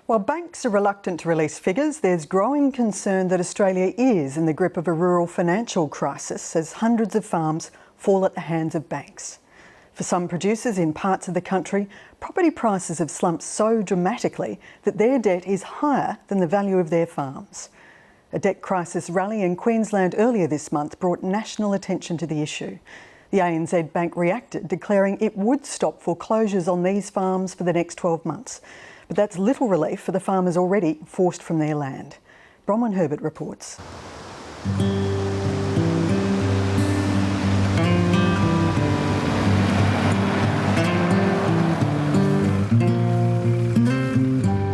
While banks are reluctant to release figures, there's growing concern that Australia is in the grip of a rural financial crisis as hundreds of farms fall at the hands of banks. For some producers in parts of the country, property prices have slumped so dramatically that their debt is higher than the value of their farms. A debt crisis rally in Queensland earlier this month brought national attention to the issue. The ANZ Bank reacted, declaring it would stop foreclosures on these farms for the next 12 months. But that's little relief for the farmers already forced from their land. Bronwyn Herbert reports.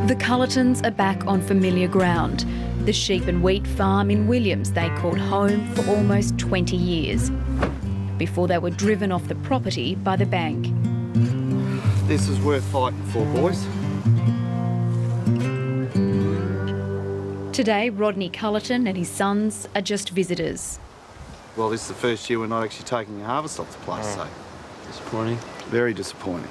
The Culletons are back on familiar ground. The sheep and wheat farm in Williams they called home for almost 20 years, before they were driven off the property by the bank. This is worth fighting for, boys. Today, Rodney Culleton and his sons are just visitors. Well, this is the first year we're not actually taking a harvest off the place, so... Disappointing. Very disappointing.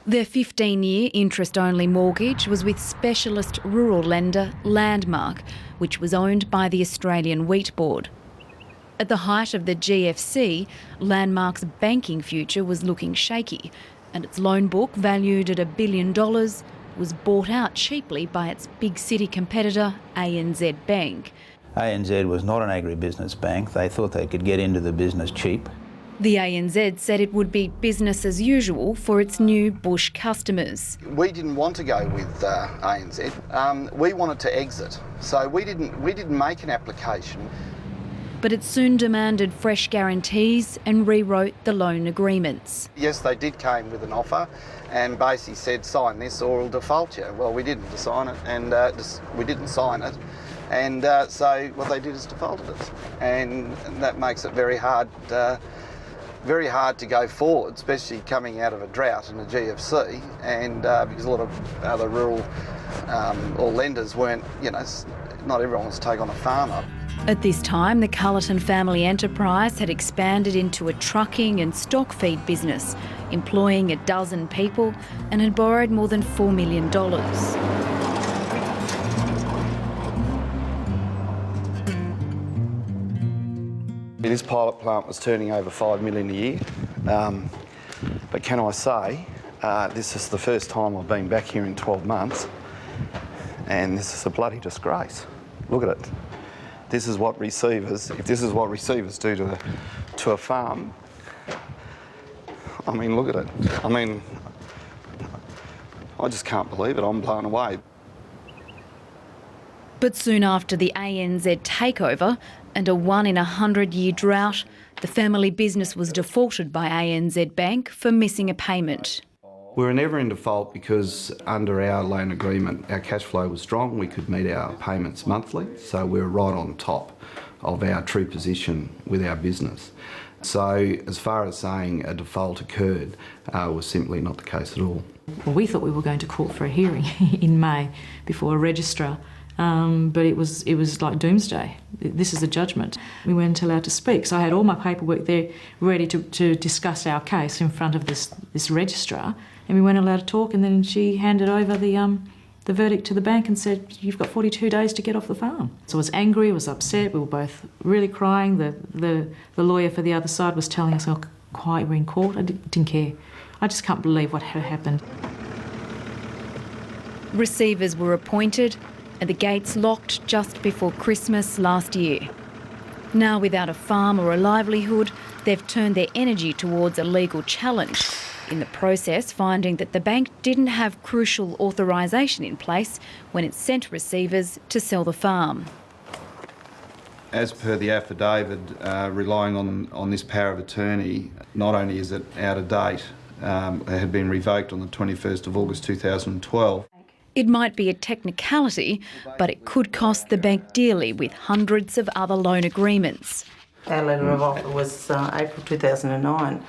Their 15-year interest-only mortgage was with specialist rural lender Landmark, which was owned by the Australian Wheat Board. At the height of the GFC, Landmark's banking future was looking shaky, and its loan book, valued at $1 billion, was bought out cheaply by its big city competitor, ANZ Bank. ANZ was not an agribusiness bank. They thought they could get into the business cheap. The ANZ said it would be business as usual for its new bush customers. We didn't want to go with ANZ. We wanted to exit, so we didn't make an application. But it soon demanded fresh guarantees and rewrote the loan agreements. Yes, they did come with an offer and basically said, sign this or we'll default you. Well, we didn't sign it, and we didn't sign it. And so what they did is defaulted it. And that makes it very hard to go forward, especially coming out of a drought and a GFC, and because a lot of other rural or lenders weren't, not everyone wants to take on a farmer. At this time, the Culleton family enterprise had expanded into a trucking and stock feed business, employing 12 people, and had borrowed more than $4 million. This pilot plant was turning over $5 million a year, but can I say, this is the first time I've been back here in 12 months, and this is a bloody disgrace. Look at it. This is what receivers, if this is what receivers do to a farm, I mean, look at it. I mean, I just can't believe it. I'm blown away. But soon after the ANZ takeover and a 1 in 100-year drought, the family business was defaulted by ANZ Bank for missing a payment. We were never in default because under our loan agreement, our cash flow was strong. We could meet our payments monthly, so we were right on top of our true position with our business. So as far as saying a default occurred was simply not the case at all. Well, we thought we were going to court for a hearing in May before a registrar, but it was like doomsday. This is a judgment. We weren't allowed to speak, so I had all my paperwork there ready to discuss our case in front of this registrar, and we weren't allowed to talk, and then she handed over the verdict to the bank and said, you've got 42 days to get off the farm. So I was angry, I was upset, we were both really crying. The lawyer for the other side was telling us, oh, quiet, we're in court. I didn't care. I just can't believe what had happened. Receivers were appointed and the gates locked just before Christmas last year. Now without a farm or a livelihood, they've turned their energy towards a legal challenge, in the process finding that the bank didn't have crucial authorisation in place when it sent receivers to sell the farm. As per the affidavit, relying on this power of attorney, not only is it out of date, it had been revoked on the 21st of August 2012. It might be a technicality, but it could cost the bank dearly with hundreds of other loan agreements. Our letter of offer was April 2009,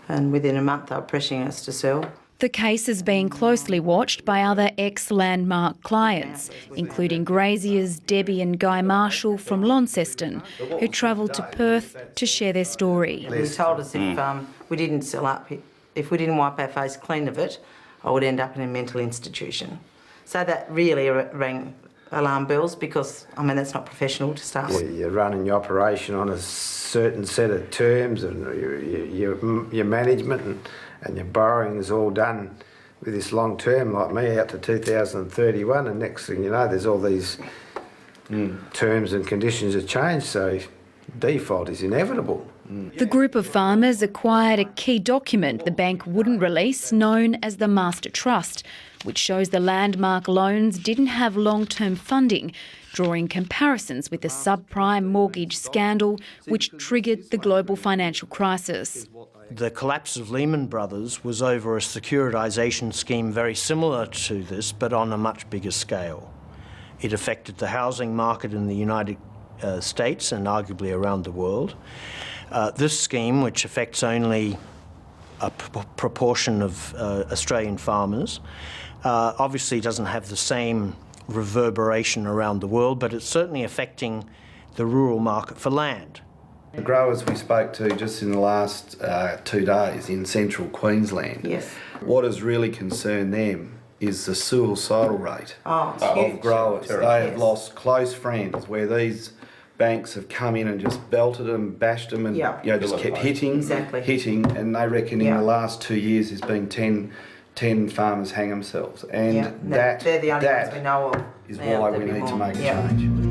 and within a month they were pressuring us to sell. The case is being closely watched by other ex-Landmark clients, including graziers Debbie and Guy Marshall from Launceston, who travelled to Perth to share their story. He told us if we didn't sell up, if we didn't wipe our face clean of it, I would end up in a mental institution. So that really rang alarm bells because, I mean, that's not professional to start with. You're running your operation on a certain set of terms, and your management and your borrowing is all done with this long term, like me, out to 2031, and next thing you know, there's all these terms and conditions have changed, so default is inevitable. The group of farmers acquired a key document the bank wouldn't release, known as the Master Trust, which shows the landmark loans didn't have long-term funding, drawing comparisons with the subprime mortgage scandal which triggered the global financial crisis. The collapse of Lehman Brothers was over a securitisation scheme very similar to this, but on a much bigger scale. It affected the housing market in the United States and arguably around the world. This scheme, which affects only a proportion of Australian farmers, obviously doesn't have the same reverberation around the world, but it's certainly affecting the rural market for land. The growers we spoke to just in the last 2 days in central Queensland, Yes. what has really concerned them is the suicidal rate It's of huge. growers. They have lost close friends where these banks have come in and just belted them, bashed them, and just kept hitting, and they reckon in the last 2 years there's been 10 farmers hang themselves, and they're the only ones we know of. Is why we need to make a change.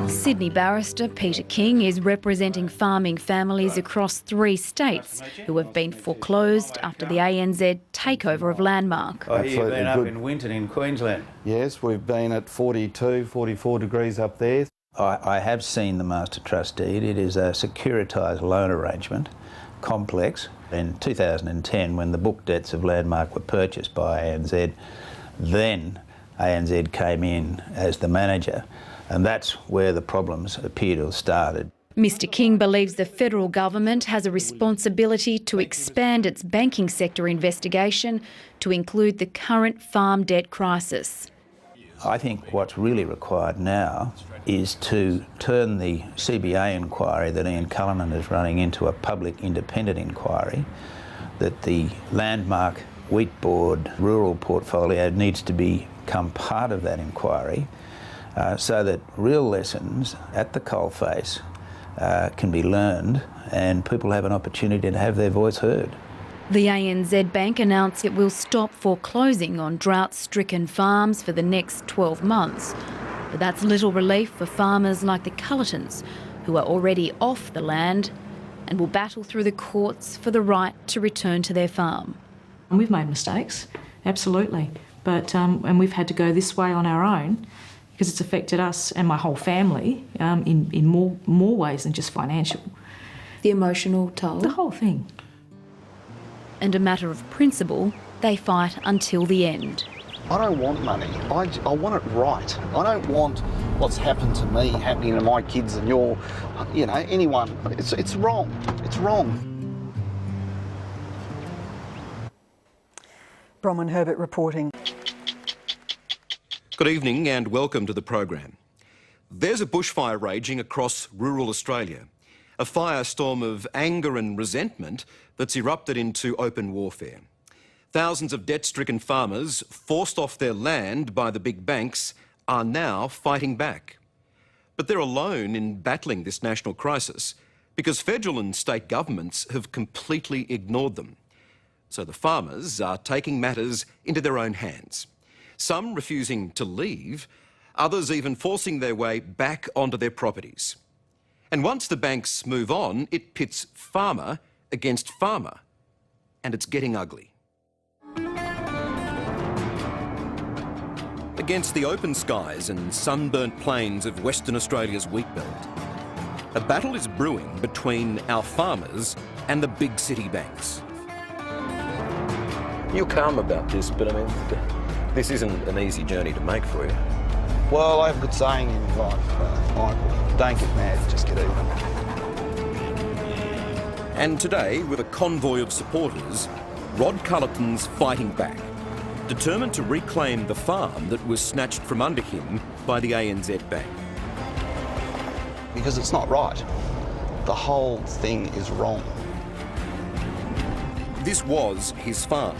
Sydney barrister Peter King is representing farming families across 3 states who have been foreclosed after the ANZ takeover of Landmark. I hear you've been up in Winton in Queensland. Yes, we've been at 42, 44 degrees up there. I have seen the Master Trust deed. It is a securitised loan arrangement, complex. In 2010, when the book debts of Landmark were purchased by ANZ, then ANZ came in as the manager, and that's where the problems appear to have started. Mr King believes the federal government has a responsibility to expand its banking sector investigation to include the current farm debt crisis. I think what's really required now is to turn the CBA inquiry that Ioanna Culleton is running into a public independent inquiry, that the Landmark Wheat Board rural portfolio needs to become part of that inquiry, so that real lessons at the coalface can be learned and people have an opportunity to have their voice heard. The ANZ Bank announced it will stop foreclosing on drought-stricken farms for the next 12 months. But that's little relief for farmers like the Culletons, who are already off the land and will battle through the courts for the right to return to their farm. We've made mistakes, absolutely, but and we've had to go this way on our own because it's affected us and my whole family in more ways than just financial. The emotional toll? The whole thing. And a matter of principle, they fight until the end. I don't want money. I want it right. I don't want what's happened to me happening to my kids and anyone. It's wrong. It's wrong. Bronwyn Herbert reporting. Good evening and welcome to the program. There's a bushfire raging across rural Australia, a firestorm of anger and resentment that's erupted into open warfare. Thousands of debt-stricken farmers, forced off their land by the big banks, are now fighting back. But they're alone in battling this national crisis because federal and state governments have completely ignored them. So the farmers are taking matters into their own hands. Some refusing to leave, others even forcing their way back onto their properties. And once the banks move on, it pits farmer against farmer, and it's getting ugly. Against the open skies and sunburnt plains of Western Australia's wheat belt, a battle is brewing between our farmers and the big city banks. You're calm about this, but I mean, this isn't an easy journey to make for you. Well, I have a good saying in life, Michael, don't get mad, just get even. And today, with a convoy of supporters, Rod Culleton's fighting back, determined to reclaim the farm that was snatched from under him by the ANZ Bank. Because it's not right. The whole thing is wrong. This was his farm.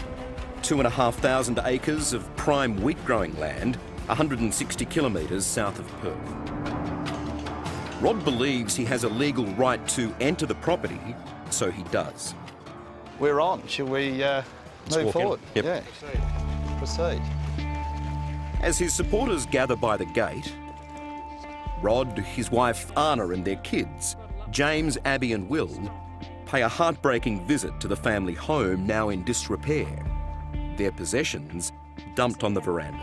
2,500 acres of prime wheat growing land, 160 kilometres south of Perth. Rod believes he has a legal right to enter the property, so he does. We're on. Shall we move forward? Yep. Yeah. Proceed. As his supporters gather by the gate, Rod, his wife Anna and their kids, James, Abby and Will, pay a heartbreaking visit to the family home now in disrepair. Their possessions dumped on the veranda.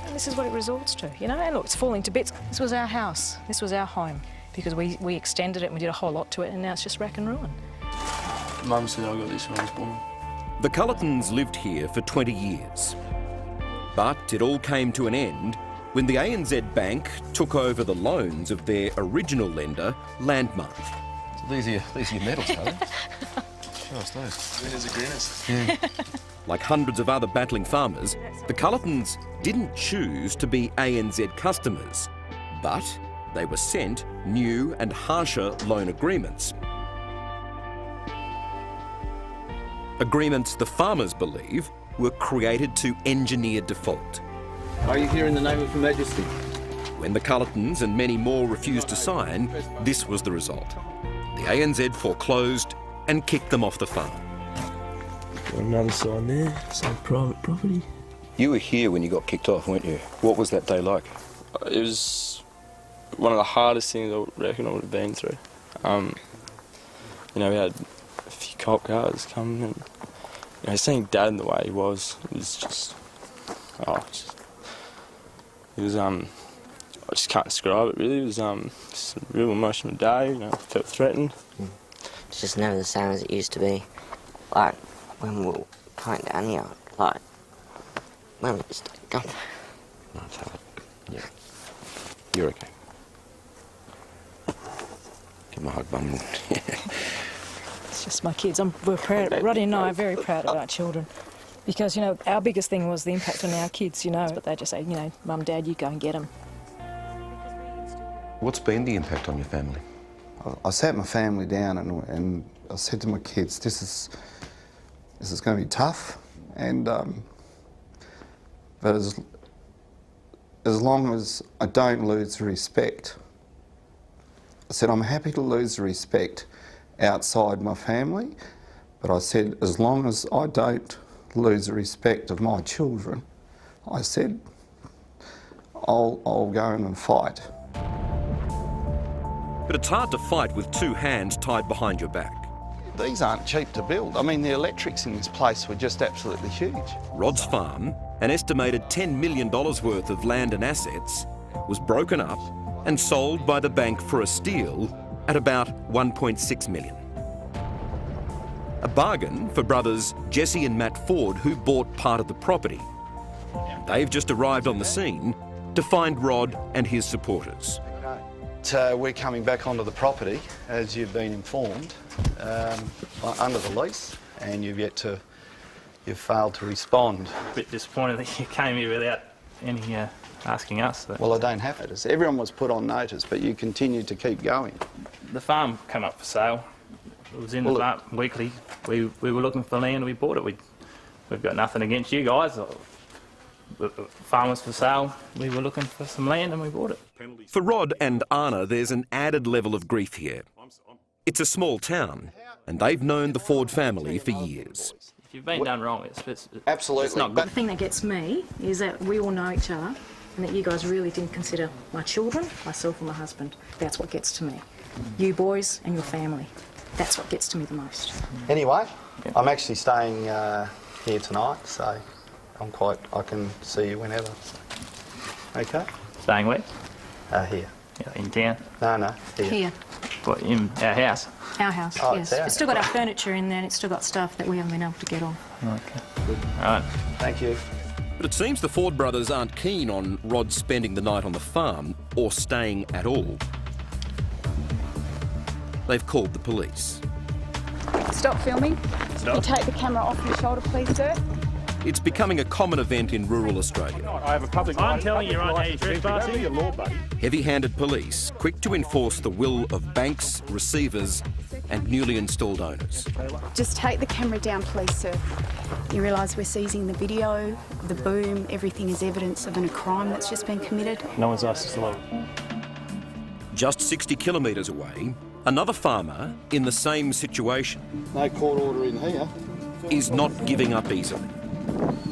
And this is what it resorts to, you know? And look, it's falling to bits. This was our house. This was our home. Because we extended it and we did a whole lot to it, and now it's just wreck and ruin. Mum said I got this when I was born. The Culletons lived here for 20 years. But it all came to an end when the ANZ Bank took over the loans of their original lender, Landmark. So these are your medals, Charlie. Show us those. Winners are grinners. Yeah. Like hundreds of other battling farmers, the Culletons didn't choose to be ANZ customers, but they were sent new and harsher loan agreements. Agreements the farmers believe were created to engineer default. Are you here in the name of Her Majesty? When the Culletons and many more refused to sign, this was the result. The ANZ foreclosed and kicked them off the farm. Got another sign there, some private property. You were here when you got kicked off, weren't you? What was that day like? It was one of the hardest things I reckon I would have been through. You know, we had a few cop cars come and, you know, seeing Dad in the way he was just, I just can't describe it really. It was just a real emotional day, you know, I felt threatened. It's just never the same as it used to be. Like, when we were coming down here, like, when we just got there. No, it's hard. Yeah. You're okay. Give my hug, Bum. It's just my kids. We're proud. Rodney and I are very proud of our children. Because, you know, our biggest thing was the impact on our kids, you know. But they just say, you know, Mum, Dad, you go and get them. What's been the impact on your family? I sat my family down and I said to my kids, this is going to be tough, and but as long as I don't lose the respect, I said I'm happy to lose the respect outside my family, but I said as long as I don't lose the respect of my children, I said I'll go in and fight. But it's hard to fight with two hands tied behind your back. These aren't cheap to build. I mean, the electrics in this place were just absolutely huge. Rod's farm, an estimated $10 million worth of land and assets, was broken up and sold by the bank for a steal at about $1.6 million. A bargain for brothers Jesse and Matt Ford, who bought part of the property. They've just arrived on the scene to find Rod and his supporters. We're coming back onto the property, as you've been informed, under the lease, and you've failed to respond. A bit disappointed that you came here without any asking us. Well, I don't have it. Everyone was put on notice, but you continued to keep going. The farm came up for sale. It was in the farm weekly. We were looking for land and we bought it. We've got nothing against you guys. The farm was for sale. We were looking for some land and we bought it. For Rod and Anna, there's an added level of grief here. It's a small town, and they've known the Ford family for years. If you've been done wrong, it's absolutely. It's not good. The thing that gets me is that we all know each other and that you guys really didn't consider my children, myself and my husband. That's what gets to me. You boys and your family. That's what gets to me the most. Anyway, I'm actually staying here tonight, so I can see you whenever. Okay? Staying where? Here. Yeah, in town? No, Here. What, in our house? Our house, Oh, yes. it's It's still got our furniture in there and it's still got stuff that we haven't been able to get on. Okay, good. All right. Thank you. But it seems the Ford brothers aren't keen on Rod spending the night on the farm or staying at all. They've called the police. Stop filming. Stop. You take the camera off your shoulder, please, sir. It's becoming a common event in rural Australia. I'm telling you right now, you're trespassing. Heavy-handed police, quick to enforce the will of banks, receivers and newly installed owners. Just take the camera down, please, sir. You realise we're seizing the video, the boom, everything is evidence of a crime that's just been committed. No one's asked us to leave. Just 60 kilometres away, another farmer in the same situation. No court order in here. Is not giving up easily.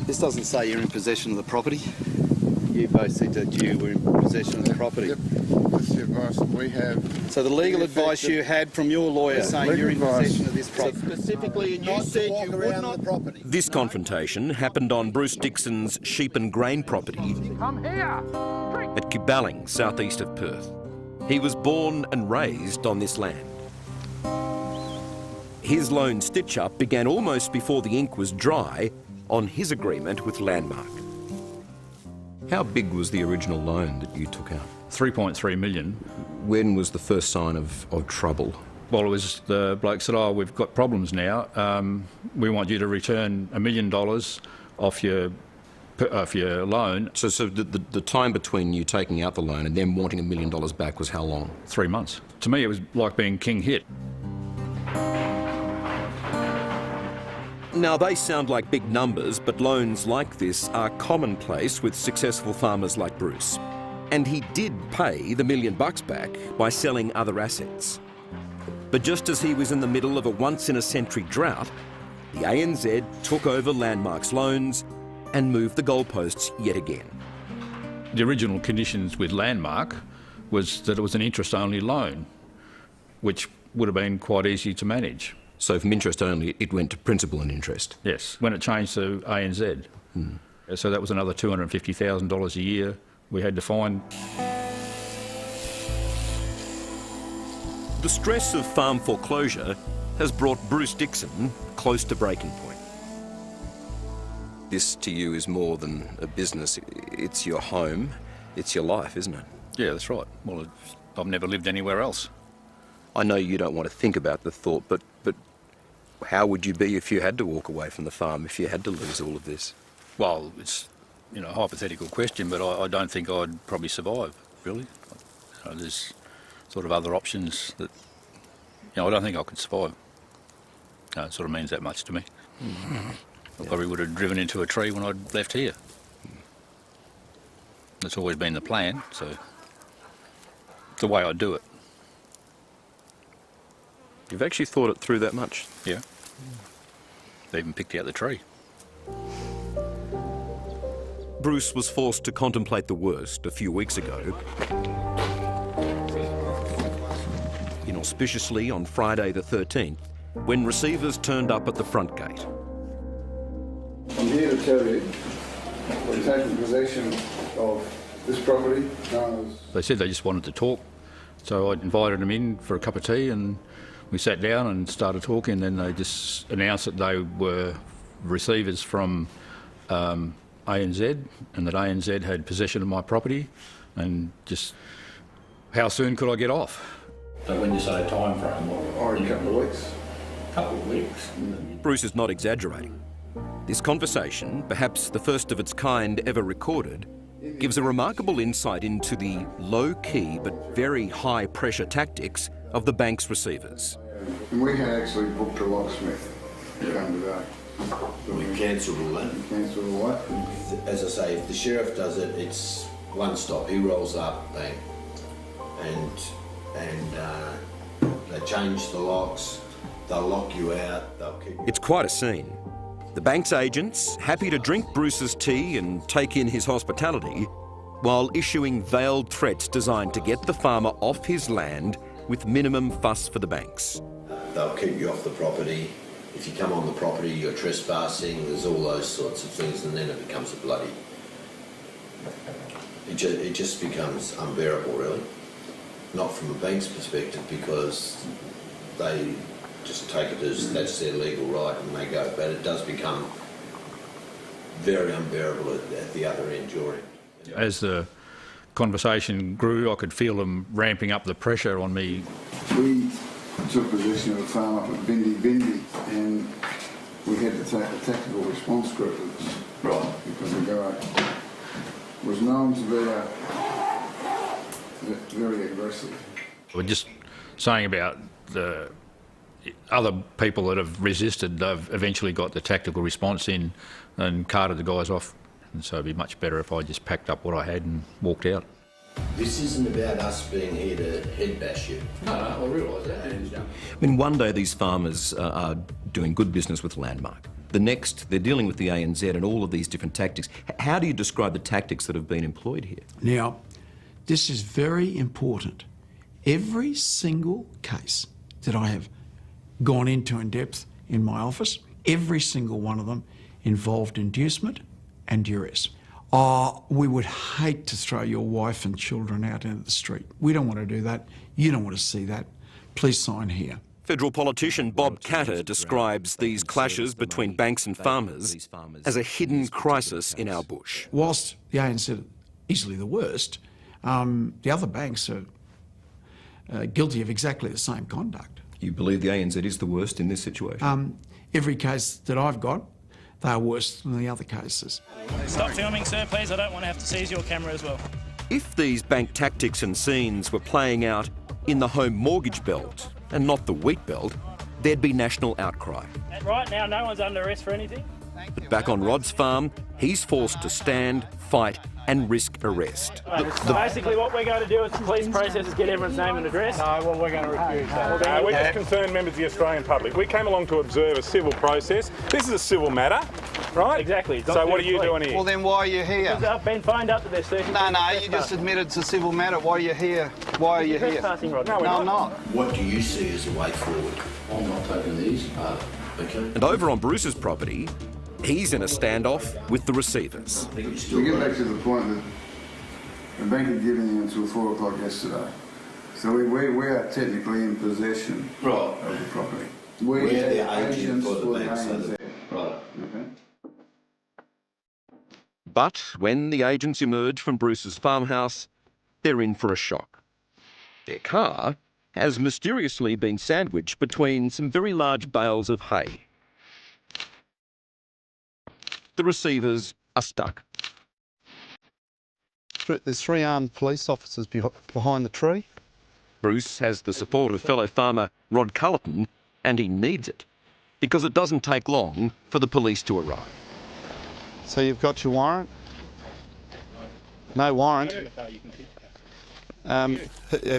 This doesn't say you're in possession of the property. You both said that you were in possession of the property. Yep, that's the advice we have. So the legal advice you had from your lawyer saying you're in possession of this property. Specifically, and you said you would not... property. This confrontation happened on Bruce Dixon's sheep and grain property at Cuballing, southeast of Perth. He was born and raised on this land. His loan stitch-up began almost before the ink was dry on his agreement with Landmark. How big was the original loan that you took out? 3.3 million. When was the first sign of trouble? Well, it was the bloke said, oh, we've got problems now. We want you to return $1 million off your loan. So the time between you taking out the loan and them wanting $1 million back was how long? 3 months. To me, it was like being king hit. Now, they sound like big numbers, but loans like this are commonplace with successful farmers like Bruce. And he did pay the $1 million back by selling other assets. But just as he was in the middle of a once-in-a-century drought, the ANZ took over Landmark's loans and moved the goalposts yet again. The original conditions with Landmark was that it was an interest-only loan, which would have been quite easy to manage. So from interest only, it went to principal and interest? Yes, when it changed to ANZ. So that was another $250,000 a year we had to find. The stress of farm foreclosure has brought Bruce Dixon close to breaking point. This to you is more than a business. It's your home, it's your life, isn't it? Yeah, that's right. Well, I've never lived anywhere else. I know you don't want to think about the thought, but how would you be if you had to walk away from the farm, if you had to lose all of this? Well, it's a hypothetical question, but I don't think I'd probably survive, really. There's sort of other options that, I don't think I could survive. It sort of means that much to me. I probably would have driven into a tree when I'd left here. That's always been the plan, so it's the way I do it. You've actually thought it through that much? Yeah. They even picked out the tree. Bruce was forced to contemplate the worst a few weeks ago. Inauspiciously on Friday the 13th, when receivers turned up at the front gate. I'm here to tell you we're taking possession of this property. They said they just wanted to talk, so I invited them in for a cup of tea and we sat down and started talking, and then they just announced that they were receivers from ANZ and that ANZ had possession of my property, and just how soon could I get off? So when you say a time frame, or a couple of weeks. Couple of weeks. Bruce is not exaggerating. This conversation, perhaps the first of its kind ever recorded, gives a remarkable insight into the low-key but very high-pressure tactics of the bank's receivers. And we had actually booked a locksmith to come today. We cancelled all that. Cancelled all that. As I say, if the sheriff does it, it's one stop. He rolls up, bang, and they change the locks. They'll lock you out. They'll keep you. It's quite a scene. The bank's agents happy to drink Bruce's tea and take in his hospitality, while issuing veiled threats designed to get the farmer off his land with minimum fuss for the banks. They'll keep you off the property. If you come on the property, you're trespassing. There's all those sorts of things, and then it becomes a bloody... It just becomes unbearable, really. Not from a bank's perspective, because they just take it as that's their legal right and they go, but it does become very unbearable at the other end, your end. As the conversation grew, I could feel them ramping up the pressure on me. We took possession of a farm up at Bindi-Bindi, and we had to take a tactical response group Right. Because the guy was known to be very aggressive. We're just saying about the other people that have resisted, they've eventually got the tactical response in and carted the guys off. And so it'd be much better if I just packed up what I had and walked out. This isn't about us being here to head bash you. No, I realise that. I mean, one day these farmers are doing good business with Landmark. The next, they're dealing with the ANZ and all of these different tactics. How do you describe the tactics that have been employed here? Now, this is very important. Every single case that I have gone into in depth in my office, every single one of them involved inducement and duress. Oh, we would hate to throw your wife and children out into the street. We don't want to do that. You don't want to see that. Please sign here. Federal politician 𝙁𝙄𝙍𝙍𝘼𝙍 describes these clashes between banks and farmers as a hidden crisis in our bush. Whilst the ANZ are easily the worst, the other banks are guilty of exactly the same conduct. You believe the ANZ is the worst in this situation? Every case that I've got, they are worse than the other cases. Stop filming, sir, please. I don't want to have to seize your camera as well. If these bank tactics and scenes were playing out in the home mortgage belt and not the wheat belt, there'd be national outcry. And right now, no one's under arrest for anything. But back on Rod's farm, he's forced to stand, fight and risk arrest. Basically what we're going to do is the police process is get everyone's name and address. No, well, we're going to refuse that. We're just concerned members of the Australian public. We came along to observe a civil process. This is a civil matter, right? Exactly. So what are you doing here? Well, then why are you here? Because I've been phoned up to their station. No, you just admitted it's a civil matter. Why are you here? Why are you here? Trespassing, Rodney. No, I'm not. What do you see as a way forward? I'm not taking the easy part, okay? And over on Bruce's property, he's in a standoff with the receivers. We get back to the point that the bank had given you until 4 o'clock yesterday. So we are technically in possession of the property. We're the agents for the bank, ANZ. Right. Okay. But when the agents emerge from Bruce's farmhouse, they're in for a shock. Their car has mysteriously been sandwiched between some very large bales of hay. The receivers are stuck. There's 3 armed police officers behind the tree. Bruce has the support of fellow farmer Rod Culleton, and he needs it, because it doesn't take long for the police to arrive. So you've got your warrant? No warrant? Have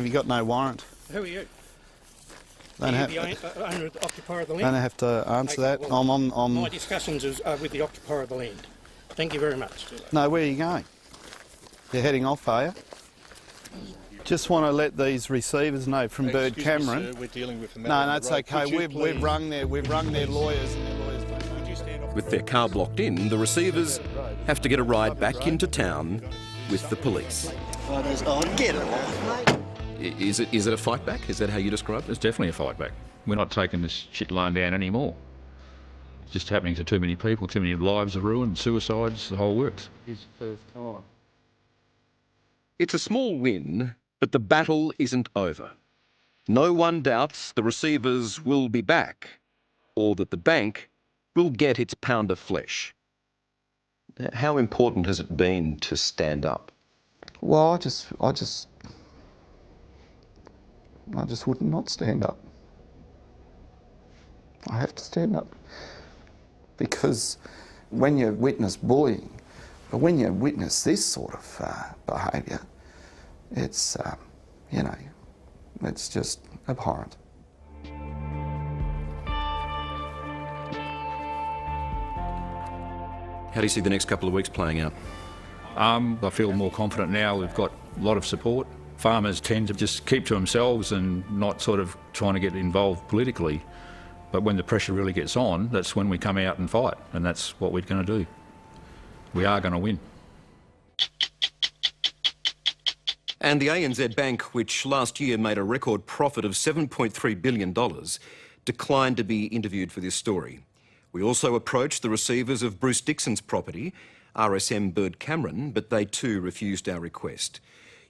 you got no warrant? Who are you? Don't Are you the owner of the occupier of the land? Don't have to answer that. Well, I'm my discussions are with the occupier of the land. Thank you very much. No, where are you going? You're heading off, are you? Just want to let these receivers know from Bird Cameron. Me, sir, we're dealing with the no, it's okay. We've rung their lawyers, and their lawyers don't know. With their car blocked in, the receivers have to get a ride back into town with the police. Get it off, mate. Is it a fight back? Is that how you describe it? It's definitely a fight back. We're not taking this shit line down anymore. It's just happening to too many people, too many lives are ruined, suicides, the whole works. It's the first time. It's a small win, but the battle isn't over. No one doubts the receivers will be back, or that the bank will get its pound of flesh. How important has it been to stand up? Well, I just would not stand up. I have to stand up. Because when you witness bullying, but when you witness this sort of behaviour, it's, it's just abhorrent. How do you see the next couple of weeks playing out? I feel more confident now. We've got a lot of support. Farmers tend to just keep to themselves and not sort of trying to get involved politically. But when the pressure really gets on, that's when we come out and fight, and that's what we're going to do. We are going to win. And the ANZ Bank, which last year made a record profit of $7.3 billion, declined to be interviewed for this story. We also approached the receivers of Bruce Dixon's property, RSM Bird Cameron, but they too refused our request.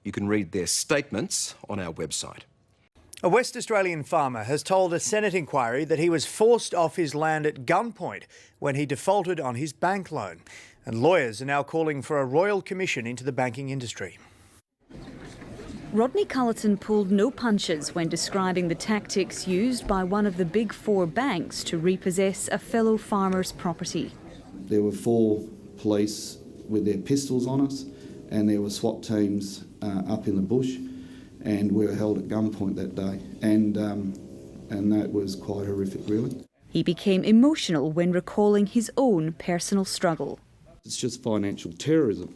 You can read their statements on our website. A West Australian farmer has told a Senate inquiry that he was forced off his land at gunpoint when he defaulted on his bank loan. And lawyers are now calling for a royal commission into the banking industry. Rodney Culleton pulled no punches when describing the tactics used by one of the big four banks to repossess a fellow farmer's property. There were 4 police with their pistols on us, and there were SWAT teams up in the bush, and we were held at gunpoint that day, and that was quite horrific, really. He became emotional when recalling his own personal struggle. It's just financial terrorism.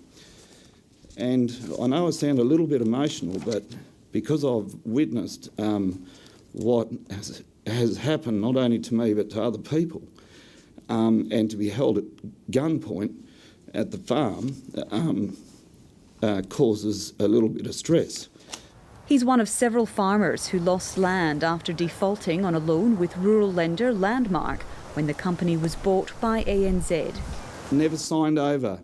And I know I sound a little bit emotional, but because I've witnessed what has happened not only to me but to other people, and to be held at gunpoint at the farm causes a little bit of stress. He's one of several farmers who lost land after defaulting on a loan with rural lender Landmark when the company was bought by ANZ. Never signed over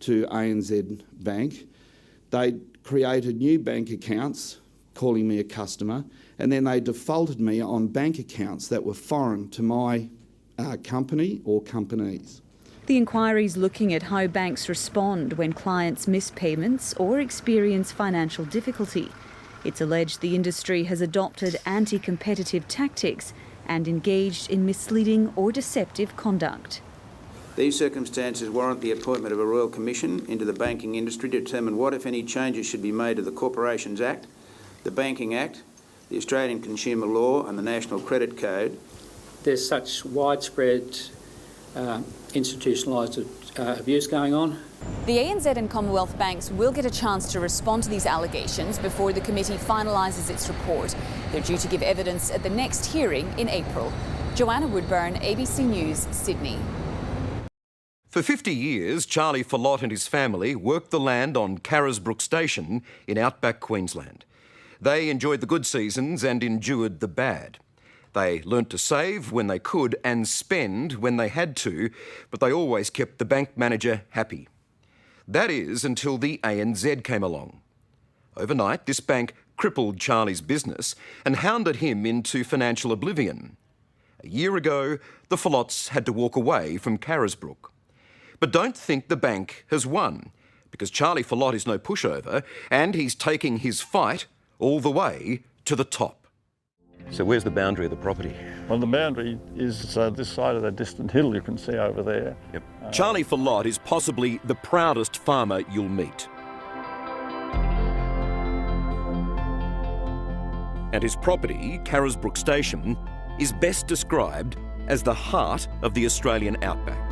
to ANZ Bank. They created new bank accounts, calling me a customer, and then they defaulted me on bank accounts that were foreign to my company or companies. The inquiry's looking at how banks respond when clients miss payments or experience financial difficulty. It's alleged the industry has adopted anti-competitive tactics and engaged in misleading or deceptive conduct. These circumstances warrant the appointment of a Royal Commission into the banking industry to determine what, if any, changes should be made to the Corporations Act, the Banking Act, the Australian Consumer Law and the National Credit Code. There's such widespread institutionalised abuse going on. The ANZ and Commonwealth banks will get a chance to respond to these allegations before the committee finalises its report. They're due to give evidence at the next hearing in April. Ioanna Woodburn, ABC News, Sydney. For 50 years, Charlie Phillott and his family worked the land on Carisbrooke Station in outback Queensland. They enjoyed the good seasons and endured the bad. They learnt to save when they could and spend when they had to, but they always kept the bank manager happy. That is until the ANZ came along. Overnight, this bank crippled Charlie's business and hounded him into financial oblivion. A year ago, the Phillotts had to walk away from Carisbrooke. But don't think the bank has won, because Charlie Phillott is no pushover and he's taking his fight all the way to the top. So where's the boundary of the property? Well, the boundary is this side of that distant hill you can see over there. Yep. Charlie Phillott is possibly the proudest farmer you'll meet. And his property, Carisbrooke Station, is best described as the heart of the Australian outback.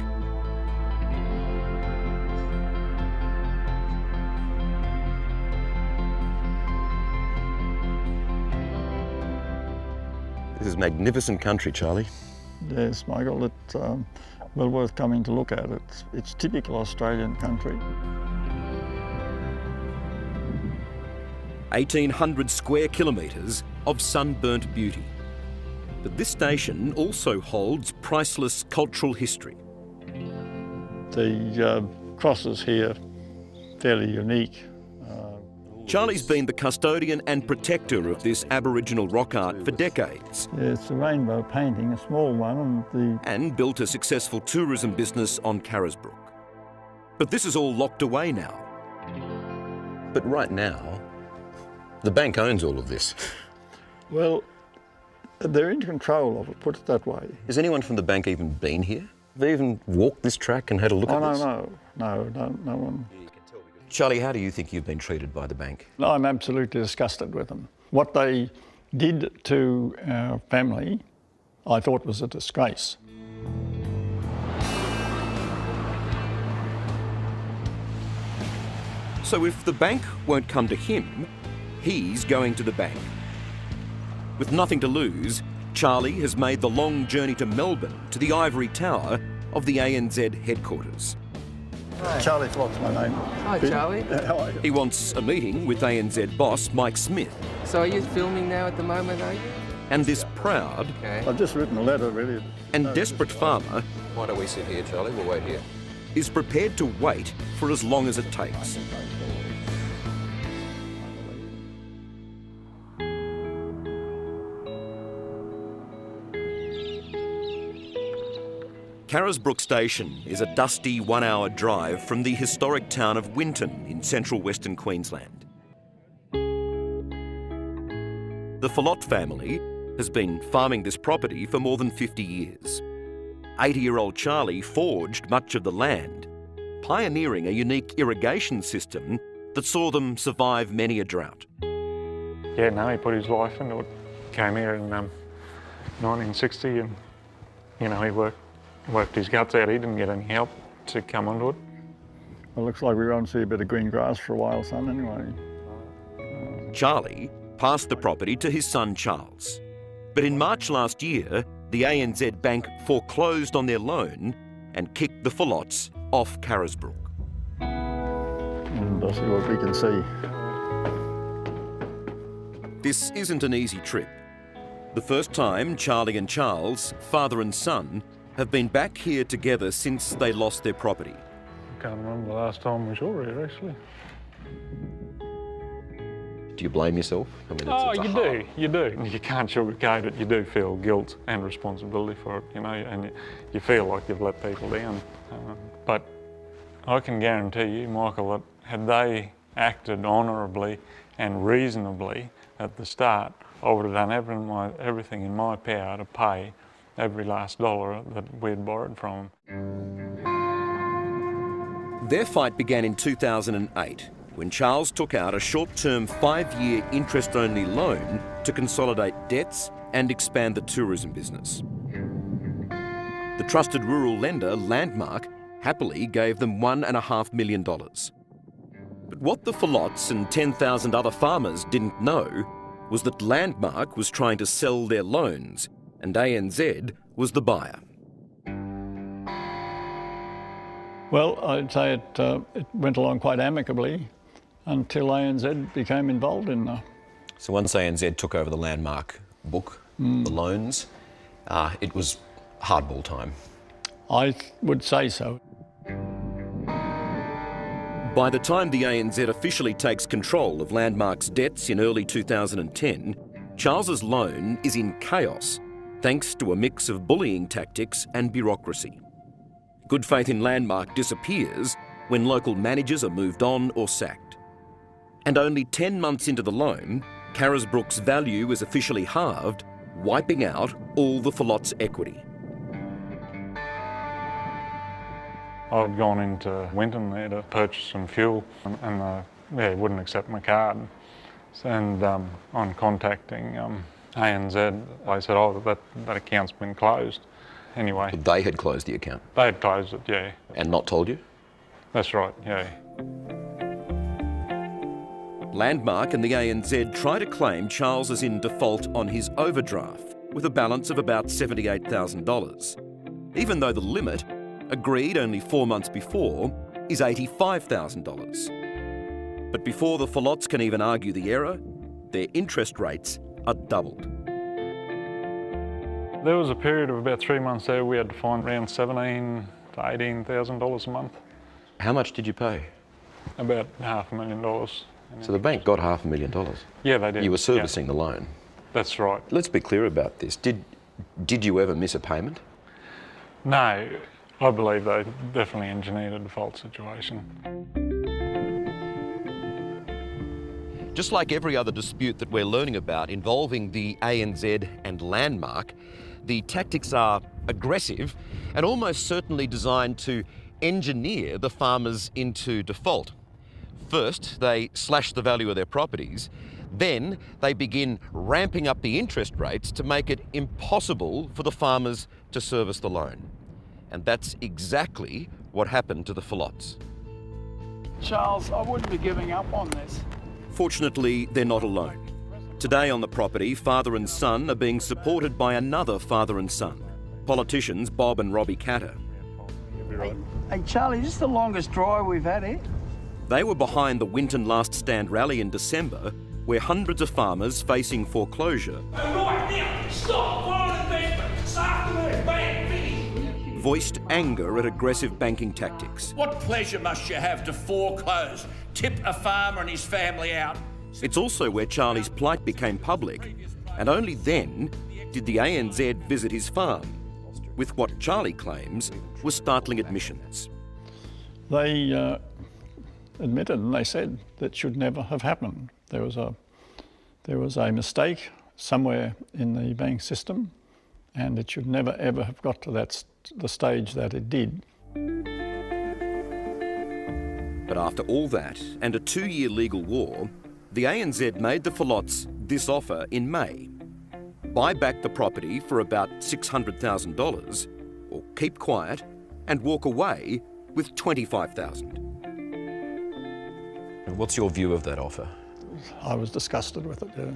This is magnificent country, Charlie. Yes, Michael, it's well worth coming to look at. It's typical Australian country. 1,800 square kilometres of sunburnt beauty. But this station also holds priceless cultural history. The crosses here, fairly unique. Charlie's been the custodian and protector of this Aboriginal rock art for decades. Yeah, it's a rainbow painting, a small one, and built a successful tourism business on Carisbrooke. But this is all locked away now. But right now, the bank owns all of this. Well, they're in control of it, put it that way. Has anyone from the bank even been here? Have they even walked this track and had a look at this? No one. Charlie, how do you think you've been treated by the bank? No, I'm absolutely disgusted with them. What they did to our family, I thought was a disgrace. So if the bank won't come to him, he's going to the bank. With nothing to lose, Charlie has made the long journey to Melbourne to the ivory tower of the ANZ headquarters. Hi. Charlie Phillott's my name. Hi, Charlie. How are you? He wants a meeting with ANZ boss Mike Smith. So are you filming now at the moment, are you? And this proud I've just written a letter, really. and desperate farmer Why don't we sit here, Charlie? We'll wait here. is prepared to wait for as long as it takes. Carisbrooke Station is a dusty one-hour drive from the historic town of Winton in central Western Queensland. The Phillott family has been farming this property for more than 50 years. 80-year-old Charlie forged much of the land, pioneering a unique irrigation system that saw them survive many a drought. Yeah, no, he put his life into it. Came here in 1960 and, you know, he worked his guts out. He didn't get any help to come onto it. Well, it looks like we won't see a bit of green grass for a while, son, anyway. Charlie passed the property to his son Charles. But in March last year, the ANZ Bank foreclosed on their loan and kicked the Phillotts off Carisbrooke. And I'll see what we can see. This isn't an easy trip. The first time Charlie and Charles, father and son, have been back here together since they lost their property. I can't remember the last time we saw here, actually. Do you blame yourself? I mean, you do. You can't sugarcoat it. You do feel guilt and responsibility for it, you know, and you feel like you've let people down. But I can guarantee you, Michael, that had they acted honourably and reasonably at the start, I would have done everything in my power to pay every last dollar that we'd borrowed from them. Their fight began in 2008, when Charles took out a short-term 5-year interest-only loan to consolidate debts and expand the tourism business. The trusted rural lender, Landmark, happily gave them $1.5 million. But what the Phillotts and 10,000 other farmers didn't know was that Landmark was trying to sell their loans and ANZ was the buyer. Well, I'd say it went along quite amicably until ANZ became involved in the... So once ANZ took over the Landmark book, the loans, it was hardball time. I would say so. By the time the ANZ officially takes control of Landmark's debts in early 2010, Charles's loan is in chaos, thanks to a mix of bullying tactics and bureaucracy. Good faith in Landmark disappears when local managers are moved on or sacked. And only 10 months into the loan, Carisbrooke's value is officially halved, wiping out all the Phillotts' equity. I'd gone into Winton there to purchase some fuel and he wouldn't accept my card. And on contacting ANZ, they said, oh, that account's been closed. Anyway. But they had closed the account? They had closed it, yeah. And not told you? That's right, yeah. Landmark and the ANZ try to claim Charles is in default on his overdraft with a balance of about $78,000, even though the limit, agreed only 4 months before, is $85,000. But before the Phillotts can even argue the error, their interest rates are doubled. There was a period of about 3 months there we had to find around $17,000 to $18,000 a month. How much did you pay? About $500,000. So the bank got $500,000? Yeah, they did. You were servicing the loan? That's right. Let's be clear about this. Did you ever miss a payment? No, I believe they definitely engineered a default situation. Just like every other dispute that we're learning about involving the ANZ and Landmark, the tactics are aggressive and almost certainly designed to engineer the farmers into default. First, they slash the value of their properties. Then they begin ramping up the interest rates to make it impossible for the farmers to service the loan. And that's exactly what happened to the Phillotts. Charles, I wouldn't be giving up on this. Fortunately, they're not alone. Today on the property, father and son are being supported by another father and son, politicians Bob and Robbie Katter. Hey, Charlie, this is the longest drive we've had here. They were behind the Winton Last Stand rally in December, where hundreds of farmers facing foreclosure voiced anger at aggressive banking tactics. What pleasure must you have to foreclose, tip a farmer and his family out? It's also where Charlie's plight became public, and only then did the ANZ visit his farm. with what Charlie claims were startling admissions. They admitted and they said that should never have happened. There was a mistake somewhere in the bank system, and it should never ever have got to the stage that it did. But after all that and a 2-year legal war, the ANZ made the Phillotts this offer in May: buy back the property for about $600,000, or keep quiet and walk away with $25,000. What's your view of that offer? I was disgusted with it, yeah.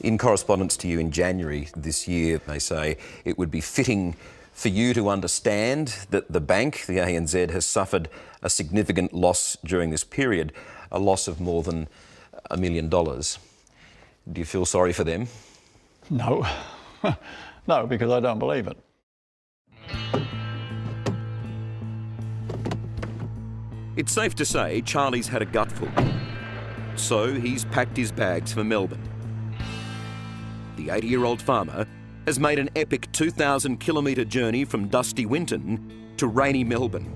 In correspondence to you in January this year, they say it would be fitting for you to understand that the bank, the ANZ, has suffered a significant loss during this period, a loss of more than $1 million. Do you feel sorry for them? No. No, because I don't believe it. It's safe to say Charlie's had a gutful. So he's packed his bags for Melbourne. The 80-year-old farmer has made an epic 2,000-kilometre journey from dusty Winton to rainy Melbourne.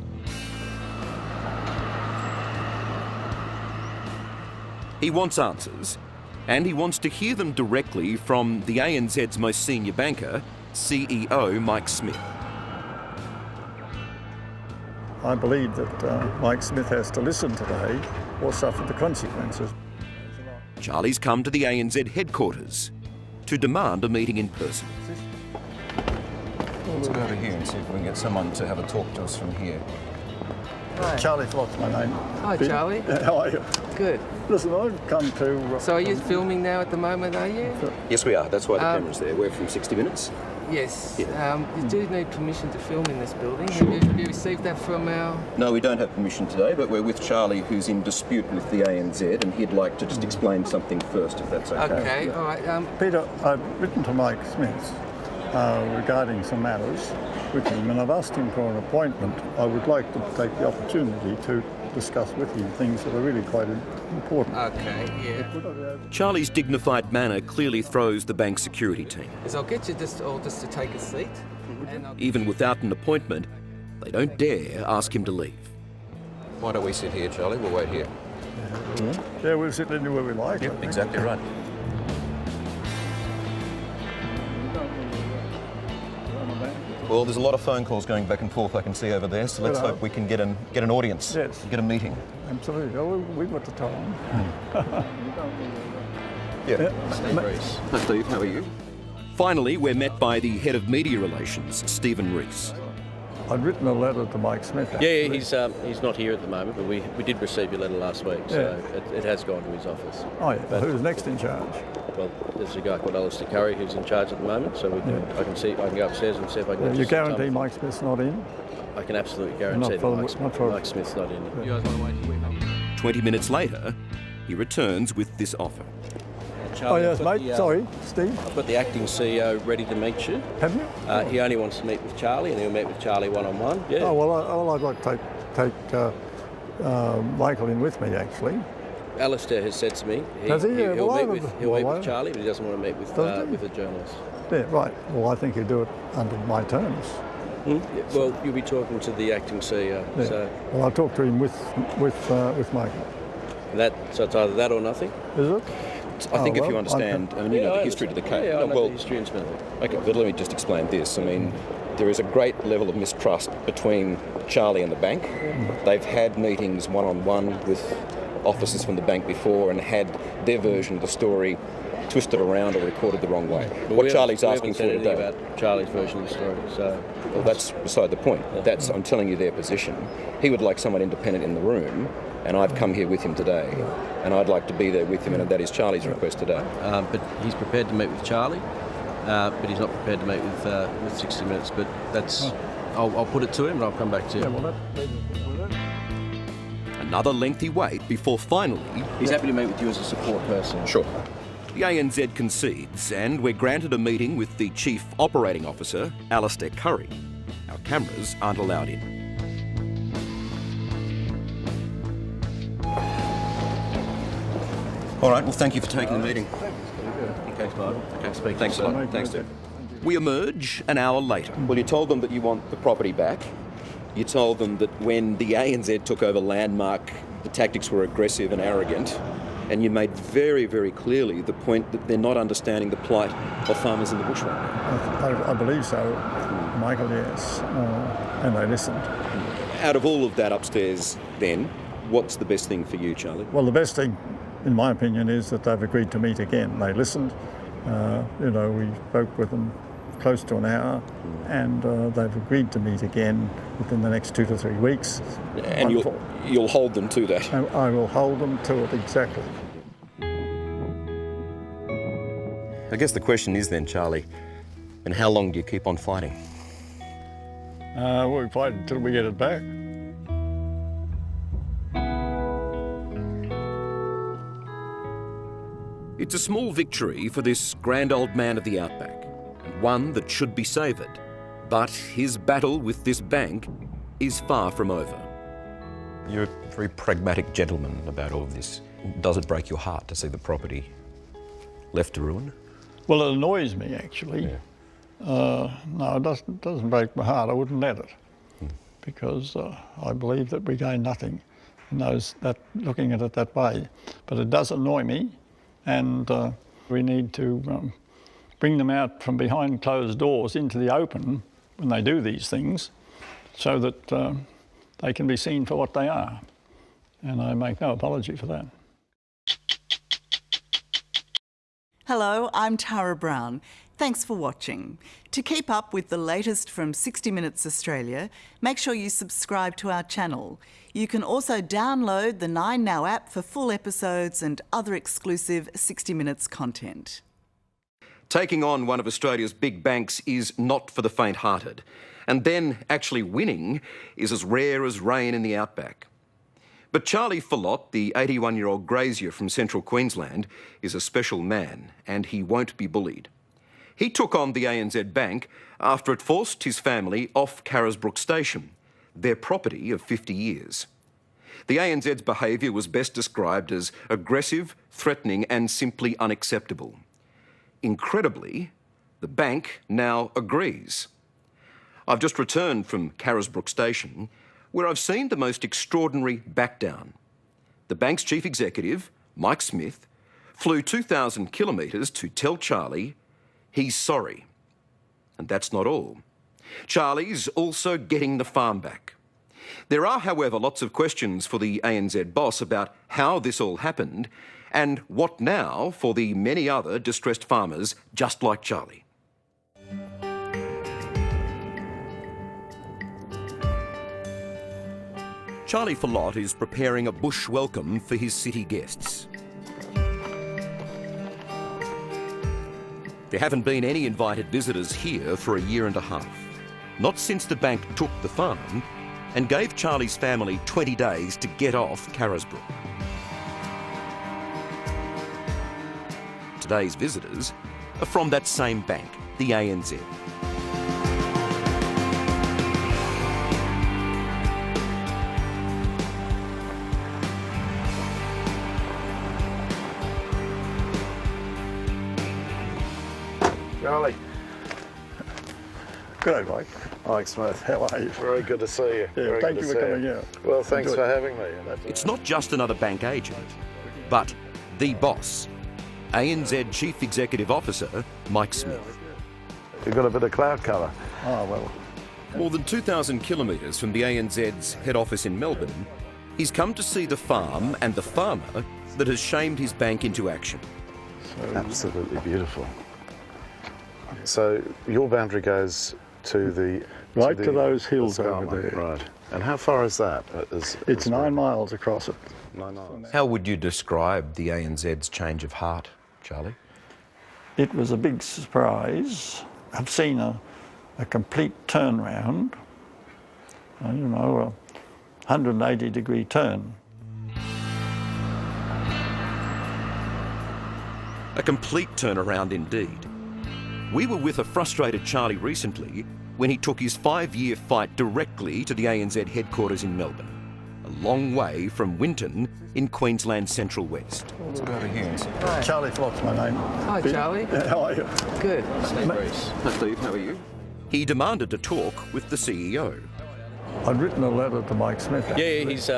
He wants answers, and he wants to hear them directly from the ANZ's most senior banker, CEO Mike Smith. I believe that Mike Smith has to listen today or suffer the consequences. Charlie's come to the ANZ headquarters to demand a meeting in person. Let's go over here and see if we can get someone to have a talk to us from here. Hi. Charlie Phillott's my name. Hi, Charlie. How are you? Good. Listen, I've come to... So are you filming now at the moment, are you? Yes, we are. That's why the camera's there. We're from 60 Minutes. Yes. Yeah. You do need permission to film in this building. Have you received that from our... No, we don't have permission today, but we're with Charlie, who's in dispute with the ANZ, and he'd like to just explain something first, if that's okay. Okay, all right. Peter, I've written to Mike Smith regarding some matters with him, and I've asked him for an appointment. I would like to take the opportunity to discuss with him things that are really quite important. Okay, yeah. Charlie's dignified manner clearly throws the bank security team. I'll get you just to take a seat. Even without an appointment, they don't dare ask him to leave. Why don't we sit here, Charlie? We'll wait here. Yeah, we'll sit anywhere we like. Yep, exactly right. Well, there's a lot of phone calls going back and forth I can see over there, so let's hope we can get an audience, get a meeting. Absolutely. Oh, we've got the time. Yeah. Hi, Steve. How are you? Finally, we're met by the head of media relations, Stephen Rees. I'd written a letter to Mike Smith. Yeah, he's not here at the moment, but we did receive your letter last week, so it has gone to his office. Oh, yeah. But who's next in charge? Well, there's a guy called 𝙁𝙄𝙍𝙍𝙍𝙍 who's in charge at the moment, so I can go upstairs and see if I can. You guarantee Mike Smith's not in? I can absolutely guarantee that Mike Smith's not in. You guys want to wait till we come? 20 minutes later, he returns with this offer. Charlie, oh yes, mate. Sorry, Steve. I've got the acting CEO ready to meet you. Have you? He only wants to meet with Charlie, and he'll meet with Charlie one-on-one. Yeah. Oh well, I'd like to take Michael in with me actually. Alistair has said to me he'll meet with Charlie, but he doesn't want to meet with a journalist. Yeah, right. Well, I think he'll do it under my terms. Yeah, well, you'll be talking to the acting CEO. Yeah. So. Well, I'll talk to him with Michael. So it's either that or nothing. Is it? I think if you understand, I mean, you know the history to the case. Yeah, I know the history intimately. Okay, but let me just explain this. I mean, there is a great level of mistrust between Charlie and the bank. They've had meetings one-on-one with officers from the bank before and had their version of the story twisted around or recorded the wrong way. But what Charlie's asking for today... We haven't said anything about Charlie's version of the story, so... Well, that's beside the point. Yeah. I'm telling you their position. He would like someone independent in the room, and I've come here with him today, and I'd like to be there with him, and that is Charlie's request today. But he's prepared to meet with Charlie, but he's not prepared to meet with 60 Minutes, but that's... I'll put it to him and I'll come back to you. Another lengthy wait before finally... He's happy to meet with you as a support person. Sure. The ANZ concedes, and we're granted a meeting with the Chief Operating Officer, Alistair Curry. Our cameras aren't allowed in. All right, well, thank you for taking the meeting. Okay, Clive. Okay, speak. Thanks a lot. Thanks, Steve. We emerge an hour later. Well, you told them that you want the property back. You told them that when the ANZ took over Landmark, the tactics were aggressive and arrogant. And you made very, very clearly the point that they're not understanding the plight of farmers in the bush right now. I believe so, Michael, yes. And they listened. Out of all of that upstairs then, what's the best thing for you, Charlie? Well, the best thing, in my opinion, is that they've agreed to meet again. They listened. We spoke with them close to an hour, and they've agreed to meet again within the next 2 to 3 weeks. And you'll hold them to that? I will hold them to it, exactly. I guess the question is then, Charlie, and how long do you keep on fighting? We fight until we get it back. It's a small victory for this grand old man of the outback, and one that should be savoured. But his battle with this bank is far from over. You're a very pragmatic gentleman about all of this. Does it break your heart to see the property left to ruin? Well, it annoys me, actually. Yeah. No, it doesn't break my heart. I wouldn't let it, because I believe that we gain nothing in looking at it that way. But it does annoy me, and we need to bring them out from behind closed doors into the open when they do these things, so that they can be seen for what they are. And I make no apology for that. Hello, I'm Tara Brown. Thanks for watching. To keep up with the latest from 60 Minutes Australia, make sure you subscribe to our channel. You can also download the 9Now app for full episodes and other exclusive 60 Minutes content. Taking on one of Australia's big banks is not for the faint-hearted. And then actually winning is as rare as rain in the outback. But Charlie Phillott, the 81-year-old grazier from central Queensland, is a special man, and he won't be bullied. He took on the ANZ Bank after it forced his family off Carisbrooke Station, their property of 50 years. The ANZ's behaviour was best described as aggressive, threatening and simply unacceptable. Incredibly, the bank now agrees. I've just returned from Carisbrooke Station, where I've seen the most extraordinary backdown. The bank's chief executive, Mike Smith, flew 2,000 kilometres to tell Charlie he's sorry. And that's not all. Charlie's also getting the farm back. There are, however, lots of questions for the ANZ boss about how this all happened and what now for the many other distressed farmers just like Charlie. Charlie Phillott is preparing a bush welcome for his city guests. There haven't been any invited visitors here for a year and a half. Not since the bank took the farm and gave Charlie's family 20 days to get off Carisbrooke. Today's visitors are from that same bank, the ANZ. Charlie. Good day, Mike. Mike Smith. How are you? Very good to see you. Yeah, thank you for coming out. Well, thanks for having me. It's not just another bank agent, but the boss, ANZ Chief Executive Officer Mike Smith. You've got a bit of cloud cover. Oh, well. More than 2,000 kilometres from the ANZ's head office in Melbourne, he's come to see the farm and the farmer that has shamed his bank into action. Absolutely beautiful. So your boundary goes to the... Right to those hills over there. Right. And how far is that? It's 9 miles across it. 9 miles. How would you describe the ANZ's change of heart, Charlie? It was a big surprise. I've seen a complete turnaround, a 180-degree turn. A complete turnaround indeed. We were with a frustrated Charlie recently when he took his 5-year fight directly to the ANZ headquarters in Melbourne. a long way from Winton in Queensland's Central West. Let's go over here and see. Charlie Phillott's my name. Hi, Charlie. How are you? Good. Steve, how are you? He demanded to talk with the CEO. I'd written a letter to Mike Smith. Yeah, he's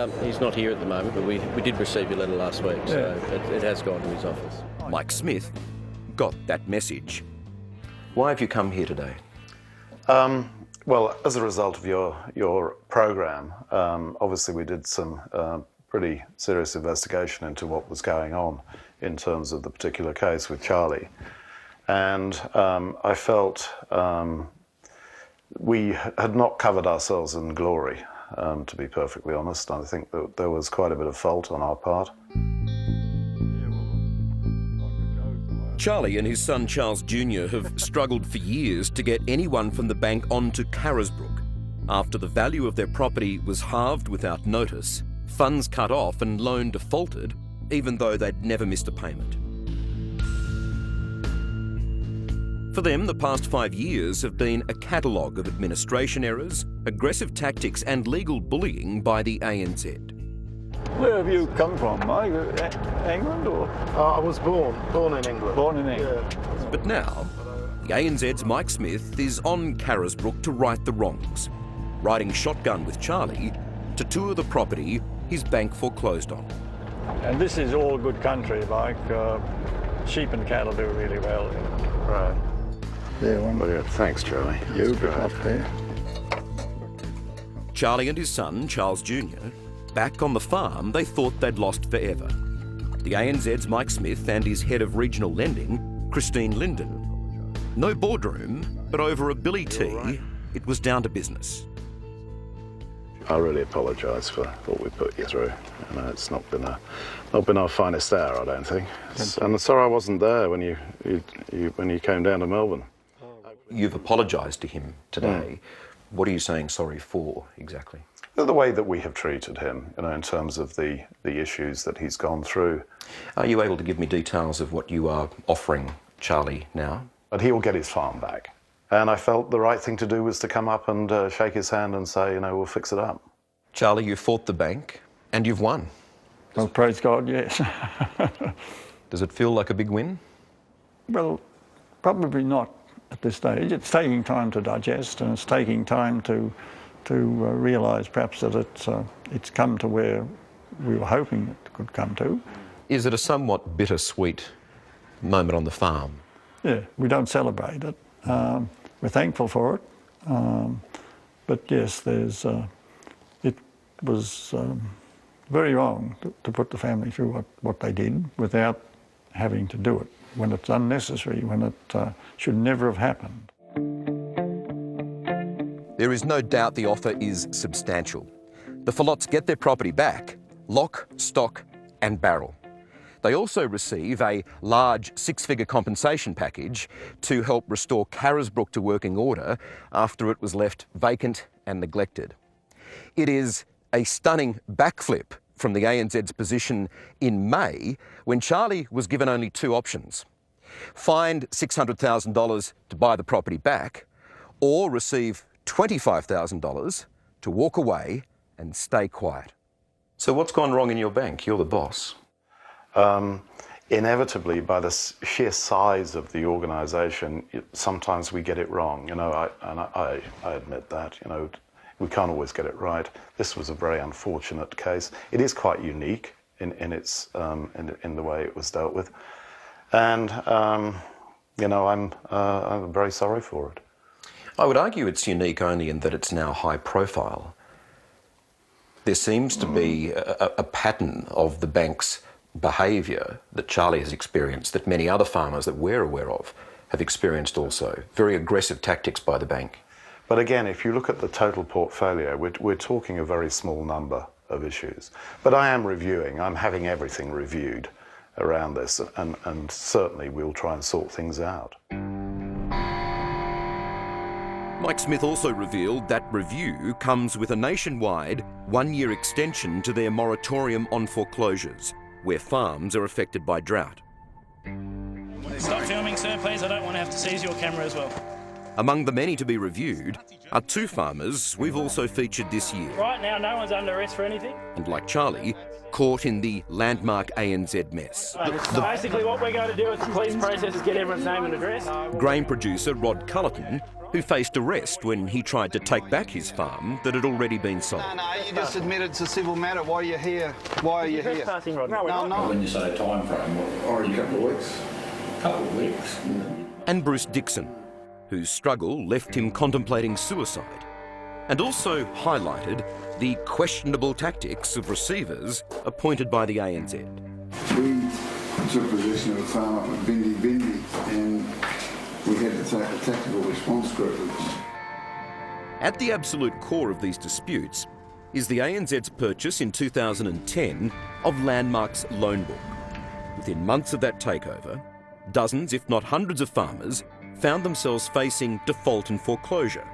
not here at the moment, but we did receive your letter last week, so it has gone to his office. Mike Smith got that message. Why have you come here today? Well, as a result of your program, obviously we did some pretty serious investigation into what was going on in terms of the particular case with Charlie. And I felt we had not covered ourselves in glory, to be perfectly honest. I think that there was quite a bit of fault on our part. Charlie and his son Charles Jr. have struggled for years to get anyone from the bank onto Carisbrooke. After the value of their property was halved without notice, funds cut off and loan defaulted, even though they'd never missed a payment. For them, the past 5 years have been a catalogue of administration errors, aggressive tactics and legal bullying by the ANZ. Where have you come from, Mike? England or? I was born in England. Born in England. Yeah. But now, the ANZ's Mike Smith is on Carisbrooke to right the wrongs, riding shotgun with Charlie to tour the property his bank foreclosed on. And this is all good country, Mike. Sheep and cattle do really well. Right. There, one. Well, yeah, thanks, Charlie. You That's got great. up there. Charlie and his son, Charles Jr., back on the farm they thought they'd lost forever. The ANZ's Mike Smith and his head of regional lending, Christine Linden. No boardroom, but over a billy tea, it was down to business. I really apologise for what we put you through. You know, it's not been our finest hour, I don't think. And I'm sorry I wasn't there when you came down to Melbourne. You've apologised to him today. What are you saying sorry for, exactly? The way that we have treated him, you know, in terms of the issues that he's gone through. Are you able to give me details of what you are offering Charlie now? But he will get his farm back. And I felt the right thing to do was to come up and shake his hand and say, you know, we'll fix it up. Charlie, you fought the bank and you've won. Well, praise God, yes. Does it feel like a big win? Well, probably not at this stage. It's taking time to digest, and it's taking time to realise perhaps that it's come to where we were hoping it could come to. Is it a somewhat bittersweet moment on the farm? Yeah, we don't celebrate it. We're thankful for it, but yes, it was very wrong to put the family through what they did without having to do it, when it's unnecessary, when it should never have happened. There is no doubt the offer is substantial. The Phillotts get their property back, lock, stock and barrel. They also receive a large 6-figure compensation package to help restore Carisbrooke to working order after it was left vacant and neglected. It is a stunning backflip from the ANZ's position in May, when Charlie was given only 2 options: find $600,000 to buy the property back, or receive $25,000 to walk away and stay quiet. So what's gone wrong in your bank? You're the boss. Inevitably, by the sheer size of the organisation, sometimes we get it wrong. You know, I admit that. You know, we can't always get it right. This was a very unfortunate case. It is quite unique in the way it was dealt with, and you know, I'm very sorry for it. I would argue it's unique only in that it's now high profile. There seems to be a pattern of the bank's behaviour that Charlie has experienced, that many other farmers that we're aware of have experienced also. Very aggressive tactics by the bank. But again, if you look at the total portfolio, we're talking a very small number of issues. But I am reviewing, I'm having everything reviewed around this, and certainly we'll try and sort things out. Mike Smith also revealed that review comes with a nationwide 1-year extension to their moratorium on foreclosures, where farms are affected by drought. Stop filming, sir, please. I don't want to have to seize your camera as well. Among the many to be reviewed are two farmers we've also featured this year. Right now, no one's under arrest for anything. And like Charlie, caught in the landmark ANZ mess. Basically, what we're going to do with the police process is get everyone's name and address. Grain producer Rodney Culleton, who faced arrest when he tried to take back his farm that had already been sold. No, you just admitted it's a civil matter. Why are you here? Why are you here? No. When you say a time frame, already a couple of weeks? Couple of weeks. And Bruce Dixon, whose struggle left him contemplating suicide, and also highlighted the questionable tactics of receivers appointed by the ANZ. We took possession of a farm up at Bindi-Bindi and we had to take a tactical response group. At the absolute core of these disputes is the ANZ's purchase in 2010 of Landmark's loan book. Within months of that takeover, dozens, if not hundreds of farmers found themselves facing default and foreclosure.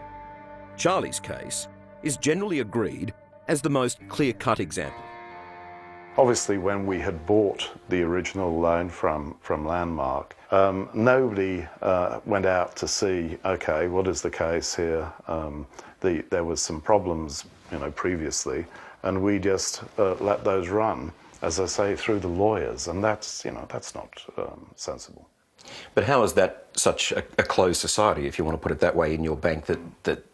Charlie's case is generally agreed as the most clear-cut example. Obviously, when we had bought the original loan from Landmark, nobody went out to see, okay, what is the case here? There was some problems, previously, and we just let those run, as I say, through the lawyers, and that's not sensible. But how is that such a closed society, if you want to put it that way, in your bank, that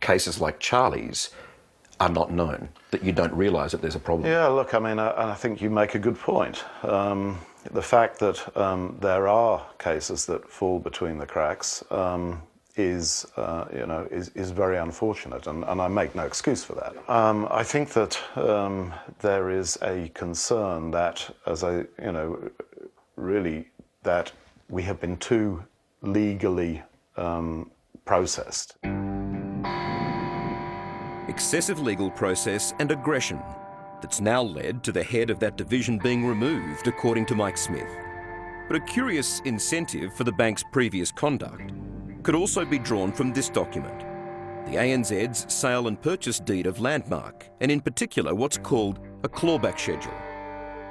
cases like Charlie's are not known, that you don't realise that there's a problem? Yeah, look, I think you make a good point. The fact that there are cases that fall between the cracks is very unfortunate, and I make no excuse for that. I think that there is a concern that, that we have been too legally processed. Excessive legal process and aggression that's now led to the head of that division being removed, according to Mike Smith. But a curious incentive for the bank's previous conduct could also be drawn from this document, the ANZ's sale and purchase deed of Landmark, and in particular what's called a clawback schedule.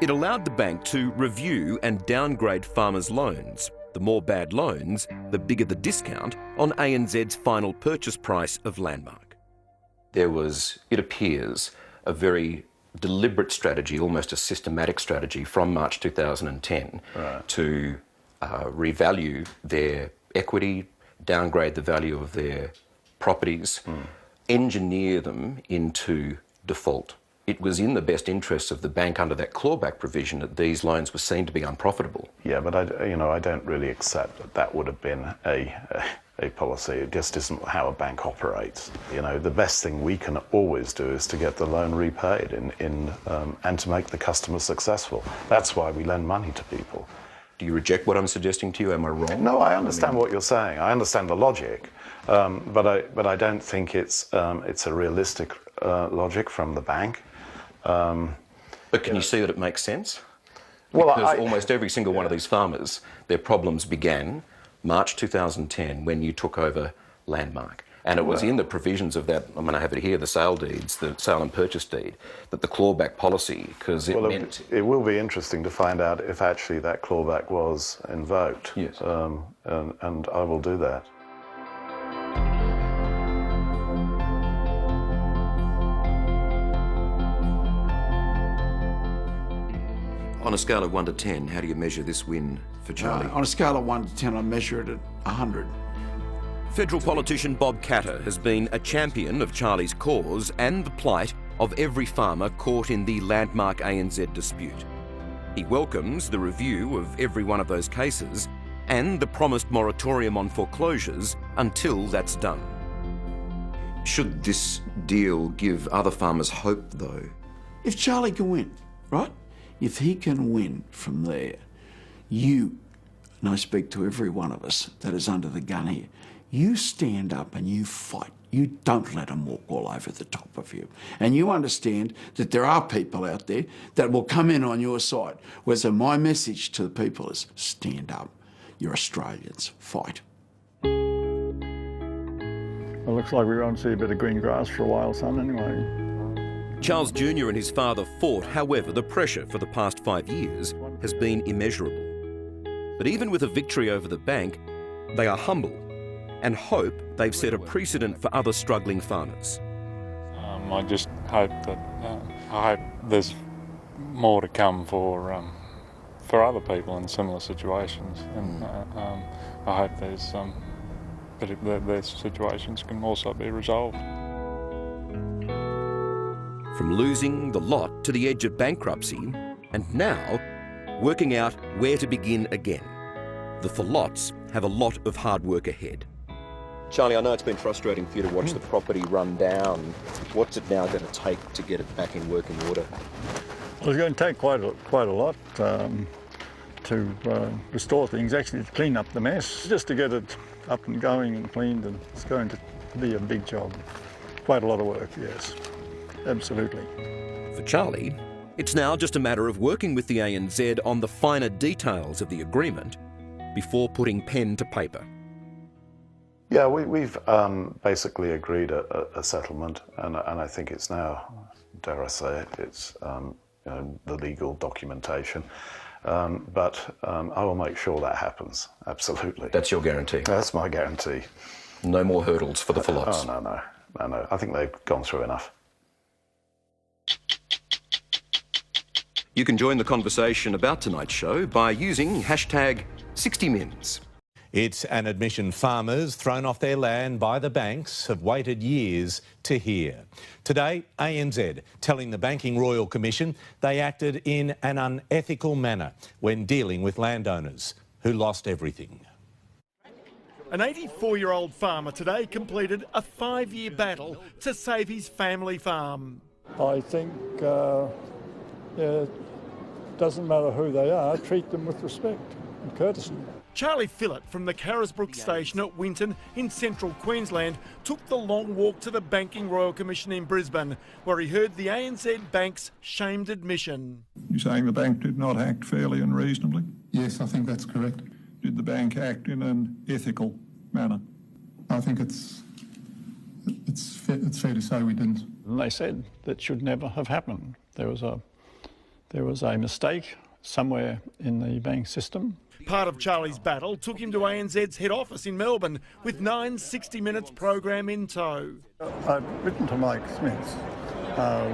It allowed the bank to review and downgrade farmers' loans. The more bad loans, the bigger the discount on ANZ's final purchase price of Landmark. There was, it appears, a very deliberate strategy, almost a systematic strategy from March 2010 to revalue their equity, downgrade the value of their properties, engineer them into default. It was in the best interests of the bank under that clawback provision that these loans were seen to be unprofitable. Yeah, but I don't really accept that that would have been a policy. It just isn't how a bank operates. The best thing we can always do is to get the loan repaid and to make the customer successful. That's why we lend money to people. Do you reject what I'm suggesting to you? Am I wrong? No, I understand what you're saying. I understand the logic, but I don't think it's a realistic logic from the bank. But can you see that it makes sense? Well, because almost every single one of these farmers, their problems began March 2010 when you took over Landmark. And it was in the provisions of that, I have it here, the sale deeds, the sale and purchase deed, that the clawback policy, because it meant... It will be interesting to find out if actually that clawback was invoked. Yes. And I will do that. On a scale of 1 to 10, how do you measure this win for Charlie? On a scale of 1 to 10, I measure it at 100. Federal politician Bob Katter has been a champion of Charlie's cause and the plight of every farmer caught in the Landmark ANZ dispute. He welcomes the review of every one of those cases and the promised moratorium on foreclosures until that's done. Should this deal give other farmers hope, though? If Charlie can win, right? If he can win from there, you, and I speak to every one of us that is under the gun here, you stand up and you fight. You don't let them walk all over the top of you. And you understand that there are people out there that will come in on your side. Whereas my message to the people is, stand up. You're Australians. Fight. Well, looks like we won't see a bit of green grass for a while, son, anyway. Charles Jr. and his father fought, however, the pressure for the past 5 years has been immeasurable. But even with a victory over the bank, they are humble and hope they've set a precedent for other struggling farmers. I just hope that there's more to come for other people in similar situations, and I hope their situations can also be resolved. From losing the lot to the edge of bankruptcy, and now working out where to begin again. The Phillotts have a lot of hard work ahead. Charlie, I know it's been frustrating for you to watch the property run down. What's it now going to take to get it back in working order? Well, it's going to take quite a lot to restore things, actually to clean up the mess, just to get it up and going and cleaned, and it's going to be a big job. Quite a lot of work, yes, absolutely. For Charlie, it's now just a matter of working with the ANZ on the finer details of the agreement before putting pen to paper. Yeah, we've basically agreed a settlement, and I think it's now, dare I say it, it's the legal documentation. But I will make sure that happens, absolutely. That's your guarantee? That's my guarantee. No more hurdles for the Phillotts? Oh, no. I think they've gone through enough. You can join the conversation about tonight's show by using hashtag 60Mins. It's an admission farmers thrown off their land by the banks have waited years to hear. Today, ANZ telling the Banking Royal Commission they acted in an unethical manner when dealing with landowners who lost everything. An 84-year-old farmer today completed a 5-year battle to save his family farm. I think it doesn't matter who they are, treat them with respect and courtesy. Charlie Phillott from the Carisbrooke Station at Winton in central Queensland took the long walk to the Banking Royal Commission in Brisbane, where he heard the ANZ Bank's shamed admission. You're saying the bank did not act fairly and reasonably? Yes, I think that's correct. Did the bank act in an ethical manner? I think it's fair to say we didn't. And they said that should never have happened. There was a mistake somewhere in the bank system. Part of Charlie's battle took him to ANZ's head office in Melbourne with 9 60 Minutes program in tow. I've written to Mike Smith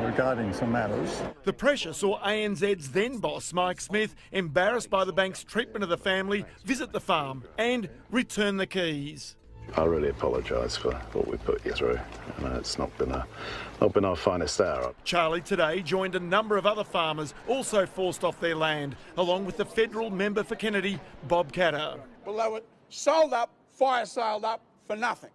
regarding some matters. The pressure saw ANZ's then boss, Mike Smith, embarrassed by the bank's treatment of the family, visit the farm and return the keys. I really apologise for what we put you through. It's not been our finest hour. Charlie today joined a number of other farmers also forced off their land, along with the federal member for Kennedy, Bob Katter. Well, they were sold up, fire sailed up for nothing,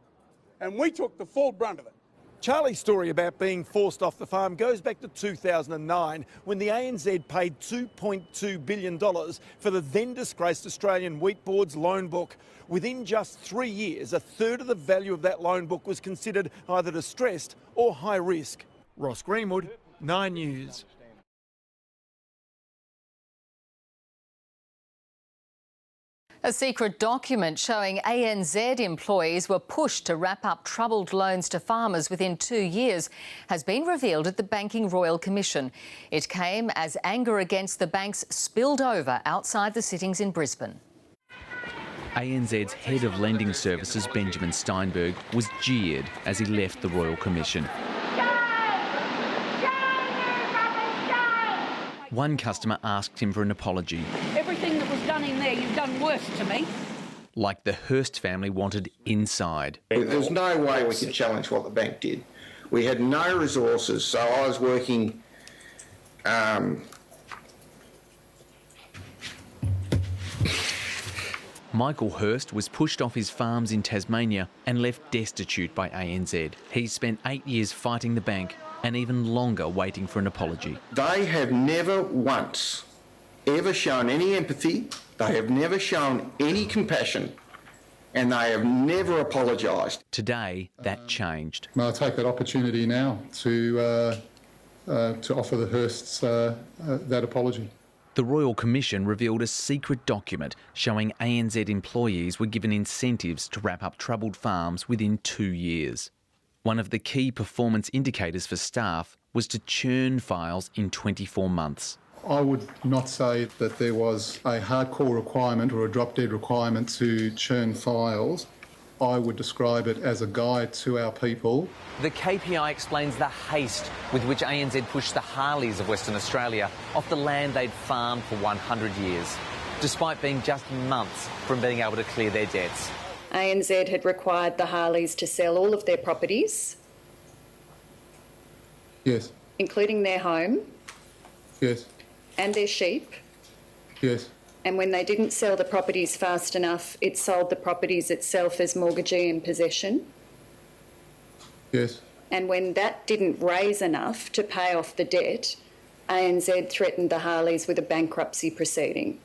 and we took the full brunt of it. Charlie's story about being forced off the farm goes back to 2009, when the ANZ paid $2.2 billion for the then disgraced Australian Wheat Board's loan book. Within just 3 years, a third of the value of that loan book was considered either distressed or high risk. Ross Greenwood, 9 News. A secret document showing ANZ employees were pushed to wrap up troubled loans to farmers within 2 years has been revealed at the Banking Royal Commission. It came as anger against the banks spilled over outside the sittings in Brisbane. ANZ's head of lending services, Benjamin Steinberg, was jeered as he left the Royal Commission. One customer asked him for an apology. Everything that was done in there, you've done worse to me. Like the Hurst family wanted inside. There's no way we could challenge what the bank did. We had no resources, so I was working Michael Hurst was pushed off his farms in Tasmania and left destitute by ANZ. He's spent 8 years fighting the bank and even longer waiting for an apology. They have never once ever shown any empathy, they have never shown any compassion, and they have never apologised. Today, that changed. May I take that opportunity now to offer the Hursts that apology? The Royal Commission revealed a secret document showing ANZ employees were given incentives to wrap up troubled farms within 2 years. One of the key performance indicators for staff was to churn files in 24 months. I would not say that there was a hardcore requirement or a drop-dead requirement to churn files I would describe it as a guide to our people. The KPI explains the haste with which ANZ pushed the Harleys of Western Australia off the land they'd farmed for 100 years, despite being just months from being able to clear their debts. ANZ had required the Harleys to sell all of their properties. Yes. Including their home. Yes. And their sheep. Yes. And when they didn't sell the properties fast enough, it sold the properties itself as mortgagee in possession. Yes. And when that didn't raise enough to pay off the debt, ANZ threatened the Harleys with a bankruptcy proceeding.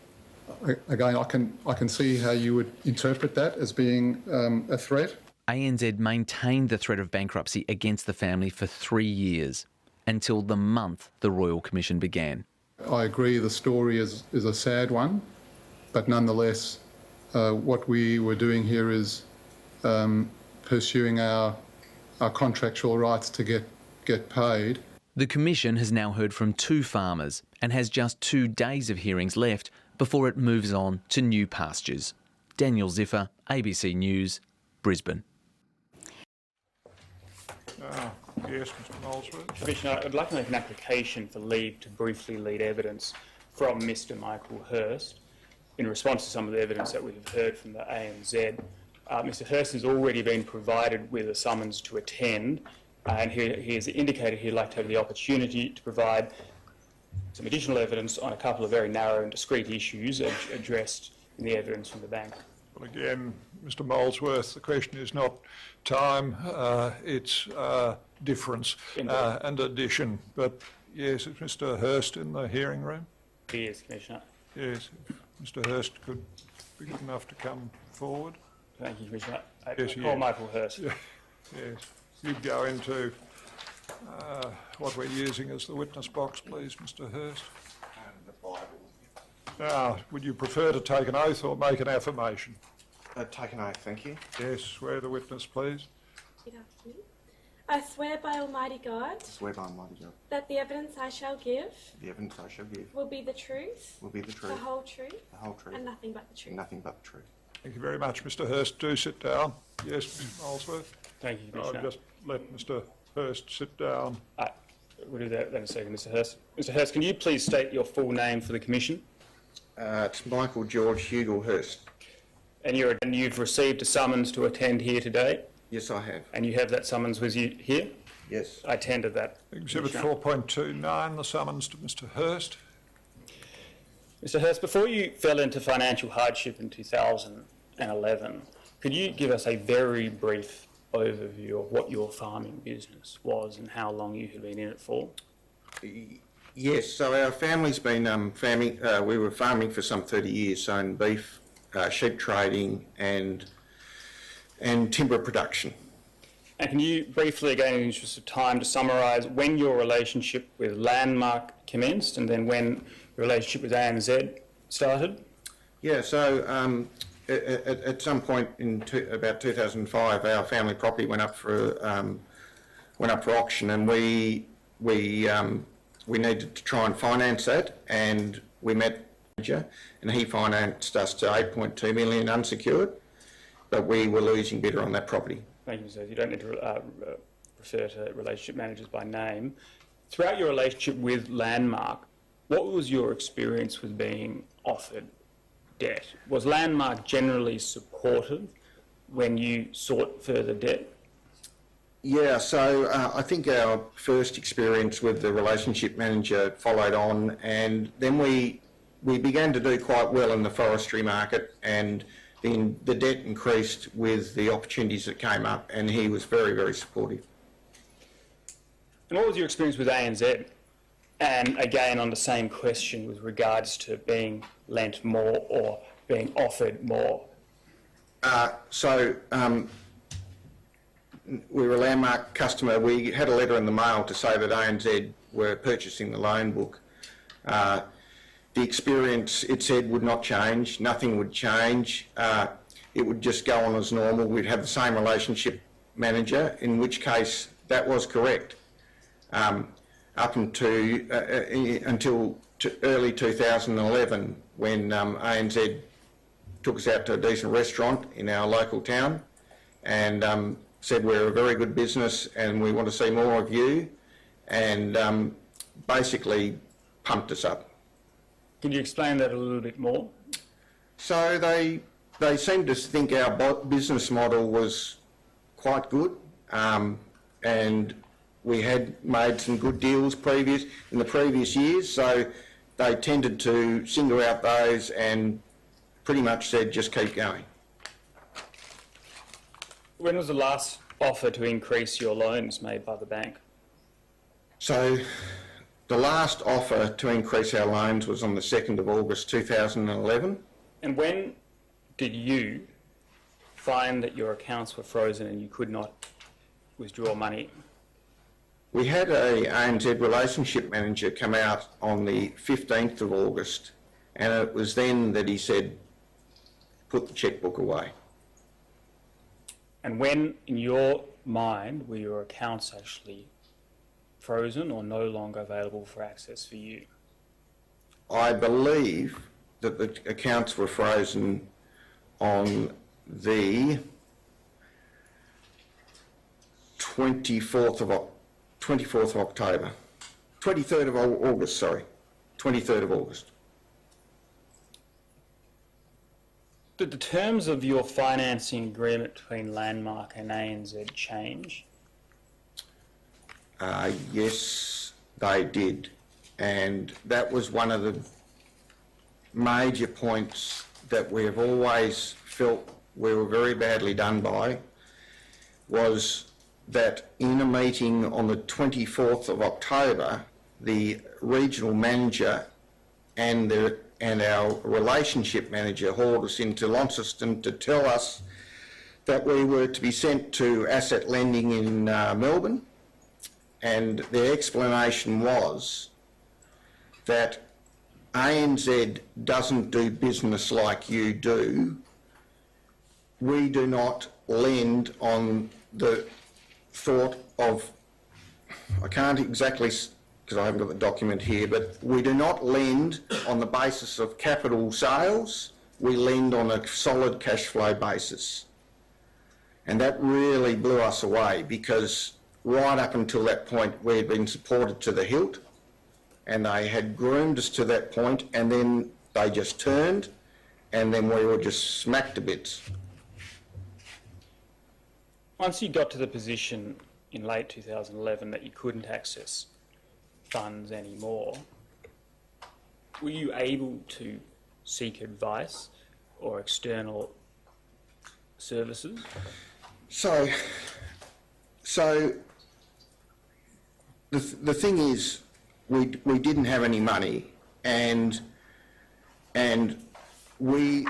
Again, I can see how you would interpret that as being a threat. ANZ maintained the threat of bankruptcy against the family for 3 years, until the month the Royal Commission began. I agree the story is a sad one, but nonetheless, what we were doing here is pursuing our contractual rights to get paid. The Commission has now heard from 2 farmers and has just 2 days of hearings left before it moves on to new pastures. Daniel Ziffer, ABC News, Brisbane. Yes, Mr Molesworth. Commissioner, I'd like to make an application for leave to briefly lead evidence from Mr Michael Hirst in response to some of the evidence that we've heard from the ANZ. Mr Hirst has already been provided with a summons to attend, and he has indicated he'd like to have the opportunity to provide some additional evidence on a couple of very narrow and discrete issues addressed in the evidence from the bank. Well, again, Mr Molesworth, the question is not time, it's difference and addition. But yes, is Mr Hirst in the hearing room? He is, Commissioner. Yes, if Mr Hirst could be good enough to come forward. Thank you, Commissioner. Yes, call Michael Hirst. Yes, you'd go into what we're using as the witness box, please, Mr Hirst. The Bible. Now, would you prefer to take an oath or make an affirmation? Take an oath, thank you. Yes, swear the witness, please. Good afternoon. I swear by Almighty God. Swear by Almighty God. That the evidence I shall give. The evidence I shall give. Will be the truth. Will be the truth. The whole truth. The whole truth. And nothing but the truth. And nothing but the truth. Thank you very much, Mr Hirst. Do sit down. Yes, Mr Molesworth. Thank you, Commissioner. I'll just let Mr Hirst sit down. We'll do that in a second, Mr Hirst. Mr Hirst, can you please state your full name for the Commission? It's Michael George Hugill Hirst. And you've received a summons to attend here today? Yes, I have. And you have that summons with you here? Yes. I attended that. Exhibit 4.29, the summons to Mr Hirst. Mr Hirst, before you fell into financial hardship in 2011, could you give us a very brief overview of what your farming business was and how long you had been in it for? Yes, so our family's been farming. We were farming for some 30 years, so in beef, sheep trading and timber production. And can you briefly, again in the interest of time, to summarise when your relationship with Landmark commenced and then when your relationship with ANZ started? Yeah, so at some point in about 2005, our family property went up for auction, and we needed to try and finance that, and we met a manager, and he financed us to 8.2 million unsecured, but we were losing bidder on that property. Thank you, sir. You don't need to refer to relationship managers by name. Throughout your relationship with Landmark, what was your experience with being offered debt? Was Landmark generally supportive when you sought further debt? Yeah, so I think our first experience with the relationship manager followed on, and then we began to do quite well in the forestry market, and then the debt increased with the opportunities that came up, and he was very, very supportive. And what was your experience with ANZ? And again, on the same question with regards to being lent more or being offered more? We were a Landmark customer. We had a letter in the mail to say that ANZ were purchasing the loan book. The experience, it said, would not change. Nothing would change. It would just go on as normal. We'd have the same relationship manager, in which case that was correct. Up until early 2011, when ANZ took us out to a decent restaurant in our local town, and said we're a very good business and we want to see more of you, and basically pumped us up. Can you explain that a little bit more? So they seemed to think our business model was quite good, and we had made some good deals in the previous years, so they tended to single out those and pretty much said just keep going. When was the last offer to increase your loans made by the bank? So the last offer to increase our loans was on the 2nd of August 2011. And when did you find that your accounts were frozen and you could not withdraw money? We had a ANZ relationship manager come out on the 15th of August, and it was then that he said, put the chequebook away. And when, in your mind, were your accounts actually frozen or no longer available for access for you? I believe that the accounts were frozen on the 23rd of August. Did the terms of your financing agreement between Landmark and ANZ change? Yes, they did. And that was one of the major points that we have always felt we were very badly done by, was that in a meeting on the 24th of October, the regional manager and our relationship manager hauled us into Launceston to tell us that we were to be sent to asset lending in Melbourne, and their explanation was that ANZ doesn't do business like you do. We do not lend on the thought of, I can't exactly, because I haven't got the document here, but we do not lend on the basis of capital sales. We lend on a solid cash flow basis. And that really blew us away, because right up until that point we had been supported to the hilt, and they had groomed us to that point, and then they just turned, and then we were just smacked to bits. Once you got to the position in late 2011 that you couldn't access funds anymore, were you able to seek advice or external services? So the thing is, we didn't have any money, and we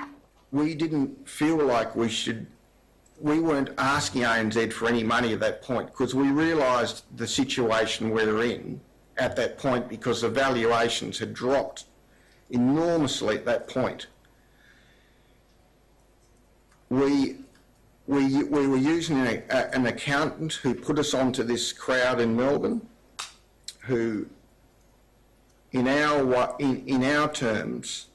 didn't feel like we weren't asking ANZ for any money at that point, because we realised the situation we were in at that point, because the valuations had dropped enormously at that point. We were using an accountant who put us onto this crowd in Melbourne, who in our terms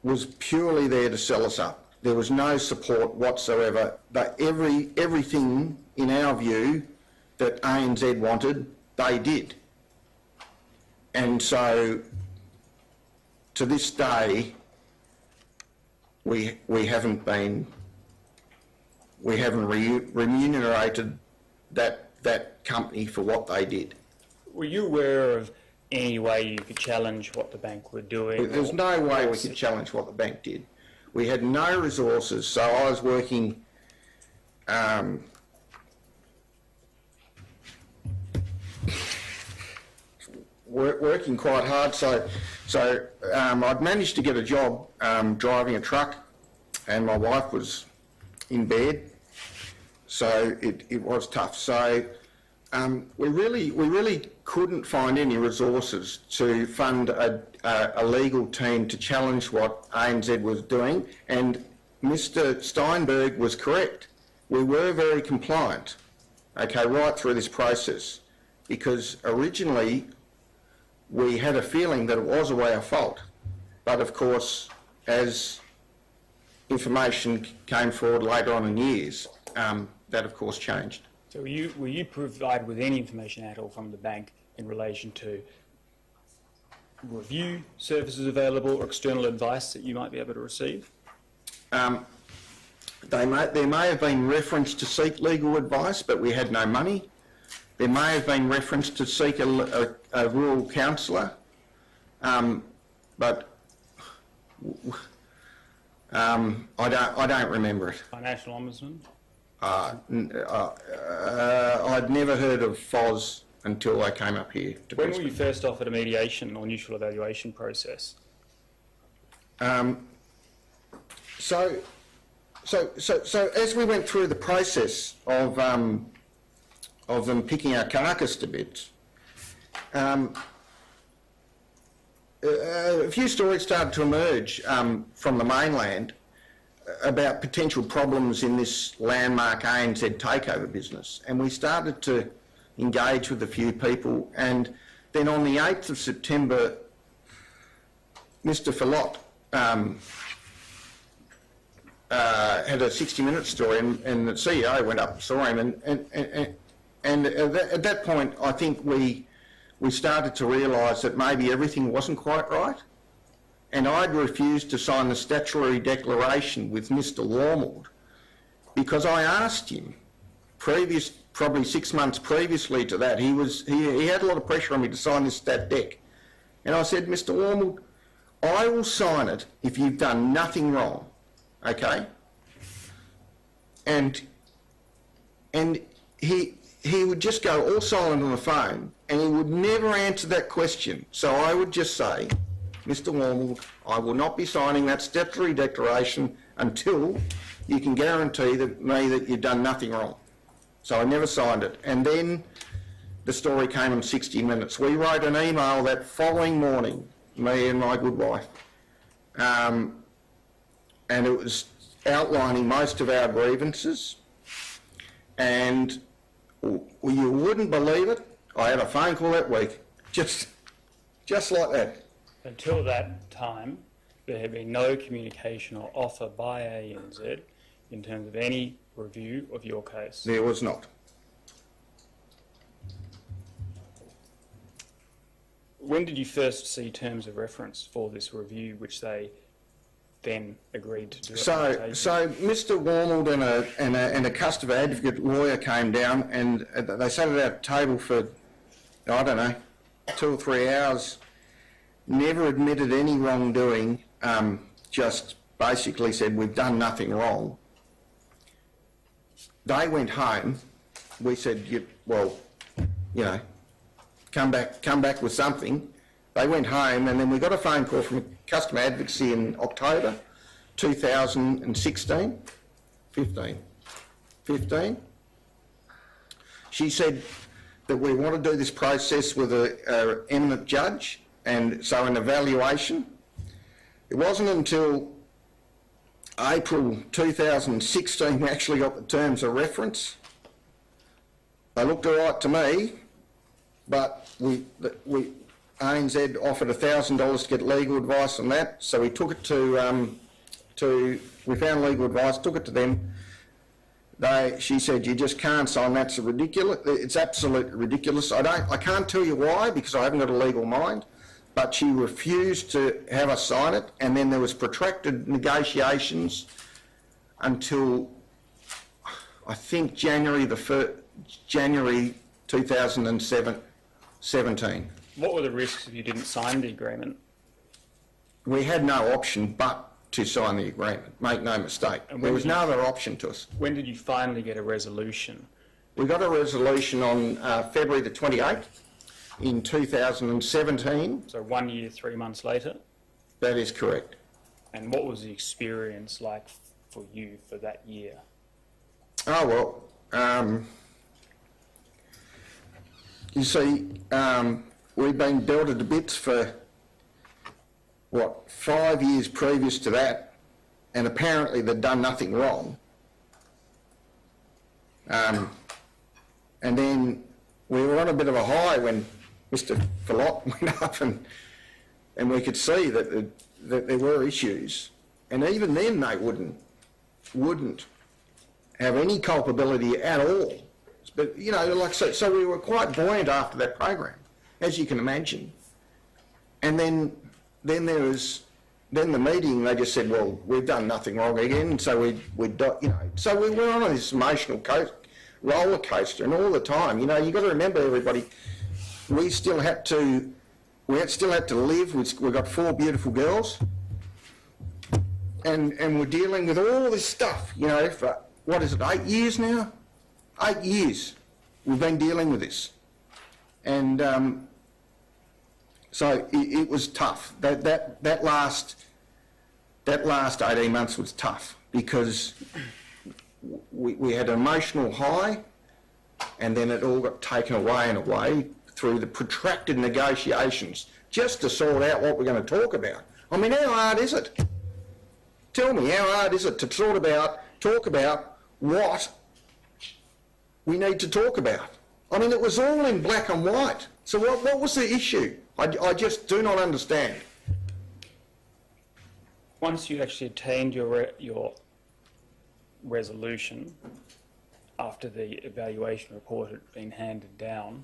was purely there to sell us up. There was no support whatsoever. But everything, in our view, that ANZ wanted, they did. And so, to this day, we haven't remunerated that company for what they did. Were you aware of any way you could challenge what the bank were doing? There's no way we could challenge what the bank did. We had no resources, so I was working working quite hard. So I'd managed to get a job driving a truck, and my wife was in bed, so it was tough. So we really couldn't find any resources to fund a legal team to challenge what ANZ was doing, and Mr. Steinberg was correct. We were very compliant, okay, right through this process, because originally we had a feeling that it was our fault, but of course, as information came forward later on in years. That of course changed. So were you provided with any information at all from the bank in relation to review services available or external advice that you might be able to receive? There may have been reference to seek legal advice, but we had no money. There may have been reference to seek a rural counsellor, but I don't remember it. Financial Ombudsman? I'd never heard of FOS until I came up here. When were you first offered a mediation or neutral evaluation process? So as we went through the process of them picking our carcass to bits, a few stories started to emerge from the mainland about potential problems in this landmark ANZ takeover business, and we started to engage with a few people, and then on the 8th of September, Mr. Phillott had a 60-minute story, and the CEO went up and saw him, and at that point I think we started to realise that maybe everything wasn't quite right, and I'd refused to sign the statutory declaration with Mr. Wormald because I asked him probably 6 months previously to that, he had a lot of pressure on me to sign this stat dec, and I said, Mr. Wormald, I will sign it if you've done nothing wrong. Okay, and he would just go all silent on the phone, and he would never answer that question. So I would just say, Mr. Wormald, I will not be signing that statutory declaration until you can guarantee me that you've done nothing wrong. So I never signed it, and then the story came in 60 minutes. We wrote an email that following morning, me and my good wife. And it was outlining most of our grievances, and you wouldn't believe it, I had a phone call that week, just like that. Until that time, there had been no communication or offer by ANZ in terms of any review of your case? There was not. When did you first see terms of reference for this review, which they then agreed to do? So Mr. Wormald and a customer advocate lawyer came down, and they sat at our table for, I don't know, 2 or 3 hours, never admitted any wrongdoing, just basically said, we've done nothing wrong. They went home. We said, well, you know, come back with something. They went home, and then we got a phone call from customer advocacy in October 2016, 15. She said that we want to do this process with an eminent judge, and so an evaluation. It wasn't until April 2016 we actually got the terms of reference. They looked all right to me, but ANZ offered $1,000 to get legal advice on that, so we took it we found legal advice, took it to them. She said, you just can't sign that, it's absolutely ridiculous. I can't tell you why, because I haven't got a legal mind, but she refused to have us sign it, and then there was protracted negotiations until, I think, January 2017. What were the risks if you didn't sign the agreement? We had no option but to sign the agreement, make no mistake. There was no other option to us. When did you finally get a resolution? We got a resolution on February the 28th in 2017. So 1 year, 3 months later? That is correct. And what was the experience like for you for that year? Oh, well, you see, we've been belted to bits for, 5 years previous to that, and apparently they'd done nothing wrong. And then we were on a bit of a high when Mr. Phillott went up, and we could see that there were issues. And even then they wouldn't have any culpability at all. But, you know, like so we were quite buoyant after that program, as you can imagine. And then the meeting, they just said, well, we've done nothing wrong again, so we were on this emotional roller coaster, and all the time, you know, you've got to remember, everybody, we still had to live. We've got 4 beautiful girls, and we're dealing with all this stuff, you know, for, what is it, 8 years now? 8 years we've been dealing with this. And so it was tough. That last 18 months was tough, because we had an emotional high, and then it all got taken away in a way through the protracted negotiations just to sort out what we're going to talk about. I mean, how hard is it? Tell me, how hard is it to talk about what we need to talk about? I mean, it was all in black and white. So what was the issue? I just do not understand. Once you actually attained your resolution, after the evaluation report had been handed down,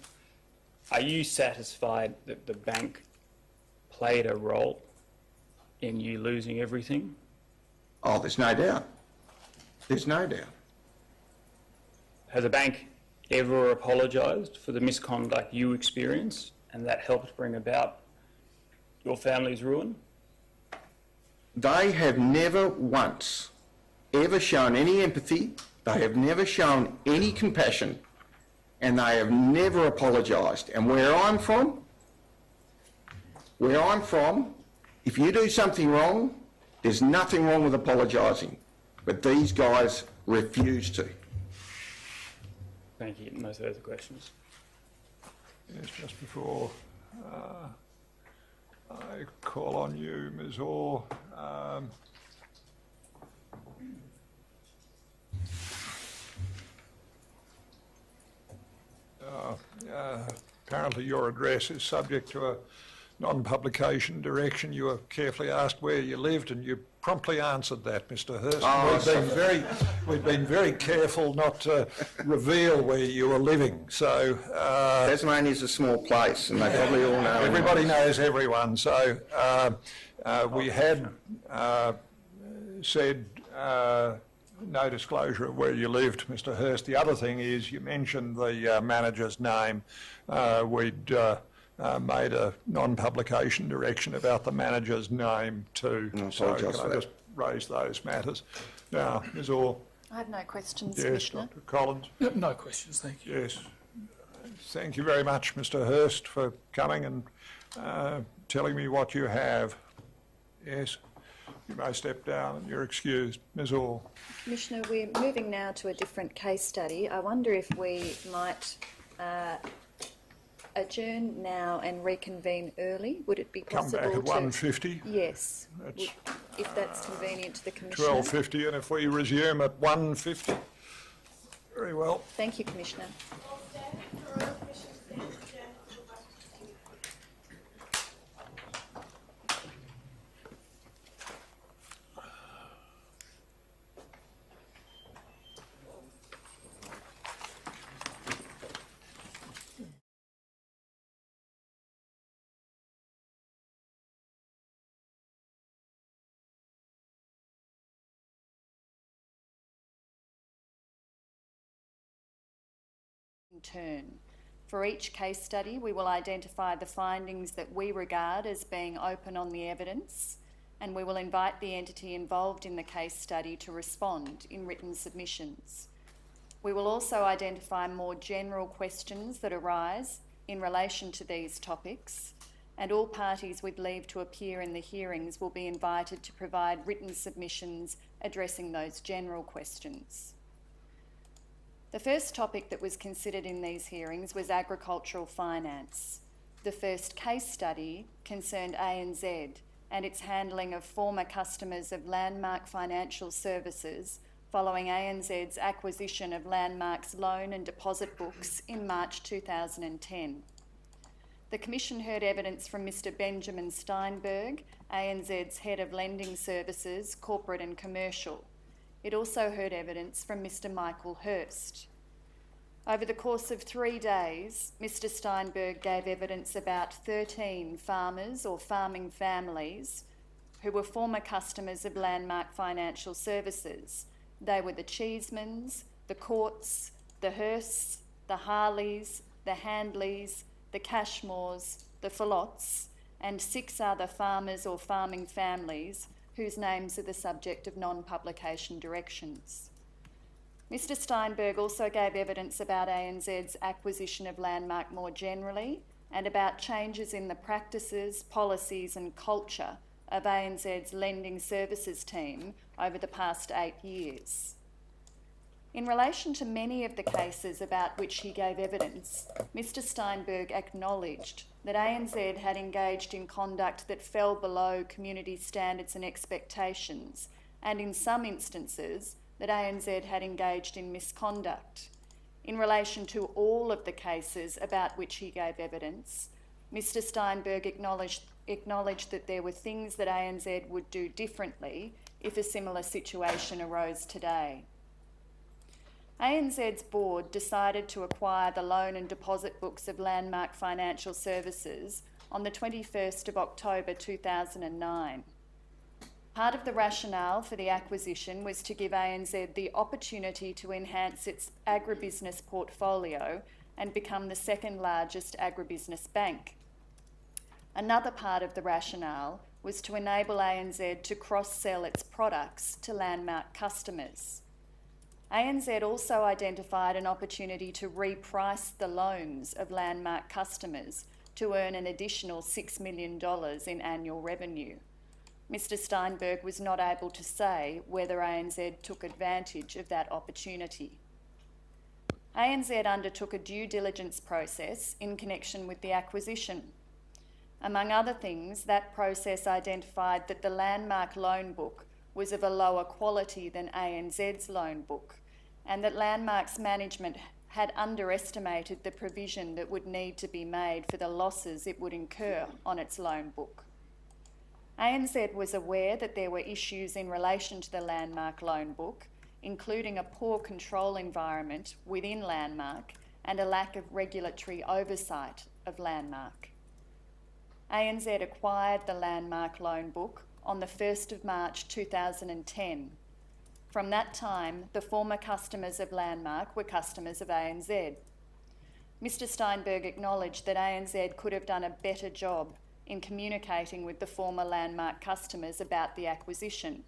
are you satisfied that the bank played a role in you losing everything? Oh, there's no doubt. There's no doubt. Has the bank ever apologised for the misconduct you experienced, and that helped bring about your family's ruin? They have never once ever shown any empathy, they have never shown any compassion, and they have never apologised. And where I'm from, if you do something wrong, there's nothing wrong with apologising. But these guys refuse to. Thank you. No further questions. Yes, just before I call on you, Ms. Orr, apparently your address is subject to a non-publication direction. You were carefully asked where you lived, and you promptly answered that, Mr. Hurst. We've been very careful not to reveal where you were living. So Tasmania's a small place, and they probably all know. Everybody knows everyone. So we had said no disclosure of where you lived, Mr. Hurst. The other thing is, you mentioned the manager's name. We'd made a non-publication direction about the manager's name too. So can I just raise those matters? Now, Ms. Orr. I have no questions, yes, Commissioner. Dr. Collins. No questions, thank you. Yes. Thank you very much, Mr. Hurst, for coming and telling me what you have. Yes. You may step down and you're excused. Ms. Orr. Commissioner, we're moving now to a different case study. I wonder if we might adjourn now and reconvene early. Would it be possible come back at 1:50? Yes, if that's convenient to the Commissioner. 12:50, and if we resume at 1:50. Very well. Thank you, Commissioner. Turn. For each case study, we will identify the findings that we regard as being open on the evidence, and we will invite the entity involved in the case study to respond in written submissions. We will also identify more general questions that arise in relation to these topics, and all parties with leave to appear in the hearings will be invited to provide written submissions addressing those general questions. The first topic that was considered in these hearings was agricultural finance. The first case study concerned ANZ and its handling of former customers of Landmark Financial Services following ANZ's acquisition of Landmark's loan and deposit books in March 2010. The Commission heard evidence from Mr Benjamin Steinberg, ANZ's Head of Lending Services, Corporate and Commercial. It also heard evidence from Mr Michael Hurst. Over the course of 3 days, Mr Steinberg gave evidence about 13 farmers or farming families who were former customers of Landmark Financial Services. They were the Cheesemans, the Courts, the Hursts, the Harleys, the Handleys, the Cashmores, the Phillotts, and 6 other farmers or farming families whose names are the subject of non-publication directions. Mr Steinberg also gave evidence about ANZ's acquisition of Landmark more generally and about changes in the practices, policies and culture of ANZ's lending services team over the past 8 years. In relation to many of the cases about which he gave evidence, Mr Steinberg acknowledged that ANZ had engaged in conduct that fell below community standards and expectations, and in some instances that ANZ had engaged in misconduct. In relation to all of the cases about which he gave evidence, Mr Steinberg acknowledged that there were things that ANZ would do differently if a similar situation arose today. ANZ's board decided to acquire the loan and deposit books of Landmark Financial Services on the 21st of October 2009. Part of the rationale for the acquisition was to give ANZ the opportunity to enhance its agribusiness portfolio and become the second largest agribusiness bank. Another part of the rationale was to enable ANZ to cross-sell its products to Landmark customers. ANZ also identified an opportunity to reprice the loans of Landmark customers to earn an additional $6 million in annual revenue. Mr Steinberg was not able to say whether ANZ took advantage of that opportunity. ANZ undertook a due diligence process in connection with the acquisition. Among other things, that process identified that the Landmark loan book was of a lower quality than ANZ's loan book, and that Landmark's management had underestimated the provision that would need to be made for the losses it would incur on its loan book. ANZ was aware that there were issues in relation to the Landmark loan book, including a poor control environment within Landmark and a lack of regulatory oversight of Landmark. ANZ acquired the Landmark loan book on the 1st of March 2010. From that time, the former customers of Landmark were customers of ANZ. Mr Steinberg acknowledged that ANZ could have done a better job in communicating with the former Landmark customers about the acquisition.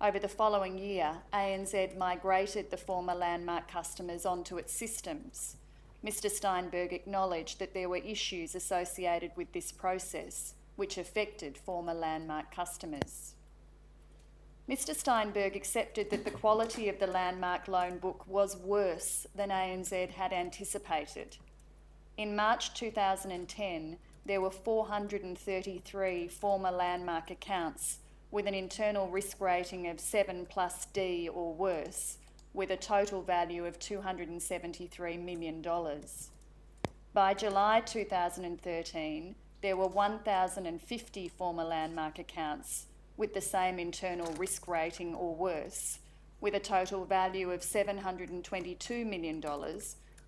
Over the following year, ANZ migrated the former Landmark customers onto its systems. Mr Steinberg acknowledged that there were issues associated with this process, which affected former Landmark customers. Mr Steinberg accepted that the quality of the Landmark loan book was worse than ANZ had anticipated. In March 2010, there were 433 former Landmark accounts with an internal risk rating of 7+D or worse, with a total value of $273 million. By July 2013, there were 1,050 former Landmark accounts with the same internal risk rating or worse, with a total value of $722 million,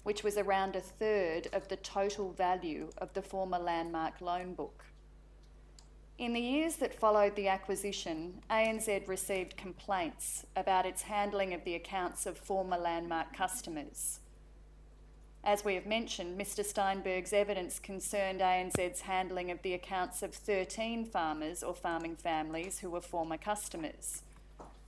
which was around a third of the total value of the former Landmark loan book. In the years that followed the acquisition, ANZ received complaints about its handling of the accounts of former Landmark customers. As we have mentioned, Mr Steinberg's evidence concerned ANZ's handling of the accounts of 13 farmers or farming families who were former customers.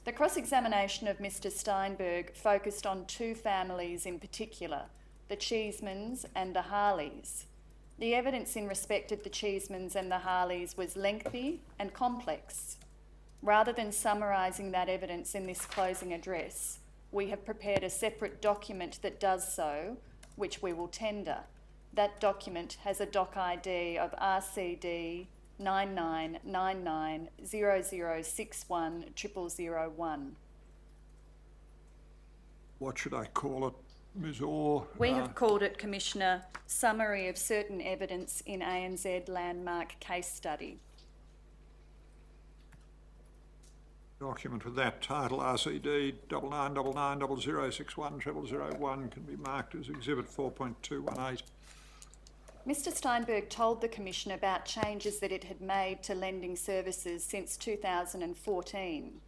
The cross-examination of Mr Steinberg focused on 2 families in particular, the Cheesemans and the Harleys. The evidence in respect of the Cheesemans and the Harleys was lengthy and complex. Rather than summarising that evidence in this closing address, we have prepared a separate document that does so, which we will tender. That document has a doc ID of RCD 999900610001. What should I call it? Ms Orr. We have called it, Commissioner, Summary of Certain Evidence in ANZ Landmark Case Study. Document with that title, RCD 999900610001, can be marked as Exhibit 4.218. Mr Steinberg told the Commission about changes that it had made to lending services since 2014.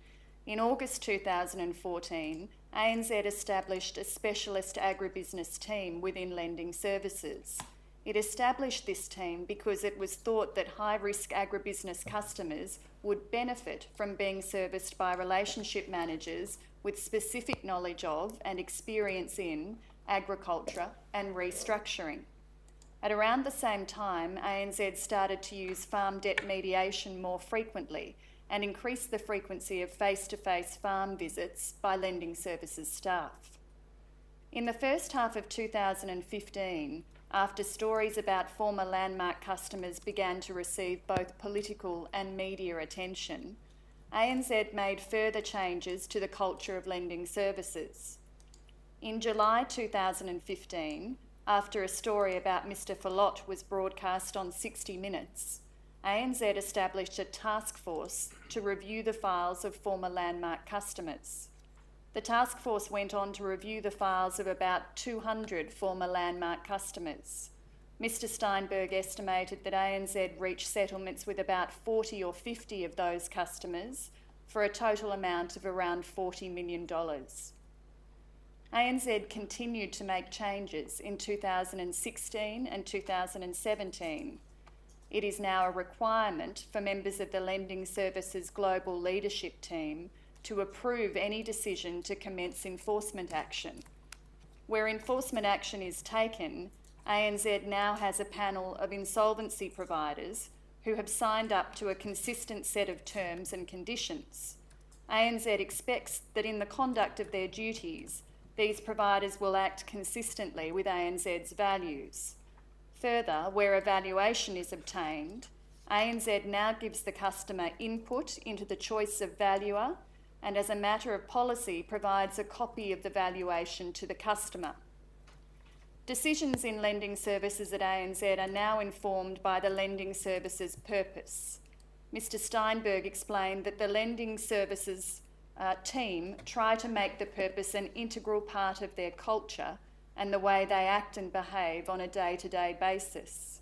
In August 2014, ANZ established a specialist agribusiness team within lending services. It established this team because it was thought that high-risk agribusiness customers would benefit from being serviced by relationship managers with specific knowledge of and experience in agriculture and restructuring. At around the same time, ANZ started to use farm debt mediation more frequently and increased the frequency of face-to-face farm visits by lending services staff. In the first half of 2015, after stories about former Landmark customers began to receive both political and media attention, ANZ made further changes to the culture of lending services. In July 2015, after a story about Mr Phillott was broadcast on 60 Minutes, ANZ established a task force to review the files of former Landmark customers. The task force went on to review the files of about 200 former Landmark customers. Mr Steinberg estimated that ANZ reached settlements with about 40 or 50 of those customers for a total amount of around $40 million. ANZ continued to make changes in 2016 and 2017. It is now a requirement for members of the Lending Services Global Leadership Team to approve any decision to commence enforcement action. Where enforcement action is taken, ANZ now has a panel of insolvency providers who have signed up to a consistent set of terms and conditions. ANZ expects that in the conduct of their duties, these providers will act consistently with ANZ's values. Further, where a valuation is obtained, ANZ now gives the customer input into the choice of valuer and, as a matter of policy, provides a copy of the valuation to the customer. Decisions in lending services at ANZ are now informed by the lending services purpose. Mr Steinberg explained that the lending services team try to make the purpose an integral part of their culture and the way they act and behave on a day-to-day basis.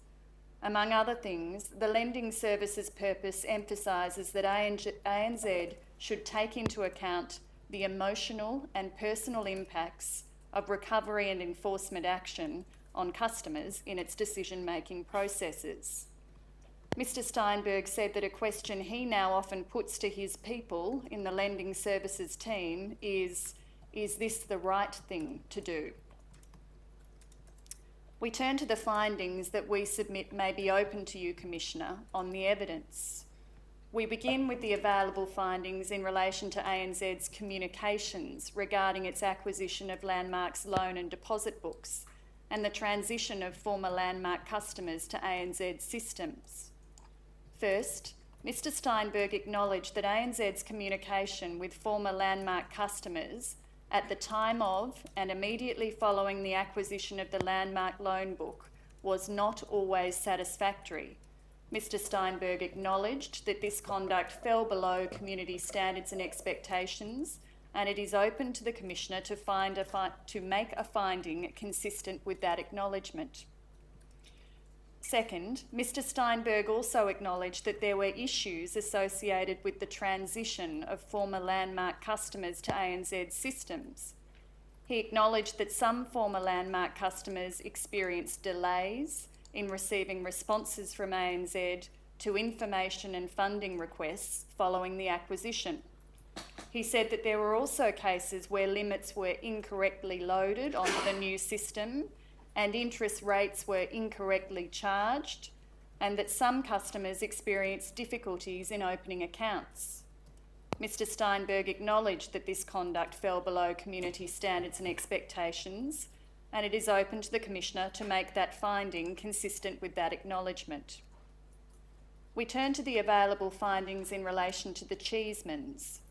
Among other things, the lending services purpose emphasises that ANZ should take into account the emotional and personal impacts of recovery and enforcement action on customers in its decision-making processes. Mr Steinberg said that a question he now often puts to his people in the lending services team is this the right thing to do? We turn to the findings that we submit may be open to you, Commissioner, on the evidence. We begin with the available findings in relation to ANZ's communications regarding its acquisition of Landmark's loan and deposit books and the transition of former Landmark customers to ANZ systems. First, Mr Steinberg acknowledged that ANZ's communication with former Landmark customers at the time of and immediately following the acquisition of the Landmark loan book was not always satisfactory. Mr Steinberg acknowledged that this conduct fell below community standards and expectations, and it is open to the Commissioner to make a finding consistent with that acknowledgement. Second, Mr Steinberg also acknowledged that there were issues associated with the transition of former Landmark customers to ANZ systems. He acknowledged that some former Landmark customers experienced delays in receiving responses from ANZ to information and funding requests following the acquisition. He said that there were also cases where limits were incorrectly loaded onto the new system and interest rates were incorrectly charged, and that some customers experienced difficulties in opening accounts. Mr Steinberg acknowledged that this conduct fell below community standards and expectations, and it is open to the Commissioner to make that finding consistent with that acknowledgement. We turn to the available findings in relation to the Cheesemans.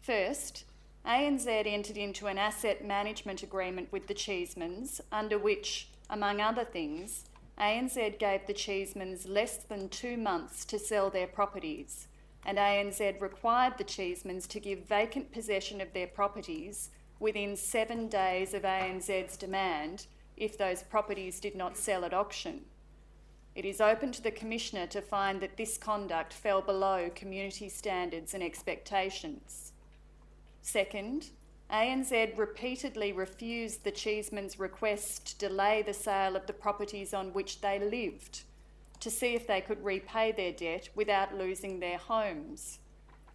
First, ANZ entered into an asset management agreement with the Cheesemans, under which, among other things, ANZ gave the Cheesemans less than 2 months to sell their properties, and ANZ required the Cheesemans to give vacant possession of their properties within 7 days of ANZ's demand if those properties did not sell at auction. It is open to the Commissioner to find that this conduct fell below community standards and expectations. Second, ANZ repeatedly refused the Cheesemans' request to delay the sale of the properties on which they lived, to see if they could repay their debt without losing their homes,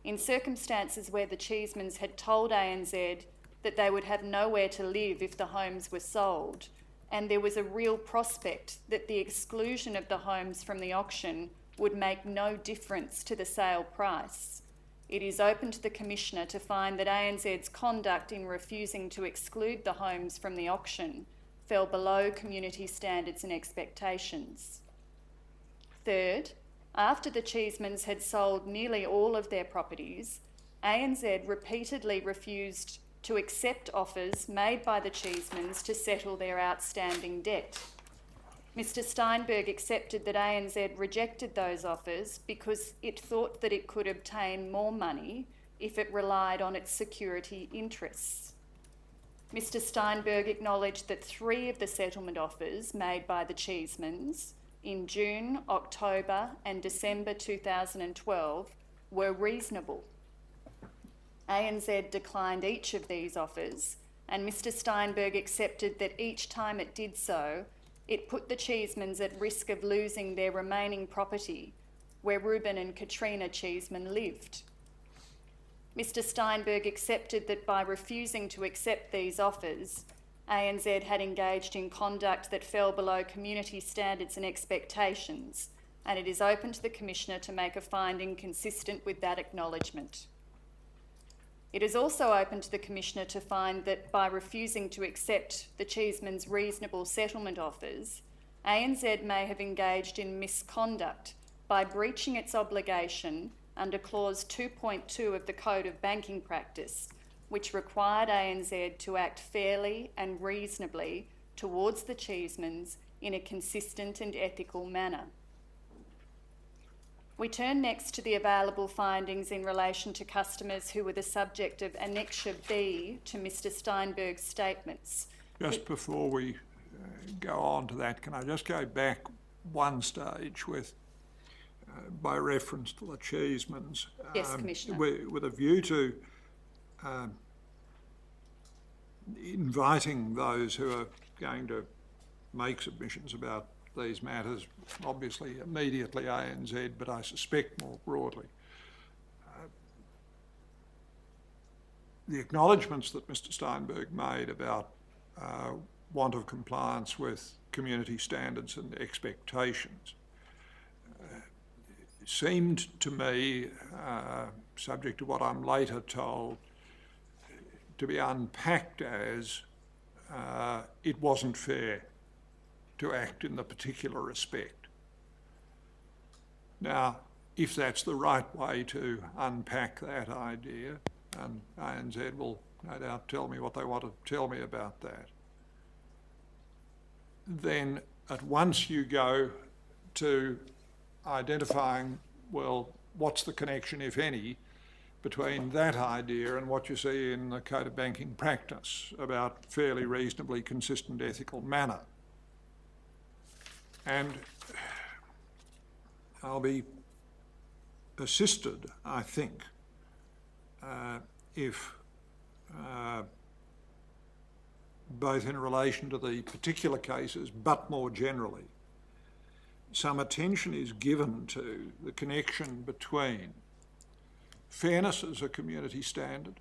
in circumstances where the Cheesemans had told ANZ that they would have nowhere to live if the homes were sold, and there was a real prospect that the exclusion of the homes from the auction would make no difference to the sale price. It is open to the Commissioner to find that ANZ's conduct in refusing to exclude the homes from the auction fell below community standards and expectations. Third, after the Cheesemans had sold nearly all of their properties, ANZ repeatedly refused to accept offers made by the Cheesemans to settle their outstanding debt. Mr Steinberg accepted that ANZ rejected those offers because it thought that it could obtain more money if it relied on its security interests. Mr Steinberg acknowledged that 3 of the settlement offers made by the Cheesemans in June, October and December 2012 were reasonable. ANZ declined each of these offers, and Mr Steinberg accepted that each time it did so, it put the Cheesemans at risk of losing their remaining property, where Reuben and Katrina Cheeseman lived. Mr Steinberg accepted that by refusing to accept these offers, ANZ had engaged in conduct that fell below community standards and expectations, and it is open to the Commissioner to make a finding consistent with that acknowledgement. It is also open to the Commissioner to find that by refusing to accept the Cheesemans' reasonable settlement offers, ANZ may have engaged in misconduct by breaching its obligation under Clause 2.2 of the Code of Banking Practice, which required ANZ to act fairly and reasonably towards the Cheesemans in a consistent and ethical manner. We turn next to the available findings in relation to customers who were the subject of Annexure B to Mr Steinberg's statements. Just before we go on to that, can I just go back one stage with, by reference to the Cheesemans? Yes, Commissioner. With a view to inviting those who are going to make submissions about these matters, obviously immediately ANZ, but I suspect more broadly. The acknowledgements that Mr Steinberg made about want of compliance with community standards and expectations seemed to me, subject to what I'm later told, to be unpacked as it wasn't fair to act in the particular respect. Now, if that's the right way to unpack that idea, and ANZ will no doubt tell me what they want to tell me about that, then at once you go to identifying, well, what's the connection, if any, between that idea and what you see in the Code of Banking Practice about fairly reasonably consistent ethical manner. And I'll be assisted, I think, if both in relation to the particular cases, but more generally, some attention is given to the connection between fairness as a community standard,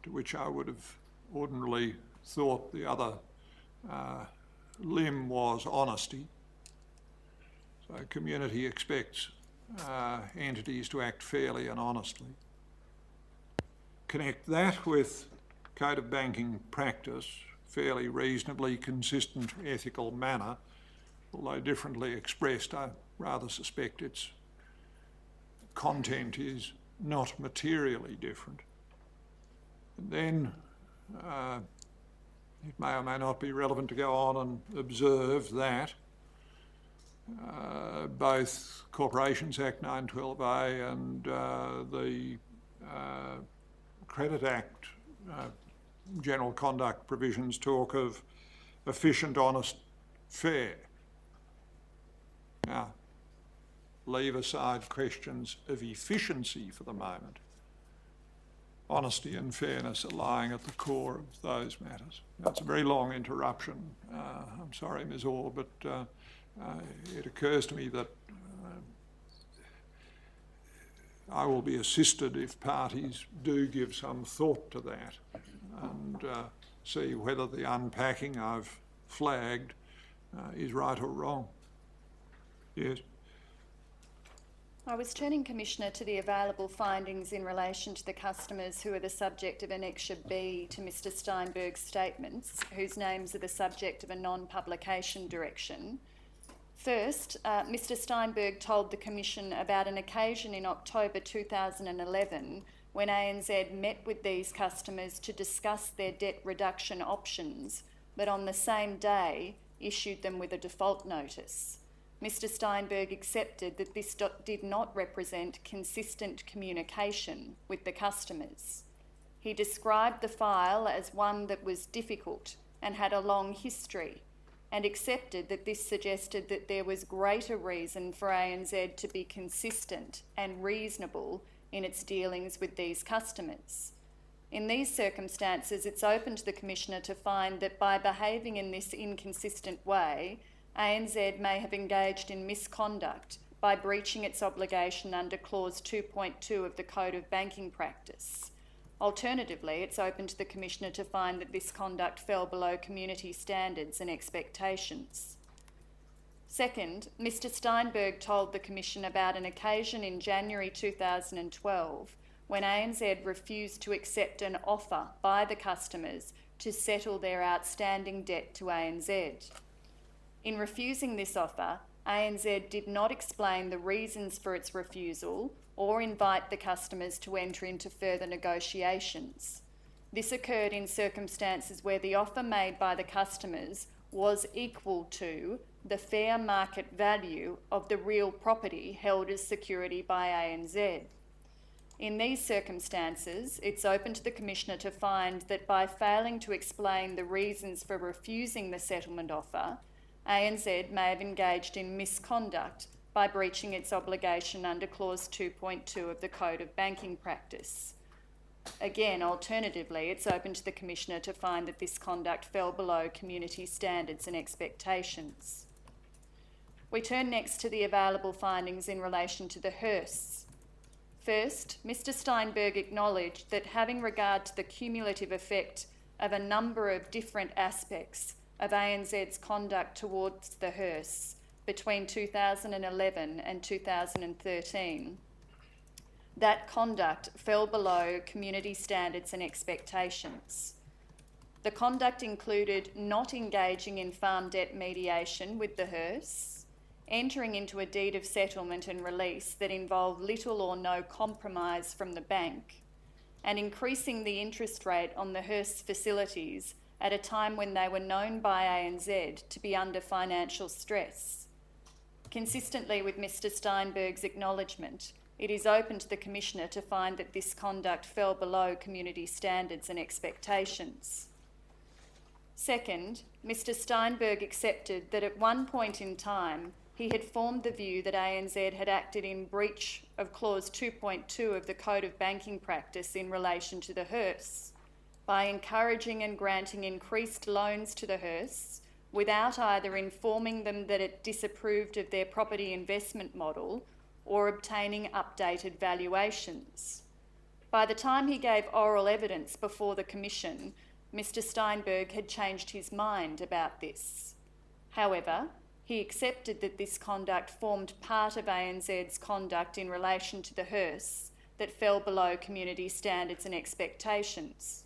to which I would have ordinarily thought the other limb was honesty. So community expects entities to act fairly and honestly. Connect that with Code of Banking Practice, fairly reasonably consistent ethical manner, although differently expressed. I rather suspect its content is not materially different. And then it may or may not be relevant to go on and observe that both Corporations Act 912A and the Credit Act general conduct provisions talk of efficient, honest, fair. Now, leave aside questions of efficiency for the moment. Honesty and fairness are lying at the core of those matters. That's a very long interruption. I'm sorry, Ms. Orr, but it occurs to me that I will be assisted if parties do give some thought to that and see whether the unpacking I've flagged is right or wrong. Yes. I was turning, Commissioner, to the available findings in relation to the customers who are the subject of Annexure B to Mr Steinberg's statements, whose names are the subject of a non-publication direction. First, Mr Steinberg told the Commission about an occasion in October 2011 when ANZ met with these customers to discuss their debt reduction options, but on the same day issued them with a default notice. Mr Steinberg accepted that this did not represent consistent communication with the customers. He described the file as one that was difficult and had a long history, and accepted that this suggested that there was greater reason for ANZ to be consistent and reasonable in its dealings with these customers. In these circumstances, it's open to the Commissioner to find that by behaving in this inconsistent way, ANZ may have engaged in misconduct by breaching its obligation under Clause 2.2 of the Code of Banking Practice. Alternatively, it's open to the Commissioner to find that this conduct fell below community standards and expectations. Second, Mr Steinberg told the Commission about an occasion in January 2012 when ANZ refused to accept an offer by the customers to settle their outstanding debt to ANZ. In refusing this offer, ANZ did not explain the reasons for its refusal or invite the customers to enter into further negotiations. This occurred in circumstances where the offer made by the customers was equal to the fair market value of the real property held as security by ANZ. In these circumstances, it's open to the Commissioner to find that by failing to explain the reasons for refusing the settlement offer, ANZ may have engaged in misconduct by breaching its obligation under Clause 2.2 of the Code of Banking Practice. Again, alternatively, it's open to the Commissioner to find that this conduct fell below community standards and expectations. We turn next to the available findings in relation to the Hearsts. First, Mr Steinberg acknowledged that having regard to the cumulative effect of a number of different aspects of ANZ's conduct towards the Hearsts between 2011 and 2013, that conduct fell below community standards and expectations. The conduct included not engaging in farm debt mediation with the Hearsts, entering into a deed of settlement and release that involved little or no compromise from the bank, and increasing the interest rate on the Hearsts facilities at a time when they were known by ANZ to be under financial stress. Consistently with Mr Steinberg's acknowledgement, it is open to the Commissioner to find that this conduct fell below community standards and expectations. Second, Mr Steinberg accepted that at one point in time he had formed the view that ANZ had acted in breach of Clause 2.2 of the Code of Banking Practice in relation to the Hearsts by encouraging and granting increased loans to the Hearsts without either informing them that it disapproved of their property investment model or obtaining updated valuations. By the time he gave oral evidence before the Commission, Mr Steinberg had changed his mind about this. However, he accepted that this conduct formed part of ANZ's conduct in relation to the Hearsts that fell below community standards and expectations.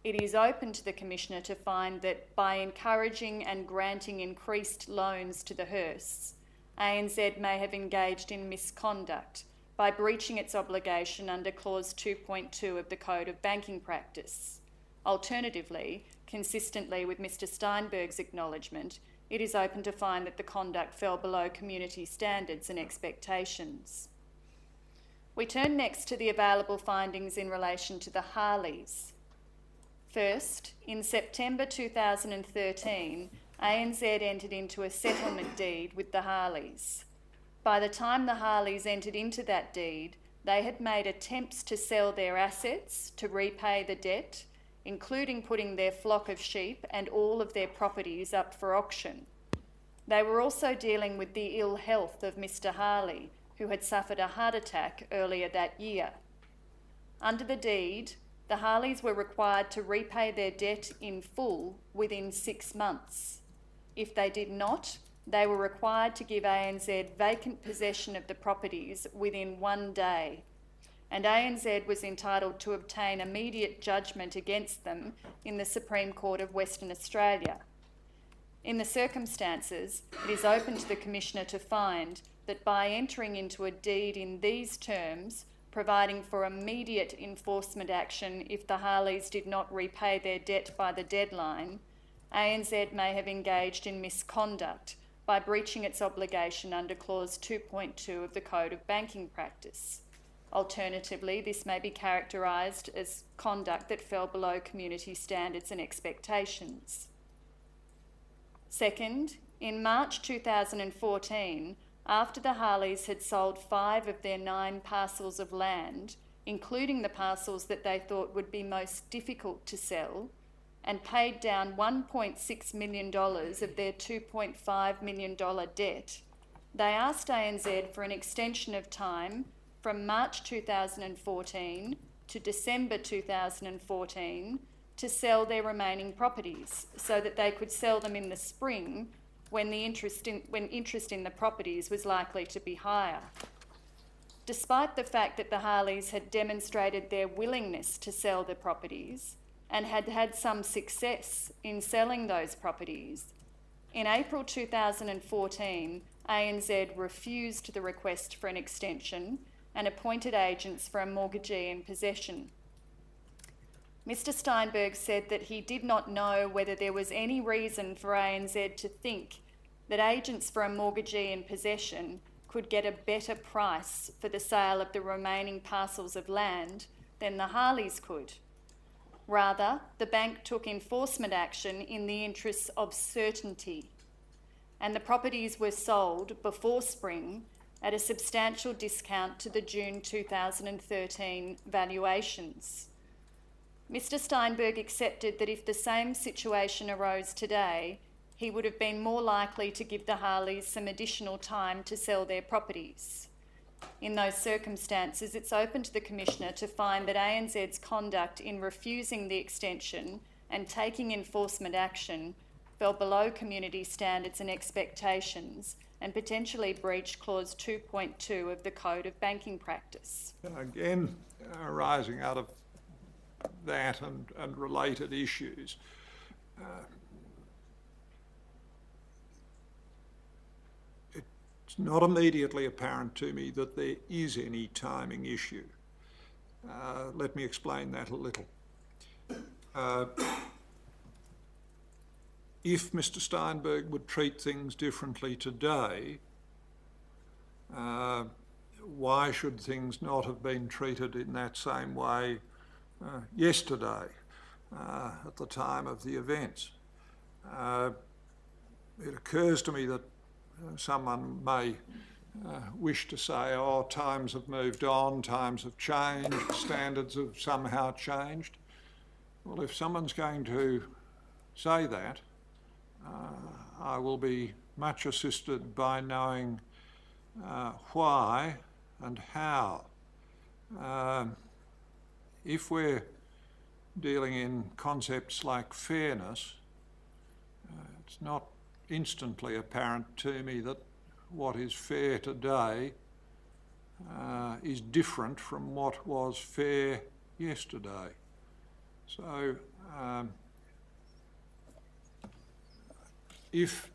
It is open to the Commissioner to find that by encouraging and granting increased loans to the Hearsts, ANZ may have engaged in misconduct by breaching its obligation under Clause 2.2 of the Code of Banking Practice. Alternatively, consistently with Mr Steinberg's acknowledgement, it is open to find that the conduct fell below community standards and expectations. We turn next to the available findings in relation to the Harleys. First, in September 2013, ANZ entered into a settlement deed with the Harleys. By the time the Harleys entered into that deed, they had made attempts to sell their assets to repay the debt, including putting their flock of sheep and all of their properties up for auction. They were also dealing with the ill health of Mr Harley, who had suffered a heart attack earlier that year. Under the deed, the Harleys were required to repay their debt in full within 6 months. If they did not, they were required to give ANZ vacant possession of the properties within 1 day, and ANZ was entitled to obtain immediate judgment against them in the Supreme Court of Western Australia. In the circumstances, it is open to the Commissioner to find that by entering into a deed in these terms, providing for immediate enforcement action if the Harleys did not repay their debt by the deadline, ANZ may have engaged in misconduct by breaching its obligation under Clause 2.2 of the Code of Banking Practice. Alternatively, this may be characterised as conduct that fell below community standards and expectations. Second, in March 2014, after the Harleys had sold 5 of their 9 parcels of land, including the parcels that they thought would be most difficult to sell, and paid down $1.6 million of their $2.5 million debt, they asked ANZ for an extension of time from March 2014 to December 2014 to sell their remaining properties so that they could sell them in the spring when interest in the properties was likely to be higher. Despite the fact that the Harleys had demonstrated their willingness to sell the properties and had had some success in selling those properties, in April 2014, ANZ refused the request for an extension and appointed agents for a mortgagee in possession. Mr Steinberg said that he did not know whether there was any reason for ANZ to think that agents for a mortgagee in possession could get a better price for the sale of the remaining parcels of land than the Harleys could. Rather, the bank took enforcement action in the interests of certainty, and the properties were sold before spring at a substantial discount to the June 2013 valuations. Mr Steinberg accepted that if the same situation arose today, he would have been more likely to give the Harleys some additional time to sell their properties. In those circumstances, it's open to the Commissioner to find that ANZ's conduct in refusing the extension and taking enforcement action fell below community standards and expectations and potentially breached Clause 2.2 of the Code of Banking Practice. Again, arising out of that and related issues, it's not immediately apparent to me that there is any timing issue. Let me explain that a little. If Mr Steinberg would treat things differently today, why should things not have been treated in that same way yesterday at the time of the events? It occurs to me that someone may wish to say, oh, times have moved on, times have changed, standards have somehow changed. Well, if someone's going to say that, I will be much assisted by knowing why and how. If we're dealing in concepts like fairness, it's not instantly apparent to me that what is fair today is different from what was fair yesterday. So if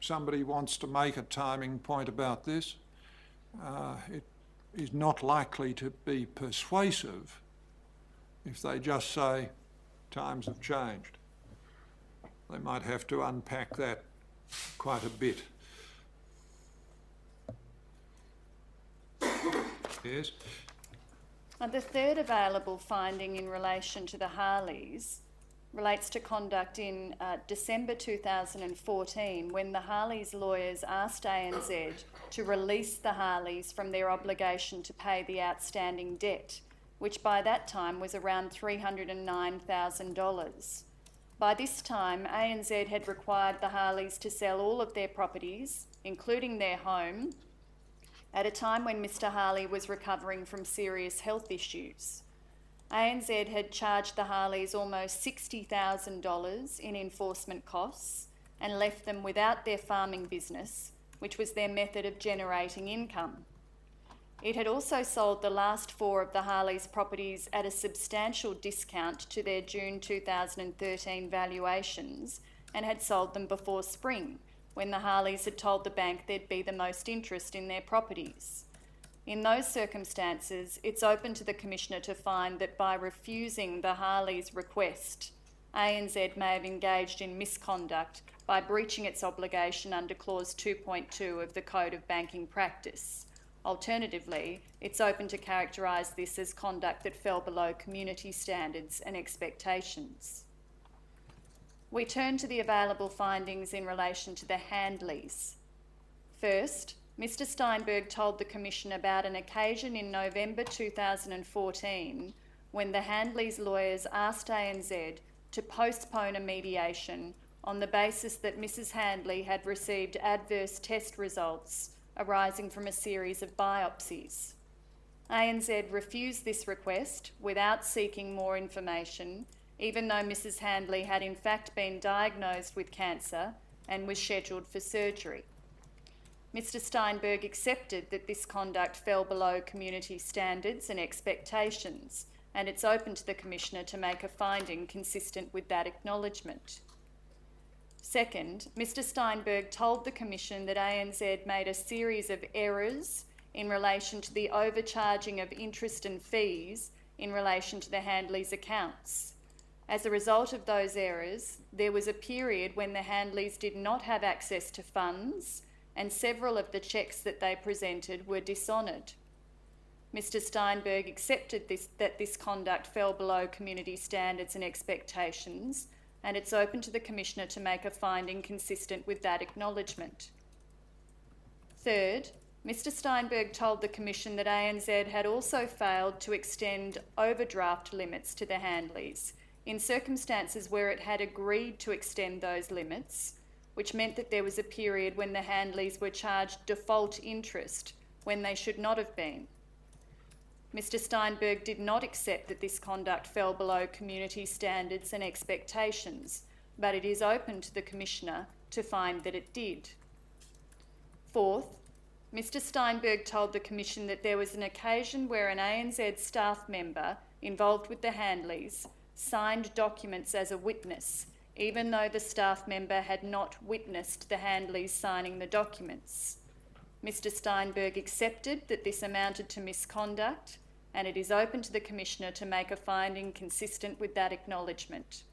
somebody wants to make a timing point about this, it is not likely to be persuasive if they just say times have changed. They might have to unpack that quite a bit. Yes? The third available finding in relation to the Harleys relates to conduct in December 2014, when the Harleys lawyers asked ANZ to release the Harleys from their obligation to pay the outstanding debt, which by that time was around $309,000. By this time, ANZ had required the Harleys to sell all of their properties, including their home, at a time when Mr. Harley was recovering from serious health issues. ANZ had charged the Harleys almost $60,000 in enforcement costs and left them without their farming business, which was their method of generating income. It had also sold the last 4 of the Harleys' properties at a substantial discount to their June 2013 valuations and had sold them before spring, when the Harleys had told the bank there'd be the most interest in their properties. In those circumstances, it's open to the Commissioner to find that by refusing the Harleys' request, ANZ may have engaged in misconduct by breaching its obligation under Clause 2.2 of the Code of Banking Practice. Alternatively, it's open to characterise this as conduct that fell below community standards and expectations. We turn to the available findings in relation to the Handleys. First, Mr. Steinberg told the Commission about an occasion in November 2014 when the Handleys' lawyers asked ANZ to postpone a mediation on the basis that Mrs. Handley had received adverse test results arising from a series of biopsies. ANZ refused this request without seeking more information, even though Mrs. Handley had in fact been diagnosed with cancer and was scheduled for surgery. Mr. Steinberg accepted that this conduct fell below community standards and expectations, and it's open to the Commissioner to make a finding consistent with that acknowledgement. Second, Mr. Steinberg told the Commission that ANZ made a series of errors in relation to the overcharging of interest and fees in relation to the Handleys' accounts. As a result of those errors, there was a period when the Handleys did not have access to funds, and several of the cheques that they presented were dishonoured. Mr. Steinberg accepted that this conduct fell below community standards and expectations, and it's open to the Commissioner to make a finding consistent with that acknowledgement. Third, Mr. Steinberg told the Commission that ANZ had also failed to extend overdraft limits to the Handleys in circumstances where it had agreed to extend those limits, which meant that there was a period when the Handleys were charged default interest when they should not have been. Mr. Steinberg did not accept that this conduct fell below community standards and expectations, but it is open to the Commissioner to find that it did. Fourth, Mr. Steinberg told the Commission that there was an occasion where an ANZ staff member involved with the Handleys signed documents as a witness, even though the staff member had not witnessed the Handleys signing the documents. Mr. Steinberg accepted that this amounted to misconduct, and it is open to the Commissioner to make a finding consistent with that acknowledgement.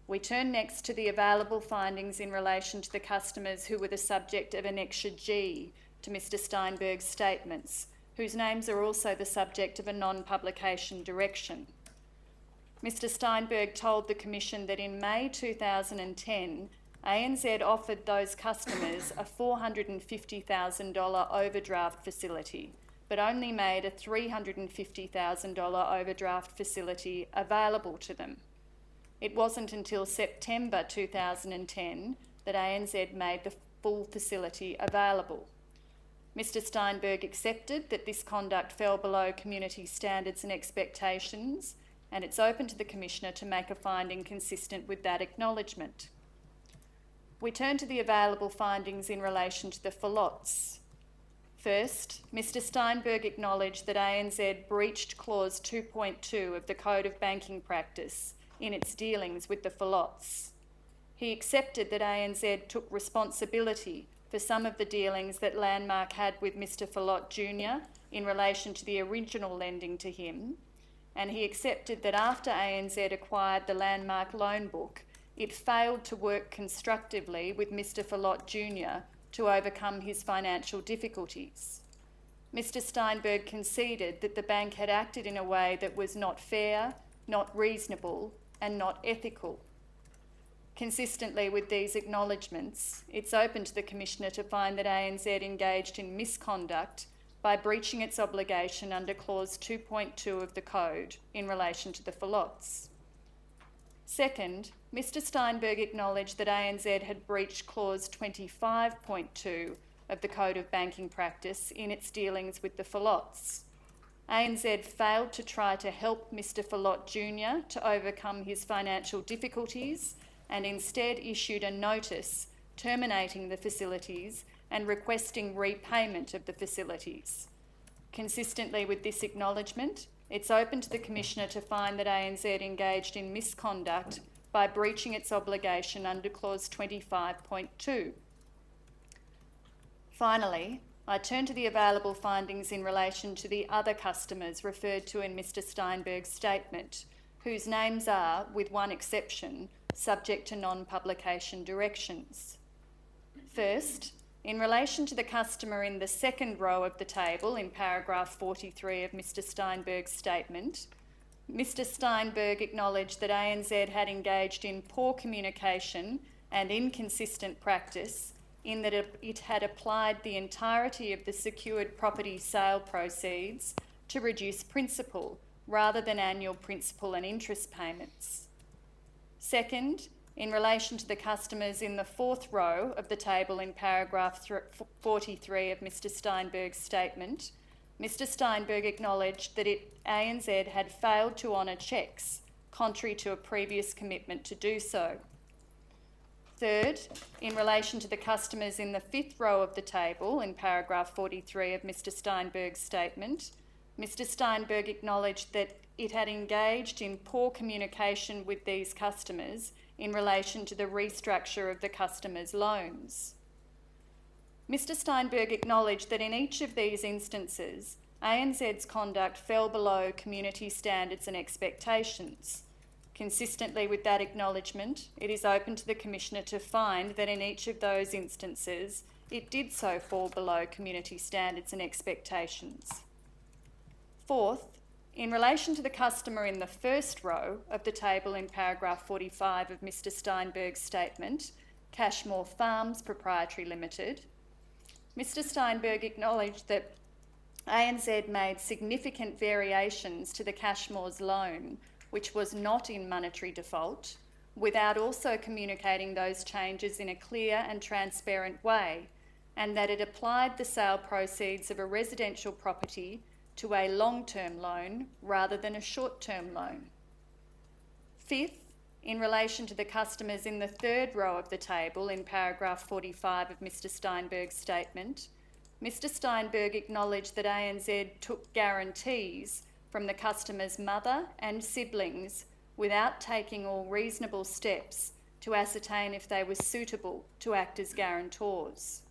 We turn next to the available findings in relation to the customers who were the subject of Annexure G to Mr. Steinberg's statements, whose names are also the subject of a non-publication direction. Mr. Steinberg told the Commission that in May 2010, ANZ offered those customers a $450,000 overdraft facility, but only made a $350,000 overdraft facility available to them. It wasn't until September 2010 that ANZ made the full facility available. Mr. Steinberg accepted that this conduct fell below community standards and expectations, and it's open to the Commissioner to make a finding consistent with that acknowledgement. We turn to the available findings in relation to the Phillotts. First, Mr. Steinberg acknowledged that ANZ breached Clause 2.2 of the Code of Banking Practice in its dealings with the Phillotts. He accepted that ANZ took responsibility for some of the dealings that Landmark had with Mr. Phillott Jr. in relation to the original lending to him, and he accepted that after ANZ acquired the Landmark loan book, it failed to work constructively with Mr Phillott Jr. to overcome his financial difficulties. Mr Steinberg conceded that the bank had acted in a way that was not fair, not reasonable, and not ethical. Consistently with these acknowledgements, it's open to the Commissioner to find that ANZ engaged in misconduct by breaching its obligation under Clause 2.2 of the Code in relation to the Phillotts. Second, Mr Steinberg acknowledged that ANZ had breached Clause 25.2 of the Code of Banking Practice in its dealings with the Phillotts. ANZ failed to try to help Mr Phillott Jr. to overcome his financial difficulties and instead issued a notice terminating the facilities and requesting repayment of the facilities. Consistently with this acknowledgement, it's open to the Commissioner to find that ANZ engaged in misconduct by breaching its obligation under Clause 25.2. Finally, I turn to the available findings in relation to the other customers referred to in Mr Steinberg's statement, whose names are, with one exception, subject to non-publication directions. First, in relation to the customer in the second row of the table in paragraph 43 of Mr Steinberg's statement, Mr Steinberg acknowledged that ANZ had engaged in poor communication and inconsistent practice in that it had applied the entirety of the secured property sale proceeds to reduce principal rather than annual principal and interest payments. Second, in relation to the customers in the fourth row of the table in paragraph 43 of Mr Steinberg's statement, Mr Steinberg acknowledged that ANZ had failed to honour cheques, contrary to a previous commitment to do so. Third, in relation to the customers in the fifth row of the table in paragraph 43 of Mr Steinberg's statement, Mr Steinberg acknowledged that it had engaged in poor communication with these customers in relation to the restructure of the customers' loans. Mr Steinberg acknowledged that in each of these instances, ANZ's conduct fell below community standards and expectations. Consistently with that acknowledgement, it is open to the Commissioner to find that in each of those instances, it did so fall below community standards and expectations. Fourth, in relation to the customer in the first row of the table in paragraph 45 of Mr Steinberg's statement, Cashmore Farms Proprietary Limited, Mr Steinberg acknowledged that ANZ made significant variations to the Cashmore's loan, which was not in monetary default, without also communicating those changes in a clear and transparent way, and that it applied the sale proceeds of a residential property to a long-term loan rather than a short-term loan. Fifth, in relation to the customers in the third row of the table in paragraph 45 of Mr Steinberg's statement, Mr Steinberg acknowledged that ANZ took guarantees from the customer's mother and siblings without taking all reasonable steps to ascertain if they were suitable to act as guarantors.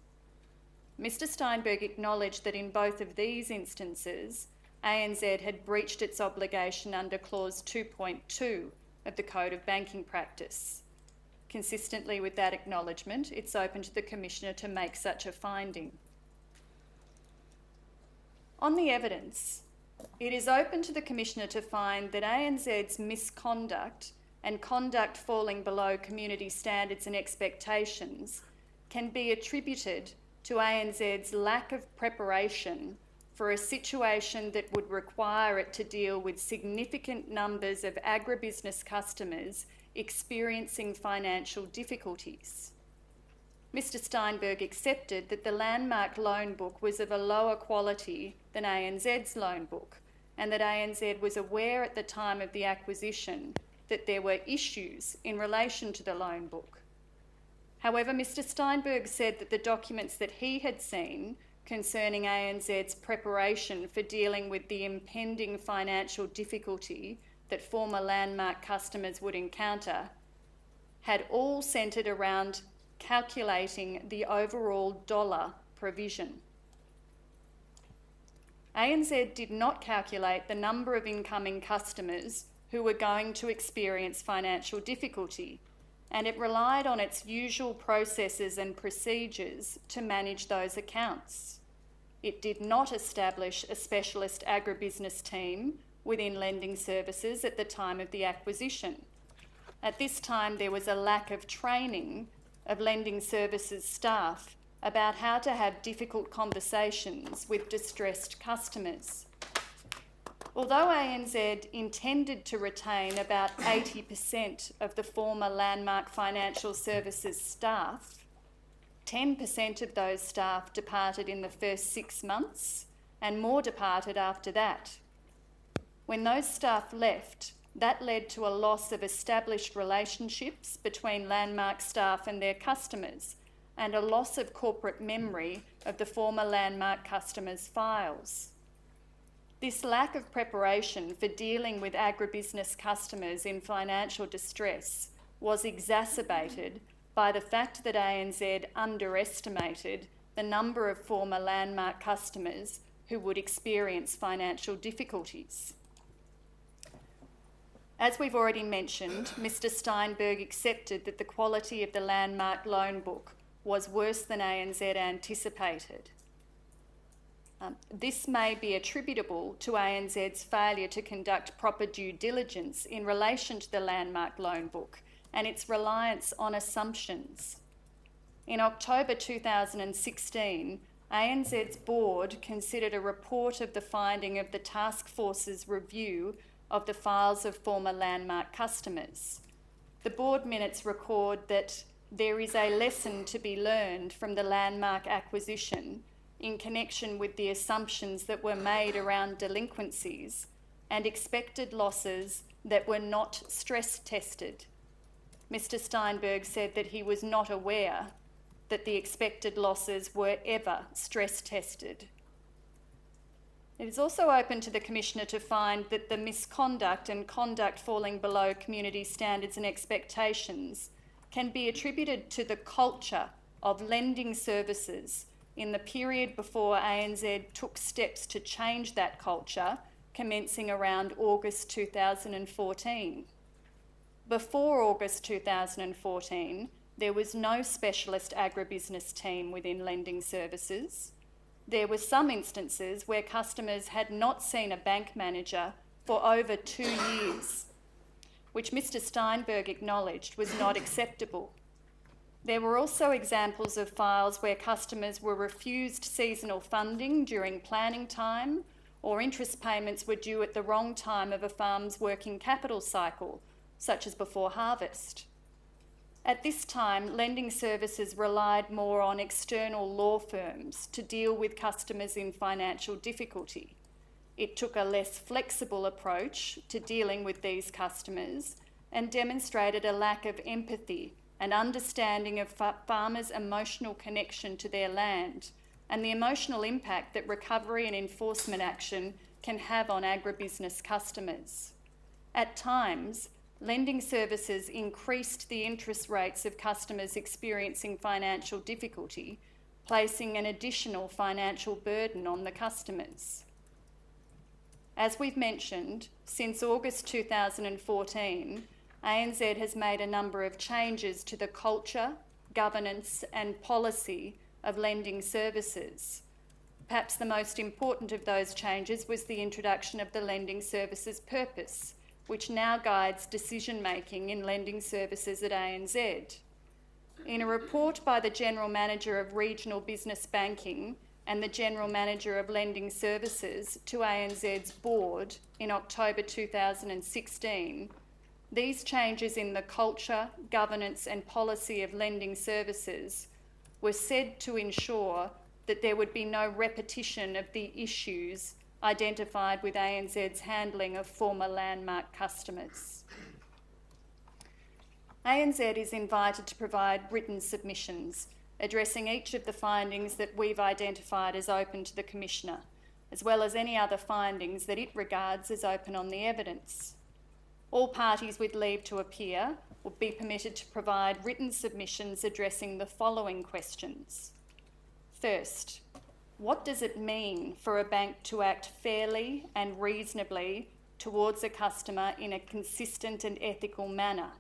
Mr Steinberg acknowledged that in both of these instances, ANZ had breached its obligation under Clause 2.2 of the Code of Banking Practice. Consistently with that acknowledgement, it's open to the Commissioner to make such a finding. On the evidence, it is open to the Commissioner to find that ANZ's misconduct and conduct falling below community standards and expectations can be attributed to ANZ's lack of preparation for a situation that would require it to deal with significant numbers of agribusiness customers experiencing financial difficulties. Mr Steinberg accepted that the Landmark loan book was of a lower quality than ANZ's loan book, and that ANZ was aware at the time of the acquisition that there were issues in relation to the loan book. However, Mr Steinberg said that the documents that he had seen concerning ANZ's preparation for dealing with the impending financial difficulty that former Landmark customers would encounter had all centred around calculating the overall dollar provision. ANZ did not calculate the number of incoming customers who were going to experience financial difficulty, and it relied on its usual processes and procedures to manage those accounts. It did not establish a specialist agribusiness team within lending services at the time of the acquisition. At this time, there was a lack of training of lending services staff about how to have difficult conversations with distressed customers. Although ANZ intended to retain about 80% of the former Landmark Financial Services staff, 10% of those staff departed in the first 6 months and more departed after that. When those staff left, that led to a loss of established relationships between Landmark staff and their customers, and a loss of corporate memory of the former Landmark customers' files. This lack of preparation for dealing with agribusiness customers in financial distress was exacerbated by the fact that ANZ underestimated the number of former Landmark customers who would experience financial difficulties. As we've already mentioned, Mr Steinberg accepted that the quality of the Landmark loan book was worse than ANZ anticipated. This may be attributable to ANZ's failure to conduct proper due diligence in relation to the Landmark loan book and its reliance on assumptions. In October 2016, ANZ's board considered a report of the finding of the task force's review of the files of former Landmark customers. The board minutes record that there is a lesson to be learned from the Landmark acquisition in connection with the assumptions that were made around delinquencies and expected losses that were not stress tested. Mr Steinberg said that he was not aware that the expected losses were ever stress tested. It is also open to the Commissioner to find that the misconduct and conduct falling below community standards and expectations can be attributed to the culture of lending services in the period before ANZ took steps to change that culture, commencing around August 2014. Before August 2014, there was no specialist agribusiness team within lending services. There were some instances where customers had not seen a bank manager for over 2 years, which Mr Steinberg acknowledged was not acceptable. There were also examples of files where customers were refused seasonal funding during planning time, or interest payments were due at the wrong time of a farm's working capital cycle, such as before harvest. At this time, lending services relied more on external law firms to deal with customers in financial difficulty. It took a less flexible approach to dealing with these customers and demonstrated a lack of empathy and understanding of farmers' emotional connection to their land and the emotional impact that recovery and enforcement action can have on agribusiness customers. At times, lending services increased the interest rates of customers experiencing financial difficulty, placing an additional financial burden on the customers. As we've mentioned, since August 2014, ANZ has made a number of changes to the culture, governance and policy of lending services. Perhaps the most important of those changes was the introduction of the lending services purpose, which now guides decision-making in lending services at ANZ. In a report by the General Manager of Regional Business Banking and the General Manager of Lending Services to ANZ's board in October 2016, these changes in the culture, governance and policy of lending services were said to ensure that there would be no repetition of the issues identified with ANZ's handling of former Landmark customers. ANZ is invited to provide written submissions addressing each of the findings that we've identified as open to the Commissioner, as well as any other findings that it regards as open on the evidence. All parties with leave to appear will be permitted to provide written submissions addressing the following questions. First, What does it mean for a bank to act fairly and reasonably towards a customer in a consistent and ethical manner?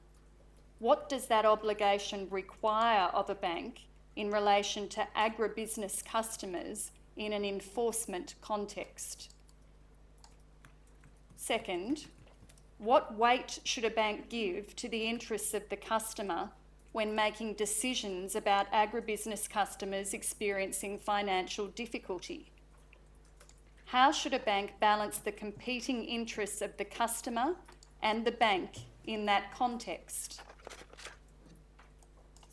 What does that obligation require of a bank in relation to agribusiness customers in an enforcement context? Second, what weight should a bank give to the interests of the customer when making decisions about agribusiness customers experiencing financial difficulty? How should a bank balance the competing interests of the customer and the bank in that context?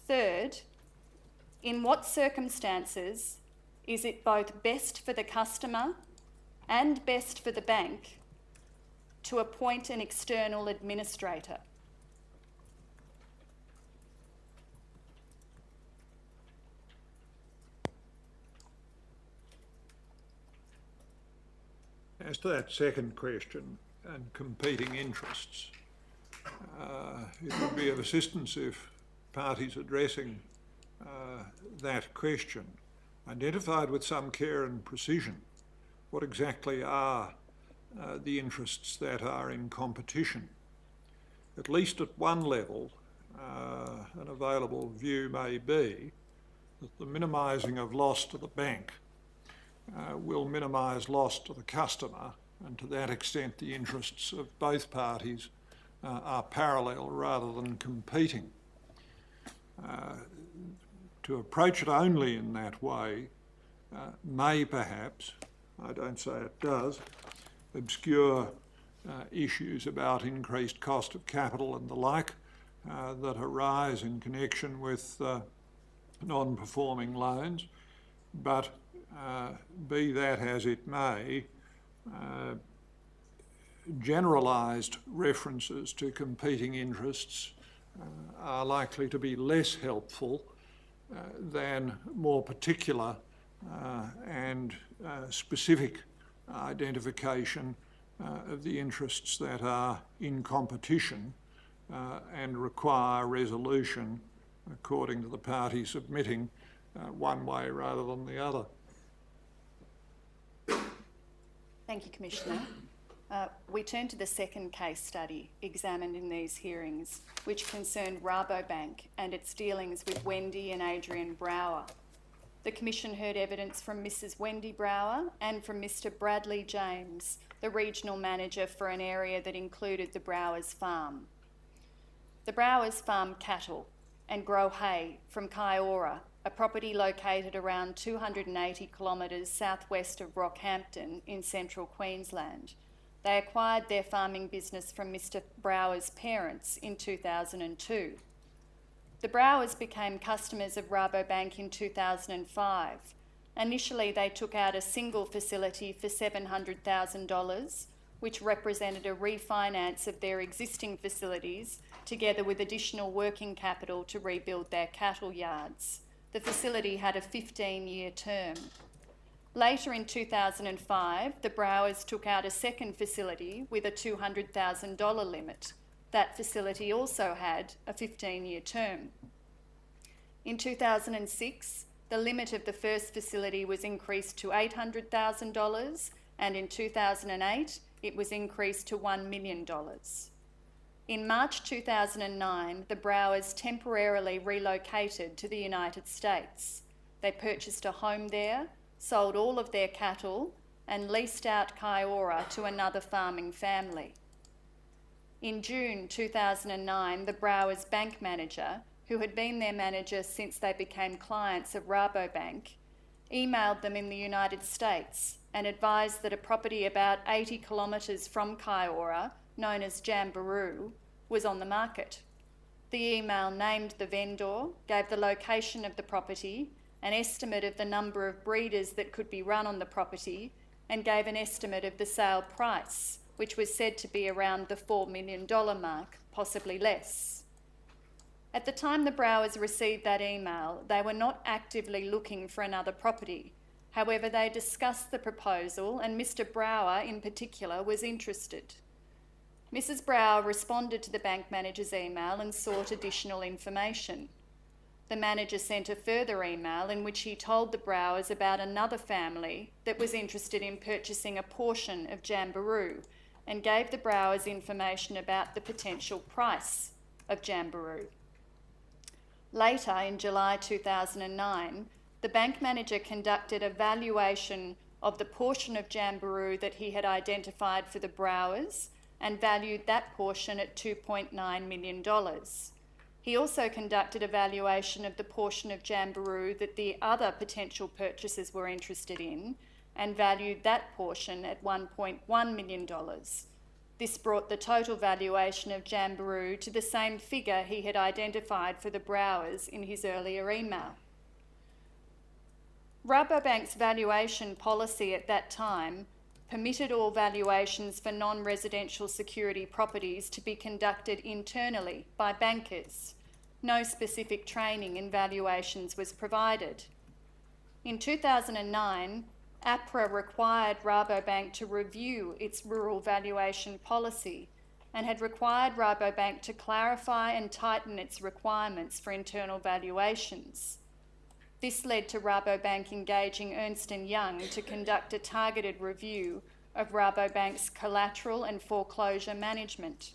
Third, in what circumstances is it both best for the customer and best for the bank to appoint an external administrator? As to that second question and competing interests, it would be of assistance if parties addressing that question identified with some care and precision what exactly are the interests that are in competition. At least at one level, an available view may be that the minimising of loss to the bank will minimise loss to the customer, and to that extent the interests of both parties are parallel rather than competing. To approach it only in that way may perhaps, I don't say it does, obscure issues about increased cost of capital and the like that arise in connection with non-performing loans, but be that as it may, generalised references to competing interests are likely to be less helpful than more particular and specific identification of the interests that are in competition and require resolution according to the party submitting one way rather than the other. Thank you, Commissioner. We turn to the second case study examined in these hearings, which concerned Rabobank and its dealings with Wendy and Adrian Brower. The Commission heard evidence from Mrs. Wendy Brower and from Mr. Bradley James, the regional manager for an area that included the Browers farm. The Browers farm cattle and grow hay from 𝙁𝙄𝙉𝘍𝙍𝑃𝙍, a property located around 280 kilometres southwest of Rockhampton in central Queensland. They acquired their farming business from Mr. Brower's parents in 2002. The Browers became customers of Rabobank in 2005. Initially, they took out a single facility for $700,000, which represented a refinance of their existing facilities, together with additional working capital to rebuild their cattle yards. The facility had a 15-year term. Later in 2005, the Browers took out a second facility with a $200,000 limit. That facility also had a 15-year term. In 2006, the limit of the first facility was increased to $800,000, and in 2008, it was increased to $1 million. In March 2009, the Browers temporarily relocated to the United States. They purchased a home there, sold all of their cattle, and leased out 𝙁𝙗𝙉𝙉 to another farming family. In June 2009, the Browers bank manager, who had been their manager since they became clients of Rabobank, emailed them in the United States and advised that a property about 80 kilometres from 𝙁𝙗𝙉𝙉, known as Jamboree, was on the market. The email named the vendor, gave the location of the property, an estimate of the number of breeders that could be run on the property, and gave an estimate of the sale price, which was said to be around the $4 million mark, possibly less. At the time the Browers received that email, they were not actively looking for another property. However, they discussed the proposal, and Mr. Brower in particular was interested. Mrs. Brower responded to the bank manager's email and sought additional information. the manager sent a further email in which he told the Browers about another family that was interested in purchasing a portion of 𝙍𝙬𝙉𝙍 and gave the Browers information about the potential price of 𝙍𝙬𝙉𝙍. Later, in July 2009, the bank manager conducted a valuation of the portion of 𝙍𝙬𝙉𝙍 that he had identified for the Browers and valued that portion at $2.9 million. He also conducted a valuation of the portion of 𝙍𝙬𝙉𝙍 that the other potential purchasers were interested in and valued that portion at $1.1 million. This brought the total valuation of 𝙍𝙬𝙉𝙍 to the same figure he had identified for the Browers in his earlier email. Rabobank's valuation policy at that time permitted all valuations for non-residential security properties to be conducted internally by bankers. No specific training in valuations was provided. In 2009, APRA required Rabobank to review its rural valuation policy and had required Rabobank to clarify and tighten its requirements for internal valuations. This led to Rabobank engaging Ernst & Young to conduct a targeted review of Rabobank's collateral and foreclosure management.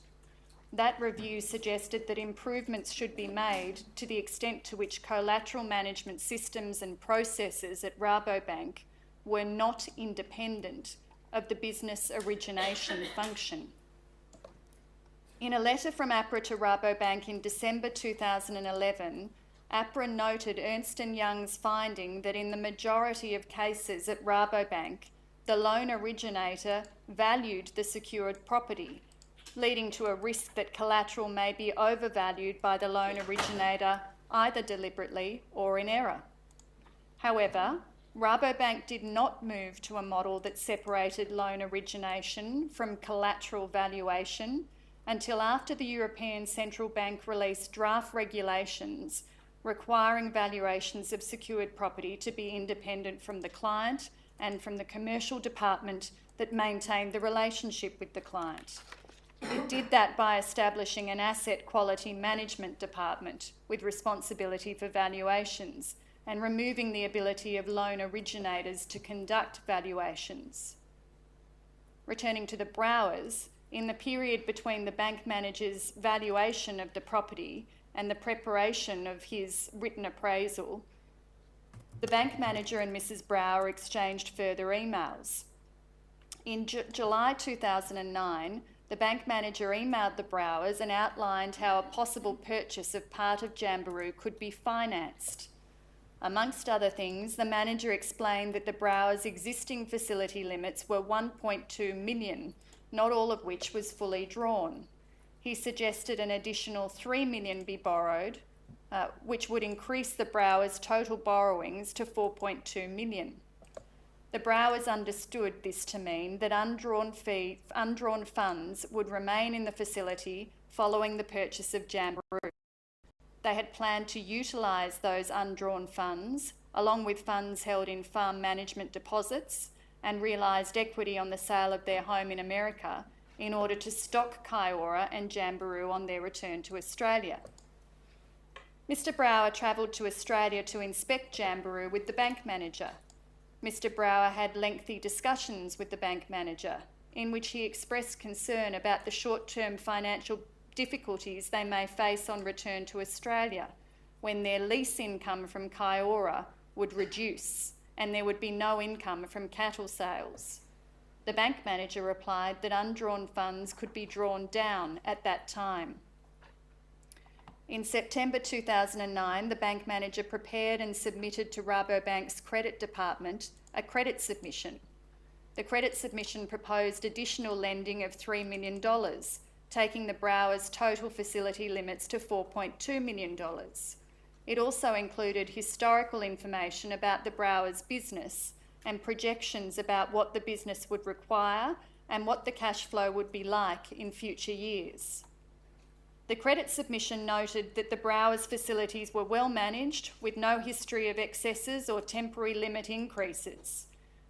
That review suggested that improvements should be made to the extent to which collateral management systems and processes at Rabobank were not independent of the business origination function. In a letter from APRA to Rabobank in December 2011, APRA noted Ernst & Young's finding that in the majority of cases at Rabobank, the loan originator valued the secured property, leading to a risk that collateral may be overvalued by the loan originator either deliberately or in error. However, Rabobank did not move to a model that separated loan origination from collateral valuation until after the European Central Bank released draft regulations requiring valuations of secured property to be independent from the client and from the commercial department that maintained the relationship with the client. It did that by establishing an asset quality management department with responsibility for valuations and removing the ability of loan originators to conduct valuations. Returning to the Browers, in the period between the bank manager's valuation of the property and the preparation of his written appraisal, the bank manager and Mrs. Brower exchanged further emails. In July 2009, the bank manager emailed the Browers and outlined how a possible purchase of part of 𝙍𝙬𝙉𝙍 could be financed. Amongst other things, the manager explained that the Browers' existing facility limits were $1.2 million, not all of which was fully drawn. He suggested an additional $3 million be borrowed, which would increase the Browers' total borrowings to $4.2 million. The Browers understood this to mean that undrawn funds would remain in the facility following the purchase of 𝙍𝙬𝙉𝙍. They had planned to utilise those undrawn funds, along with funds held in farm management deposits and realised equity on the sale of their home in America, in order to stock 𝙁𝙗𝙉𝙉 and 𝙍𝙬𝙉 on their return to Australia. Mr. Brower travelled to Australia to inspect 𝙍𝙬𝙉 with the bank manager. Mr. Brower had lengthy discussions with the bank manager, in which he expressed concern about the short-term financial difficulties they may face on return to Australia, when their lease income from 𝙁𝙗𝙉𝙉 would reduce and there would be no income from cattle sales. The bank manager replied that undrawn funds could be drawn down at that time. In September 2009, the bank manager prepared and submitted to Rabobank's credit department a credit submission. The credit submission proposed additional lending of $3 million, taking the Browers' total facility limits to $4.2 million. It also included historical information about the Browers' business and projections about what the business would require and what the cash flow would be like in future years. The credit submission noted that the Browers' facilities were well managed, with no history of excesses or temporary limit increases.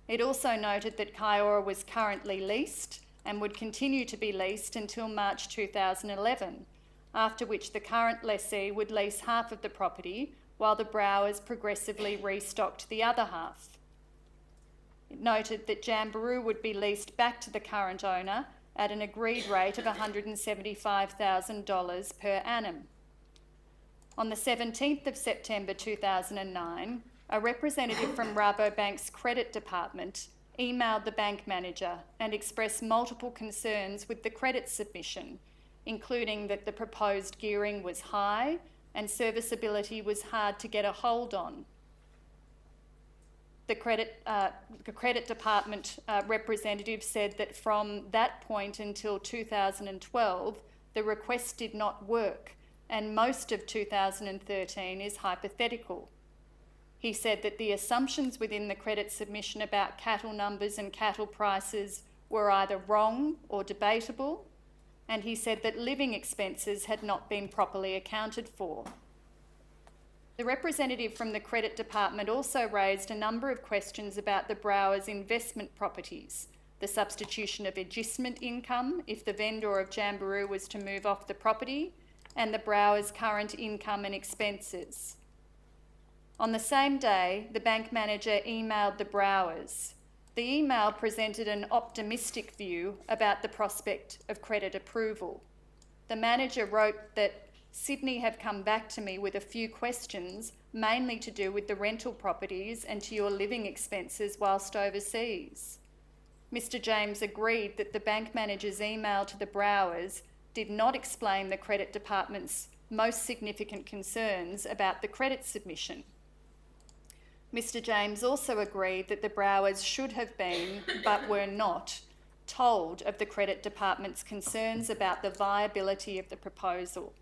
It also noted that 𝙁𝙗𝙉𝙉 was currently leased and would continue to be leased until March 2011, after which the current lessee would lease half of the property, while the Browers progressively restocked the other half. It noted that Jamberoo would be leased back to the current owner at an agreed rate of $175,000 per annum. On the 17th of September 2009, a representative from Rabobank's credit department emailed the bank manager and expressed multiple concerns with the credit submission, including that the proposed gearing was high and serviceability was hard to get a hold on. The credit department representative said that from that point until 2012, the request did not work, and most of 2013 is hypothetical. He said that the assumptions within the credit submission about cattle numbers and cattle prices were either wrong or debatable, and he said that living expenses had not been properly accounted for. The representative from the credit department also raised a number of questions about the Browers' investment properties, the substitution of agistment income if the vendor of Jamberoo was to move off the property, and the Browers' current income and expenses. On the same day, the bank manager emailed the Browers. The email presented an optimistic view about the prospect of credit approval. The manager wrote that Sydney have come back to me with a few questions, mainly to do with the rental properties and to your living expenses whilst overseas. Mr. James agreed that the bank manager's email to the Browers did not explain the credit department's most significant concerns about the credit submission. Mr. James also agreed that the Browers should have been, but were not, told of the credit department's concerns about the viability of the proposal.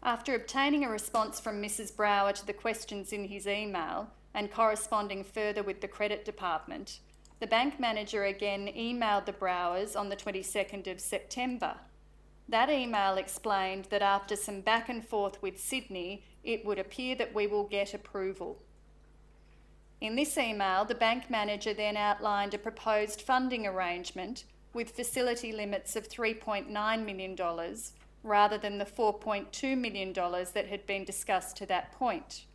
After obtaining a response from Mrs. Brower to the questions in his email and corresponding further with the credit department, the bank manager again emailed the Browers on the 22nd of September. That email explained that after some back and forth with Sydney, it would appear that we will get approval. In this email, the bank manager then outlined a proposed funding arrangement with facility limits of $3.9 million rather than the $4.2 million that had been discussed to that point.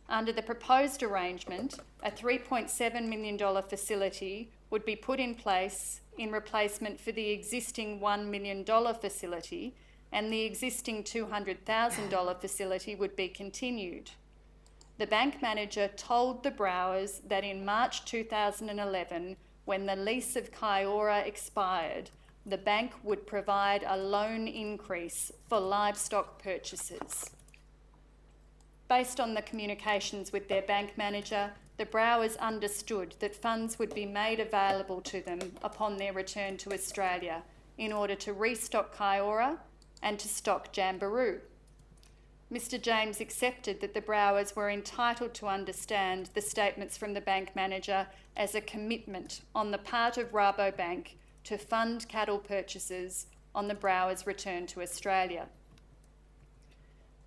Under the proposed arrangement, a $3.7 million facility would be put in place in replacement for the existing $1 million facility, and the existing $200,000 facility would be continued. The bank manager told the Browers that in March 2011, when the lease of 𝙁𝙄𝙉𝘼𝙉𝘾𝙄𝙍 expired, the bank would provide a loan increase for livestock purchases. Based on the communications with their bank manager, the Browers understood that funds would be made available to them upon their return to Australia in order to restock 𝙁𝙄𝙉𝘼𝙉 and to stock Jamberoo. Mr. James accepted that the Browers were entitled to understand the statements from the bank manager as a commitment on the part of Rabobank to fund cattle purchases on the Browers' return to Australia.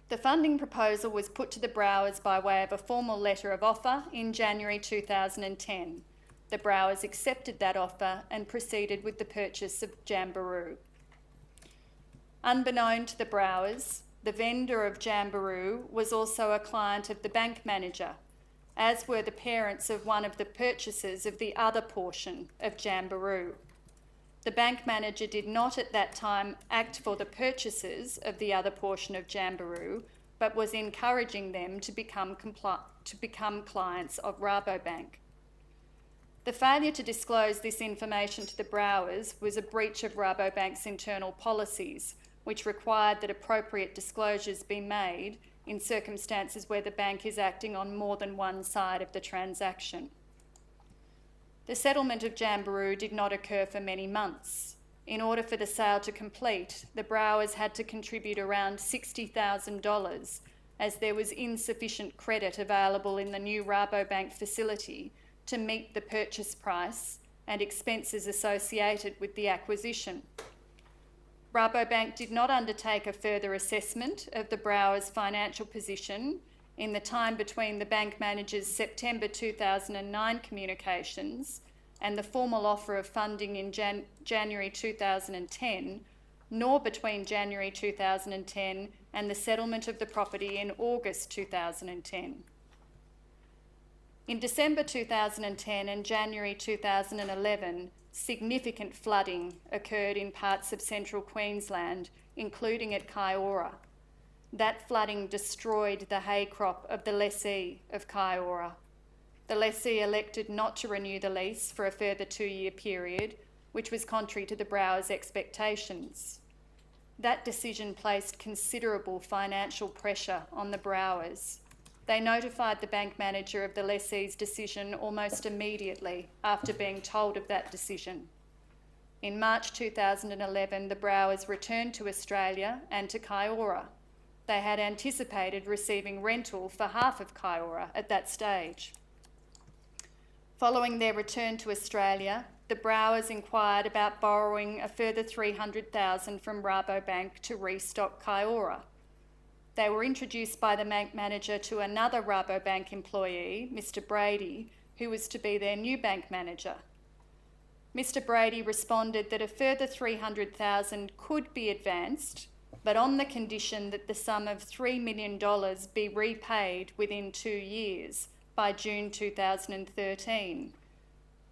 The funding proposal was put to the Browers by way of a formal letter of offer in January 2010. The Browers accepted that offer and proceeded with the purchase of Jamberoo. Unbeknown to the Browers, the vendor of Jamberoo was also a client of the bank manager, as were the parents of one of the purchasers of the other portion of Jamberoo. The bank manager did not at that time act for the purchasers of the other portion of Jamberoo, but was encouraging them to become clients of Rabobank. The failure to disclose this information to the Browers was a breach of Rabobank's internal policies, which required that appropriate disclosures be made in circumstances where the bank is acting on more than one side of the transaction. The settlement of Jamberoo did not occur for many months. In order for the sale to complete, the Browers had to contribute around $60,000 as there was insufficient credit available in the new Rabobank facility to meet the purchase price and expenses associated with the acquisition. Rabobank did not undertake a further assessment of the Browers' financial position in the time between the bank manager's September 2009 communications and the formal offer of funding in January 2010, nor between January 2010 and the settlement of the property in August 2010. In December 2010 and January 2011, significant flooding occurred in parts of central Queensland, including at 𝙁𝙗𝙍𝘍𝙍. That flooding destroyed the hay crop of the lessee of 𝙁𝙗𝙍𝑍. The lessee elected not to renew the lease for a further 2-year period, which was contrary to the Browers' expectations. That decision placed considerable financial pressure on the Browers. They notified the bank manager of the lessee's decision almost immediately after being told of that decision. In March 2011, the Browers returned to Australia and to 𝙁𝙗𝙍𝑍. They had anticipated receiving rental for half of 𝙁𝙗𝙍𝑍 at that stage. Following their return to Australia, the Browers inquired about borrowing a further $300,000 from Rabobank to restock 𝙁𝙗𝙍𝑍. They were introduced by the bank manager to another Rabobank employee, Mr. Brady, who was to be their new bank manager. Mr. Brady responded that a further $300,000 could be advanced, but on the condition that the sum of $3 million be repaid within 2 years, by June 2013.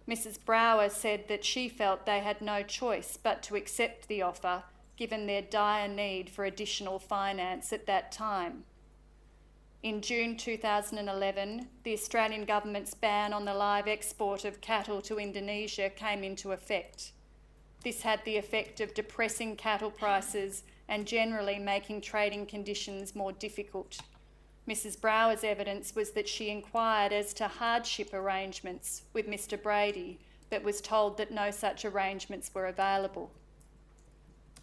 Mrs. Brower said that she felt they had no choice but to accept the offer, given their dire need for additional finance at that time. In June 2011, the Australian government's ban on the live export of cattle to Indonesia came into effect. This had the effect of depressing cattle prices and generally making trading conditions more difficult. Mrs. Brower's evidence was that she inquired as to hardship arrangements with Mr. Brady, but was told that no such arrangements were available.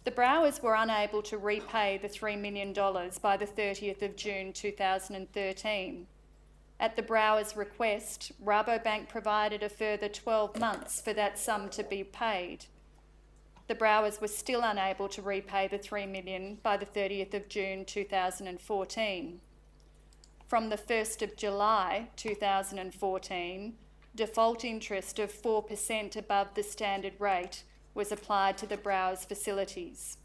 The Browers were unable to repay the $3 million by the 30th of June 2013. At the Browers' request, Rabobank provided a further 12 months for that sum to be paid. The Browers were still unable to repay the $3 million by the 30th of June 2014. From the 1st of July 2014, default interest of 4% above the standard rate was applied to the Browers facilities.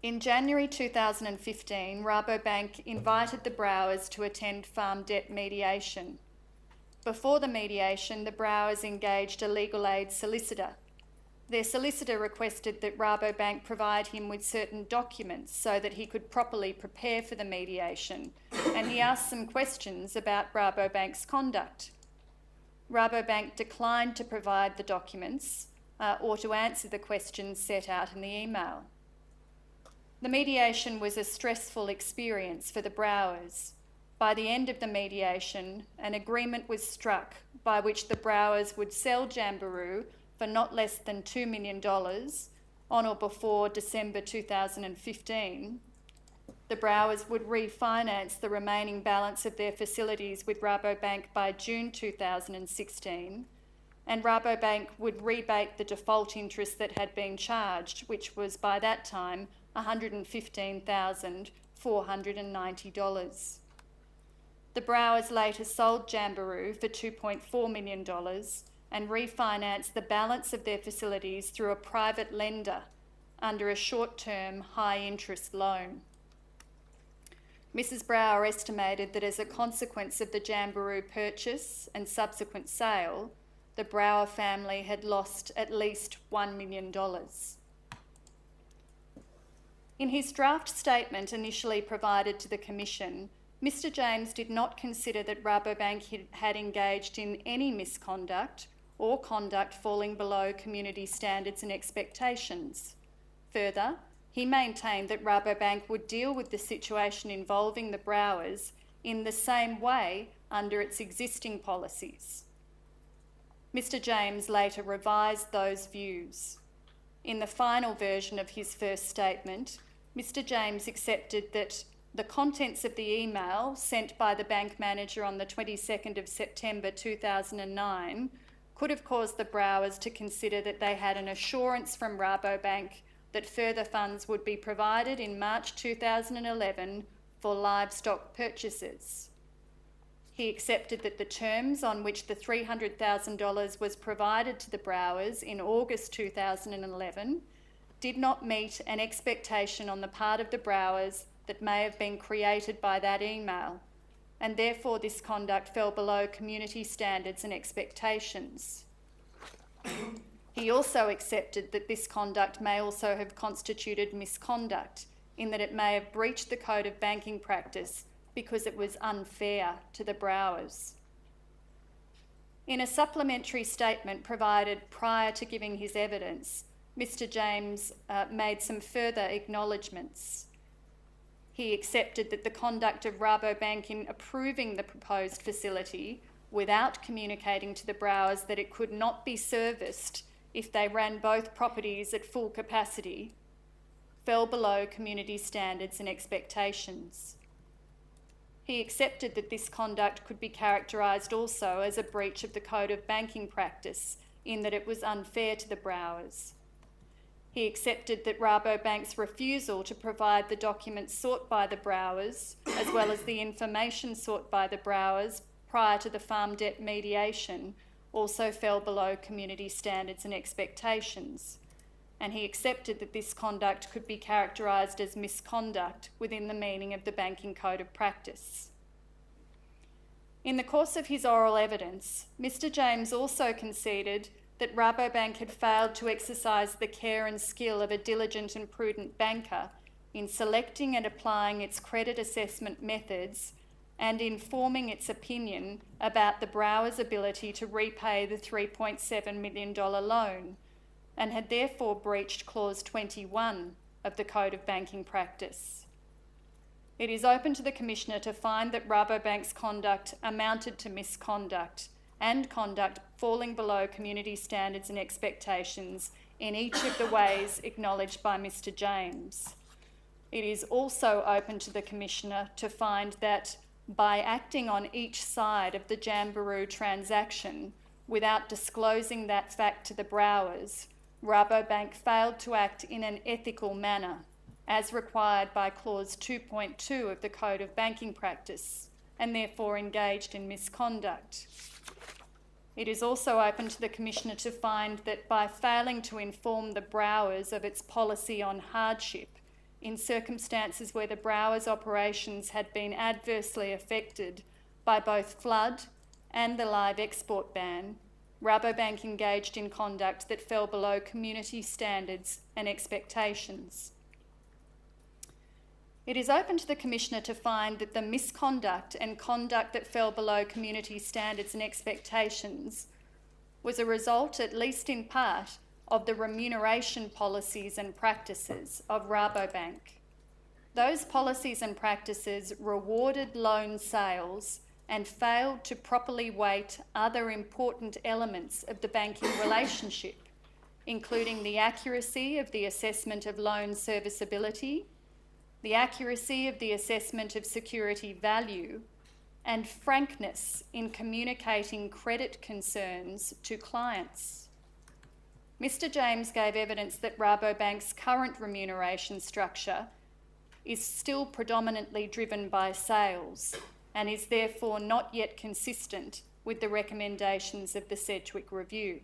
In January 2015, Rabobank invited the Browers to attend farm debt mediation. Before the mediation, the Browers engaged a legal aid solicitor. Their solicitor requested that Rabobank provide him with certain documents so that he could properly prepare for the mediation, and he asked some questions about Rabobank's conduct. Rabobank declined to provide the documents or to answer the questions set out in the email. The mediation was a stressful experience for the Browers. By the end of the mediation, an agreement was struck by which the Browers would sell Jamberoo for not less than $2 million on or before December 2015. The Browers would refinance the remaining balance of their facilities with Rabobank by June 2016, and Rabobank would rebate the default interest that had been charged, which was by that time $115,490. The Browers later sold Jamberoo for $2.4 million and refinanced the balance of their facilities through a private lender under a short-term, high-interest loan. Mrs. Brower estimated that as a consequence of the Jamberoo purchase and subsequent sale, the Brower family had lost at least $1 million. In his draft statement initially provided to the Commission, Mr. James did not consider that Rabobank had engaged in any misconduct or conduct falling below community standards and expectations. Further, he maintained that Rabobank would deal with the situation involving the Browers in the same way under its existing policies. Mr. James later revised those views. In the final version of his first statement, Mr. James accepted that the contents of the email sent by the bank manager on the 22nd of September 2009 could have caused the Browers to consider that they had an assurance from Rabobank that further funds would be provided in March 2011 for livestock purchases. He accepted that the terms on which the $300,000 was provided to the Browers in August 2011 did not meet an expectation on the part of the Browers that may have been created by that email, and therefore this conduct fell below community standards and expectations. He also accepted that this conduct may also have constituted misconduct, in that it may have breached the Code of Banking Practice because it was unfair to the Browers. In a supplementary statement provided prior to giving his evidence, Mr James made some further acknowledgements. He accepted that the conduct of Rabobank in approving the proposed facility without communicating to the Browers that it could not be serviced if they ran both properties at full capacity fell below community standards and expectations. He accepted that this conduct could be characterised also as a breach of the Code of Banking Practice in that it was unfair to the Browers. He accepted that Rabobank's refusal to provide the documents sought by the Browers, as well as the information sought by the Browers prior to the farm debt mediation, also fell below community standards and expectations. And he accepted that this conduct could be characterised as misconduct within the meaning of the Banking Code of Practice. In the course of his oral evidence, Mr James also conceded that Rabobank had failed to exercise the care and skill of a diligent and prudent banker in selecting and applying its credit assessment methods and in forming its opinion about the Browers' ability to repay the $3.7 million loan, and had therefore breached Clause 21 of the Code of Banking Practice. It is open to the Commissioner to find that Rabobank's conduct amounted to misconduct and conduct falling below community standards and expectations in each of the ways acknowledged by Mr James. It is also open to the Commissioner to find that by acting on each side of the Jamboree transaction without disclosing that fact to the Browers, Rabobank failed to act in an ethical manner, as required by Clause 2.2 of the Code of Banking Practice, and therefore engaged in misconduct. It is also open to the Commissioner to find that by failing to inform the Browers of its policy on hardship in circumstances where the Browers' operations had been adversely affected by both flood and the live export ban, Rabobank engaged in conduct that fell below community standards and expectations. It is open to the Commissioner to find that the misconduct and conduct that fell below community standards and expectations was a result, at least in part, of the remuneration policies and practices of Rabobank. Those policies and practices rewarded loan sales and failed to properly weight other important elements of the banking relationship, including the accuracy of the assessment of loan serviceability, the accuracy of the assessment of security value, and frankness in communicating credit concerns to clients. Mr James gave evidence that Rabobank's current remuneration structure is still predominantly driven by sales and is therefore not yet consistent with the recommendations of the Sedgwick Review.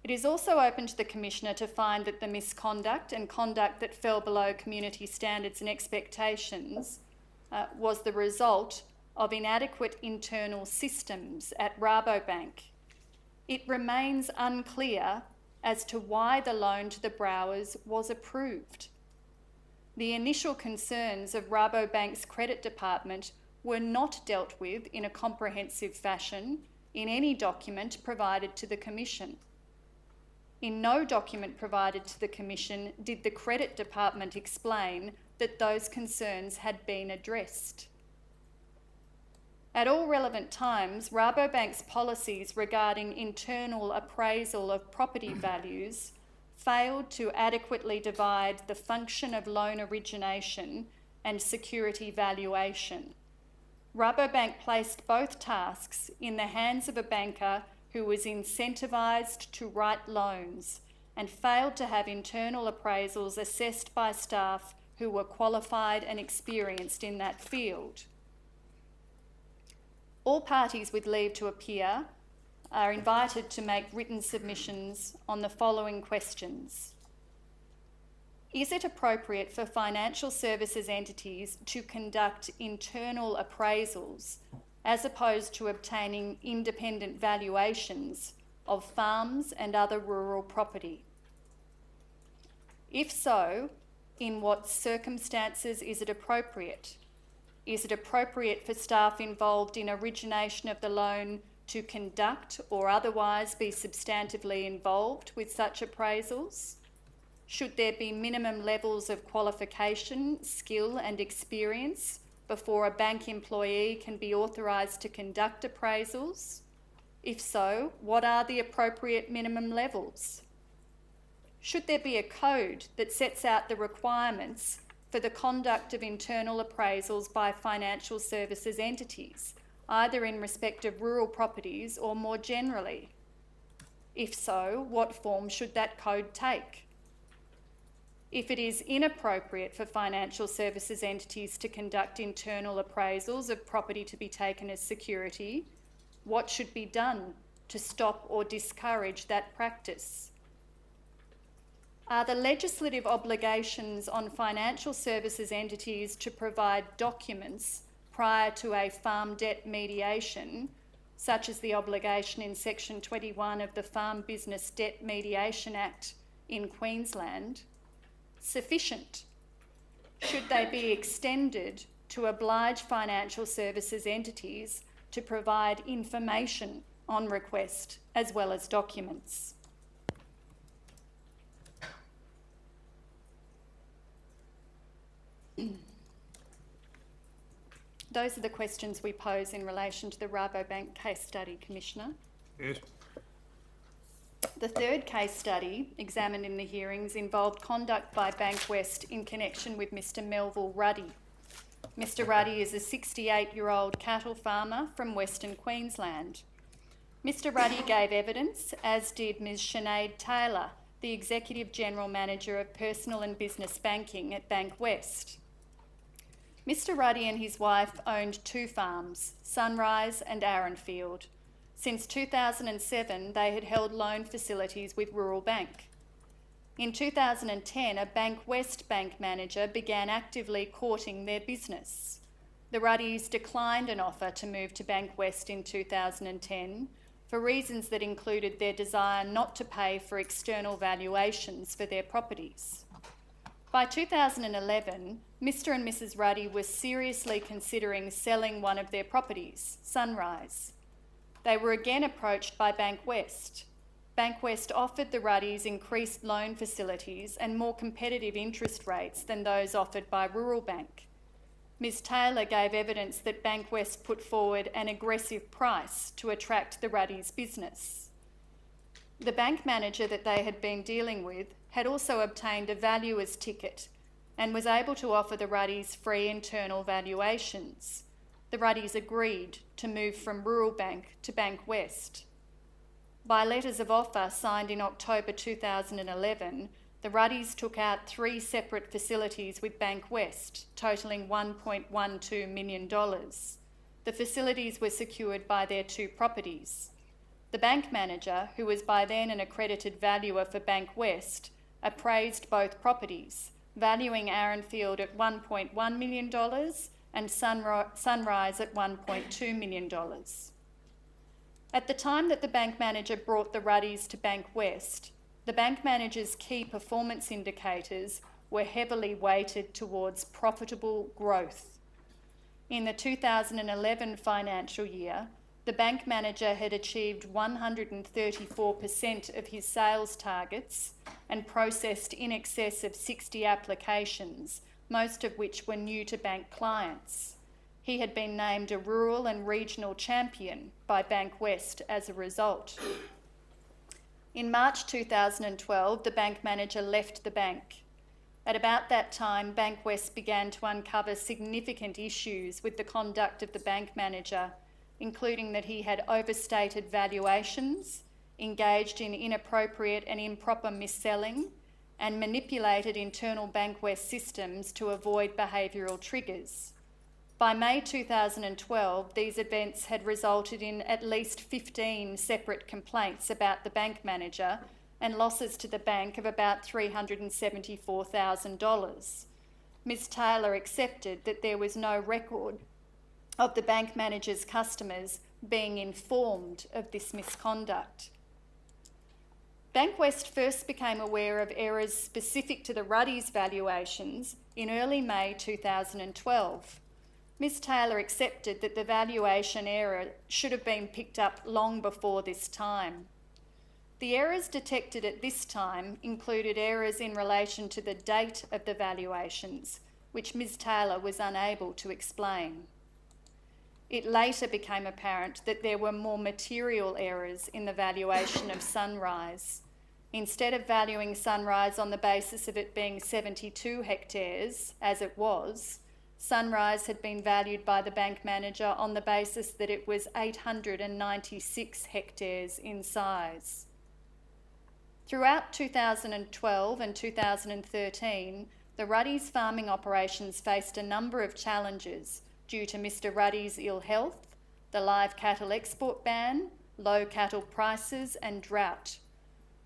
It is also open to the Commissioner to find that the misconduct and conduct that fell below community standards and expectations was the result of inadequate internal systems at Rabobank. It remains unclear as to why the loan to the Browers was approved. The initial concerns of Rabobank's credit department were not dealt with in a comprehensive fashion in any document provided to the Commission. In no document provided to the Commission did the credit department explain that those concerns had been addressed. At all relevant times, Rabobank's policies regarding internal appraisal of property values failed to adequately divide the function of loan origination and security valuation. Rabobank placed both tasks in the hands of a banker who was incentivised to write loans and failed to have internal appraisals assessed by staff who were qualified and experienced in that field. All parties with leave to appear are invited to make written submissions on the following questions. Is it appropriate for financial services entities to conduct internal appraisals as opposed to obtaining independent valuations of farms and other rural property? If so, in what circumstances is it appropriate? Is it appropriate for staff involved in origination of the loan to conduct or otherwise be substantively involved with such appraisals? Should there be minimum levels of qualification, skill and experience before a bank employee can be authorised to conduct appraisals? If so, what are the appropriate minimum levels? Should there be a code that sets out the requirements for the conduct of internal appraisals by financial services entities, either in respect of rural properties or more generally? If so, what form should that code take? If it is inappropriate for financial services entities to conduct internal appraisals of property to be taken as security, what should be done to stop or discourage that practice? Are the legislative obligations on financial services entities to provide documents prior to a farm debt mediation, such as the obligation in Section 21 of the Farm Business Debt Mediation Act in Queensland, sufficient? Should they be extended to oblige financial services entities to provide information on request as well as documents? Those are the questions we pose in relation to the Rabobank case study, Commissioner. Yes. The third case study examined in the hearings involved conduct by Bankwest in connection with Mr Melville Ruddy. Mr Ruddy is a 68-year-old cattle farmer from Western Queensland. Mr Ruddy gave evidence, as did Ms Sinead Taylor, the Executive General Manager of Personal and Business Banking at Bankwest. Mr Ruddy and his wife owned two farms, Sunrise and Arronfield. Since 2007, they had held loan facilities with Rural Bank. In 2010, a Bankwest bank manager began actively courting their business. The Ruddys declined an offer to move to Bankwest in 2010 for reasons that included their desire not to pay for external valuations for their properties. By 2011, Mr and Mrs Ruddy were seriously considering selling one of their properties, Sunrise. They were again approached by Bankwest. Bankwest offered the Ruddys increased loan facilities and more competitive interest rates than those offered by Rural Bank. Ms Taylor gave evidence that Bankwest put forward an aggressive price to attract the Ruddys' business. The bank manager that they had been dealing with had also obtained a valuer's ticket and was able to offer the Ruddys free internal valuations. The Ruddys agreed to move from Rural Bank to Bankwest. By letters of offer signed in October 2011, the Ruddys took out 3 separate facilities with Bankwest, totalling $1.12 million. The facilities were secured by their 2 properties. The bank manager, who was by then an accredited valuer for Bankwest, appraised both properties, valuing Arronfield at $1.1 million and Sunrise at $1.2 million. At the time that the bank manager brought the Ruddys to Bankwest, the bank manager's key performance indicators were heavily weighted towards profitable growth. In the 2011 financial year, the bank manager had achieved 134% of his sales targets and processed in excess of 60 applications, most of which were new to bank clients. He had been named a rural and regional champion by Bankwest as a result. In March 2012, the bank manager left the bank. At about that time, Bankwest began to uncover significant issues with the conduct of the bank manager, including that he had overstated valuations, engaged in inappropriate and improper mis-selling, and manipulated internal Bankwest systems to avoid behavioural triggers. By May 2012, these events had resulted in at least 15 separate complaints about the bank manager and losses to the bank of about $374,000. Ms Taylor accepted that there was no record of the bank manager's customers being informed of this misconduct. Bankwest first became aware of errors specific to the Ruddy's valuations in early May 2012. Ms Taylor accepted that the valuation error should have been picked up long before this time. The errors detected at this time included errors in relation to the date of the valuations, which Ms Taylor was unable to explain. It later became apparent that there were more material errors in the valuation of Sunrise. Instead of valuing Sunrise on the basis of it being 72 hectares, as it was, Sunrise had been valued by the bank manager on the basis that it was 896 hectares in size. Throughout 2012 and 2013, the Ruddy's farming operations faced a number of challenges due to Mr Ruddy's ill health, the live cattle export ban, low cattle prices and drought.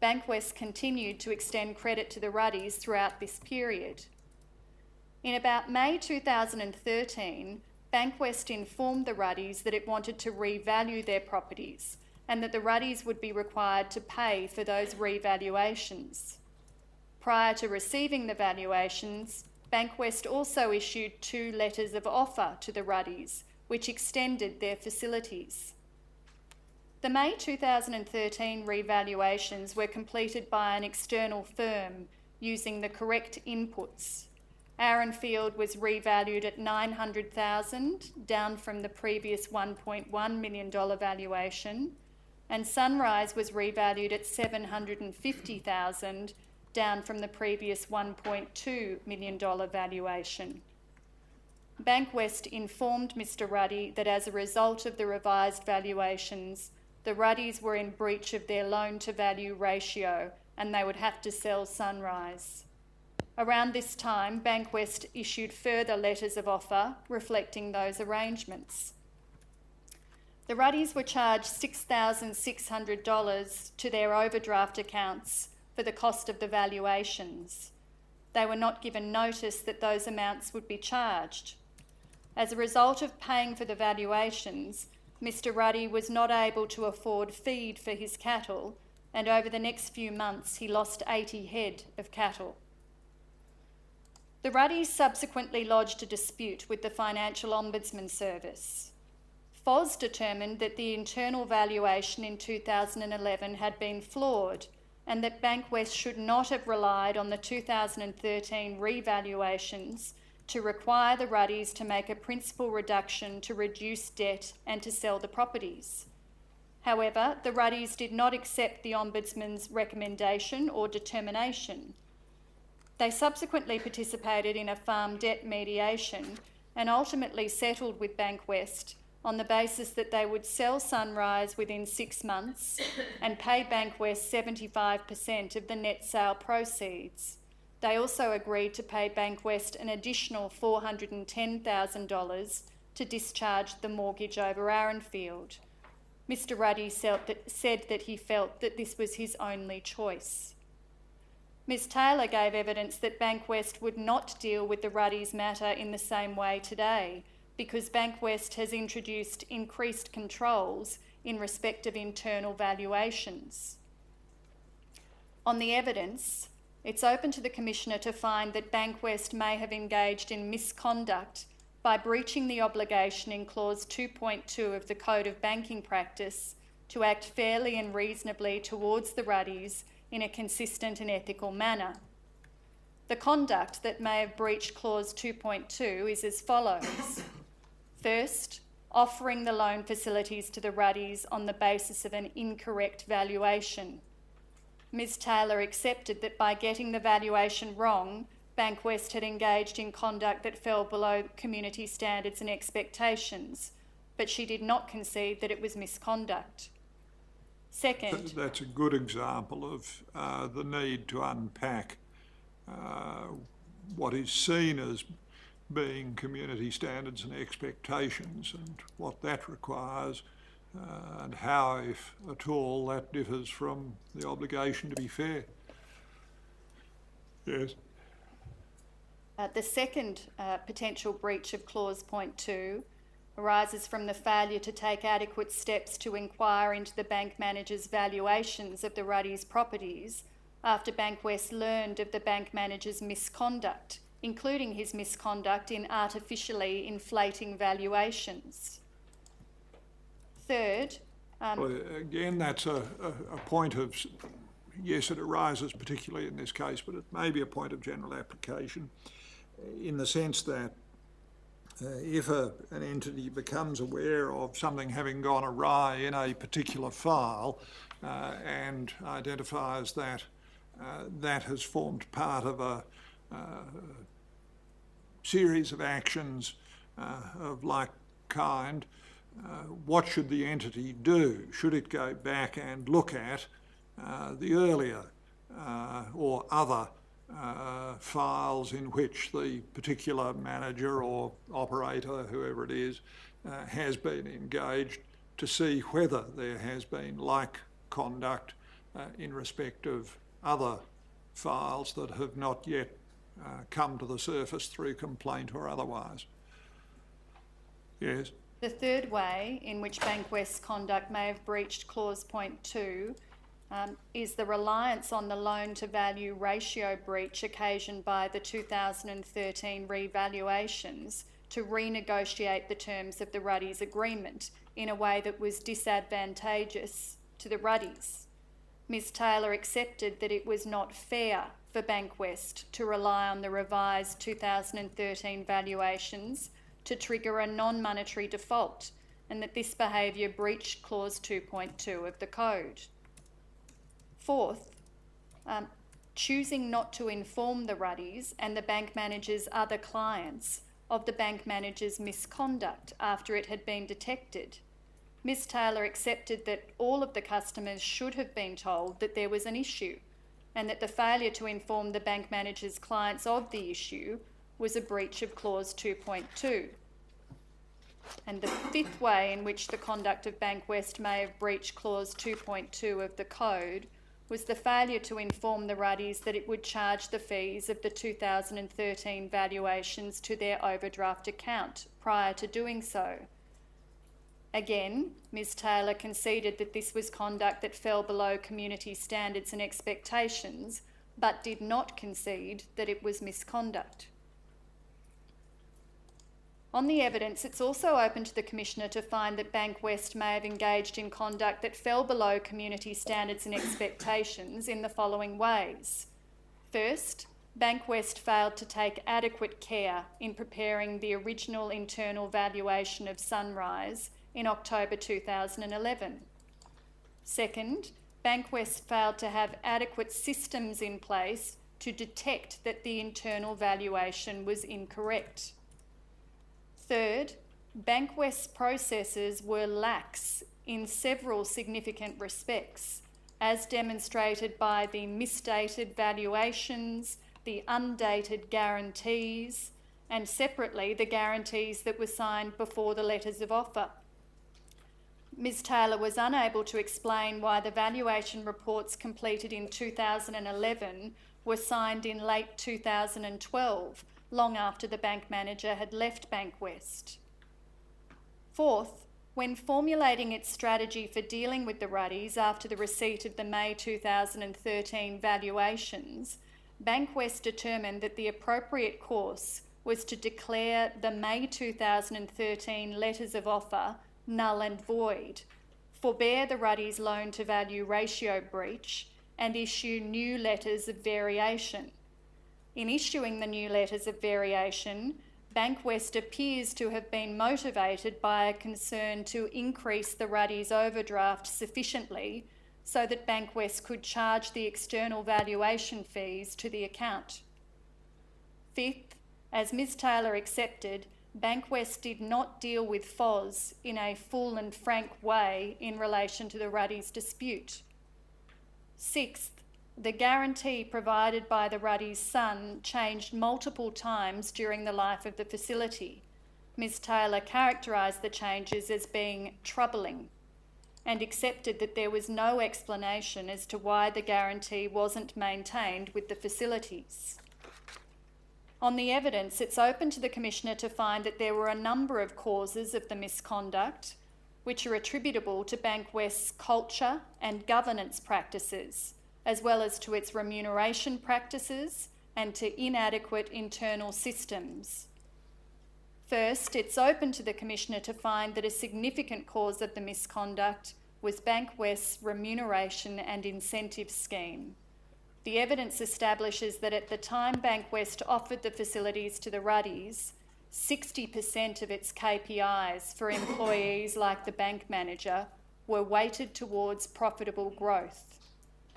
Bankwest continued to extend credit to the Ruddy's throughout this period. In about May 2013, Bankwest informed the Ruddy's that it wanted to revalue their properties and that the Ruddy's would be required to pay for those revaluations. Prior to receiving the valuations, Bankwest also issued 2 letters of offer to the Ruddy's, which extended their facilities. The May 2013 revaluations were completed by an external firm using the correct inputs. Arronfield was revalued at $900,000, down from the previous $1.1 million valuation, and Sunrise was revalued at $750,000, down from the previous $1.2 million valuation. Bankwest informed Mr Ruddy that as a result of the revised valuations, the Ruddy's were in breach of their loan-to-value ratio and they would have to sell Sunrise. Around this time, Bankwest issued further letters of offer reflecting those arrangements. The Ruddy's were charged $6,600 to their overdraft accounts for the cost of the valuations. They were not given notice that those amounts would be charged. As a result of paying for the valuations, Mr Ruddy was not able to afford feed for his cattle, and over the next few months he lost 80 head of cattle. The Ruddy's subsequently lodged a dispute with the Financial Ombudsman Service. FOS determined that the internal valuation in 2011 had been flawed and that Bankwest should not have relied on the 2013 revaluations to require the Ruddy's to make a principal reduction to reduce debt and to sell the properties. However, the Ruddy's did not accept the Ombudsman's recommendation or determination. They subsequently participated in a farm debt mediation and ultimately settled with Bankwest on the basis that they would sell Sunrise within 6 months and pay Bankwest 75% of the net sale proceeds. They also agreed to pay Bankwest an additional $410,000 to discharge the mortgage over Arronfield. Mr Ruddy said that he felt that this was his only choice. Ms Taylor gave evidence that Bankwest would not deal with the Ruddy's matter in the same way today because Bankwest has introduced increased controls in respect of internal valuations. On the evidence, it's open to the Commissioner to find that Bankwest may have engaged in misconduct by breaching the obligation in Clause 2.2 of the Code of Banking Practice to act fairly and reasonably towards the Ruddy's in a consistent and ethical manner. The conduct that may have breached Clause 2.2 is as follows. First, offering the loan facilities to the Ruddy's on the basis of an incorrect valuation. Ms Taylor accepted that by getting the valuation wrong, Bankwest had engaged in conduct that fell below community standards and expectations, but she did not concede that it was misconduct. Second, that's a good example of the need to unpack what is seen as being community standards and expectations and what that requires, and how, if at all, that differs from the obligation to be fair. Yes. The second potential breach of clause point 2 arises from the failure to take adequate steps to inquire into the bank manager's valuations of the Ruddy's properties after Bankwest learned of the bank manager's misconduct, including his misconduct in artificially inflating valuations. Third, well, again, that's a point of, yes, it arises particularly in this case, but it may be a point of general application in the sense that if an entity becomes aware of something having gone awry in a particular file and identifies that that has formed part of a series of actions of like kind, what should the entity do? Should it go back and look at the earlier or other files in which the particular manager or operator, whoever it is, has been engaged, to see whether there has been like conduct in respect of other files that have not yet come to the surface through complaint or otherwise. Yes? The third way in which Bankwest's conduct may have breached clause point 2 is the reliance on the loan-to-value ratio breach occasioned by the 2013 revaluations to renegotiate the terms of the Ruddy's agreement in a way that was disadvantageous to the Ruddy's. Ms Taylor accepted that it was not fair for Bankwest to rely on the revised 2013 valuations to trigger a non-monetary default, and that this behaviour breached clause 2.2 of the Code. Fourth, choosing not to inform the Ruddy's and the bank manager's other clients of the bank manager's misconduct after it had been detected. Ms Taylor accepted that all of the customers should have been told that there was an issue, and that the failure to inform the bank manager's clients of the issue was a breach of clause 2.2. And the fifth way in which the conduct of Bankwest may have breached clause 2.2 of the Code was the failure to inform the Ruddy's that it would charge the fees of the 2013 valuations to their overdraft account prior to doing so. Again, Ms Taylor conceded that this was conduct that fell below community standards and expectations, but did not concede that it was misconduct. On the evidence, it's also open to the Commissioner to find that Bankwest may have engaged in conduct that fell below community standards and expectations in the following ways. First, Bankwest failed to take adequate care in preparing the original internal valuation of Sunrise in October 2011. Second, Bankwest failed to have adequate systems in place to detect that the internal valuation was incorrect. Third, Bankwest's processes were lax in several significant respects, as demonstrated by the misdated valuations, the undated guarantees, and separately the guarantees that were signed before the letters of offer. Ms Taylor was unable to explain why the valuation reports completed in 2011 were signed in late 2012, long after the bank manager had left Bankwest. Fourth, when formulating its strategy for dealing with the Ruddy's after the receipt of the May 2013 valuations, Bankwest determined that the appropriate course was to declare the May 2013 letters of offer null and void, forbear the Ruddy's loan-to-value ratio breach, and issue new letters of variation. In issuing the new letters of variation, Bankwest appears to have been motivated by a concern to increase the Ruddy's overdraft sufficiently so that Bankwest could charge the external valuation fees to the account. Fifth, as Ms Taylor accepted, Bankwest did not deal with FOS in a full and frank way in relation to the Ruddy's dispute. Sixth, the guarantee provided by the Ruddy's son changed multiple times during the life of the facility. Ms Taylor characterised the changes as being troubling and accepted that there was no explanation as to why the guarantee wasn't maintained with the facilities. On the evidence, it's open to the Commissioner to find that there were a number of causes of the misconduct which are attributable to Bankwest's culture and governance practices, as well as to its remuneration practices and to inadequate internal systems. First, it's open to the Commissioner to find that a significant cause of the misconduct was Bankwest's remuneration and incentive scheme. The evidence establishes that at the time Bankwest offered the facilities to the Ruddys, 60% of its KPIs for employees like the bank manager were weighted towards profitable growth.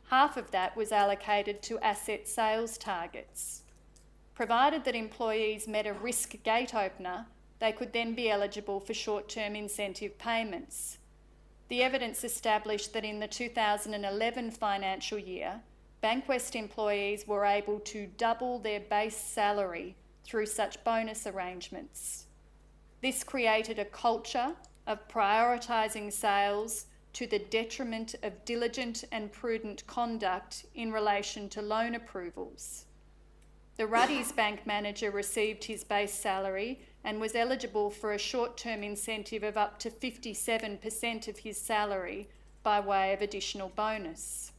Half of that was allocated to asset sales targets. Provided that employees met a risk gate opener, they could then be eligible for short-term incentive payments. The evidence established that in the 2011 financial year, Bankwest employees were able to double their base salary through such bonus arrangements. This created a culture of prioritising sales to the detriment of diligent and prudent conduct in relation to loan approvals. The Ruddy's bank manager received his base salary and was eligible for a short-term incentive of up to 57% of his salary by way of additional bonus.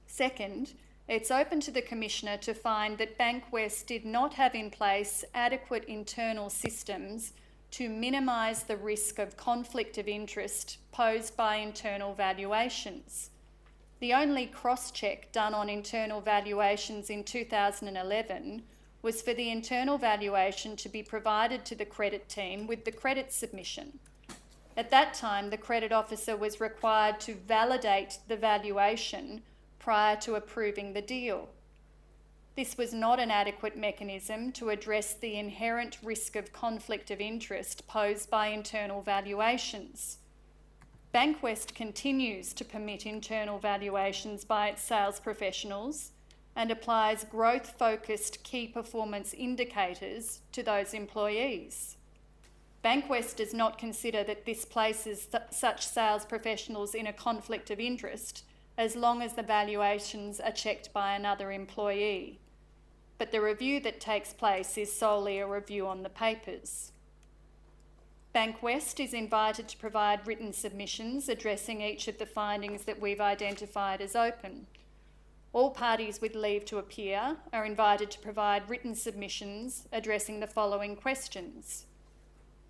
Second, it's open to the Commissioner to find that Bankwest did not have in place adequate internal systems to minimise the risk of conflict of interest posed by internal valuations. The only cross-check done on internal valuations in 2011 was for the internal valuation to be provided to the credit team with the credit submission. At that time, the credit officer was required to validate the valuation prior to approving the deal. This was not an adequate mechanism to address the inherent risk of conflict of interest posed by internal valuations. Bankwest continues to permit internal valuations by its sales professionals and applies growth-focused key performance indicators to those employees. Bankwest does not consider that this places such sales professionals in a conflict of interest as long as the valuations are checked by another employee. But the review that takes place is solely a review on the papers. Bankwest is invited to provide written submissions addressing each of the findings that we've identified as open. All parties with leave to appear are invited to provide written submissions addressing the following questions.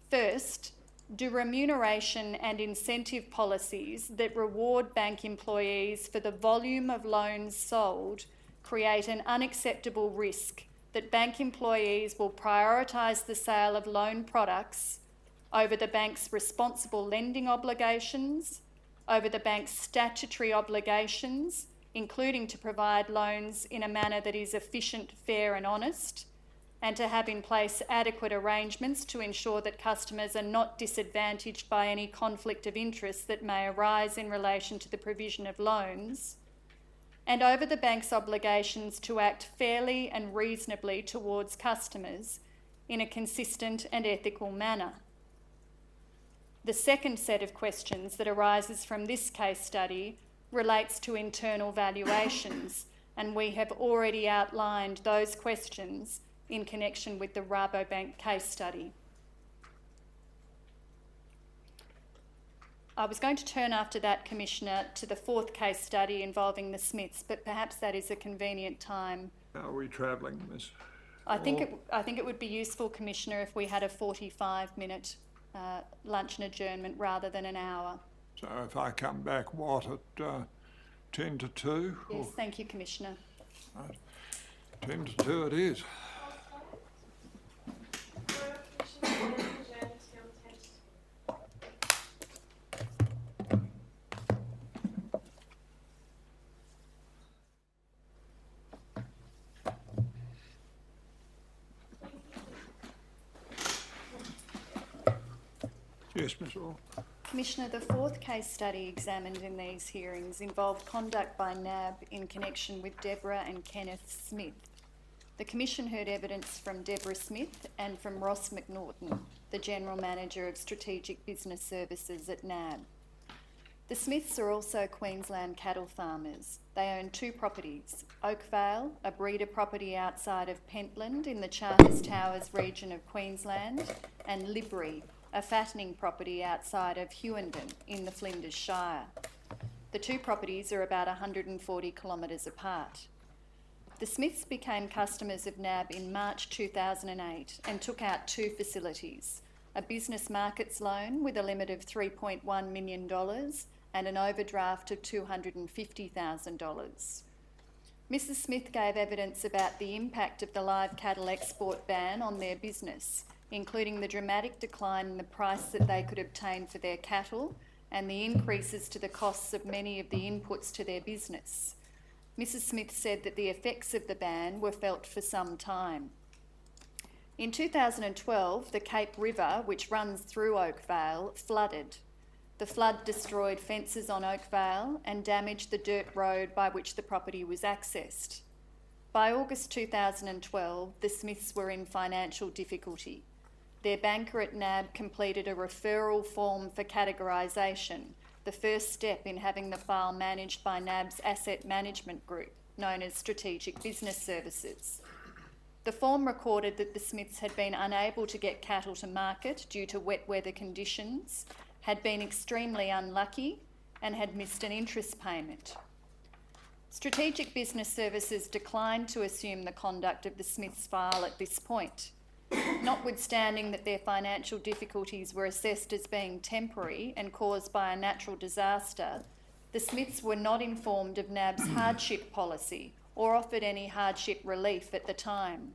First, do remuneration and incentive policies that reward bank employees for the volume of loans sold create an unacceptable risk that bank employees will prioritise the sale of loan products over the bank's responsible lending obligations, over the bank's statutory obligations, including to provide loans in a manner that is efficient, fair and honest, and to have in place adequate arrangements to ensure that customers are not disadvantaged by any conflict of interest that may arise in relation to the provision of loans, and over the bank's obligations to act fairly and reasonably towards customers in a consistent and ethical manner. The second set of questions that arises from this case study relates to internal valuations, and we have already outlined those questions in connection with the Rabobank case study. I was going to turn after that, Commissioner, to the fourth case study involving the Smiths, but perhaps that is a convenient time. How are we travelling, Miss? I think it would be useful, Commissioner, if we had a 45-minute lunch and adjournment rather than an hour. So if I come back, what, at 10 to 2? Yes, thank you, Commissioner. Right. 10 to 2 it is. Yes, Miss Orr. Commissioner, the fourth case study examined in these hearings involved conduct by NAB in connection with Deborah and Kenneth Smith. The Commission heard evidence from Deborah Smith and from Ross McNaughton, the General Manager of Strategic Business Services at NAB. The Smiths are also Queensland cattle farmers. They own two properties, Oakvale, a breeder property outside of Pentland in the Charters Towers region of Queensland, and Libri, a fattening property outside of Hughenden in the Flinders Shire. The two properties are about 140 kilometres apart. The Smiths became customers of NAB in March 2008 and took out two facilities, a business markets loan with a limit of $3.1 million and an overdraft of $250,000. Mrs Smith gave evidence about the impact of the live cattle export ban on their business, including the dramatic decline in the price that they could obtain for their cattle and the increases to the costs of many of the inputs to their business. Mrs Smith said that the effects of the ban were felt for some time. In 2012, the Cape River, which runs through Oakvale, flooded. The flood destroyed fences on Oakvale and damaged the dirt road by which the property was accessed. By August 2012, the Smiths were in financial difficulty. Their banker at NAB completed a referral form for categorisation, the first step in having the file managed by NAB's asset management group, known as Strategic Business Services. The form recorded that the Smiths had been unable to get cattle to market due to wet weather conditions, had been extremely unlucky, and had missed an interest payment. Strategic Business Services declined to assume the conduct of the Smiths file at this point. Notwithstanding that their financial difficulties were assessed as being temporary and caused by a natural disaster, the Smiths were not informed of NAB's hardship policy or offered any hardship relief at the time.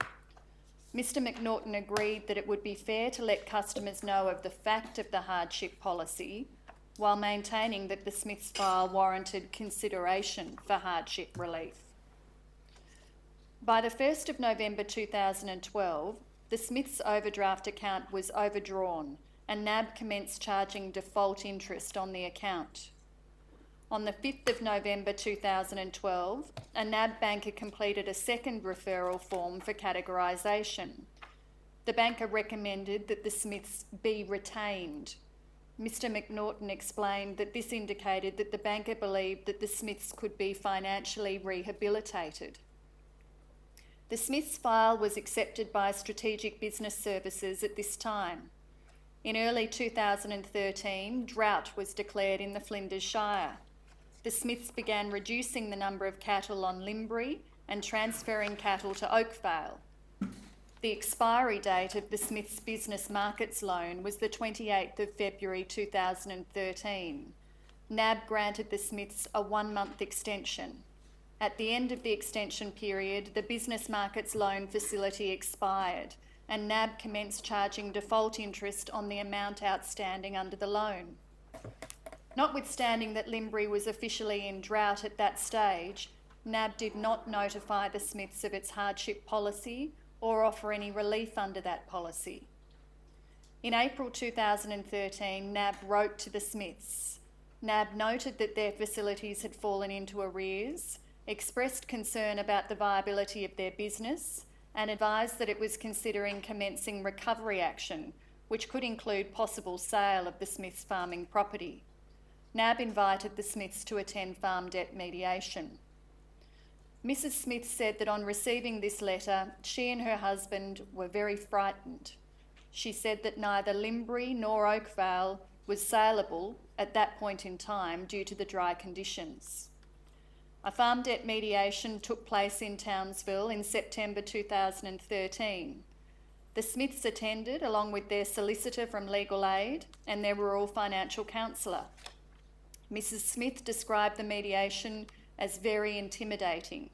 Mr McNaughton agreed that it would be fair to let customers know of the fact of the hardship policy, while maintaining that the Smiths file warranted consideration for hardship relief. By the 1st of November 2012, the Smiths' overdraft account was overdrawn and NAB commenced charging default interest on the account. On the 5th of November 2012, a NAB banker completed a second referral form for categorisation. The banker recommended that the Smiths be retained. Mr McNaughton explained that this indicated that the banker believed that the Smiths could be financially rehabilitated. The Smiths file was accepted by Strategic Business Services at this time. In early 2013, drought was declared in the Flinders Shire. The Smiths began reducing the number of cattle on Limbury and transferring cattle to Oakvale. The expiry date of the Smiths Business Markets loan was the 28th of February 2013. NAB granted the Smiths a 1-month extension. At the end of the extension period, the Business Markets loan facility expired and NAB commenced charging default interest on the amount outstanding under the loan. Notwithstanding that Limbury was officially in drought at that stage, NAB did not notify the Smiths of its hardship policy or offer any relief under that policy. In April 2013, NAB wrote to the Smiths. NAB noted that their facilities had fallen into arrears, expressed concern about the viability of their business, and advised that it was considering commencing recovery action, which could include possible sale of the Smiths' farming property. NAB invited the Smiths to attend farm debt mediation. Mrs Smith said that on receiving this letter, she and her husband were very frightened. She said that neither Limbury nor Oakvale was saleable at that point in time due to the dry conditions. A farm debt mediation took place in Townsville in September 2013. The Smiths attended along with their solicitor from Legal Aid and their rural financial counsellor. Mrs Smith described the mediation as very intimidating.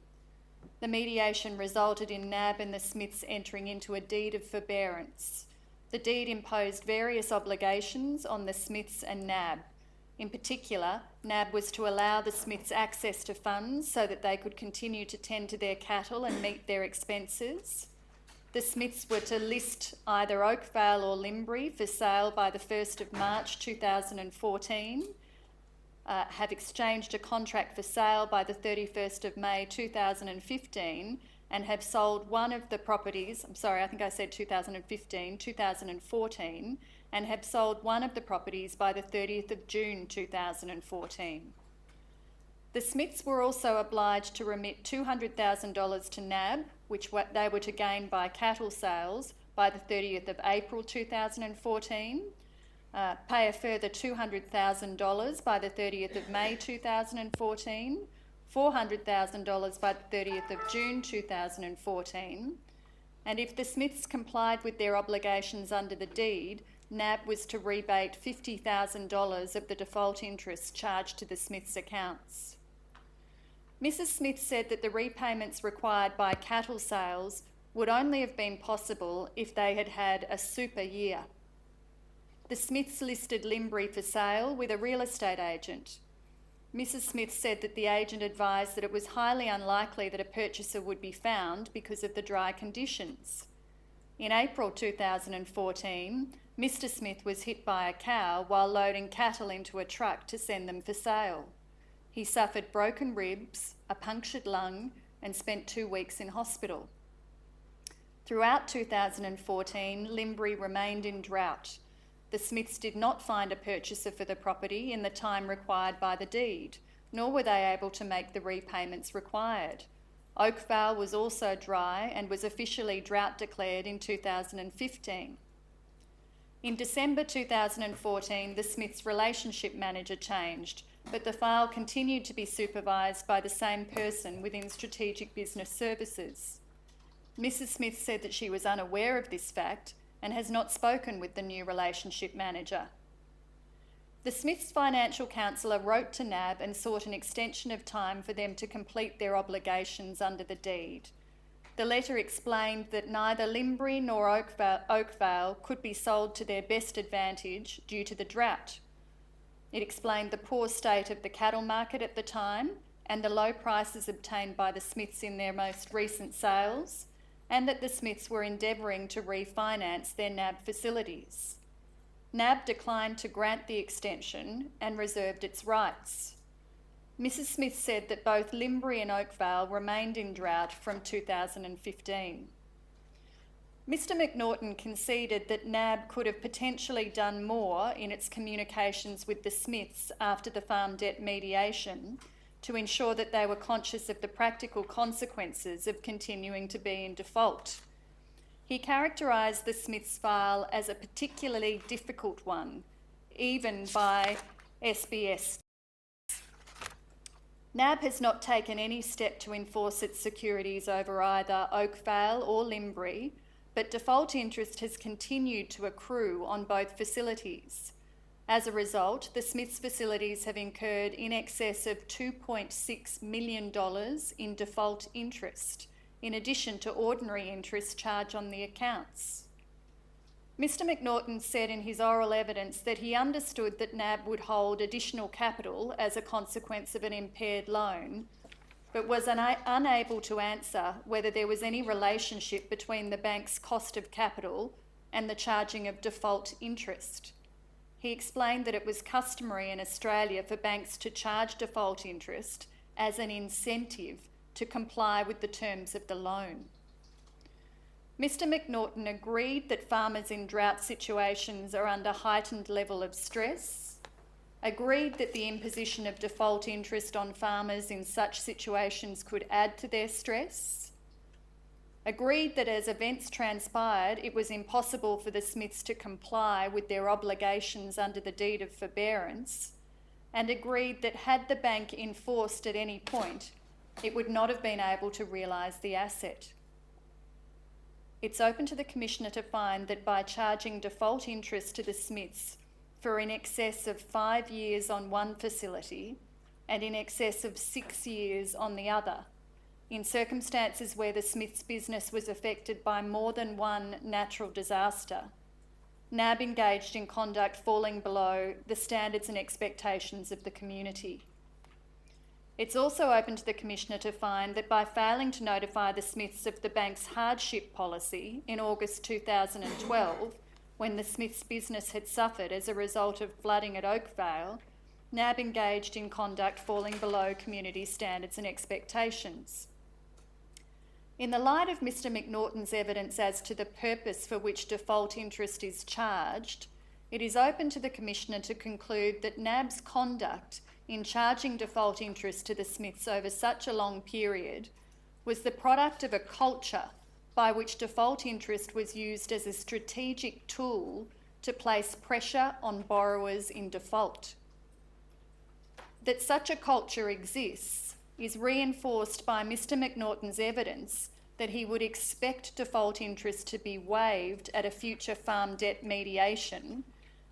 The mediation resulted in NAB and the Smiths entering into a deed of forbearance. The deed imposed various obligations on the Smiths and NAB. In particular, NAB was to allow the Smiths access to funds so that they could continue to tend to their cattle and meet their expenses. the Smiths were to list either Oakvale or Limbury for sale by the 1st of March 2014, have exchanged a contract for sale by the 31st of May 2015, and have sold one of the properties, I'm sorry, I think I said 2014, and have sold one of the properties by the 30th of June 2014. The Smiths were also obliged to remit $200,000 to NAB, which they were to gain by cattle sales by the 30th of April 2014, pay a further $200,000 by the 30th of May 2014, $400,000 by the 30th of June 2014, and if the Smiths complied with their obligations under the deed, NAB was to rebate $50,000 of the default interest charged to the Smiths' accounts. Mrs. Smith said that the repayments required by cattle sales would only have been possible if they had had a super year. The Smiths listed Limbury for sale with a real estate agent. Mrs. Smith said that the agent advised that it was highly unlikely that a purchaser would be found because of the dry conditions. In April 2014, Mr. Smith was hit by a cow while loading cattle into a truck to send them for sale. He suffered broken ribs, a punctured lung, and spent 2 weeks in hospital. Throughout 2014, Limbury remained in drought. The Smiths did not find a purchaser for the property in the time required by the deed, nor were they able to make the repayments required. Oakvale was also dry and was officially drought declared in 2015. In December 2014, the Smiths' relationship manager changed, but the file continued to be supervised by the same person within Strategic Business Services. Mrs. Smith said that she was unaware of this fact and has not spoken with the new relationship manager. The Smiths' financial counsellor wrote to NAB and sought an extension of time for them to complete their obligations under the deed. The letter explained that neither Limbury nor Oakvale could be sold to their best advantage due to the drought. It explained the poor state of the cattle market at the time and the low prices obtained by the Smiths in their most recent sales, and that the Smiths were endeavouring to refinance their NAB facilities. NAB declined to grant the extension and reserved its rights. Mrs. Smith said that both Limbury and Oakvale remained in drought from 2015. Mr. McNaughton conceded that NAB could have potentially done more in its communications with the Smiths after the farm debt mediation to ensure that they were conscious of the practical consequences of continuing to be in default. He characterised the Smiths' file as a particularly difficult one, even by SBS. NAB has not taken any step to enforce its securities over either Oakvale or Limbury, but default interest has continued to accrue on both facilities. As a result, the Smiths' facilities have incurred in excess of $2.6 million in default interest, in addition to ordinary interest charged on the accounts. Mr. McNaughton said in his oral evidence that he understood that NAB would hold additional capital as a consequence of an impaired loan, but was unable to answer whether there was any relationship between the bank's cost of capital and the charging of default interest. He explained that it was customary in Australia for banks to charge default interest as an incentive to comply with the terms of the loan. Mr. McNaughton agreed that farmers in drought situations are under heightened level of stress, agreed that the imposition of default interest on farmers in such situations could add to their stress, agreed that as events transpired, it was impossible for the Smiths to comply with their obligations under the deed of forbearance, and agreed that had the bank enforced at any point, it would not have been able to realise the asset. It's open to the Commissioner to find that by charging default interest to the Smiths for in excess of 5 years on one facility and in excess of 6 years on the other, in circumstances where the Smiths' business was affected by more than one natural disaster, NAB engaged in conduct falling below the standards and expectations of the community. It's also open to the Commissioner to find that by failing to notify the Smiths of the bank's hardship policy in August 2012, when the Smiths' business had suffered as a result of flooding at Oakvale, NAB engaged in conduct falling below community standards and expectations. In the light of Mr McNaughton's evidence as to the purpose for which default interest is charged, it is open to the Commissioner to conclude that NAB's conduct in charging default interest to the Smiths over such a long period was the product of a culture by which default interest was used as a strategic tool to place pressure on borrowers in default. That such a culture exists is reinforced by Mr McNaughton's evidence that he would expect default interest to be waived at a future farm debt mediation,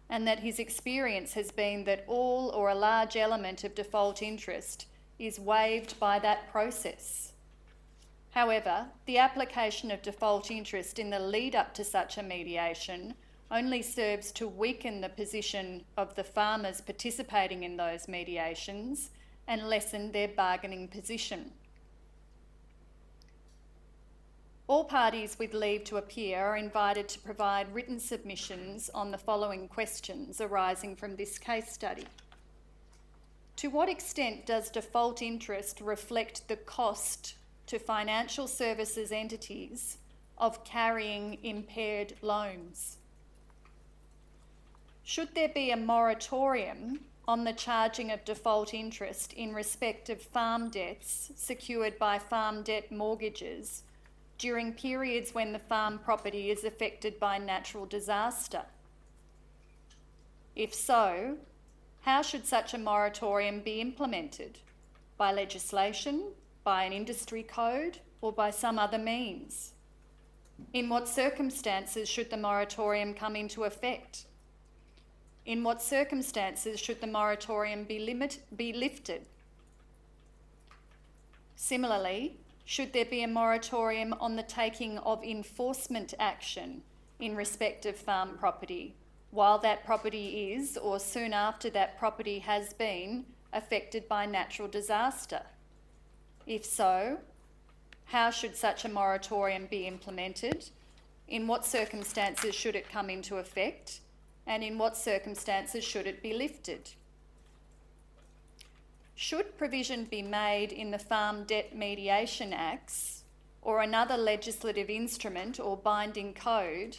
and that his experience has been that all or a large element of default interest is waived by that process. However, the application of default interest in the lead up to such a mediation only serves to weaken the position of the farmers participating in those mediations and lessen their bargaining position. All parties with leave to appear are invited to provide written submissions on the following questions arising from this case study. To what extent does default interest reflect the cost to financial services entities of carrying impaired loans? Should there be a moratorium on the charging of default interest in respect of farm debts secured by farm debt mortgages during periods when the farm property is affected by natural disaster? If so, how should such a moratorium be implemented? By legislation, by an industry code, or by some other means? In what circumstances should the moratorium come into effect? In what circumstances should the moratorium be lifted? Similarly, should there be a moratorium on the taking of enforcement action in respect of farm property while that property is, or soon after that property has been, affected by natural disaster? If so, how should such a moratorium be implemented? In what circumstances should it come into effect? And in what circumstances should it be lifted? Should provision be made in the Farm Debt Mediation Acts or another legislative instrument or binding code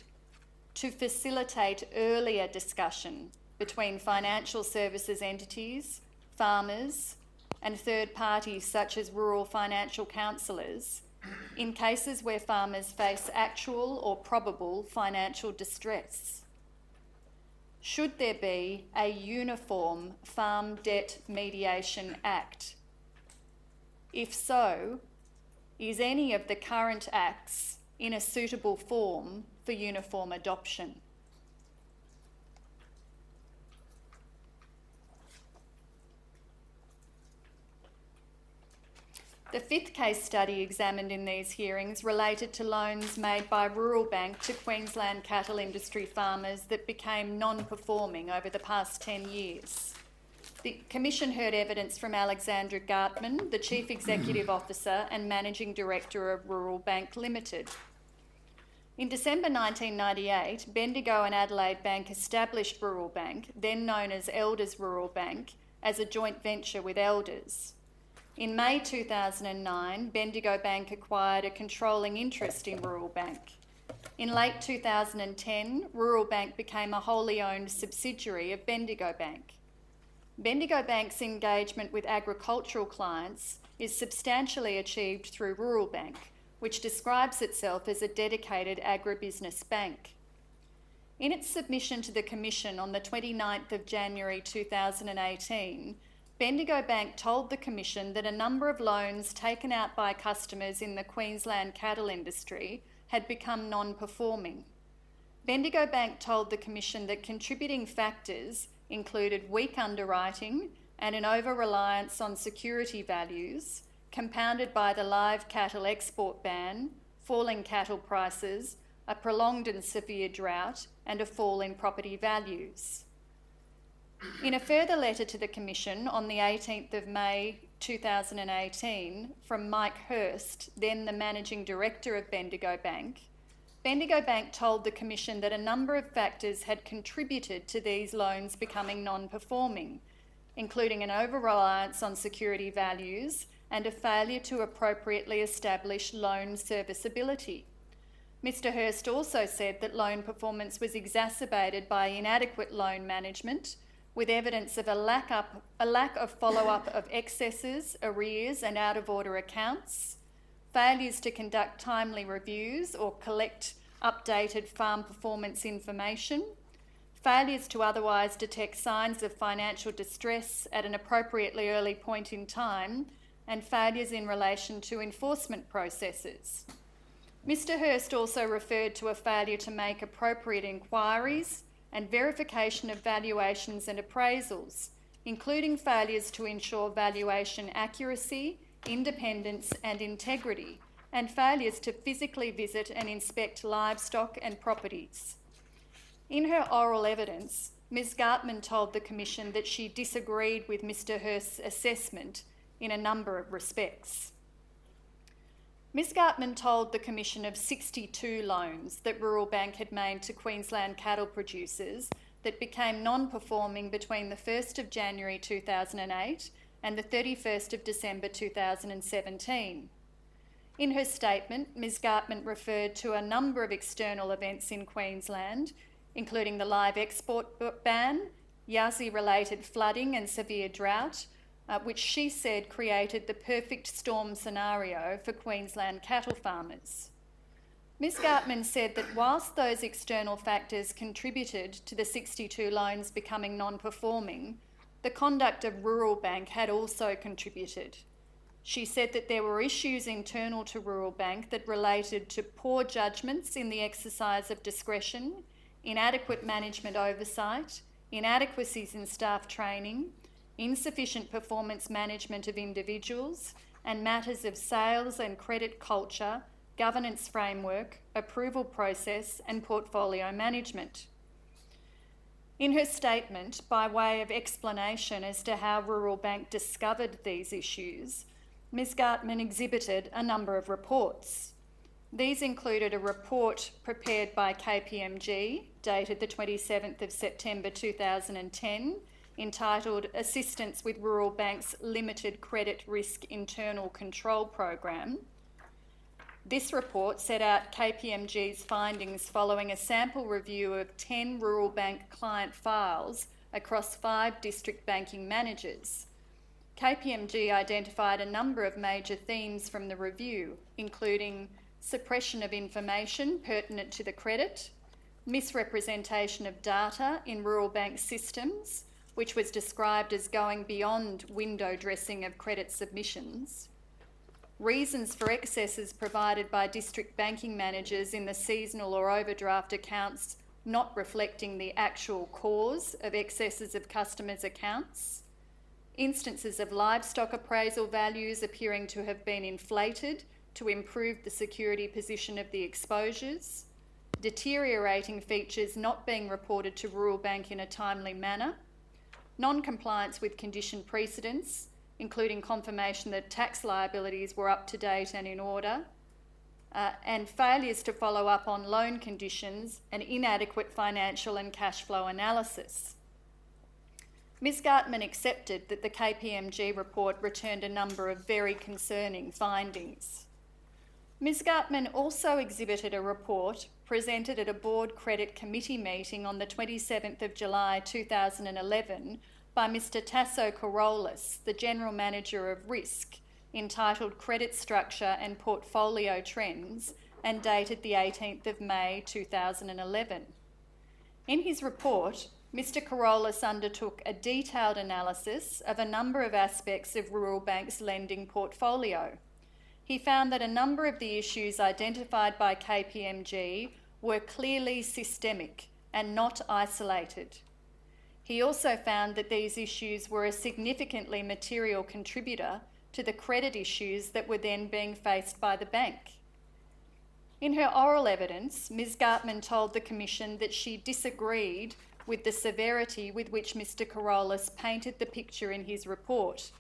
to facilitate earlier discussion between financial services entities, farmers, and third parties such as rural financial counsellors in cases where farmers face actual or probable financial distress? Should there be a uniform Farm Debt Mediation Act? If so, is any of the current acts in a suitable form for uniform adoption? The fifth case study examined in these hearings related to loans made by Rural Bank to Queensland cattle industry farmers that became non-performing over the past 10 years. The Commission heard evidence from 𝙁𝙄𝙍𝙍𝘾𝙄𝙎, the Chief Executive Officer and Managing Director of Rural Bank Limited. In December 1998, Bendigo and Adelaide Bank established Rural Bank, then known as Elders Rural Bank, as a joint venture with Elders. In May 2009, Bendigo Bank acquired a controlling interest in Rural Bank. In late 2010, Rural Bank became a wholly owned subsidiary of Bendigo Bank. Bendigo Bank's engagement with agricultural clients is substantially achieved through Rural Bank, which describes itself as a dedicated agribusiness bank. In its submission to the Commission on the 29th of January 2018, Bendigo Bank told the Commission that a number of loans taken out by customers in the Queensland cattle industry had become non-performing. Bendigo Bank told the Commission that contributing factors included weak underwriting and an over-reliance on security values, compounded by the live cattle export ban, falling cattle prices, a prolonged and severe drought, and a fall in property values. In a further letter to the Commission on the 18th of May 2018, from Mike Hurst, then the Managing Director of Bendigo Bank, Bendigo Bank told the Commission that a number of factors had contributed to these loans becoming non-performing, including an over-reliance on security values and a failure to appropriately establish loan serviceability. Mr Hurst also said that loan performance was exacerbated by inadequate loan management, with evidence of a lack of follow-up of excesses, arrears and out-of-order accounts, failures to conduct timely reviews or collect updated farm performance information, failures to otherwise detect signs of financial distress at an appropriately early point in time, and failures in relation to enforcement processes. Mr Hurst also referred to a failure to make appropriate inquiries and verification of valuations and appraisals, including failures to ensure valuation accuracy, independence and integrity, and failures to physically visit and inspect livestock and properties. In her oral evidence, Ms 𝙁𝙗𝙍𝑉𝑒𝑚𝑎𝑛 told the Commission that she disagreed with Mr Hurst's assessment in a number of respects. Ms 𝙁𝙗𝙍𝑉𝑒𝑚𝑎𝑛 told the Commission of 62 loans that Rural Bank had made to Queensland cattle producers that became non-performing between the 1st of January 2008 and the 31st of December 2017. In her statement, Ms 𝙁𝙗𝙍𝑉𝑒𝑚𝑎𝑛 referred to a number of external events in Queensland, including the live export ban, Yasi-related flooding and severe drought, which she said created the perfect storm scenario for Queensland cattle farmers. Ms 𝙁𝙗𝙍𝑉𝑒𝑚𝑎𝑛 said that whilst those external factors contributed to the 62 loans becoming non-performing, the conduct of Rural Bank had also contributed. She said that there were issues internal to Rural Bank that related to poor judgments in the exercise of discretion, inadequate management oversight, inadequacies in staff training, insufficient performance management of individuals, and matters of sales and credit culture, governance framework, approval process and portfolio management. In her statement, by way of explanation as to how Rural Bank discovered these issues, Ms 𝙁𝙗𝙍𝑉𝑒𝑚𝑎𝑛 exhibited a number of reports. These included a report prepared by KPMG, dated the 27th of September 2010, entitled Assistance with Rural Bank's Limited Credit Risk Internal Control Program. This report set out KPMG's findings following a sample review of 10 Rural Bank client files across 5 district banking managers. KPMG identified a number of major themes from the review, including suppression of information pertinent to the credit, misrepresentation of data in Rural Bank systems, which was described as going beyond window dressing of credit submissions, reasons for excesses provided by district banking managers in the seasonal or overdraft accounts not reflecting the actual cause of excesses of customers' accounts, instances of livestock appraisal values appearing to have been inflated to improve the security position of the exposures, deteriorating features not being reported to Rural Bank in a timely manner, non-compliance with condition precedents, including confirmation that tax liabilities were up to date and in order, and failures to follow up on loan conditions and inadequate financial and cash flow analysis. Ms 𝙁𝙗𝙍𝑉𝑒𝑚𝑎𝑛 accepted that the KPMG report returned a number of very concerning findings. Ms 𝙁𝙗𝙍𝑉𝑒𝑚𝑎𝑛 also exhibited a report presented at a Board Credit Committee meeting on the 27th of July 2011 by Mr Tasso Carolus, the General Manager of Risk, entitled Credit Structure and Portfolio Trends, and dated the 18th of May 2011. In his report, Mr Carolus undertook a detailed analysis of a number of aspects of Rural Bank's lending portfolio. He found that a number of the issues identified by KPMG were clearly systemic and not isolated. He also found that these issues were a significantly material contributor to the credit issues that were then being faced by the bank. In her oral evidence, Ms 𝙁𝙗𝙍𝑉𝑒𝑚𝑎𝑛 told the Commission that she disagreed with the severity with which Mr Carolus painted the picture in his report,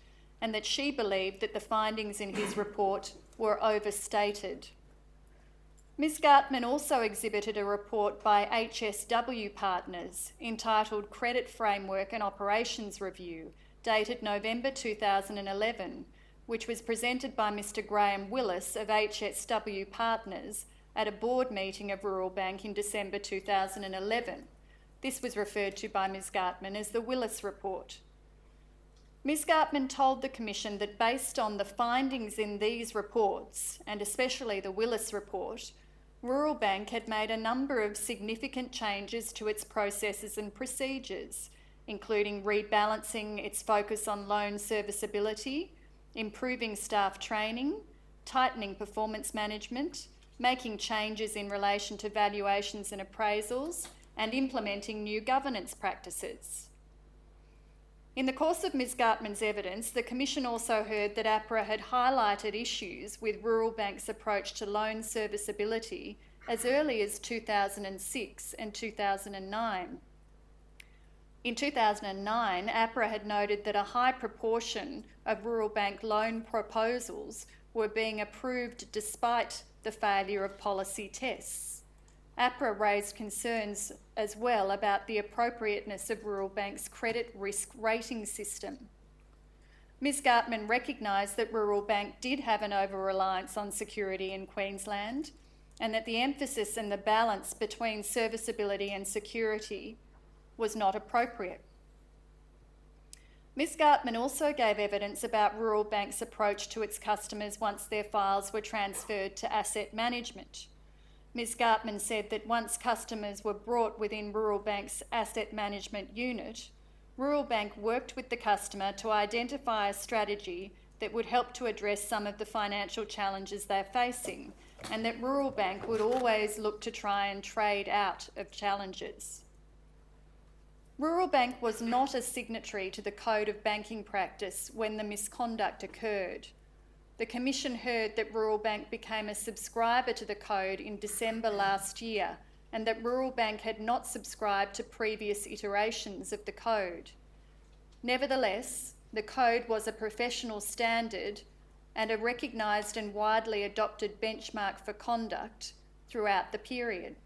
and that she believed that the findings in his report were overstated. Ms 𝙁𝙄𝙉𝘼𝙍𝘍 also exhibited a report by HSW Partners entitled Credit Framework and Operations Review, dated November 2011, which was presented by Mr Graham Willis of HSW Partners at a board meeting of Rural Bank in December 2011. This was referred to by Ms 𝙁𝙁𝙼𝙍 as the Willis Report. Ms 𝙁𝙁𝙼𝙍 told the Commission that based on the findings in these reports, and especially the Willis Report, Rural Bank had made a number of significant changes to its processes and procedures, including rebalancing its focus on loan serviceability, improving staff training, tightening performance management, making changes in relation to valuations and appraisals, and implementing new governance practices. In the course of Ms 𝙁𝙁𝙍𝑍's evidence, the Commission also heard that APRA had highlighted issues with Rural Bank's approach to loan serviceability as early as 2006 and 2009. In 2009, APRA had noted that a high proportion of Rural Bank loan proposals were being approved despite the failure of policy tests. APRA raised concerns as well about the appropriateness of Rural Bank's credit risk rating system. Ms 𝙁𝙁𝙍𝑍 recognised that Rural Bank did have an over-reliance on security in Queensland, and that the emphasis and the balance between serviceability and security was not appropriate. Ms 𝙁𝙁𝙍𝑍 also gave evidence about Rural Bank's approach to its customers once their files were transferred to asset management. Ms 𝙁𝙁𝙍𝑍 said that once customers were brought within Rural Bank's asset management unit, Rural Bank worked with the customer to identify a strategy that would help to address some of the financial challenges they're facing, and that Rural Bank would always look to try and trade out of challenges. Rural Bank was not a signatory to the Code of Banking Practice when the misconduct occurred. The Commission heard that Rural Bank became a subscriber to the Code in December last year, and that Rural Bank had not subscribed to previous iterations of the Code. Nevertheless, the Code was a professional standard and a recognised and widely adopted benchmark for conduct throughout the period.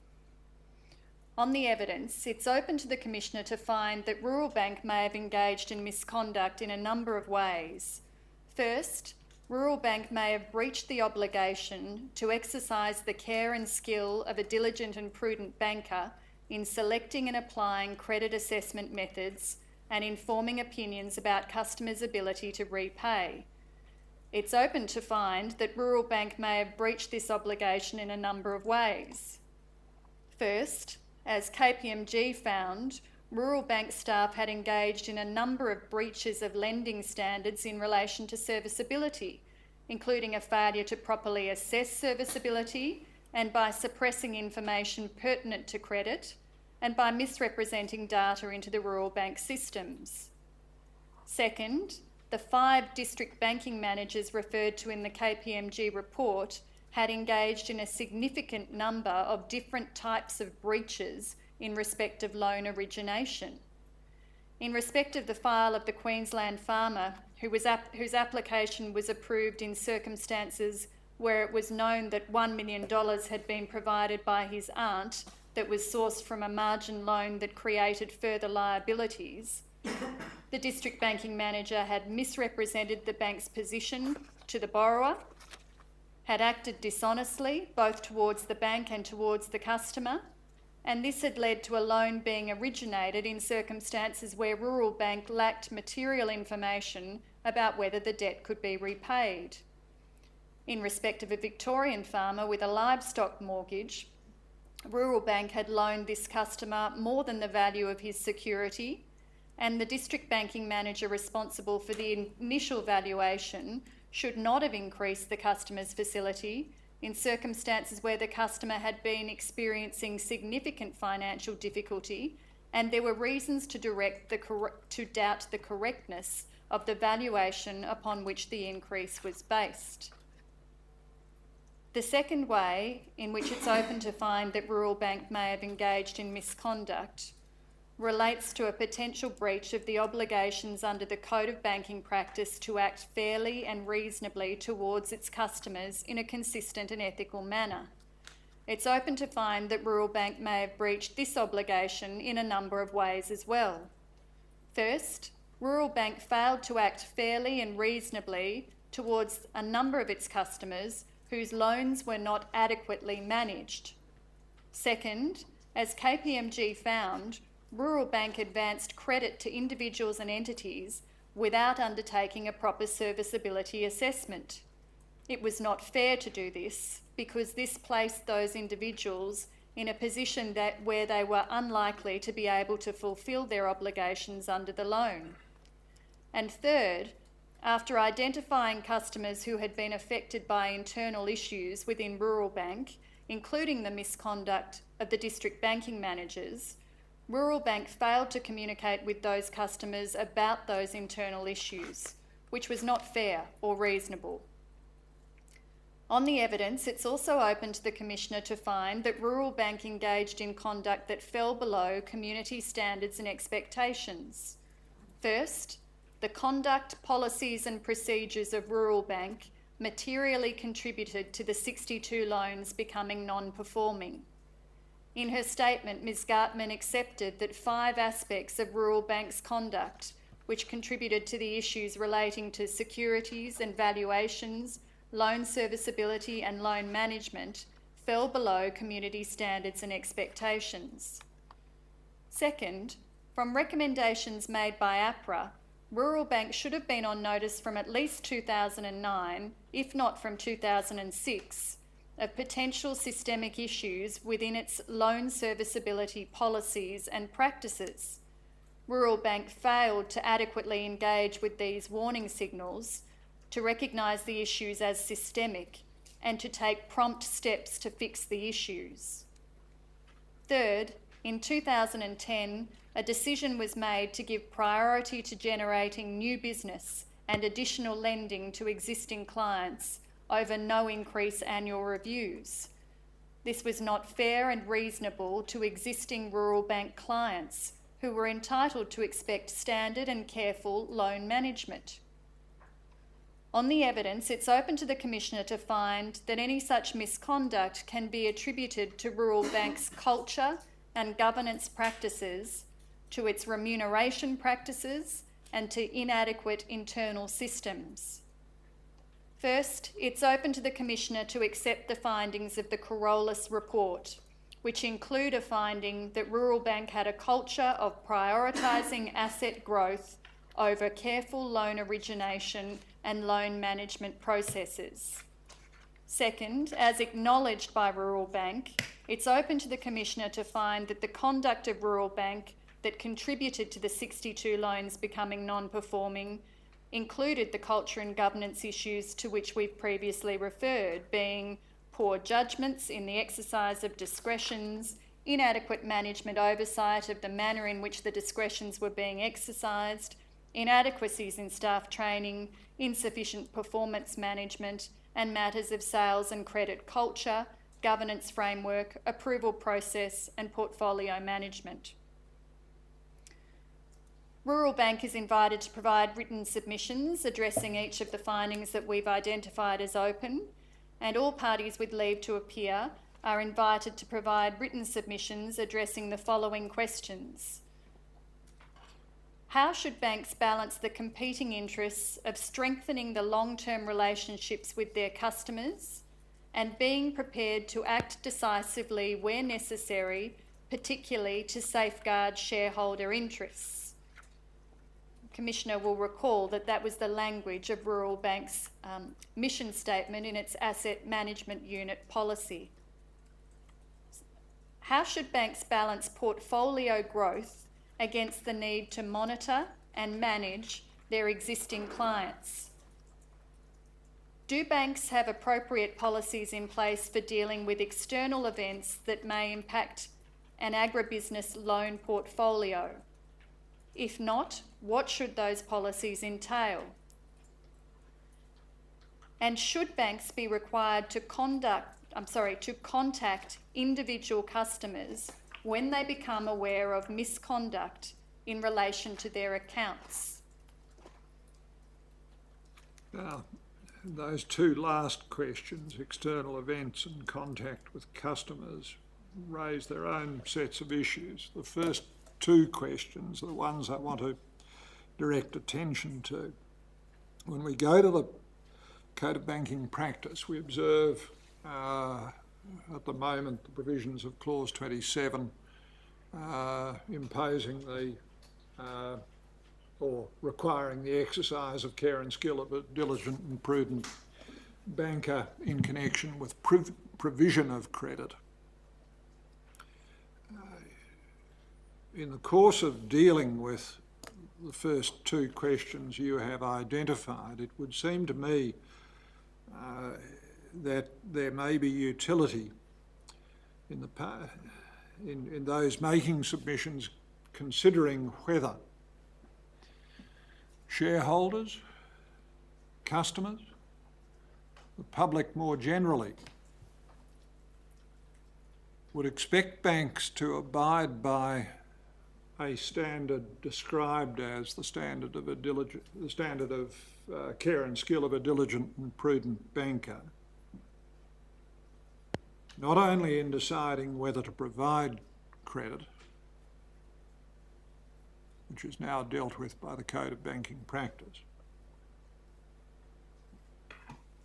On the evidence, it's open to the Commissioner to find that Rural Bank may have engaged in misconduct in a number of ways. First, Rural Bank may have breached the obligation to exercise the care and skill of a diligent and prudent banker in selecting and applying credit assessment methods and informing opinions about customers' ability to repay. It's open to find that Rural Bank may have breached this obligation in a number of ways. First, as KPMG found, Rural Bank staff had engaged in a number of breaches of lending standards in relation to serviceability, including a failure to properly assess serviceability and by suppressing information pertinent to credit and by misrepresenting data into the Rural Bank systems. Second, the 5 district banking managers referred to in the KPMG report had engaged in a significant number of different types of breaches in respect of loan origination. In respect of the file of the Queensland farmer whose application was approved in circumstances where it was known that $1 million had been provided by his aunt that was sourced from a margin loan that created further liabilities, the district banking manager had misrepresented the bank's position to the borrower, had acted dishonestly both towards the bank and towards the customer, and this had led to a loan being originated in circumstances where Rural Bank lacked material information about whether the debt could be repaid. In respect of a Victorian farmer with a livestock mortgage, Rural Bank had loaned this customer more than the value of his security, and the district banking manager responsible for the initial valuation should not have increased the customer's facility in circumstances where the customer had been experiencing significant financial difficulty and there were reasons to doubt the correctness of the valuation upon which the increase was based. The second way in which it's open to find that Rural Bank may have engaged in misconduct, relates to a potential breach of the obligations under the Code of Banking Practice to act fairly and reasonably towards its customers in a consistent and ethical manner. It's open to find that Rural Bank may have breached this obligation in a number of ways as well. First, Rural Bank failed to act fairly and reasonably towards a number of its customers whose loans were not adequately managed. Second, as KPMG found, Rural Bank advanced credit to individuals and entities without undertaking a proper serviceability assessment. It was not fair to do this because this placed those individuals in a position where they were unlikely to be able to fulfil their obligations under the loan. And third, after identifying customers who had been affected by internal issues within Rural Bank, including the misconduct of the district banking managers, Rural Bank failed to communicate with those customers about those internal issues, which was not fair or reasonable. On the evidence, it's also open to the Commissioner to find that Rural Bank engaged in conduct that fell below community standards and expectations. First, the conduct, policies and procedures of Rural Bank materially contributed to the 62 loans becoming non-performing. In her statement, Ms Gartman accepted that 5 aspects of Rural Bank's conduct, which contributed to the issues relating to securities and valuations, loan serviceability and loan management, fell below community standards and expectations. Second, from recommendations made by APRA, Rural Bank should have been on notice from at least 2009, if not from 2006, of potential systemic issues within its loan serviceability policies and practices. Rural Bank failed to adequately engage with these warning signals, to recognise the issues as systemic and to take prompt steps to fix the issues. Third, in 2010, a decision was made to give priority to generating new business and additional lending to existing clients over no increase annual reviews. This was not fair and reasonable to existing Rural Bank clients who were entitled to expect standard and careful loan management. On the evidence, it's open to the Commissioner to find that any such misconduct can be attributed to Rural Bank's culture and governance practices, to its remuneration practices, and to inadequate internal systems. First, it's open to the Commissioner to accept the findings of the Carolus report, which include a finding that Rural Bank had a culture of prioritising asset growth over careful loan origination and loan management processes. Second, as acknowledged by Rural Bank, it's open to the Commissioner to find that the conduct of Rural Bank that contributed to the 62 loans becoming non-performing included the culture and governance issues to which we've previously referred, being poor judgments in the exercise of discretions, inadequate management oversight of the manner in which the discretions were being exercised, inadequacies in staff training, insufficient performance management, and matters of sales and credit culture, governance framework, approval process, and portfolio management. Rural Bank is invited to provide written submissions addressing each of the findings that we've identified as open, and all parties with leave to appear are invited to provide written submissions addressing the following questions. How should banks balance the competing interests of strengthening the long-term relationships with their customers and being prepared to act decisively where necessary, particularly to safeguard shareholder interests? The Commissioner will recall that that was the language of Rural Bank's mission statement in its Asset Management Unit policy. How should banks balance portfolio growth against the need to monitor and manage their existing clients? Do banks have appropriate policies in place for dealing with external events that may impact an agribusiness loan portfolio? If not, what should those policies entail? And should banks be required to contact individual customers when they become aware of misconduct in relation to their accounts? Now, those two last questions, external events and contact with customers, raise their own sets of issues. The first two questions are the ones I want to direct attention to. When we go to the Code of Banking Practice, we observe at the moment the provisions of Clause 27 imposing the or requiring the exercise of care and skill of a diligent and prudent banker in connection with provision of credit. In the course of dealing with the first two questions you have identified, it would seem to me that there may be utility in those making submissions considering whether shareholders, customers, the public more generally would expect banks to abide by a standard described as the standard of care and skill of a diligent and prudent banker, not only in deciding whether to provide credit, which is now dealt with by the Code of Banking Practice,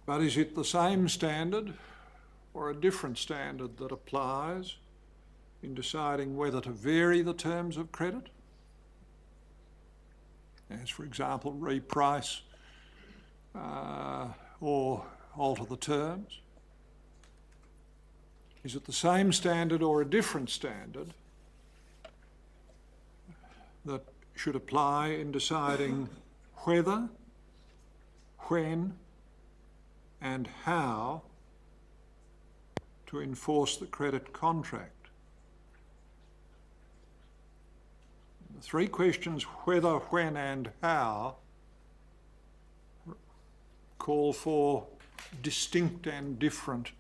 but is it the same standard or a different standard that applies in deciding whether to vary the terms of credit, as for example reprice or alter the terms? Is it the same standard or a different standard that should apply in deciding whether, when and how to enforce the credit contract? The three questions, whether, when and how, call for distinct and different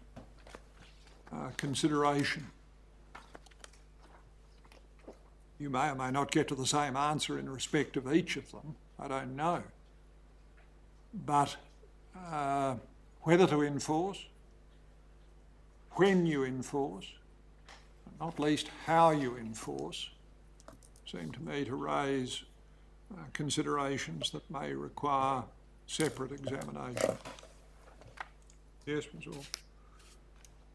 consideration. You may or may not get to the same answer in respect of each of them, I don't know. But whether to enforce, when you enforce, not least how you enforce, seem to me to raise considerations that may require separate examination. Yes, Ms. Orr.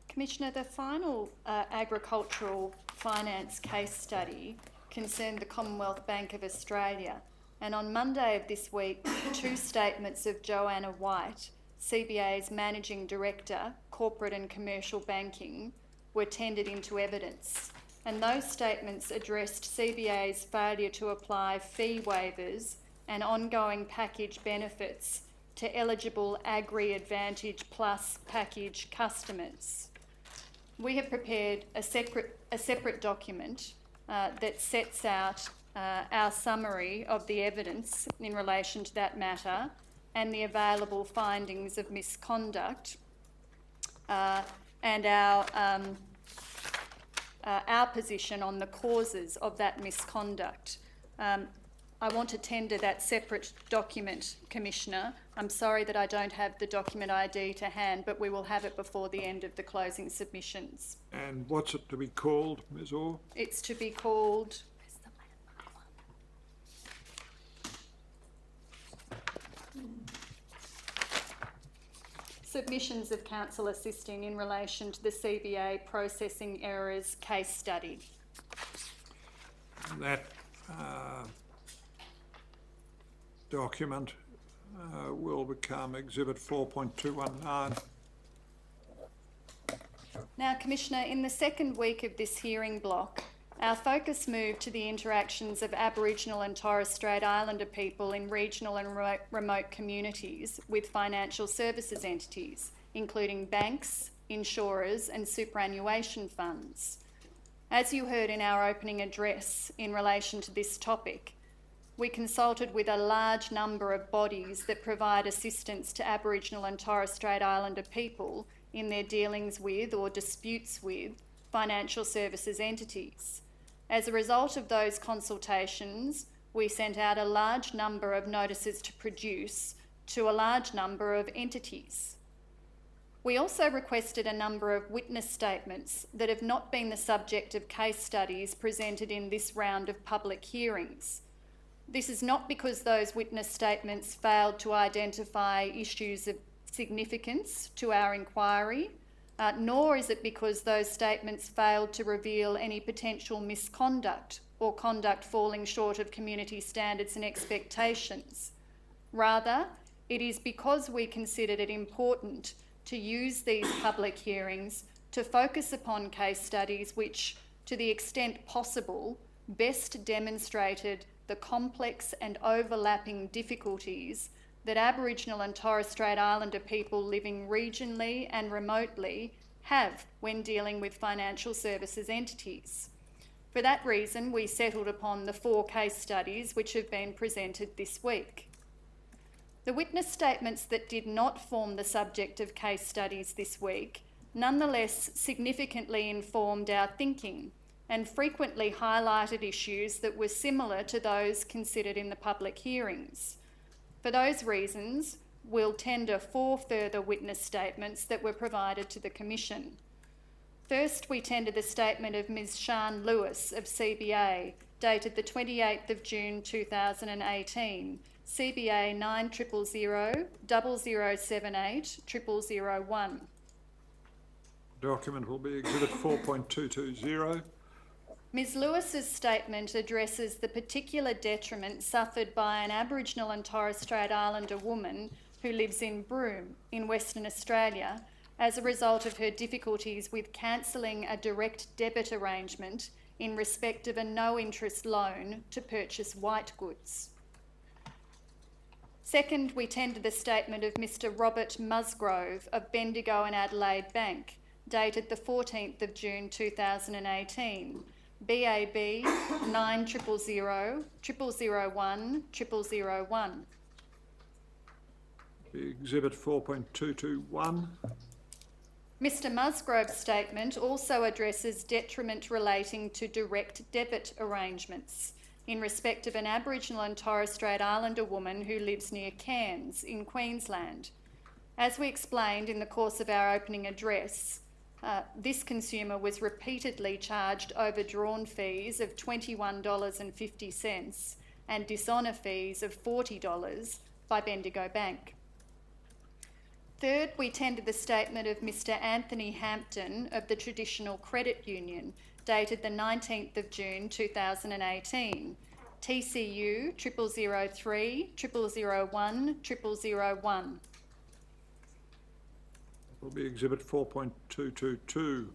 Commissioner, the final agricultural finance case study concerned the Commonwealth Bank of Australia, and on Monday of this week, two statements of Ioanna White, CBA's Managing Director, Corporate and Commercial Banking, were tendered into evidence, and those statements addressed CBA's failure to apply fee waivers and ongoing package benefits to eligible Agri Advantage Plus package customers. We have prepared a separate document that sets out our summary of the evidence in relation to that matter and the available findings of misconduct and our position on the causes of that misconduct. I want to tender that separate document, Commissioner. I'm sorry that I don't have the document ID to hand, but we will have it before the end of the closing submissions. And what's it to be called, Ms. Orr? It's to be called... Submissions of Counsel Assisting in relation to the CBA Processing Errors Case Study. That document will become Exhibit 4.219. Now, Commissioner, in the second week of this hearing block, our focus moved to the interactions of Aboriginal and Torres Strait Islander people in regional and remote communities with financial services entities, including banks, insurers and superannuation funds. As you heard in our opening address in relation to this topic, we consulted with a large number of bodies that provide assistance to Aboriginal and Torres Strait Islander people in their dealings with or disputes with financial services entities. As a result of those consultations, we sent out a large number of notices to produce to a large number of entities. We also requested a number of witness statements that have not been the subject of case studies presented in this round of public hearings. This is not because those witness statements failed to identify issues of significance to our inquiry, nor is it because those statements failed to reveal any potential misconduct or conduct falling short of community standards and expectations. Rather, it is because we considered it important to use these public hearings to focus upon case studies which, to the extent possible, best demonstrated the complex and overlapping difficulties that Aboriginal and Torres Strait Islander people living regionally and remotely have when dealing with financial services entities. For that reason, we settled upon the 4 case studies which have been presented this week. The witness statements that did not form the subject of case studies this week nonetheless significantly informed our thinking and frequently highlighted issues that were similar to those considered in the public hearings. For those reasons, we'll tender 4 further witness statements that were provided to the Commission. First, we tender the statement of Ms Sian Lewis of CBA, dated the 28th of June 2018, CBA 90000780001. Document will be Exhibit 4.220. Ms Lewis's statement addresses the particular detriment suffered by an Aboriginal and Torres Strait Islander woman who lives in Broome in Western Australia as a result of her difficulties with cancelling a direct debit arrangement in respect of a no-interest loan to purchase white goods. Second, we tender the statement of Mr Robert Musgrove of Bendigo and Adelaide Bank, dated the 14th of June 2018, BAB 90000010001. Exhibit 4.221. Mr Musgrove's statement also addresses detriment relating to direct debit arrangements in respect of an Aboriginal and Torres Strait Islander woman who lives near Cairns in Queensland. As we explained in the course of our opening address, this consumer was repeatedly charged overdrawn fees of $21.50 and dishonour fees of $40 by Bendigo Bank. Third, we tendered the statement of Mr Anthony Hampton of the Traditional Credit Union, dated the 19th of June 2018, TCU 0003 0001 0001. Will be Exhibit 4.222.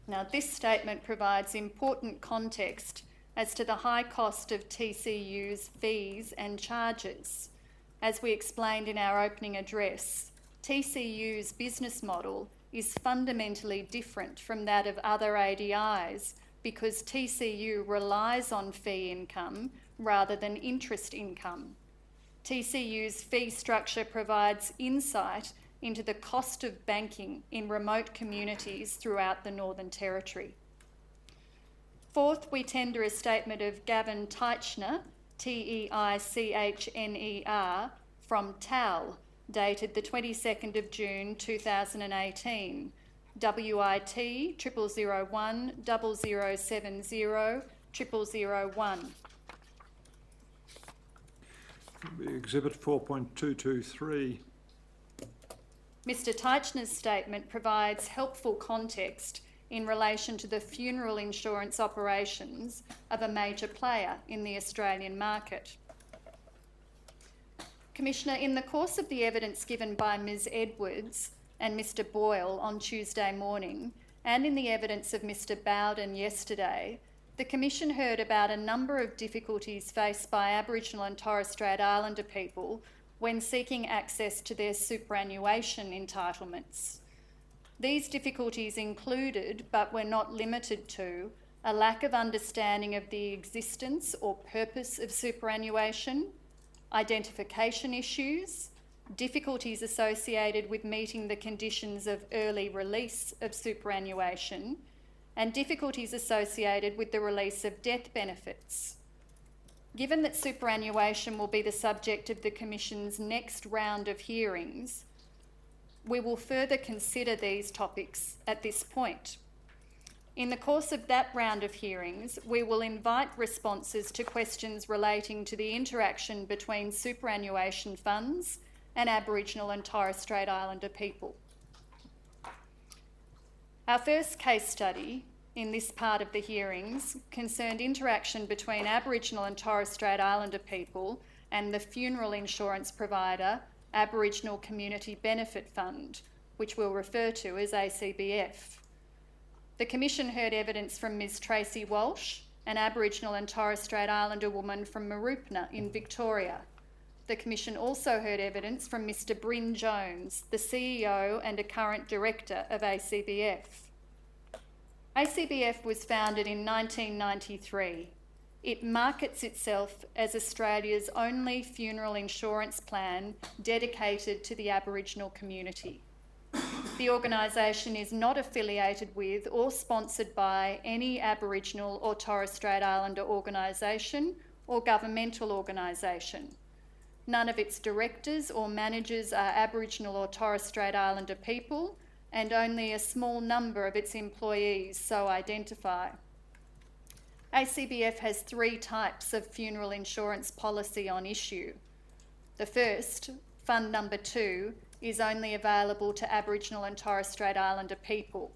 Now, this statement provides important context as to the high cost of TCU's fees and charges. As we explained in our opening address, TCU's business model is fundamentally different from that of other ADIs because TCU relies on fee income rather than interest income. TCU's fee structure provides insight into the cost of banking in remote communities throughout the Northern Territory. Fourth, we tender a statement of Gavin Teichner, T-E-I-C-H-N-E-R, from TAL, dated the 22nd of June 2018, WIT 0001 0070 0001. Will be Exhibit 4.223. Mr Teichner's statement provides helpful context in relation to the funeral insurance operations of a major player in the Australian market. Commissioner, in the course of the evidence given by Ms Edwards and Mr Boyle on Tuesday morning, and in the evidence of Mr Bowden yesterday, the Commission heard about a number of difficulties faced by Aboriginal and Torres Strait Islander people when seeking access to their superannuation entitlements. These difficulties included, but were not limited to, a lack of understanding of the existence or purpose of superannuation, identification issues, difficulties associated with meeting the conditions of early release of superannuation, and difficulties associated with the release of death benefits. Given that superannuation will be the subject of the Commission's next round of hearings, we will further consider these topics at this point. In the course of that round of hearings, we will invite responses to questions relating to the interaction between superannuation funds and Aboriginal and Torres Strait Islander people. Our first case study in this part of the hearings concerned interaction between Aboriginal and Torres Strait Islander people and the funeral insurance provider Aboriginal Community Benefit Fund, which we'll refer to as ACBF. The Commission heard evidence from Ms Tracy Walsh, an Aboriginal and Torres Strait Islander woman from Mooroopna in Victoria. The Commission also heard evidence from Mr Bryn Jones, the CEO and a current director of ACBF. ACBF was founded in 1993. It markets itself as Australia's only funeral insurance plan dedicated to the Aboriginal community. The organisation is not affiliated with or sponsored by any Aboriginal or Torres Strait Islander organisation or governmental organisation. None of its directors or managers are Aboriginal or Torres Strait Islander people, and only a small number of its employees so identify. ACBF has three types of funeral insurance policy on issue. The first, Fund Number 2, is only available to Aboriginal and Torres Strait Islander people.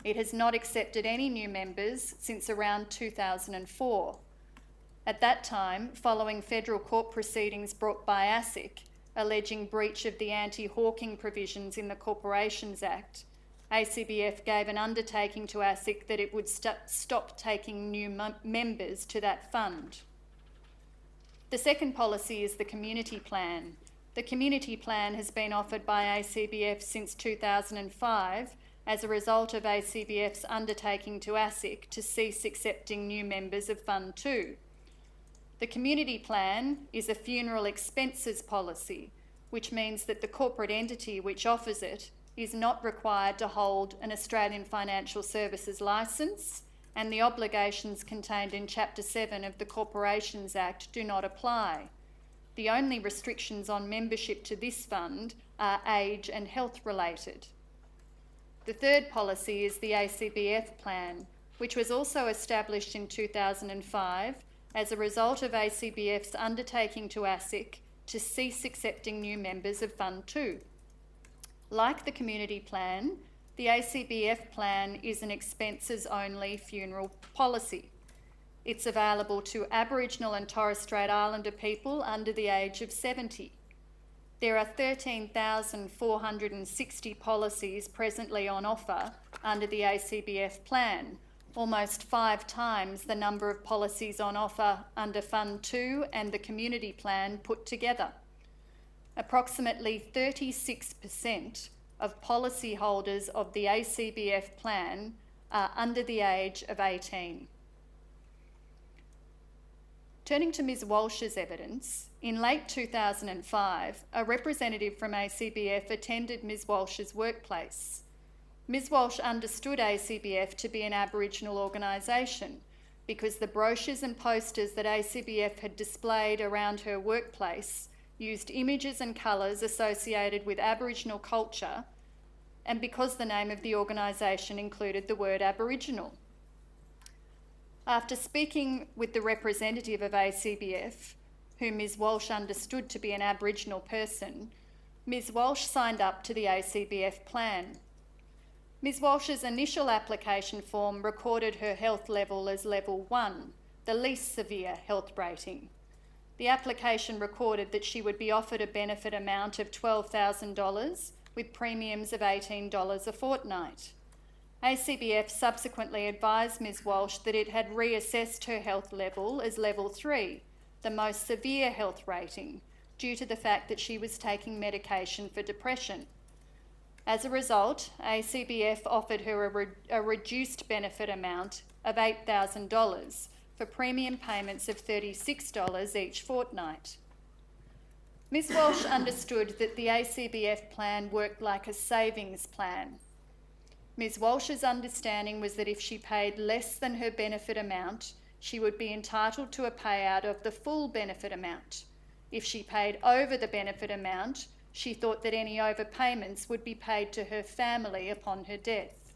It has not accepted any new members since around 2004. At that time, following federal court proceedings brought by ASIC, alleging breach of the anti-hawking provisions in the Corporations Act, ACBF gave an undertaking to ASIC that it would stop taking new members to that fund. The second policy is the community plan. The community plan has been offered by ACBF since 2005 as a result of ACBF's undertaking to ASIC to cease accepting new members of Fund 2. The community plan is a funeral expenses policy, which means that the corporate entity which offers it is not required to hold an Australian Financial Services licence, and the obligations contained in Chapter 7 of the Corporations Act do not apply. The only restrictions on membership to this fund are age and health related. The third policy is the ACBF plan, which was also established in 2005 as a result of ACBF's undertaking to ASIC to cease accepting new members of Fund 2. Like the community plan, the ACBF plan is an expenses-only funeral policy. It's available to Aboriginal and Torres Strait Islander people under the age of 70. There are 13,460 policies presently on offer under the ACBF plan, almost 5 times the number of policies on offer under Fund 2 and the community plan put together. Approximately 36% of policyholders of the ACBF plan are under the age of 18. Turning to Ms Walsh's evidence, in late 2005, a representative from ACBF attended Ms Walsh's workplace. Ms Walsh understood ACBF to be an Aboriginal organisation because the brochures and posters that ACBF had displayed around her workplace used images and colours associated with Aboriginal culture, and because the name of the organisation included the word Aboriginal. After speaking with the representative of ACBF, whom Ms Walsh understood to be an Aboriginal person, Ms Walsh signed up to the ACBF plan. Ms Walsh's initial application form recorded her health level as Level 1, the least severe health rating. The application recorded that she would be offered a benefit amount of $12,000 with premiums of $18 a fortnight. ACBF subsequently advised Ms Walsh that it had reassessed her health level as Level 3, the most severe health rating, due to the fact that she was taking medication for depression. As a result, ACBF offered her a reduced benefit amount of $8,000 for premium payments of $36 each fortnight. Ms Walsh understood that the ACBF plan worked like a savings plan. Ms Walsh's understanding was that if she paid less than her benefit amount, she would be entitled to a payout of the full benefit amount. If she paid over the benefit amount, she thought that any overpayments would be paid to her family upon her death.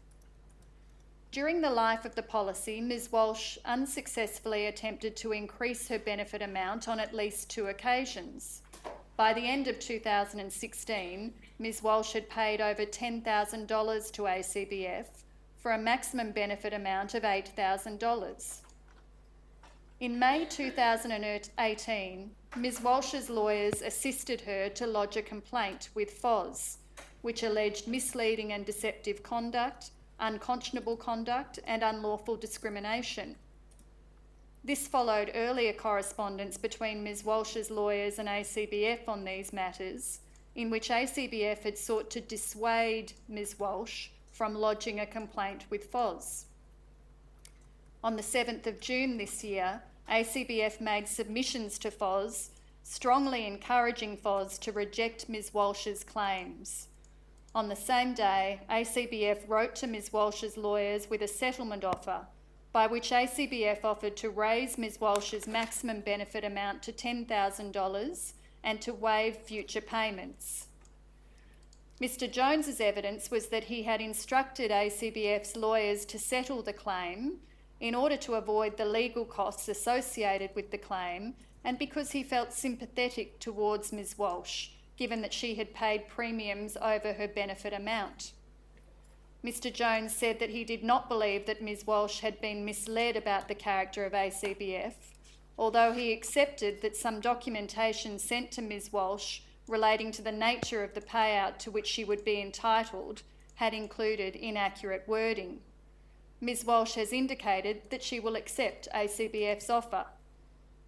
During the life of the policy, Ms Walsh unsuccessfully attempted to increase her benefit amount on at least 2 occasions. By the end of 2016, Ms Walsh had paid over $10,000 to ACBF for a maximum benefit amount of $8,000. In May 2018, Ms Walsh's lawyers assisted her to lodge a complaint with FOS, which alleged misleading and deceptive conduct, unconscionable conduct and unlawful discrimination. This followed earlier correspondence between Ms Walsh's lawyers and ACBF on these matters, in which ACBF had sought to dissuade Ms Walsh from lodging a complaint with FOS. On the 7th of June this year, ACBF made submissions to FOS, strongly encouraging FOS to reject Ms Walsh's claims. On the same day, ACBF wrote to Ms Walsh's lawyers with a settlement offer, by which ACBF offered to raise Ms Walsh's maximum benefit amount to $10,000 and to waive future payments. Mr Jones's evidence was that he had instructed ACBF's lawyers to settle the claim in order to avoid the legal costs associated with the claim and because he felt sympathetic towards Ms Walsh, given that she had paid premiums over her benefit amount. Mr Jones said that he did not believe that Ms Walsh had been misled about the character of ACBF, although he accepted that some documentation sent to Ms Walsh relating to the nature of the payout to which she would be entitled had included inaccurate wording. Ms Walsh has indicated that she will accept ACBF's offer.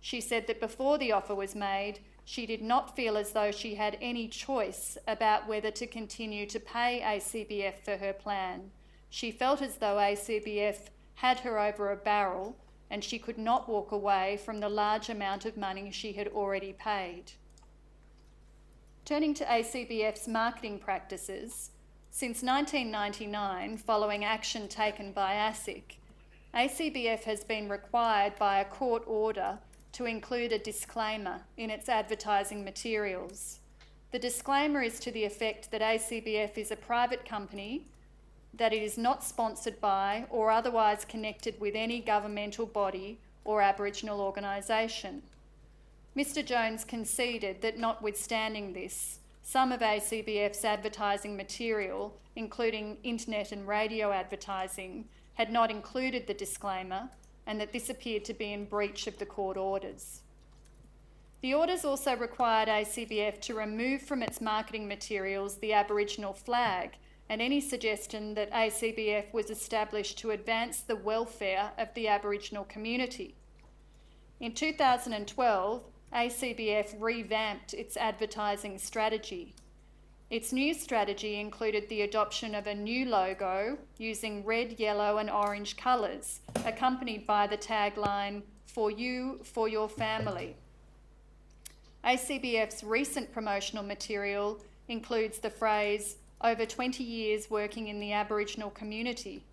She said that before the offer was made, she did not feel as though she had any choice about whether to continue to pay ACBF for her plan. She felt as though ACBF had her over a barrel and she could not walk away from the large amount of money she had already paid. Turning to ACBF's marketing practices, since 1999, following action taken by ASIC, ACBF has been required by a court order to include a disclaimer in its advertising materials. The disclaimer is to the effect that ACBF is a private company, that it is not sponsored by or otherwise connected with any governmental body or Aboriginal organisation. Mr Jones conceded that notwithstanding this, some of ACBF's advertising material, including internet and radio advertising, had not included the disclaimer and that this appeared to be in breach of the court orders. The orders also required ACBF to remove from its marketing materials the Aboriginal flag and any suggestion that ACBF was established to advance the welfare of the Aboriginal community. In 2012, ACBF revamped its advertising strategy. Its new strategy included the adoption of a new logo using red, yellow and orange colours, accompanied by the tagline, "For you, for your family." ACBF's recent promotional material includes the phrase, "Over 20 years working in the Aboriginal community,"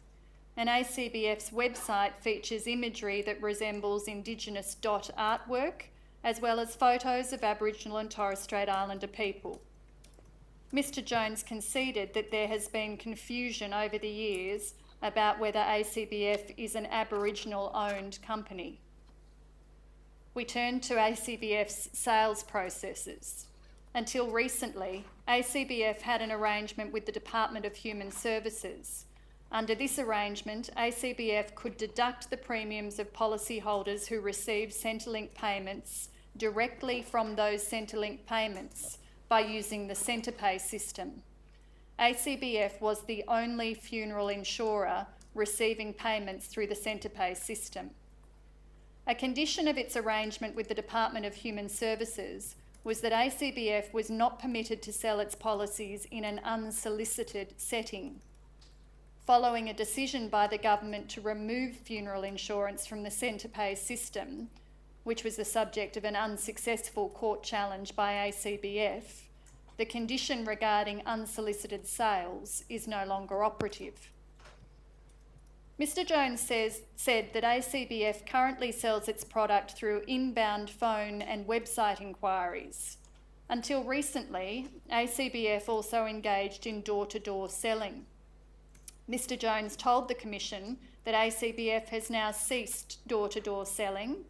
and ACBF's website features imagery that resembles Indigenous dot artwork, as well as photos of Aboriginal and Torres Strait Islander people. Mr Jones conceded that there has been confusion over the years about whether ACBF is an Aboriginal-owned company. We turn to ACBF's sales processes. Until recently, ACBF had an arrangement with the Department of Human Services. Under this arrangement, ACBF could deduct the premiums of policyholders who receive Centrelink payments directly from those Centrelink payments by using the Centrepay system. ACBF was the only funeral insurer receiving payments through the Centrepay system. A condition of its arrangement with the Department of Human Services was that ACBF was not permitted to sell its policies in an unsolicited setting. Following a decision by the government to remove funeral insurance from the Centrepay system, which was the subject of an unsuccessful court challenge by ACBF, the condition regarding unsolicited sales is no longer operative. Mr Jones said that ACBF currently sells its product through inbound phone and website inquiries. Until recently, ACBF also engaged in door-to-door selling. Mr Jones told the Commission that ACBF has now ceased door-to-door selling.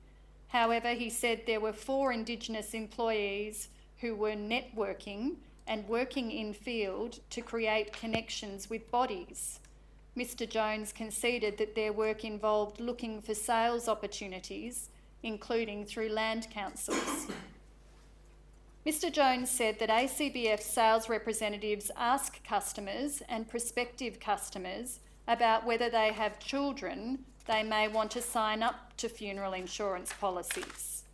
However, he said there were 4 Indigenous employees who were networking and working in field to create connections with bodies. Mr Jones conceded that their work involved looking for sales opportunities, including through land councils. Mr Jones said that ACBF sales representatives ask customers and prospective customers about whether they have children they may want to sign up to funeral insurance policies.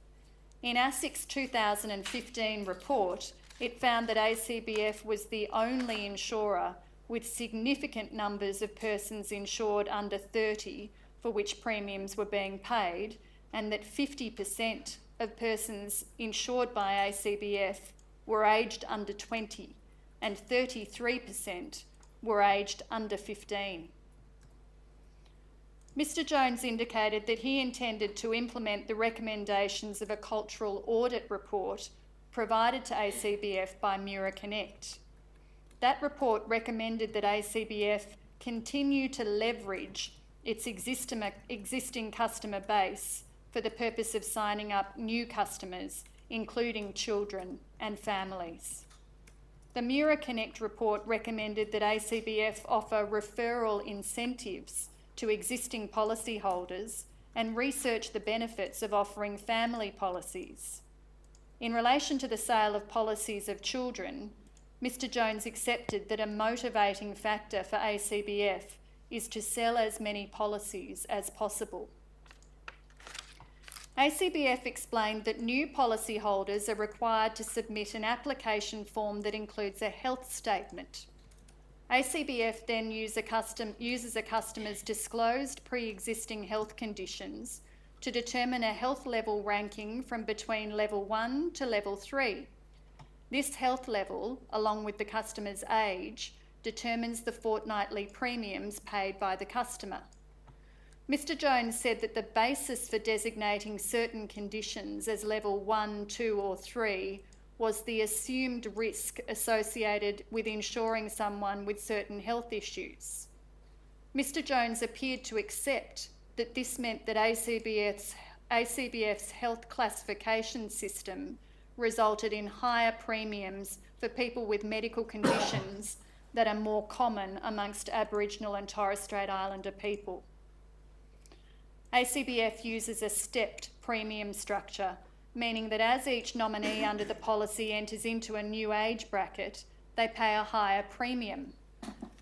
In ASIC's 2015 report, it found that ACBF was the only insurer with significant numbers of persons insured under 30 for which premiums were being paid, and that 50% of persons insured by ACBF were aged under 20 and 33% were aged under 15. Mr Jones indicated that he intended to implement the recommendations of a cultural audit report provided to ACBF by Mura Connect. That report recommended that ACBF continue to leverage its existing customer base for the purpose of signing up new customers, including children and families. The Mura Connect report recommended that ACBF offer referral incentives to existing policyholders and research the benefits of offering family policies. In relation to the sale of policies of children, Mr Jones accepted that a motivating factor for ACBF is to sell as many policies as possible. ACBF explained that new policyholders are required to submit an application form that includes a health statement. ACBF then uses a customer's disclosed pre-existing health conditions to determine a health level ranking from between level 1 to level 3. This health level, along with the customer's age, determines the fortnightly premiums paid by the customer. Mr Jones said that the basis for designating certain conditions as level 1, 2 or 3 was the assumed risk associated with insuring someone with certain health issues. Mr Jones appeared to accept that this meant that ACBF's health classification system resulted in higher premiums for people with medical conditions that are more common amongst Aboriginal and Torres Strait Islander people. ACBF uses a stepped premium structure, meaning that as each nominee under the policy enters into a new age bracket, they pay a higher premium.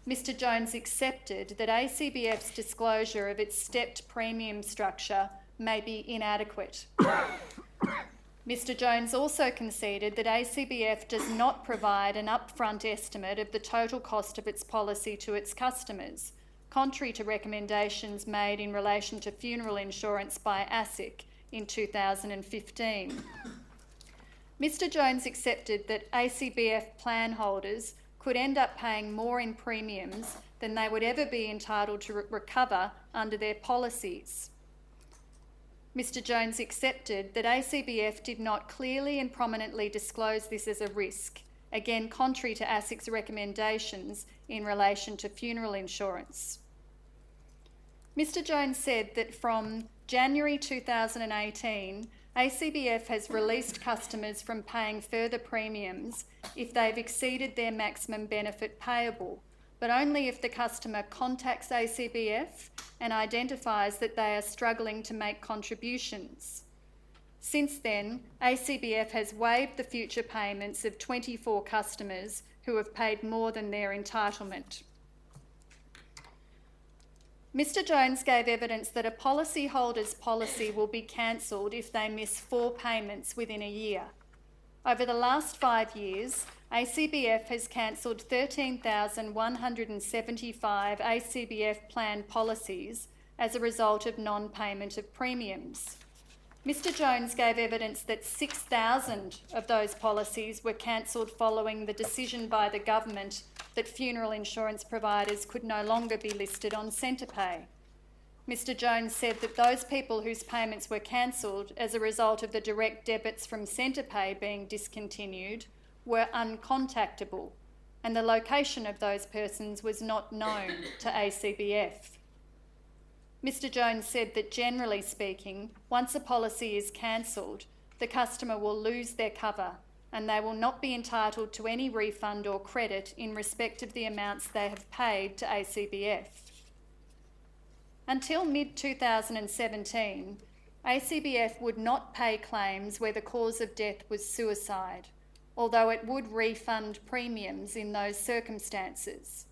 Mr Jones accepted that ACBF's disclosure of its stepped premium structure may be inadequate. Mr Jones also conceded that ACBF does not provide an upfront estimate of the total cost of its policy to its customers, contrary to recommendations made in relation to funeral insurance by ASIC in 2015. Mr Jones accepted that ACBF plan holders could end up paying more in premiums than they would ever be entitled to recover under their policies. Mr Jones accepted that ACBF did not clearly and prominently disclose this as a risk, again contrary to ASIC's recommendations in relation to funeral insurance. Mr Jones said that from January 2018, ACBF has released customers from paying further premiums if they've exceeded their maximum benefit payable, but only if the customer contacts ACBF and identifies that they are struggling to make contributions. Since then, ACBF has waived the future payments of 24 customers who have paid more than their entitlement. Mr Jones gave evidence that a policyholder's policy will be cancelled if they miss 4 payments within a year. Over the last 5 years, ACBF has cancelled 13,175 ACBF plan policies as a result of non-payment of premiums. Mr Jones gave evidence that 6,000 of those policies were cancelled following the decision by the government that funeral insurance providers could no longer be listed on Centrepay. Mr Jones said that those people whose payments were cancelled as a result of the direct debits from Centrepay being discontinued were uncontactable, and the location of those persons was not known to ACBF. Mr Jones said that generally speaking, once a policy is cancelled, the customer will lose their cover and they will not be entitled to any refund or credit in respect of the amounts they have paid to ACBF. Until mid-2017, ACBF would not pay claims where the cause of death was suicide, although it would refund premiums in those circumstances.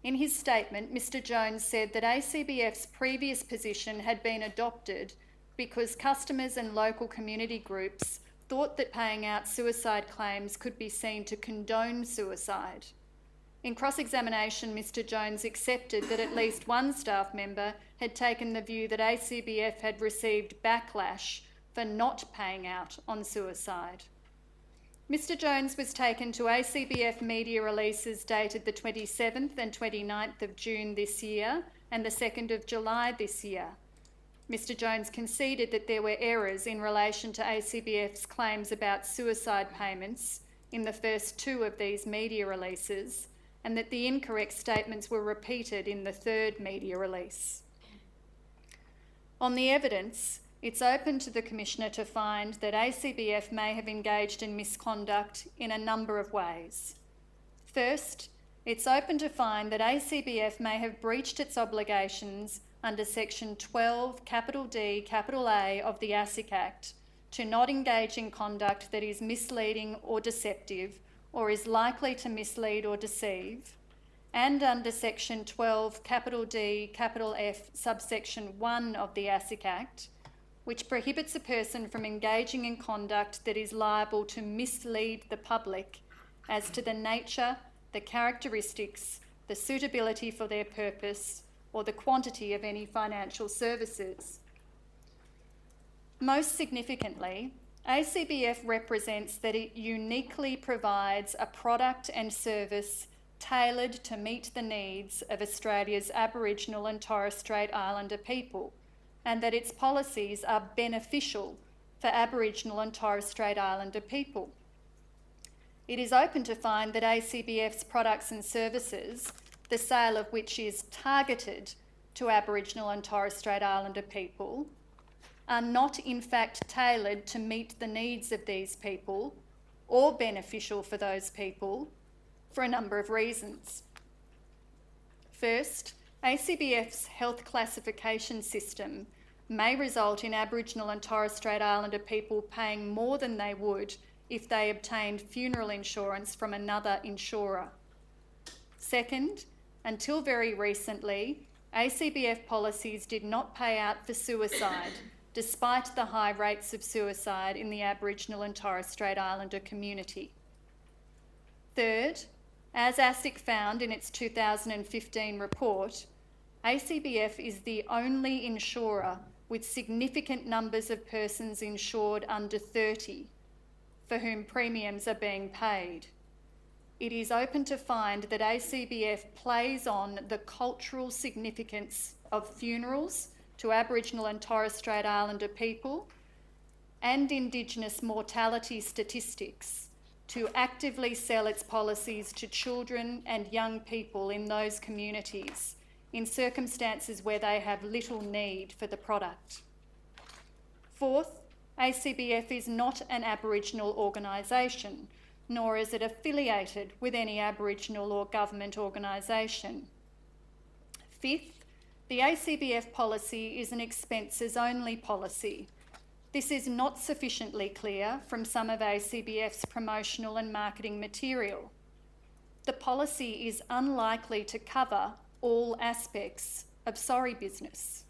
In his statement, Mr Jones said that ACBF's previous position had been adopted because customers and local community groups thought that paying out suicide claims could be seen to condone suicide. In cross-examination, Mr Jones accepted that at least one staff member had taken the view that ACBF had received backlash for not paying out on suicide. Mr Jones was taken to ACBF media releases dated the 27th and 29th of June this year and the 2nd of July this year. Mr Jones conceded that there were errors in relation to ACBF's claims about suicide payments in the first two of these media releases, and that the incorrect statements were repeated in the third media release. On the evidence, it's open to the Commissioner to find that ACBF may have engaged in misconduct in a number of ways. First, it's open to find that ACBF may have breached its obligations under Section 12(d)(A) of the ASIC Act to not engage in conduct that is misleading or deceptive or is likely to mislead or deceive, and under Section 12(D)(F) subsection 1 of the ASIC Act, which prohibits a person from engaging in conduct that is liable to mislead the public as to the nature, the characteristics, the suitability for their purpose, or the quantity of any financial services. Most significantly, ACBF represents that it uniquely provides a product and service tailored to meet the needs of Australia's Aboriginal and Torres Strait Islander people, and that its policies are beneficial for Aboriginal and Torres Strait Islander people. It is open to find that ACBF's products and services, the sale of which is targeted to Aboriginal and Torres Strait Islander people, are not in fact tailored to meet the needs of these people or beneficial for those people for a number of reasons. First, ACBF's health classification system may result in Aboriginal and Torres Strait Islander people paying more than they would if they obtained funeral insurance from another insurer. Second, until very recently, ACBF policies did not pay out for suicide, despite the high rates of suicide in the Aboriginal and Torres Strait Islander community. Third, as ASIC found in its 2015 report, ACBF is the only insurer with significant numbers of persons insured under 30 for whom premiums are being paid. It is open to find that ACBF plays on the cultural significance of funerals to Aboriginal and Torres Strait Islander people and Indigenous mortality statistics to actively sell its policies to children and young people in those communities in circumstances where they have little need for the product. Fourth, ACBF is not an Aboriginal organisation, nor is it affiliated with any Aboriginal or government organisation. Fifth, the ACBF policy is an expenses-only policy. This is not sufficiently clear from some of ACBF's promotional and marketing material. The policy is unlikely to cover all aspects of sorry business.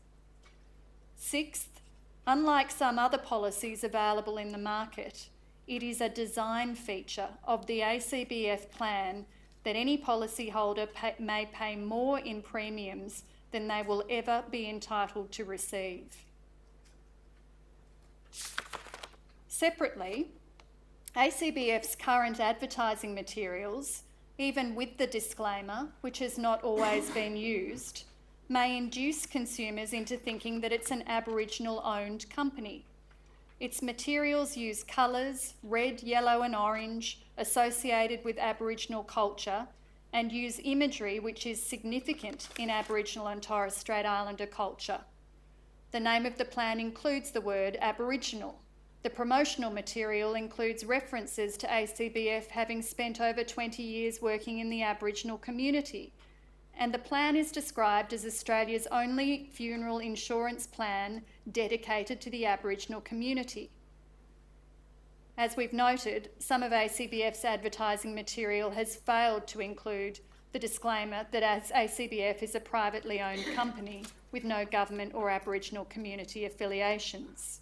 Sixth, unlike some other policies available in the market, it is a design feature of the ACBF plan that any policyholder may pay more in premiums than they will ever be entitled to receive. Separately, ACBF's current advertising materials, even with the disclaimer, which has not always been used, may induce consumers into thinking that it's an Aboriginal-owned company. Its materials use colours, red, yellow and orange, associated with Aboriginal culture, and use imagery which is significant in Aboriginal and Torres Strait Islander culture. The name of the plan includes the word Aboriginal. The promotional material includes references to ACBF having spent over 20 years working in the Aboriginal community, and the plan is described as Australia's only funeral insurance plan dedicated to the Aboriginal community. As we've noted, some of ACBF's advertising material has failed to include the disclaimer that ACBF is a privately owned company with no government or Aboriginal community affiliations.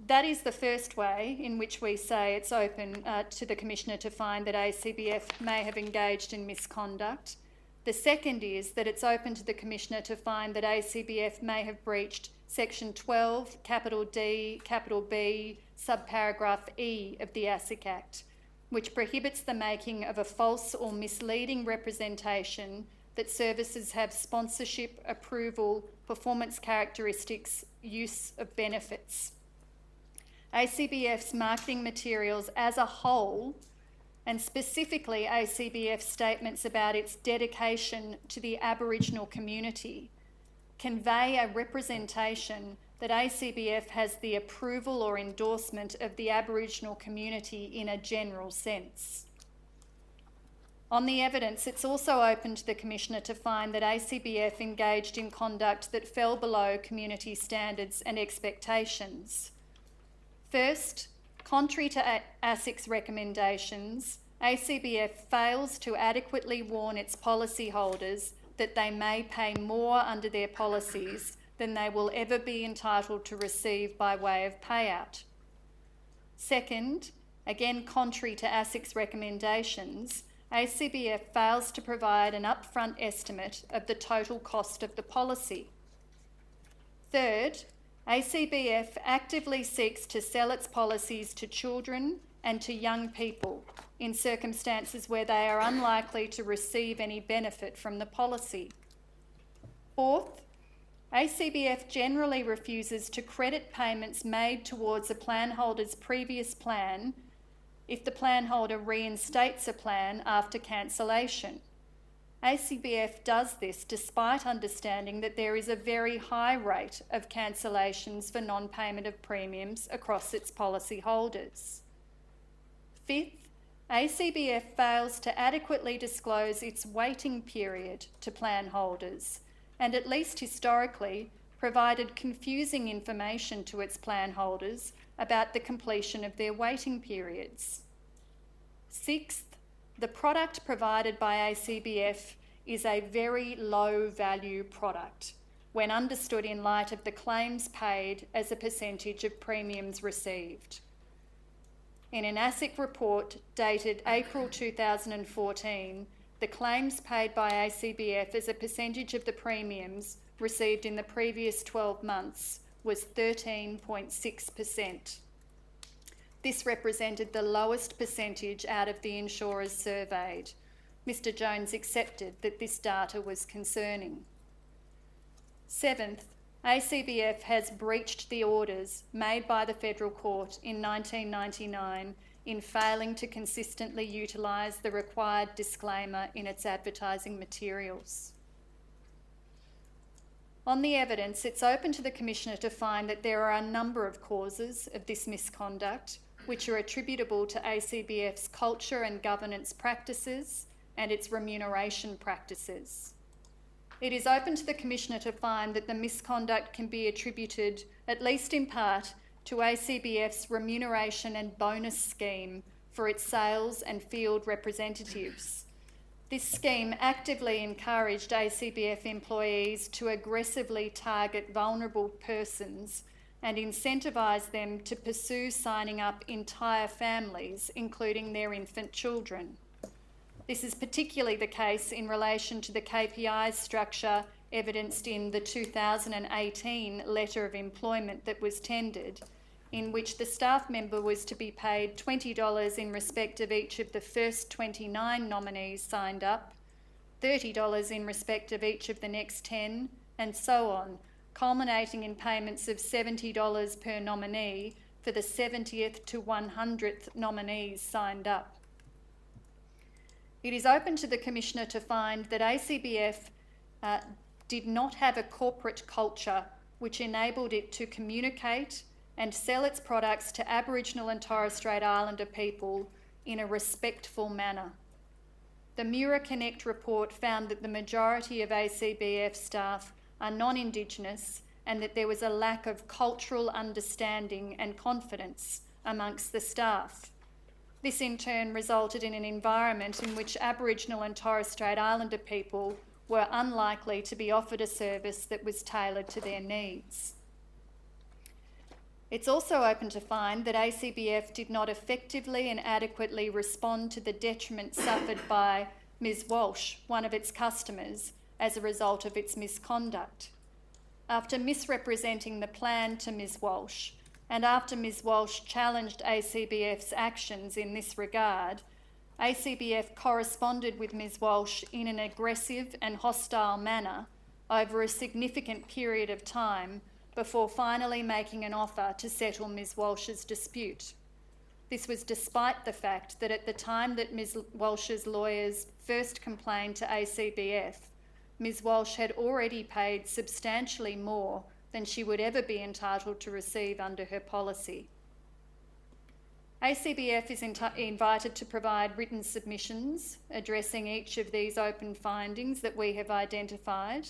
That is the first way in which we say it's open to the Commissioner to find that ACBF may have engaged in misconduct. The second is that it's open to the Commissioner to find that ACBF may have breached Section 12, capital D, capital B, subparagraph E of the ASIC Act, which prohibits the making of a false or misleading representation that services have sponsorship, approval, performance characteristics, use of benefits. ACBF's marketing materials as a whole, and specifically ACBF's statements about its dedication to the Aboriginal community, convey a representation that ACBF has the approval or endorsement of the Aboriginal community in a general sense. On the evidence, it's also open to the Commissioner to find that ACBF engaged in conduct that fell below community standards and expectations. First, contrary to ASIC's recommendations, ACBF fails to adequately warn its policyholders that they may pay more under their policies than they will ever be entitled to receive by way of payout. Second, again contrary to ASIC's recommendations, ACBF fails to provide an upfront estimate of the total cost of the policy. Third, ACBF actively seeks to sell its policies to children and to young people in circumstances where they are unlikely to receive any benefit from the policy. Fourth, ACBF generally refuses to credit payments made towards a plan holder's previous plan if the plan holder reinstates a plan after cancellation. ACBF does this despite understanding that there is a very high rate of cancellations for non-payment of premiums across its policy holders. Fifth, ACBF fails to adequately disclose its waiting period to plan holders, and at least historically provided confusing information to its plan holders about the completion of their waiting periods. Sixth, the product provided by ACBF is a very low value product when understood in light of the claims paid as a percentage of premiums received. In an ASIC report dated April 2014, the claims paid by ACBF as a percentage of the premiums received in the previous 12 months was 13.6%. This represented the lowest percentage out of the insurers surveyed. Mr Jones accepted that this data was concerning. Seventh, ACBF has breached the orders made by the Federal Court in 1999 in failing to consistently utilise the required disclaimer in its advertising materials. On the evidence, it's open to the Commissioner to find that there are a number of causes of this misconduct which are attributable to ACBF's culture and governance practices and its remuneration practices. It is open to the Commissioner to find that the misconduct can be attributed, at least in part, to ACBF's remuneration and bonus scheme for its sales and field representatives. This scheme actively encouraged ACBF employees to aggressively target vulnerable persons and incentivise them to pursue signing up entire families, including their infant children. This is particularly the case in relation to the KPI structure evidenced in the 2018 letter of employment that was tendered, in which the staff member was to be paid $20 in respect of each of the first 29 nominees signed up, $30 in respect of each of the next 10, and so on, culminating in payments of $70 per nominee for the 70th to 100th nominees signed up. It is open to the Commissioner to find that ACBF did not have a corporate culture which enabled it to communicate and sell its products to Aboriginal and Torres Strait Islander people in a respectful manner. The Mura Connect report found that the majority of ACBF staff are non-Indigenous and that there was a lack of cultural understanding and confidence amongst the staff. This in turn resulted in an environment in which Aboriginal and Torres Strait Islander people were unlikely to be offered a service that was tailored to their needs. It's also open to find that ACBF did not effectively and adequately respond to the detriment suffered by Ms Walsh, one of its customers, as a result of its misconduct. After misrepresenting the plan to Ms Walsh, and after Ms Walsh challenged ACBF's actions in this regard, ACBF corresponded with Ms Walsh in an aggressive and hostile manner over a significant period of time before finally making an offer to settle Ms Walsh's dispute. This was despite the fact that at the time that Ms Walsh's lawyers first complained to ACBF, Ms Walsh had already paid substantially more than she would ever be entitled to receive under her policy. ACBF is invited to provide written submissions addressing each of these open findings that we have identified,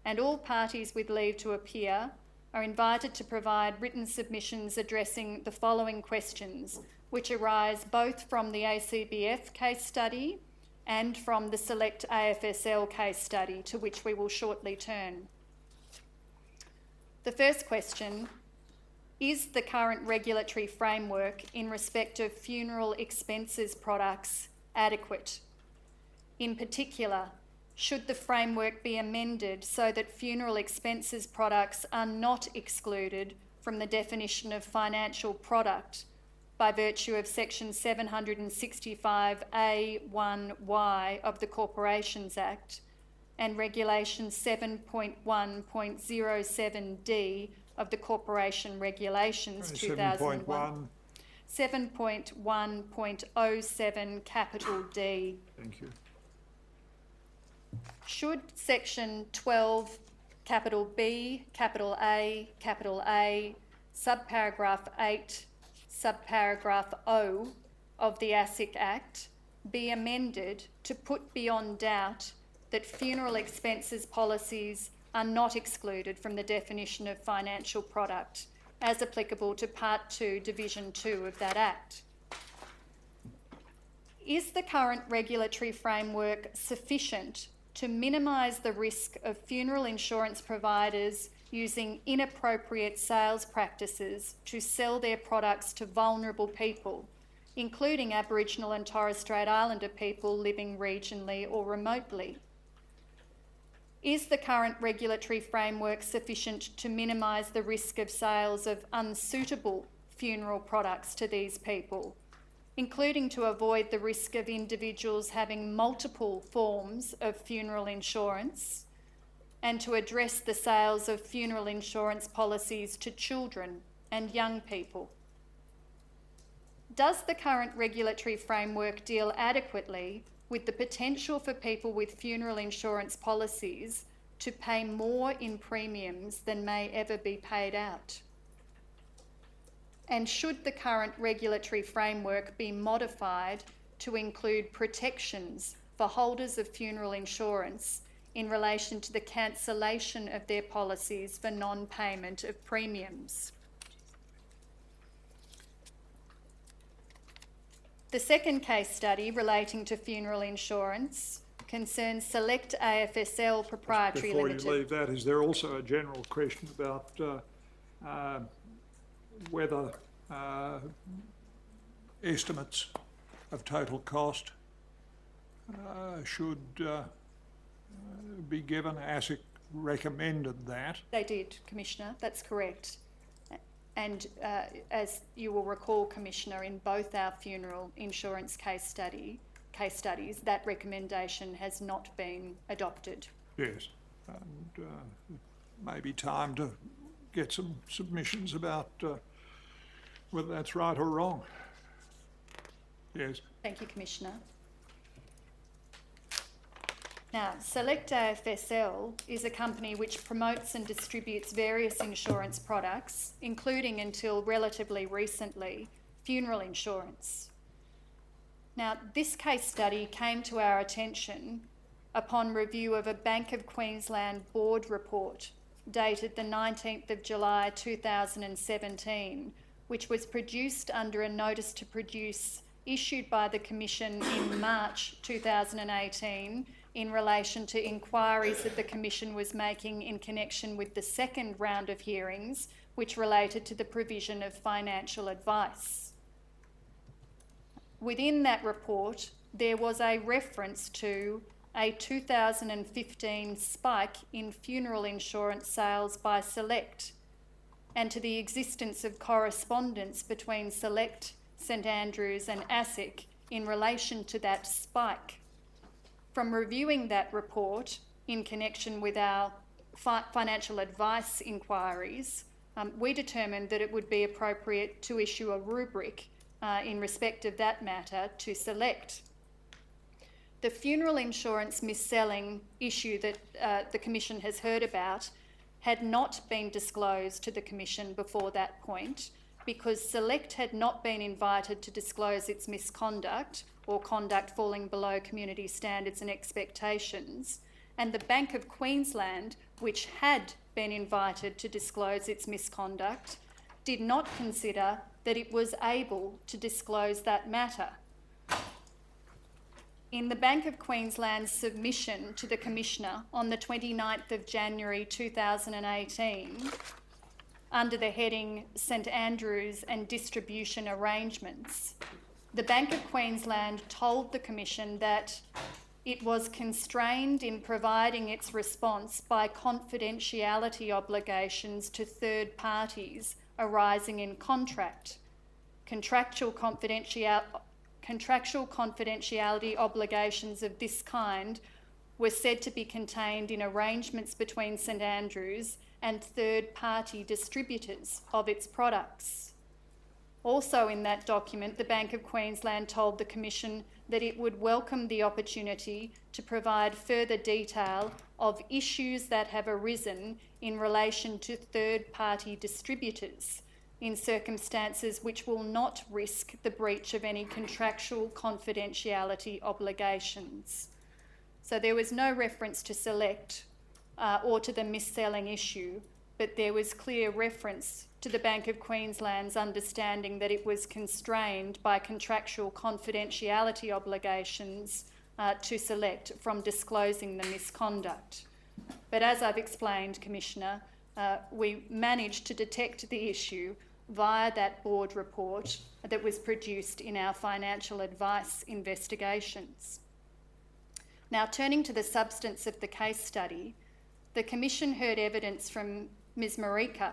and all parties with leave to appear are invited to provide written submissions addressing the following questions, which arise both from the ACBF case study and from the Select AFSL case study, to which we will shortly turn. The first question: is the current regulatory framework in respect of funeral expenses products adequate? In particular, should the framework be amended so that funeral expenses products are not excluded from the definition of financial product by virtue of section 765A(1)(y) of the Corporations Act and regulation 7.1.07D of the Corporation Regulations 2001. 7.1.07 capital D. Thank you. Should section 12 capital B, capital A, subparagraph 8, subparagraph O of the ASIC Act be amended to put beyond doubt that funeral expenses policies are not excluded from the definition of financial product as applicable to Part 2, Division 2 of that Act? Is the current regulatory framework sufficient to minimise the risk of funeral insurance providers using inappropriate sales practices to sell their products to vulnerable people, including Aboriginal and Torres Strait Islander people living regionally or remotely? Is the current regulatory framework sufficient to minimise the risk of sales of unsuitable funeral products to these people, including to avoid the risk of individuals having multiple forms of funeral insurance, and to address the sales of funeral insurance policies to children and young people? Does the current regulatory framework deal adequately with the potential for people with funeral insurance policies to pay more in premiums than may ever be paid out? And should the current regulatory framework be modified to include protections for holders of funeral insurance in relation to the cancellation of their policies for non-payment of premiums? The second case study relating to funeral insurance concerns Select AFSL Proprietary Limited. Before you leave that, is there also a general question about whether estimates of total cost should be given? ASIC recommended that. They did, Commissioner, that's correct. And as you will recall, Commissioner, in both our funeral insurance case case studies, that recommendation has not been adopted. Yes, and maybe time to get some submissions about whether that's right or wrong. Yes. Thank you, Commissioner. Now, Select AFSL is a company which promotes and distributes various insurance products, including, until relatively recently, funeral insurance. Now, this case study came to our attention upon review of a Bank of Queensland board report dated the 19th of July 2017, which was produced under a notice to produce issued by the Commission in March 2018 in relation to inquiries that the Commission was making in connection with the second round of hearings, which related to the provision of financial advice. Within that report, there was a reference to a 2015 spike in funeral insurance sales by Select, and to the existence of correspondence between Select, St Andrews and ASIC in relation to that spike. From reviewing that report in connection with our financial advice inquiries, we determined that it would be appropriate to issue a rubric in respect of that matter to Select. The funeral insurance mis-selling issue that the Commission has heard about had not been disclosed to the Commission before that point, because Select had not been invited to disclose its misconduct or conduct falling below community standards and expectations, and the Bank of Queensland, which had been invited to disclose its misconduct, did not consider that it was able to disclose that matter. In the Bank of Queensland's submission to the Commissioner on the 29th of January 2018, under the heading St Andrews and Distribution Arrangements, the Bank of Queensland told the Commission that it was constrained in providing its response by confidentiality obligations to third parties arising in contract. Contractual confidentiality obligations of this kind were said to be contained in arrangements between St Andrews and third-party distributors of its products. Also in that document, the Bank of Queensland told the Commission that it would welcome the opportunity to provide further detail of issues that have arisen in relation to third-party distributors in circumstances which will not risk the breach of any contractual confidentiality obligations. So there was no reference to Select or to the mis-selling issue, but there was clear reference to the Bank of Queensland's understanding that it was constrained by contractual confidentiality obligations to Select from disclosing the misconduct. But as I've explained, Commissioner, we managed to detect the issue via that board report that was produced in our financial advice investigations. Now, turning to the substance of the case study, the Commission heard evidence from Ms Marika,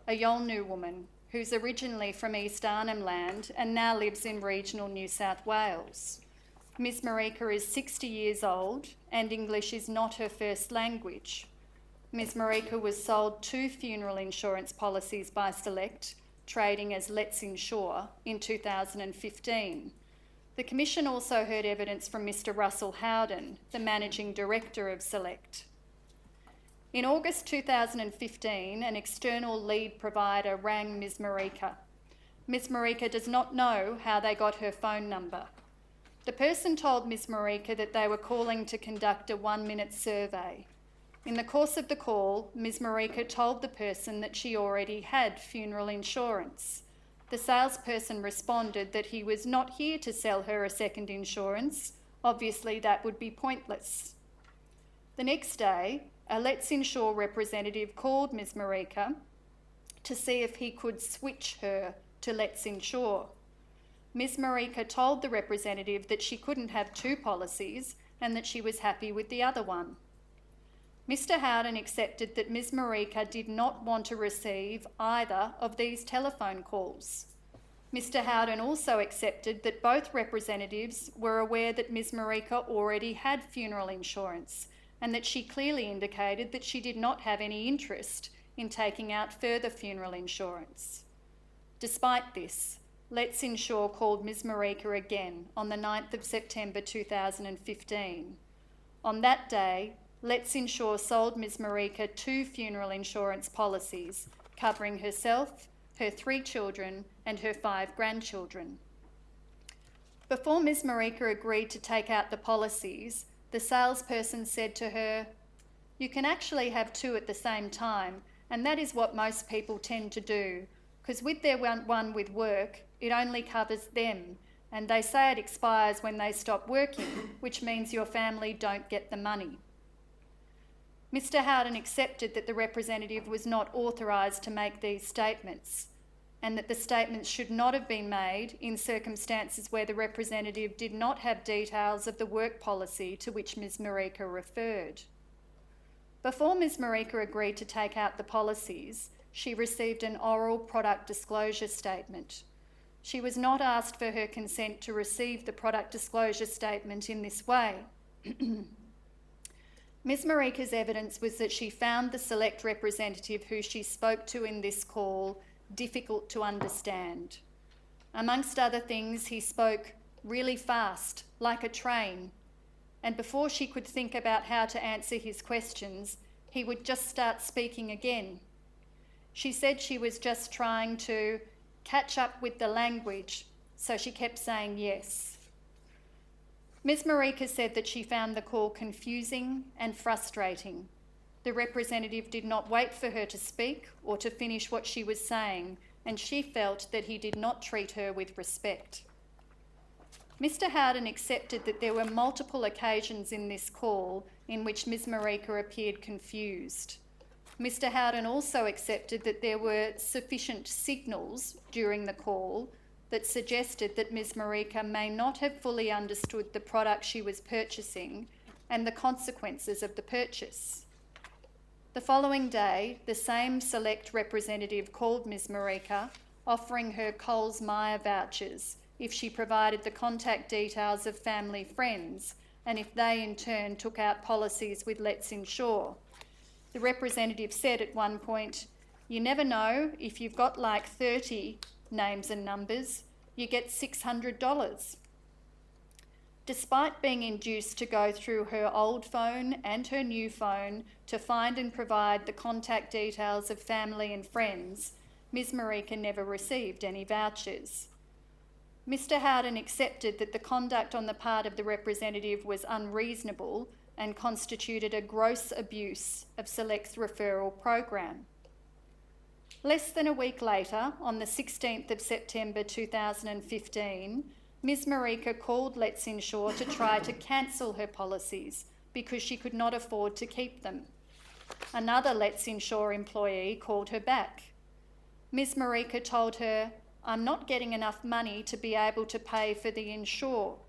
a Yolngu woman who's originally from East Arnhem Land and now lives in regional New South Wales. Ms Marika is 60 years old and English is not her first language. Ms Marika was sold 2 funeral insurance policies by Select, trading as Let's Insure, in 2015. The Commission also heard evidence from Mr Russell Howden, the Managing Director of Select. In August 2015, an external lead provider rang Ms Marika. Ms Marika does not know how they got her phone number. The person told Ms Marika that they were calling to conduct a 1-minute survey. In the course of the call, Ms Marika told the person that she already had funeral insurance. The salesperson responded that he was not here to sell her a second insurance. Obviously, that would be pointless. The next day, a Let's Insure representative called Ms Marika to see if he could switch her to Let's Insure. Ms Marika told the representative that she couldn't have 2 policies and that she was happy with the other one. Mr Howden accepted that Ms Marika did not want to receive either of these telephone calls. Mr Howden also accepted that both representatives were aware that Ms Marika already had funeral insurance and that she clearly indicated that she did not have any interest in taking out further funeral insurance. Despite this, Let's Insure called Ms Marika again on the 9th of September 2015. On that day, Let's Insure sold Ms Marika 2 funeral insurance policies covering herself, her 3 children and her 5 grandchildren. Before Ms Marika agreed to take out the policies, the salesperson said to her, "You can actually have 2 at the same time, and that is what most people tend to do, because with their one with work, it only covers them, and they say it expires when they stop working, which means your family don't get the money." Mr Howden accepted that the representative was not authorised to make these statements, and that the statements should not have been made in circumstances where the representative did not have details of the work policy to which Ms Marika referred. Before Ms Marika agreed to take out the policies, she received an oral product disclosure statement. She was not asked for her consent to receive the product disclosure statement in this way. Ms Marika's evidence was that she found the select representative who she spoke to in this call difficult to understand. Amongst other things, he spoke really fast, like a train, and before she could think about how to answer his questions, he would just start speaking again. She said she was just trying to catch up with the language, so she kept saying yes. Ms Marika said that she found the call confusing and frustrating. The representative did not wait for her to speak or to finish what she was saying, and she felt that he did not treat her with respect. Mr Howden accepted that there were multiple occasions in this call in which Ms Marika appeared confused. Mr Howden also accepted that there were sufficient signals during the call that suggested that Ms Marika may not have fully understood the product she was purchasing and the consequences of the purchase. The following day, the same select representative called Ms Marika, offering her 𝙁𝙍𝙍𝘼𝙉𝘾 vouchers if she provided the contact details of family friends and if they in turn took out policies with Let's Insure. The representative said at one point, "You never know, if you've got like 30 names and numbers, you get $600. Despite being induced to go through her old phone and her new phone to find and provide the contact details of family and friends, Ms Marika never received any vouchers. Mr Howden accepted that the conduct on the part of the representative was unreasonable and constituted a gross abuse of Select's referral program. Less than a week later, on the 16th of September 2015, Ms Marika called Let's Insure to try to cancel her policies because she could not afford to keep them. Another Let's Insure employee called her back. Ms Marika told her, "I'm not getting enough money to be able to pay for the insure."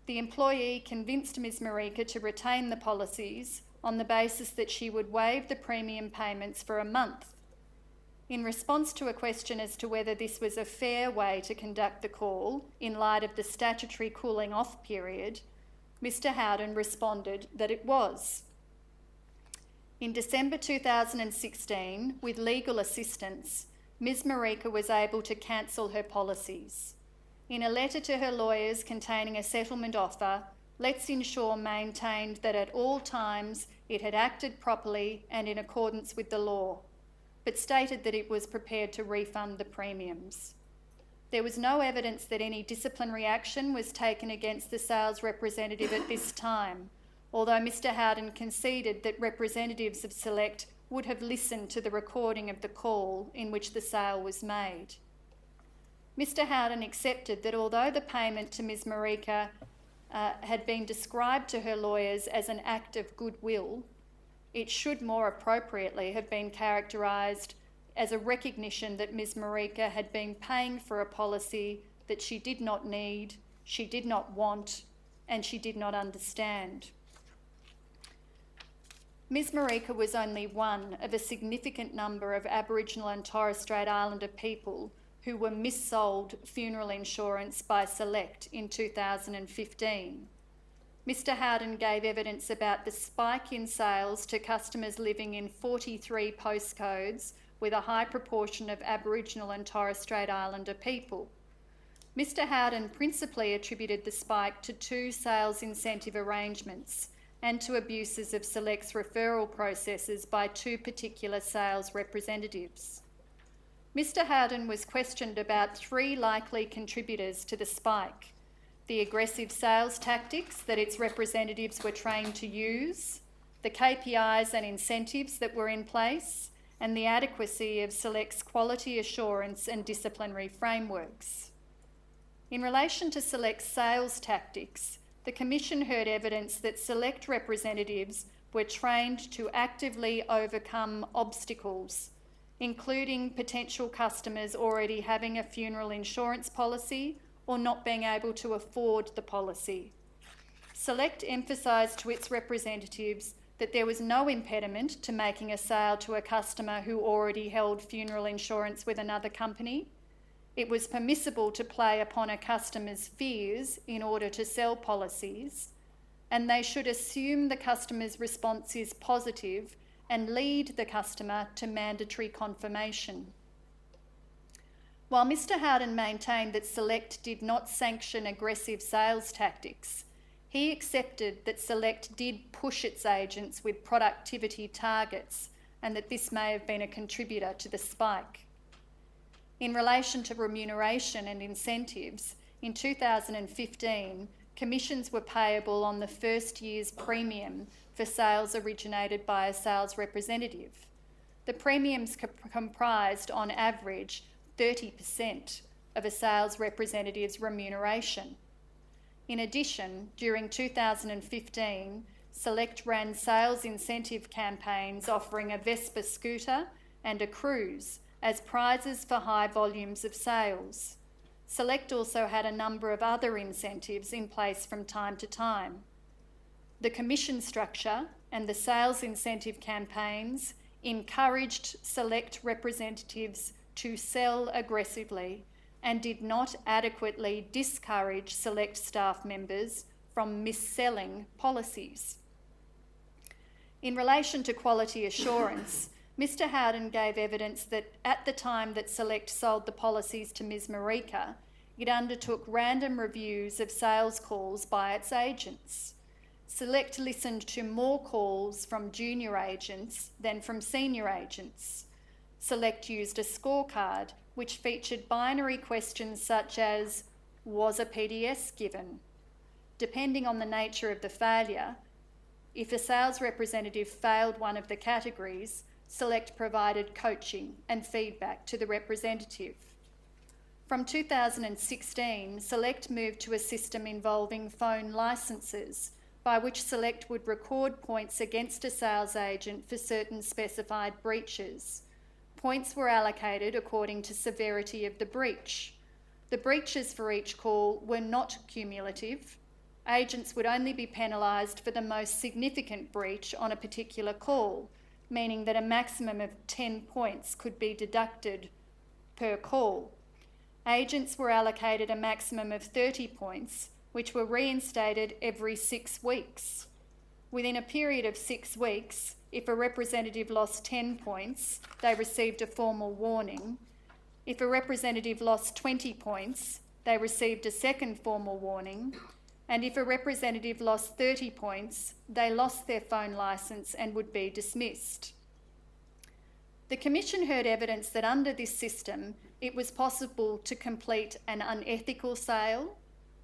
The employee convinced Ms Marika to retain the policies on the basis that she would waive the premium payments for a month. In response to a question as to whether this was a fair way to conduct the call in light of the statutory cooling off period, Mr Howden responded that it was. In December 2016, with legal assistance, Ms Marika was able to cancel her policies. In a letter to her lawyers containing a settlement offer, Let's Insure maintained that at all times it had acted properly and in accordance with the law, but stated that it was prepared to refund the premiums. There was no evidence that any disciplinary action was taken against the sales representative at this time, although Mr Howden conceded that representatives of Select would have listened to the recording of the call in which the sale was made. Mr Howden accepted that although the payment to Ms Marika had been described to her lawyers as an act of goodwill, it should more appropriately have been characterised as a recognition that Ms Marika had been paying for a policy that she did not need, she did not want, and she did not understand. Ms Marika was only one of a significant number of Aboriginal and Torres Strait Islander people who were missold funeral insurance by Select in 2015. Mr Howden gave evidence about the spike in sales to customers living in 43 postcodes with a high proportion of Aboriginal and Torres Strait Islander people. Mr Howden principally attributed the spike to 2 sales incentive arrangements and to abuses of Select's referral processes by 2 particular sales representatives. Mr Howden was questioned about 3 likely contributors to the spike: the aggressive sales tactics that its representatives were trained to use, the KPIs and incentives that were in place, and the adequacy of Select's quality assurance and disciplinary frameworks. In relation to Select's sales tactics, the Commission heard evidence that Select representatives were trained to actively overcome obstacles, including potential customers already having a funeral insurance policy or not being able to afford the policy. Select emphasised to its representatives that there was no impediment to making a sale to a customer who already held funeral insurance with another company. It was permissible to play upon a customer's fears in order to sell policies, and they should assume the customer's response is positive and lead the customer to mandatory confirmation. While Mr Howden maintained that Select did not sanction aggressive sales tactics, he accepted that Select did push its agents with productivity targets and that this may have been a contributor to the spike. In relation to remuneration and incentives, in 2015, commissions were payable on the first year's premium for sales originated by a sales representative. The premiums comprised, on average, 30% of a sales representative's remuneration. In addition, during 2015, Select ran sales incentive campaigns offering a Vespa scooter and a cruise as prizes for high volumes of sales. Select also had a number of other incentives in place from time to time. The commission structure and the sales incentive campaigns encouraged Select representatives to sell aggressively and did not adequately discourage Select staff members from mis-selling policies. In relation to quality assurance, Mr Howden gave evidence that at the time that Select sold the policies to Ms Marika, it undertook random reviews of sales calls by its agents. Select listened to more calls from junior agents than from senior agents. Select used a scorecard which featured binary questions such as, was a PDS given? Depending on the nature of the failure, if a sales representative failed one of the categories, Select provided coaching and feedback to the representative. From 2016, Select moved to a system involving phone licences, by which Select would record points against a sales agent for certain specified breaches. Points were allocated according to severity of the breach. The breaches for each call were not cumulative. Agents would only be penalised for the most significant breach on a particular call, meaning that a maximum of 10 points could be deducted per call. Agents were allocated a maximum of 30 points, which were reinstated every 6 weeks. Within a period of 6 weeks, if a representative lost 10 points, they received a formal warning. If a representative lost 20 points, they received a second formal warning. And if a representative lost 30 points, they lost their phone licence and would be dismissed. The Commission heard evidence that under this system, it was possible to complete an unethical sale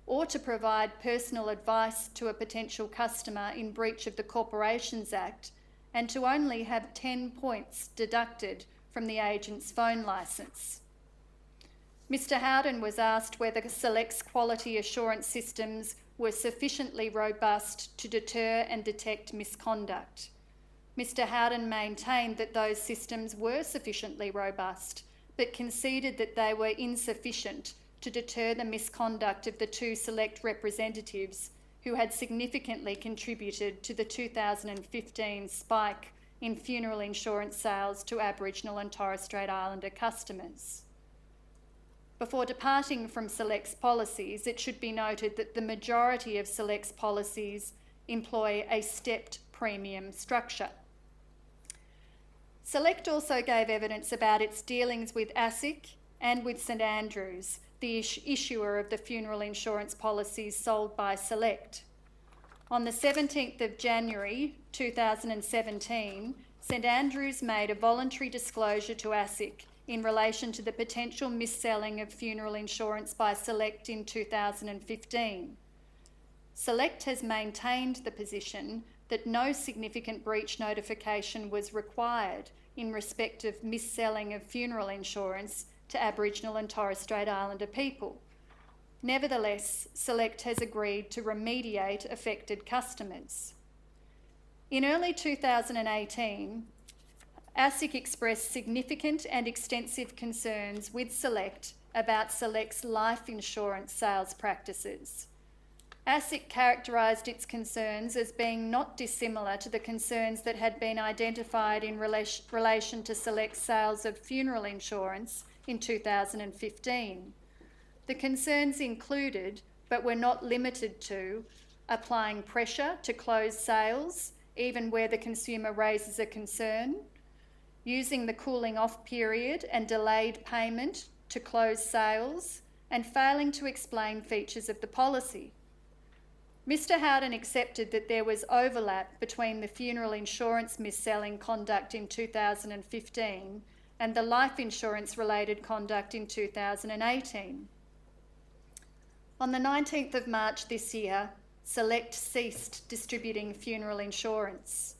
or to provide personal advice to a potential customer in breach of the Corporations Act and to only have 10 points deducted from the agent's phone licence. Mr Howden was asked whether Select's quality assurance systems were sufficiently robust to deter and detect misconduct. Mr Howden maintained that those systems were sufficiently robust, but conceded that they were insufficient to deter the misconduct of the 2 Select representatives who had significantly contributed to the 2015 spike in funeral insurance sales to Aboriginal and Torres Strait Islander customers. Before departing from Select's policies, it should be noted that the majority of Select's policies employ a stepped premium structure. Select also gave evidence about its dealings with ASIC and with St Andrews, the issuer of the funeral insurance policies sold by Select. On the 17th of January 2017, St Andrews made a voluntary disclosure to ASIC in relation to the potential mis-selling of funeral insurance by Select in 2015. Select has maintained the position that no significant breach notification was required in respect of mis-selling of funeral insurance to Aboriginal and Torres Strait Islander people. Nevertheless, Select has agreed to remediate affected customers. In early 2018, ASIC expressed significant and extensive concerns with Select about Select's life insurance sales practices. ASIC characterised its concerns as being not dissimilar to the concerns that had been identified in relation to Select's sales of funeral insurance in 2015. The concerns included, but were not limited to, applying pressure to close sales, even where the consumer raises a concern, using the cooling off period and delayed payment to close sales, and failing to explain features of the policy. Mr Howden accepted that there was overlap between the funeral insurance mis-selling conduct in 2015 and the life insurance related conduct in 2018. On the 19th of March this year, Select ceased distributing funeral insurance.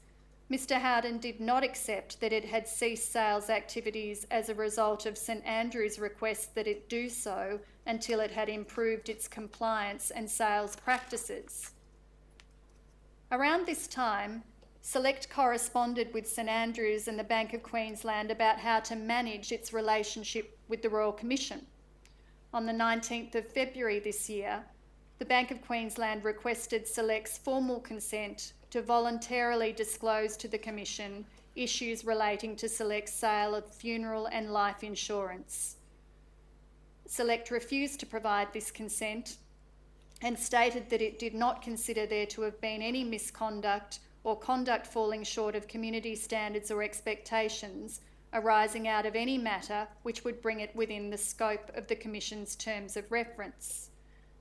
Mr Howden did not accept that it had ceased sales activities as a result of St Andrews' request that it do so until it had improved its compliance and sales practices. Around this time, Select corresponded with St Andrews and the Bank of Queensland about how to manage its relationship with the Royal Commission. On the 19th of February this year, the Bank of Queensland requested Select's formal consent to voluntarily disclose to the Commission issues relating to Select's sale of funeral and life insurance. Select refused to provide this consent and stated that it did not consider there to have been any misconduct or conduct falling short of community standards or expectations arising out of any matter which would bring it within the scope of the Commission's terms of reference.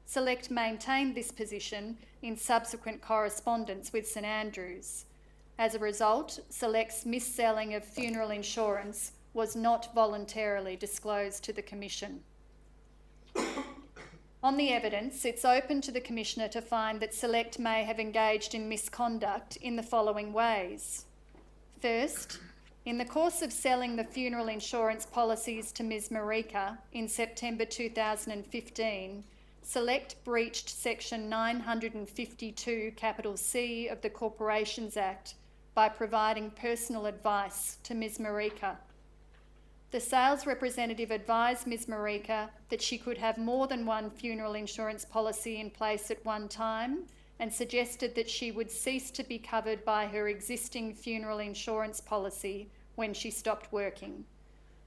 Select maintained this position in subsequent correspondence with St Andrews. As a result, Select's mis-selling of funeral insurance was not voluntarily disclosed to the Commission. On the evidence, it's open to the Commissioner to find that Select may have engaged in misconduct in the following ways. First, in the course of selling the funeral insurance policies to Ms Marika in September 2015, Select breached Section 952(c) of the Corporations Act by providing personal advice to Ms Marika. The sales representative advised Ms Marika that she could have more than one funeral insurance policy in place at one time and suggested that she would cease to be covered by her existing funeral insurance policy when she stopped working.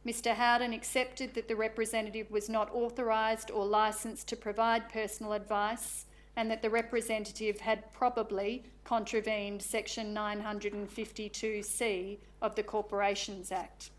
Mr Howden accepted that the representative was not authorised or licensed to provide personal advice and that the representative had probably contravened Section 952(c) of the Corporations Act.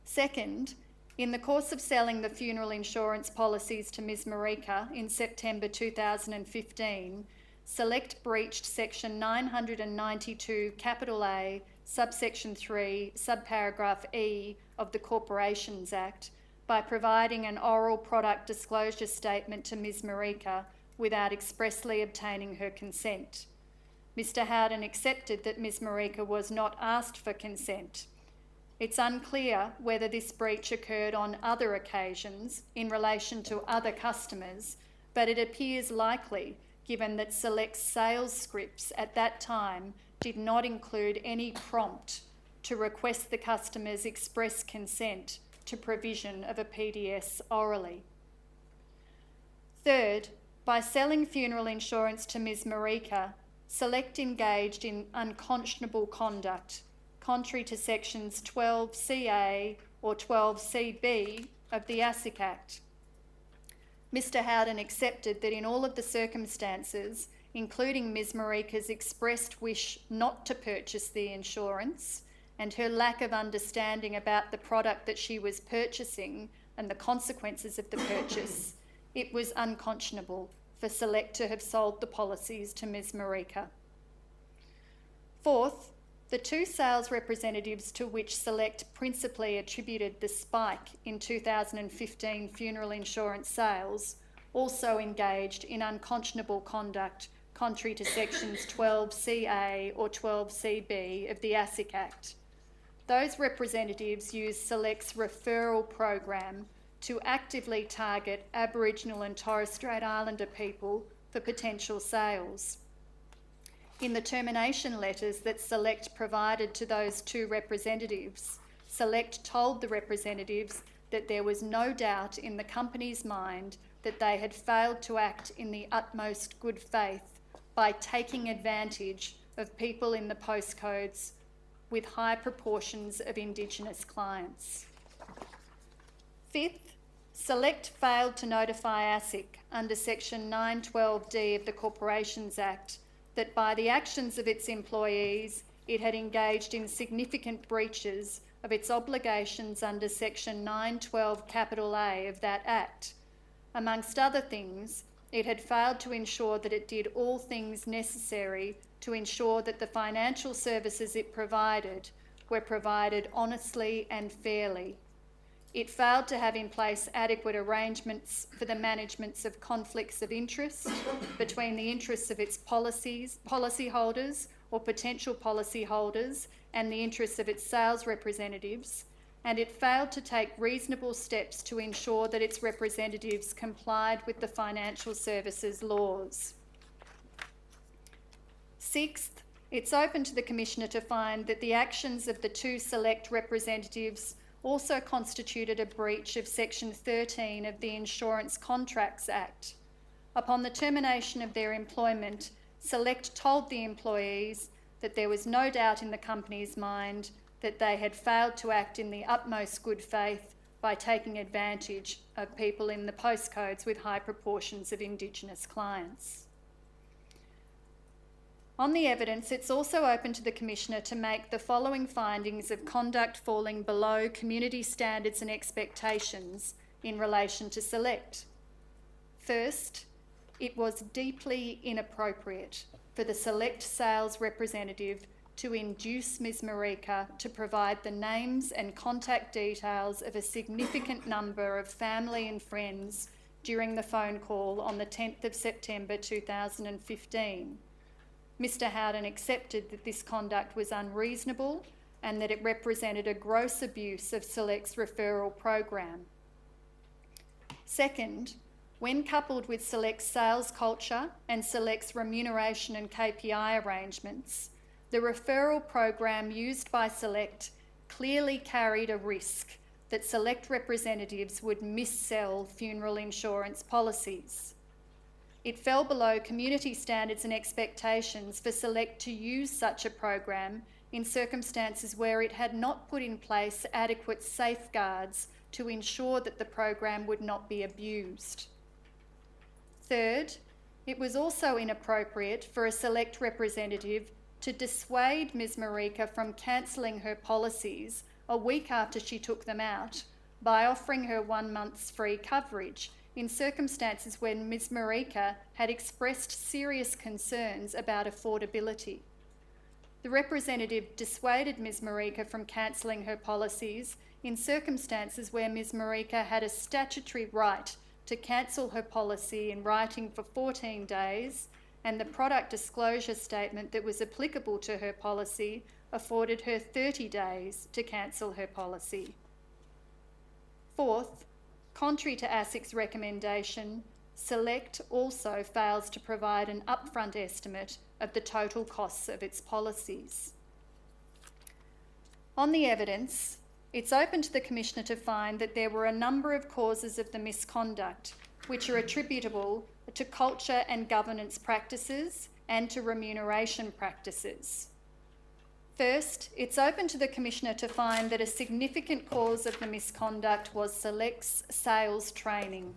Second, in the course of selling the funeral insurance policies to Ms Marika in September 2015, Select breached Section 992(a), subsection 3, subparagraph E of the Corporations Act by providing an oral product disclosure statement to Ms Marika without expressly obtaining her consent. Mr Howden accepted that Ms Marika was not asked for consent. It's unclear whether this breach occurred on other occasions in relation to other customers, but it appears likely given that Select's sales scripts at that time did not include any prompt to request the customers express consent to provision of a PDS orally. Third, by selling funeral insurance to Ms Marika, Select engaged in unconscionable conduct, contrary to Sections 12CA or 12CB of the ASIC Act. Mr Howden accepted that in all of the circumstances, including Ms Marika's expressed wish not to purchase the insurance and her lack of understanding about the product that she was purchasing and the consequences of the purchase, it was unconscionable for Select to have sold the policies to Ms Marika. Fourth, the two sales representatives to which Select principally attributed the spike in 2015 funeral insurance sales also engaged in unconscionable conduct contrary to sections 12CA or 12CB of the ASIC Act. Those representatives used Select's referral program to actively target Aboriginal and Torres Strait Islander people for potential sales. In the termination letters that Select provided to those two representatives, Select told the representatives that there was no doubt in the company's mind that they had failed to act in the utmost good faith by taking advantage of people in the postcodes with high proportions of Indigenous clients. Fifth, Select failed to notify ASIC under Section 912D of the Corporations Act that by the actions of its employees, it had engaged in significant breaches of its obligations under Section 912A of that Act. Amongst other things, it had failed to ensure that it did all things necessary to ensure that the financial services it provided were provided honestly and fairly. It failed to have in place adequate arrangements for the management of conflicts of interest between the interests of its policyholders or potential policyholders and the interests of its sales representatives, and it failed to take reasonable steps to ensure that its representatives complied with the financial services laws. Sixth, it's open to the Commissioner to find that the actions of the two Select representatives also constituted a breach of Section 13 of the Insurance Contracts Act. Upon the termination of their employment, Select told the employees that there was no doubt in the company's mind that they had failed to act in the utmost good faith by taking advantage of people in the postcodes with high proportions of Indigenous clients. On the evidence, it's also open to the Commissioner to make the following findings of conduct falling below community standards and expectations in relation to Select. First, it was deeply inappropriate for the Select sales representative to induce Ms Marika to provide the names and contact details of a significant number of family and friends during the phone call on the 10th of September 2015. Mr Howden accepted that this conduct was unreasonable and that it represented a gross abuse of Select's referral program. Second, when coupled with Select's sales culture and Select's remuneration and KPI arrangements, the referral program used by Select clearly carried a risk that Select representatives would missell funeral insurance policies. It fell below community standards and expectations for Select to use such a program in circumstances where it had not put in place adequate safeguards to ensure that the program would not be abused. Third, it was also inappropriate for a Select representative to dissuade Ms Marika from cancelling her policies a week after she took them out by offering her 1 month's free coverage in circumstances when Ms Marika had expressed serious concerns about affordability. The representative dissuaded Ms Marika from cancelling her policies in circumstances where Ms Marika had a statutory right to cancel her policy in writing for 14 days, and the product disclosure statement that was applicable to her policy afforded her 30 days to cancel her policy. Fourth, contrary to ASIC's recommendation, Select also fails to provide an upfront estimate of the total costs of its policies. On the evidence, it's open to the Commissioner to find that there were a number of causes of the misconduct which are attributable to culture and governance practices and to remuneration practices. First, it's open to the Commissioner to find that a significant cause of the misconduct was Select's sales training.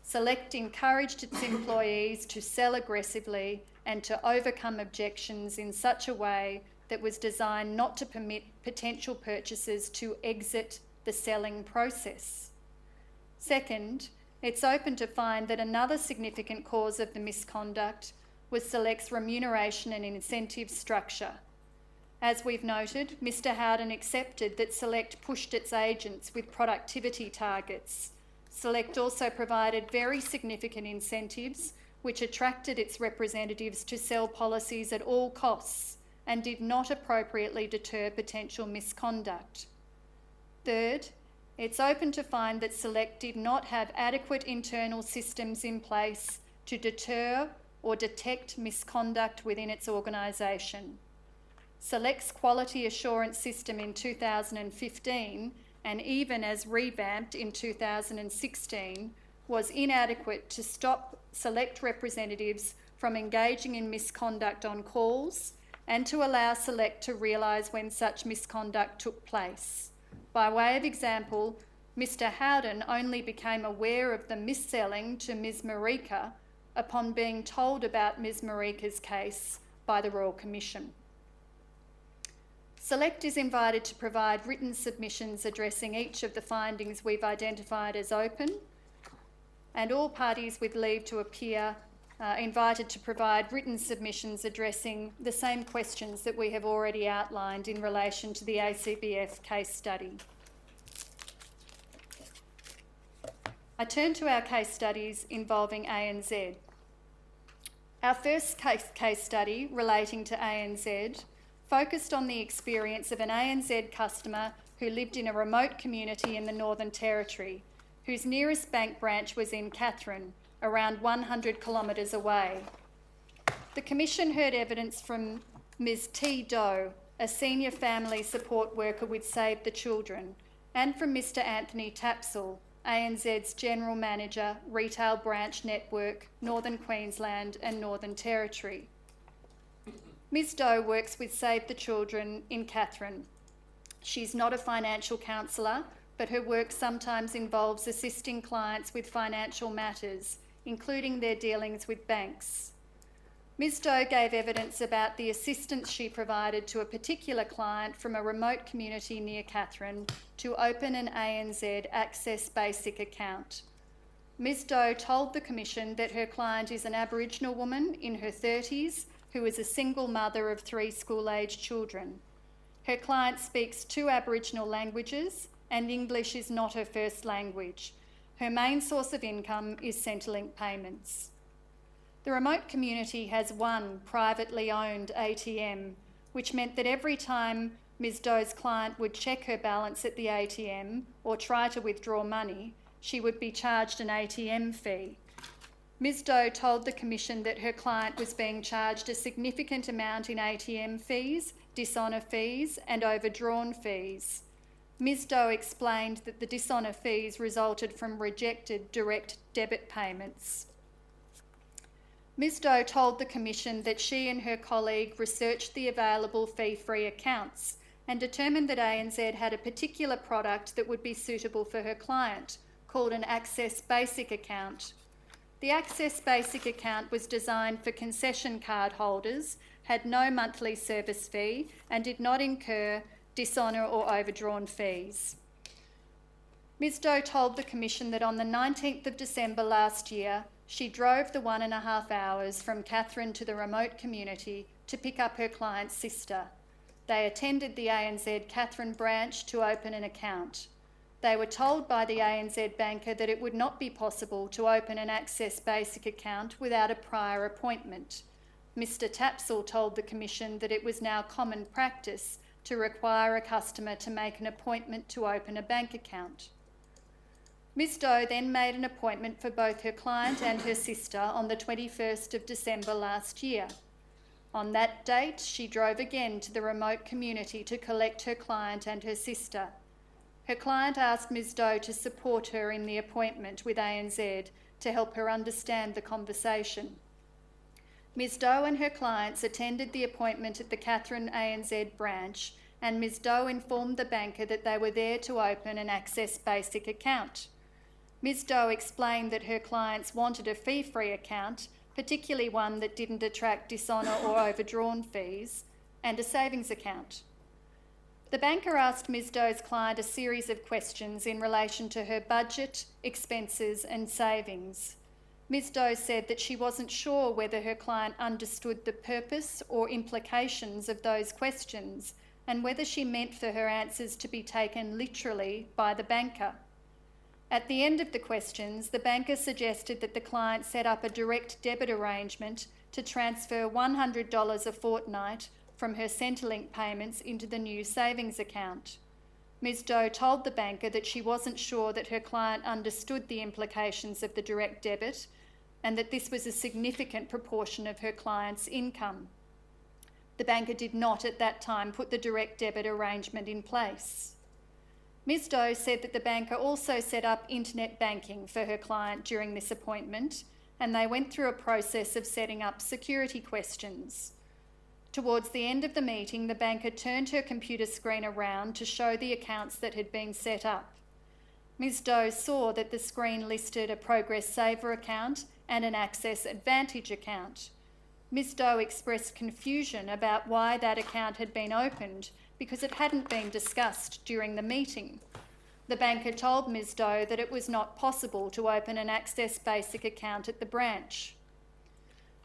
Select encouraged its employees to sell aggressively and to overcome objections in such a way that was designed not to permit potential purchasers to exit the selling process. Second, it's open to find that another significant cause of the misconduct was Select's remuneration and incentive structure. As we've noted, Mr Howden accepted that Select pushed its agents with productivity targets. Select also provided very significant incentives which attracted its representatives to sell policies at all costs and did not appropriately deter potential misconduct. Third, it's open to find that Select did not have adequate internal systems in place to deter or detect misconduct within its organisation. Select's quality assurance system in 2015, and even as revamped in 2016, was inadequate to stop Select representatives from engaging in misconduct on calls and to allow Select to realise when such misconduct took place. By way of example, Mr Howden only became aware of the mis-selling to Ms Marika upon being told about Ms Marika's case by the Royal Commission. Select is invited to provide written submissions addressing each of the findings we've identified as open, and all parties with leave to appear invited to provide written submissions addressing the same questions that we have already outlined in relation to the ACBF case study. I turn to our case studies involving ANZ. Our first case study relating to ANZ focused on the experience of an ANZ customer who lived in a remote community in the Northern Territory, whose nearest bank branch was in Katherine, around 100 kilometres away. The Commission heard evidence from Ms 𝙁𝙄𝙉𝘼𝙉𝘾𝙄𝙎, a senior family support worker with Save the Children, and from Mr Anthony Tapsell, ANZ's General Manager, Retail Branch Network, Northern Queensland and Northern Territory. Ms Doe works with Save the Children in Katherine. She's not a financial counsellor, but her work sometimes involves assisting clients with financial matters, including their dealings with banks. Ms Doe gave evidence about the assistance she provided to a particular client from a remote community near Katherine to open an ANZ Access Basic account. Ms Doe told the Commission that her client is an Aboriginal woman in her 30s who is a single mother of 3 school-aged children. Her client speaks 2 Aboriginal languages and English is not her first language. Her main source of income is Centrelink payments. The remote community has 1 privately owned ATM, which meant that every time Ms Doe's client would check her balance at the ATM or try to withdraw money, she would be charged an ATM fee. Ms Doe told the Commission that her client was being charged a significant amount in ATM fees, dishonour fees and overdrawn fees. Ms Doe explained that the dishonour fees resulted from rejected direct debit payments. Ms Doe told the Commission that she and her colleague researched the available fee-free accounts and determined that ANZ had a particular product that would be suitable for her client, called an Access Basic account. The Access Basic account was designed for concession card holders, had no monthly service fee and did not incur dishonour or overdrawn fees. Ms Doe told the Commission that on the 19th of December last year, she drove the 1.5 hours from Katherine to the remote community to pick up her client's sister. They attended the ANZ Katherine branch to open an account. They were told by the ANZ banker that it would not be possible to open an Access Basic account without a prior appointment. Mr Tapsell told the Commission that it was now common practice to require a customer to make an appointment to open a bank account. Ms Doe then made an appointment for both her client and her sister on the 21st of December last year. On that date, she drove again to the remote community to collect her client and her sister. Her client asked Ms Doe to support her in the appointment with ANZ to help her understand the conversation. Ms Doe and her clients attended the appointment at the Katherine ANZ branch, and Ms Doe informed the banker that they were there to open an Access Basic account. Ms Doe explained that her clients wanted a fee-free account, particularly one that didn't attract dishonour or overdrawn fees, and a savings account. The banker asked Ms Doe's client a series of questions in relation to her budget, expenses and savings. Ms Doe said that she wasn't sure whether her client understood the purpose or implications of those questions and whether she meant for her answers to be taken literally by the banker. At the end of the questions, the banker suggested that the client set up a direct debit arrangement to transfer $100 a fortnight from her Centrelink payments into the new savings account. Ms Doe told the banker that she wasn't sure that her client understood the implications of the direct debit and that this was a significant proportion of her client's income. The banker did not at that time put the direct debit arrangement in place. Ms Doe said that the banker also set up internet banking for her client during this appointment, and they went through a process of setting up security questions. Towards the end of the meeting, the banker turned her computer screen around to show the accounts that had been set up. Ms Doe saw that the screen listed a Progress Saver account and an Access Advantage account. Ms Doe expressed confusion about why that account had been opened because it hadn't been discussed during the meeting. The banker told Ms Doe that it was not possible to open an Access Basic account at the branch.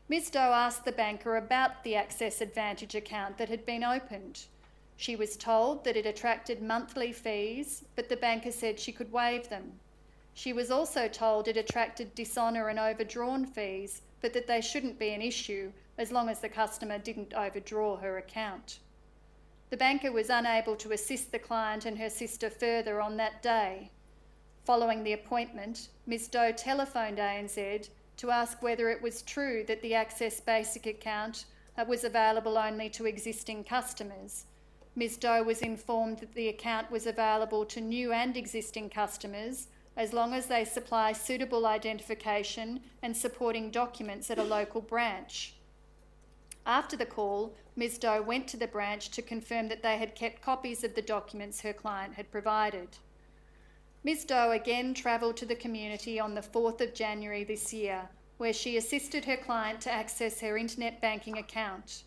Ms Doe asked the banker about the Access Advantage account that had been opened. She was told that it attracted monthly fees, but the banker said she could waive them. She was also told it attracted dishonour and overdrawn fees, but that they shouldn't be an issue as long as the customer didn't overdraw her account. The banker was unable to assist the client and her sister further on that day. Following the appointment, Ms Doe telephoned ANZ to ask whether it was true that the Access Basic account was available only to existing customers. Ms Doe was informed that the account was available to new and existing customers as long as they supply suitable identification and supporting documents at a local branch. After the call, Ms Doe went to the branch to confirm that they had kept copies of the documents her client had provided. Ms Doe again travelled to the community on the 4th of January this year, where she assisted her client to access her internet banking account.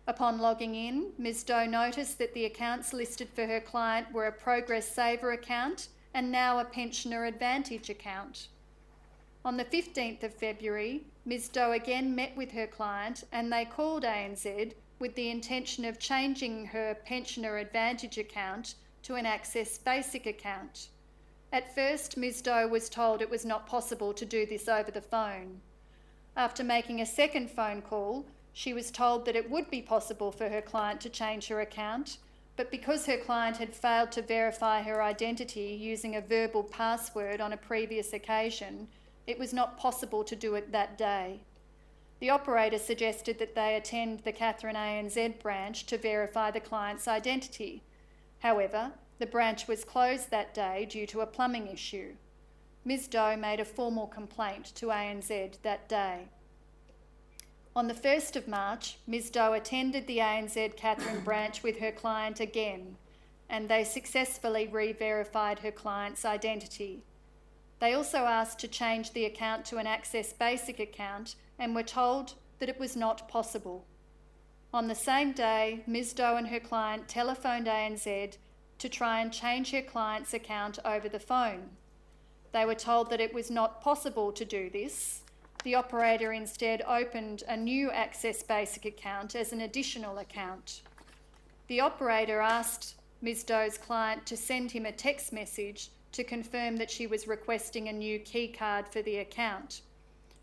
Upon logging in, Ms Doe noticed that the accounts listed for her client were a Progress Saver account and now a Pensioner Advantage account. On the 15th of February, Ms Doe again met with her client and they called ANZ with the intention of changing her Pensioner Advantage account to an Access Basic account. At first, Ms Doe was told it was not possible to do this over the phone. After making a second phone call, she was told that it would be possible for her client to change her account, but because her client had failed to verify her identity using a verbal password on a previous occasion, it was not possible to do it that day. The operator suggested that they attend the Katherine ANZ branch to verify the client's identity. However, the branch was closed that day due to a plumbing issue. Ms Doe made a formal complaint to ANZ that day. On the 1st of March, Ms Doe attended the ANZ Katherine branch with her client again, and they successfully re-verified her client's identity. They also asked to change the account to an Access Basic account and were told that it was not possible. On the same day, Ms Doe and her client telephoned ANZ to try and change her client's account over the phone. They were told that it was not possible to do this. The operator instead opened a new Access Basic account as an additional account. The operator asked Ms Doe's client to send him a text message to confirm that she was requesting a new key card for the account.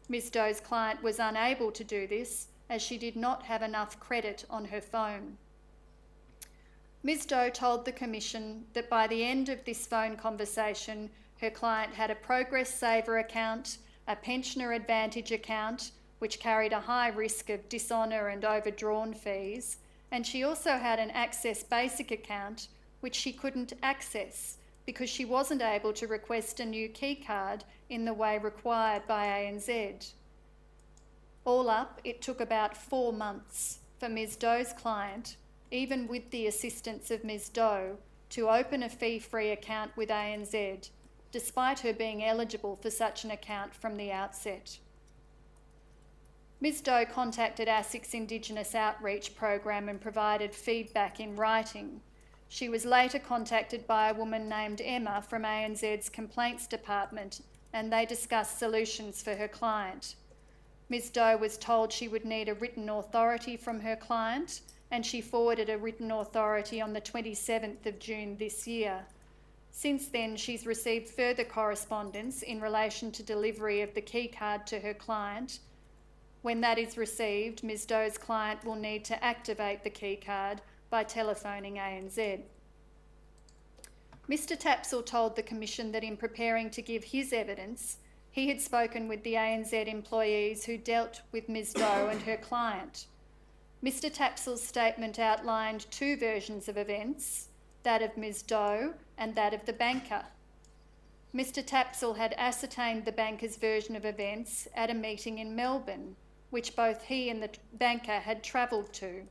Ms Doe's client was unable to do this as she did not have enough credit on her phone. Ms Doe told the Commission that by the end of this phone conversation, her client had a Progress Saver account, a Pensioner Advantage account, which carried a high risk of dishonour and overdrawn fees, and she also had an Access Basic account, which she couldn't access because she wasn't able to request a new key card in the way required by ANZ. All up, it took about 4 months for Ms Doe's client, even with the assistance of Ms Doe, to open a fee-free account with ANZ, despite her being eligible for such an account from the outset. Ms Doe contacted ASIC's Indigenous Outreach Program and provided feedback in writing. She was later contacted by a woman named Emma from ANZ's Complaints Department, and they discussed solutions for her client. Ms Doe was told she would need a written authority from her client, and she forwarded a written authority on the 27th of June this year. Since then, she's received further correspondence in relation to delivery of the key card to her client. When that is received, Ms Doe's client will need to activate the key card by telephoning ANZ. Mr Tapsell told the Commission that in preparing to give his evidence, he had spoken with the ANZ employees who dealt with Ms Doe and her client. Mr Tapsell's statement outlined 2 versions of events, that of Ms Doe and that of the banker. Mr Tapsell had ascertained the banker's version of events at a meeting in Melbourne, which both he and the banker had travelled to.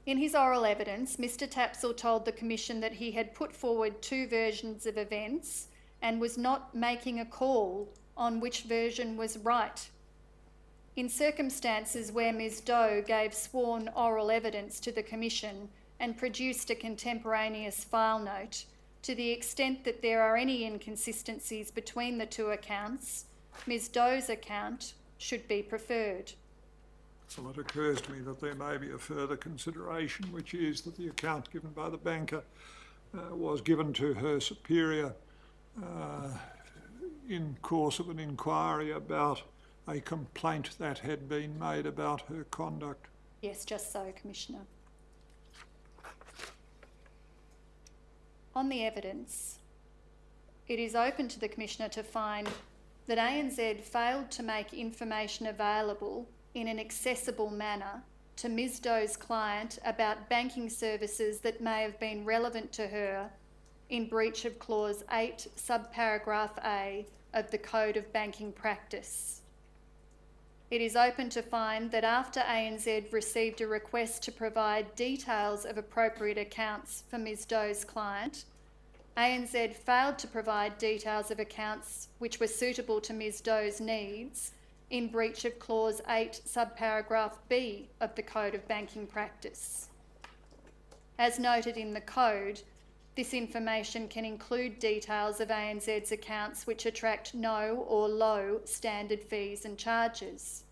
In his oral evidence, Mr Tapsell told the Commission that he had put forward 2 versions of events and was not making a call on which version was right. In circumstances where Ms Doe gave sworn oral evidence to the Commission and produced a contemporaneous file note, to the extent that there are any inconsistencies between the 2 accounts, Ms Doe's account should be preferred. Well, it occurs to me that there may be a further consideration, which is that the account given by the banker was given to her superior in course of an inquiry about a complaint that had been made about her conduct. Yes, just so, Commissioner. On the evidence, it is open to the Commissioner to find that ANZ failed to make information available in an accessible manner to Ms Doe's client about banking services that may have been relevant to her in breach of Clause 8, subparagraph A of the Code of Banking Practice. It is open to find that after ANZ received a request to provide details of appropriate accounts for Ms Doe's client, ANZ failed to provide details of accounts which were suitable to Ms Doe's needs in breach of Clause 8, subparagraph B of the Code of Banking Practice. As noted in the Code, this information can include details of ANZ's accounts which attract no or low standard fees and charges.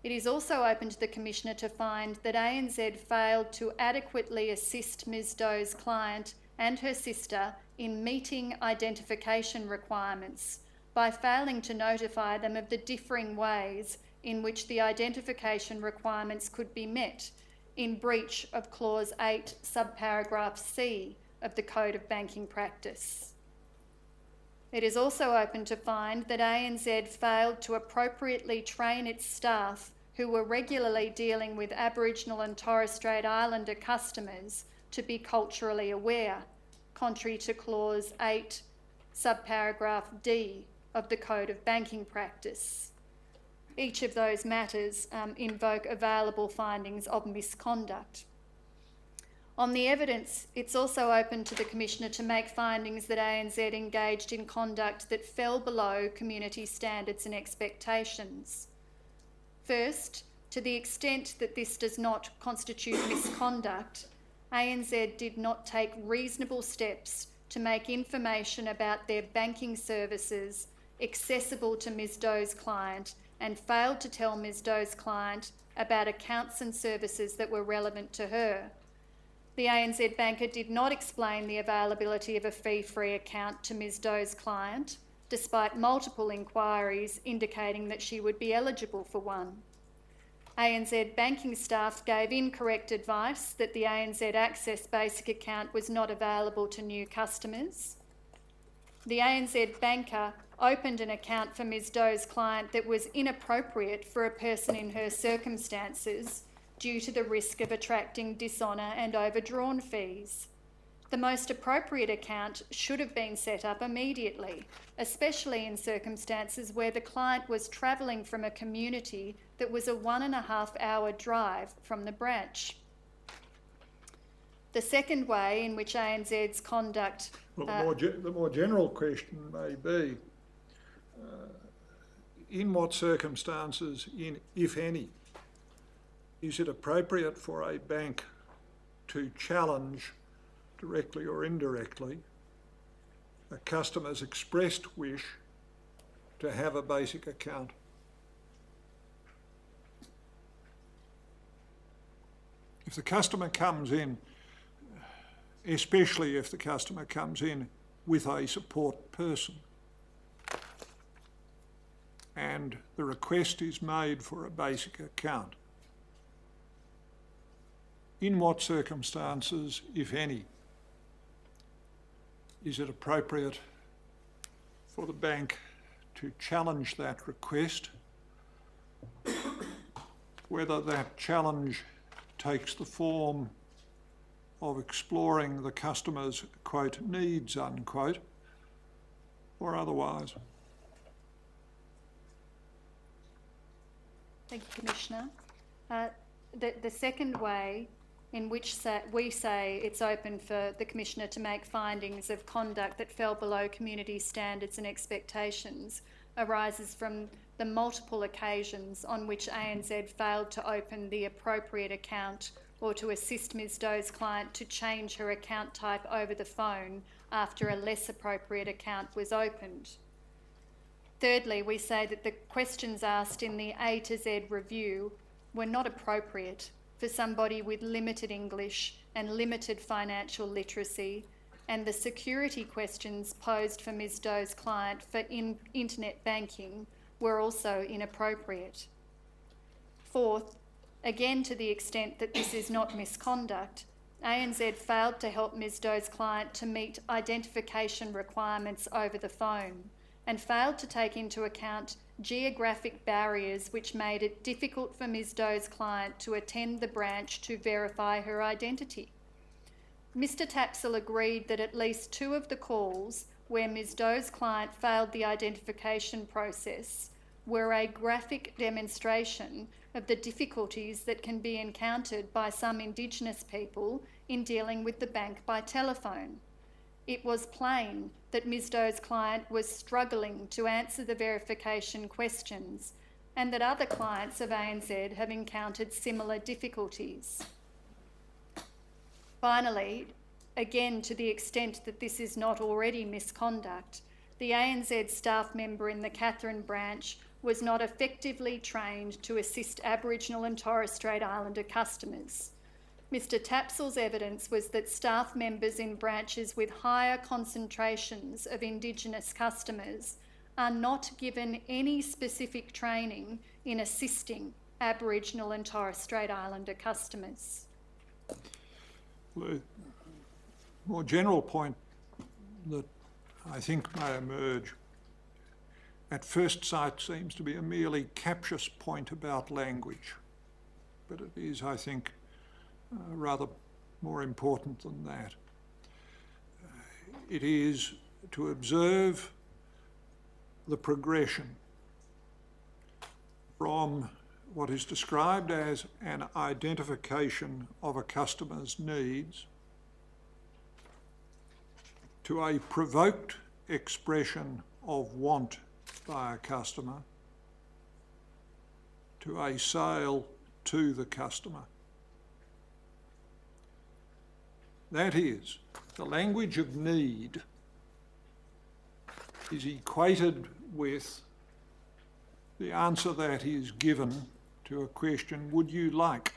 It is also open to the Commissioner to find that ANZ failed to adequately assist Ms Doe's client and her sister in meeting identification requirements by failing to notify them of the differing ways in which the identification requirements could be met in breach of Clause 8, subparagraph C of the Code of Banking Practice. It is also open to find that ANZ failed to appropriately train its staff who were regularly dealing with Aboriginal and Torres Strait Islander customers to be culturally aware, contrary to Clause 8, subparagraph D of the Code of Banking Practice. Each of those matters invoke available findings of misconduct. On the evidence, it's also open to the Commissioner to make findings that ANZ engaged in conduct that fell below community standards and expectations. First, to the extent that this does not constitute misconduct, ANZ did not take reasonable steps to make information about their banking services accessible to Ms Doe's client and failed to tell Ms Doe's client about accounts and services that were relevant to her. The ANZ banker did not explain the availability of a fee-free account to Ms Doe's client, despite multiple inquiries indicating that she would be eligible for one. ANZ banking staff gave incorrect advice that the ANZ Access basic account was not available to new customers. The ANZ banker opened an account for Ms Doe's client that was inappropriate for a person in her circumstances due to the risk of attracting dishonour and overdrawn fees. The most appropriate account should have been set up immediately, especially in circumstances where the client was travelling from a community that was a 1.5-hour drive from the branch. The second way in which ANZ's conduct... Well, the more general question may be, in what circumstances, if any, is it appropriate for a bank to challenge, directly or indirectly, a customer's expressed wish to have a basic account? If the customer comes in, especially if the customer comes in with a support person, and the request is made for a basic account, in what circumstances, if any, is it appropriate for the bank to challenge that request, whether that challenge takes the form of exploring the customer's, quote, needs, unquote, or otherwise? Thank you, Commissioner. The second way in which we say it's open for the Commissioner to make findings of conduct that fell below community standards and expectations arises from the multiple occasions on which ANZ failed to open the appropriate account or to assist Ms Doe's client to change her account type over the phone after a less appropriate account was opened. Thirdly, we say that the questions asked in the A to Z review were not appropriate for somebody with limited English and limited financial literacy, and the security questions posed for Ms Doe's client for internet banking were also inappropriate. Fourth, again to the extent that this is not misconduct, ANZ failed to help Ms Doe's client to meet identification requirements over the phone and failed to take into account geographic barriers which made it difficult for Ms Doe's client to attend the branch to verify her identity. Mr Tapsell agreed that at least 2 of the calls where Ms Doe's client failed the identification process were a graphic demonstration of the difficulties that can be encountered by some Indigenous people in dealing with the bank by telephone. It was plain that Ms Doe's client was struggling to answer the verification questions and that other clients of ANZ have encountered similar difficulties. Finally, again to the extent that this is not already misconduct, the ANZ staff member in the Katherine branch was not effectively trained to assist Aboriginal and Torres Strait Islander customers. Mr Tapsell's evidence was that staff members in branches with higher concentrations of Indigenous customers are not given any specific training in assisting Aboriginal and Torres Strait Islander customers. The more general point that I think may emerge at first sight seems to be a merely captious point about language, but it is, I think, rather more important than that. It is to observe the progression from what is described as an identification of a customer's needs to a provoked expression of want by a customer to a sale to the customer. That is, the language of need is equated with the answer that is given to a question, would you like?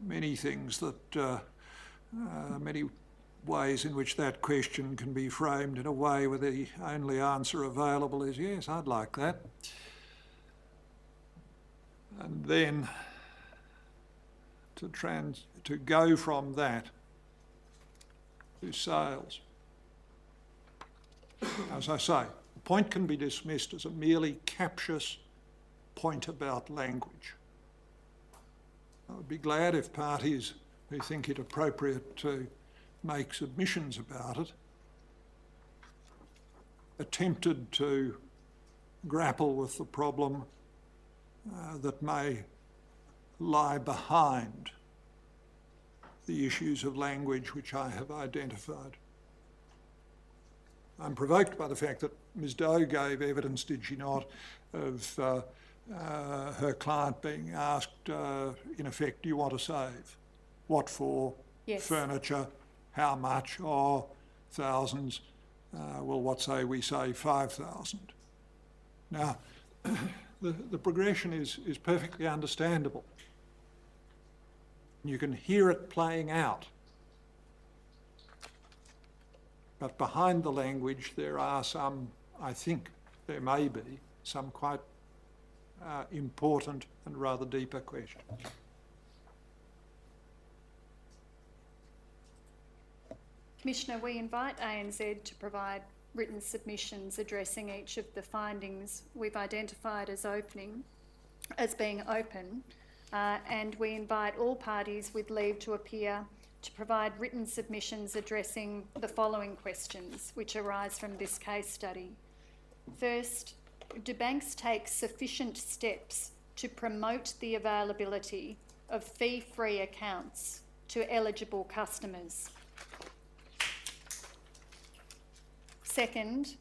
Many things that, many ways in which that question can be framed in a way where the only answer available is, yes, I'd like that. And then to go from that to sales. As I say, the point can be dismissed as a merely captious point about language. I would be glad if parties who think it appropriate to make submissions about it, attempted to grapple with the problem that may lie behind the issues of language which I have identified. I'm provoked by the fact that Ms Doe gave evidence, did she not, of her client being asked, in effect, do you want to save? What for? Yes. Furniture? How much? Oh, thousands. Well, what say we say 5,000? Now, the progression is perfectly understandable. You can hear it playing out. But behind the language there are some, I think there may be, some quite important and rather deeper questions. Commissioner, we invite ANZ to provide written submissions addressing each of the findings we've identified as being open, and we invite all parties with leave to appear to provide written submissions addressing the following questions which arise from this case study. First, do banks take sufficient steps to promote the availability of fee-free accounts to eligible customers? Second,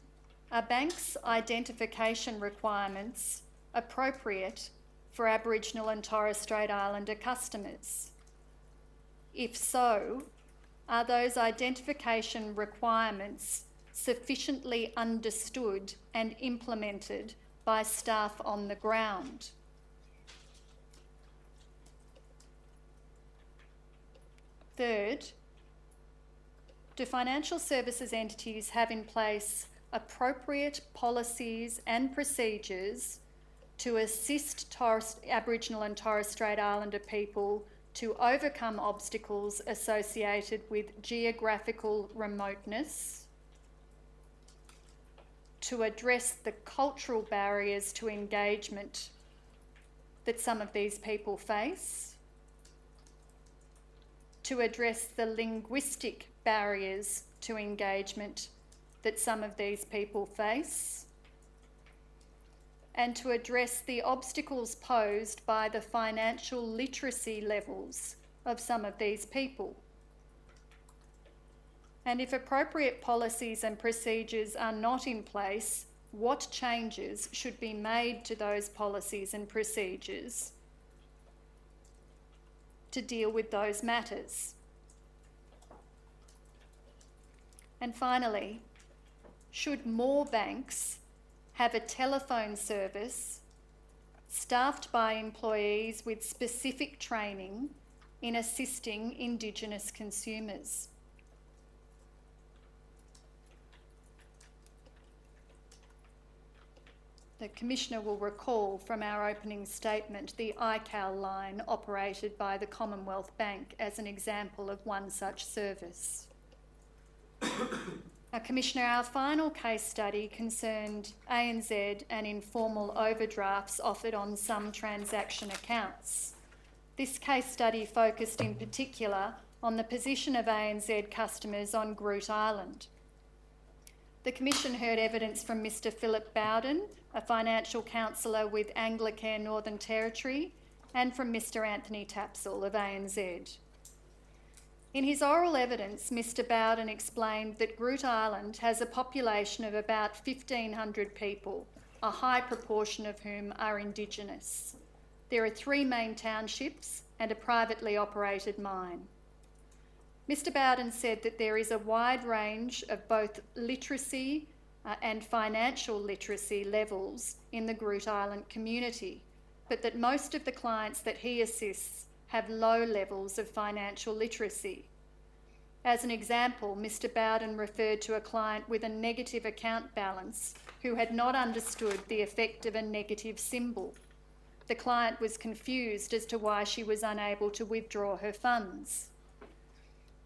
are banks' identification requirements appropriate for Aboriginal and Torres Strait Islander customers? If so, are those identification requirements sufficiently understood and implemented by staff on the ground? Third, do financial services entities have in place appropriate policies and procedures to assist Aboriginal and Torres Strait Islander people to overcome obstacles associated with geographical remoteness, to address the cultural barriers to engagement that some of these people face, to address the linguistic barriers to engagement that some of these people face, and to address the obstacles posed by the financial literacy levels of some of these people. And if appropriate policies and procedures are not in place, what changes should be made to those policies and procedures to deal with those matters? And finally, should more banks have a telephone service staffed by employees with specific training in assisting Indigenous consumers? The Commissioner will recall from our opening statement the iCal line operated by the Commonwealth Bank as an example of one such service. Commissioner, our final case study concerned ANZ and informal overdrafts offered on some transaction accounts. This case study focused in particular on the position of ANZ customers on Groote Eylandt. The Commission heard evidence from Mr Phillip Bowden, a financial counsellor with Anglicare Northern Territory, and from Mr Anthony Tapsell of ANZ. In his oral evidence, Mr Bowden explained that Groote Eylandt has a population of about 1,500 people, a high proportion of whom are Indigenous. There are 3 main townships and a privately operated mine. Mr Bowden said that there is a wide range of both literacy and financial literacy levels in the Groote Eylandt community, but that most of the clients that he assists have low levels of financial literacy. As an example, Mr Bowden referred to a client with a negative account balance who had not understood the effect of a negative symbol. The client was confused as to why she was unable to withdraw her funds.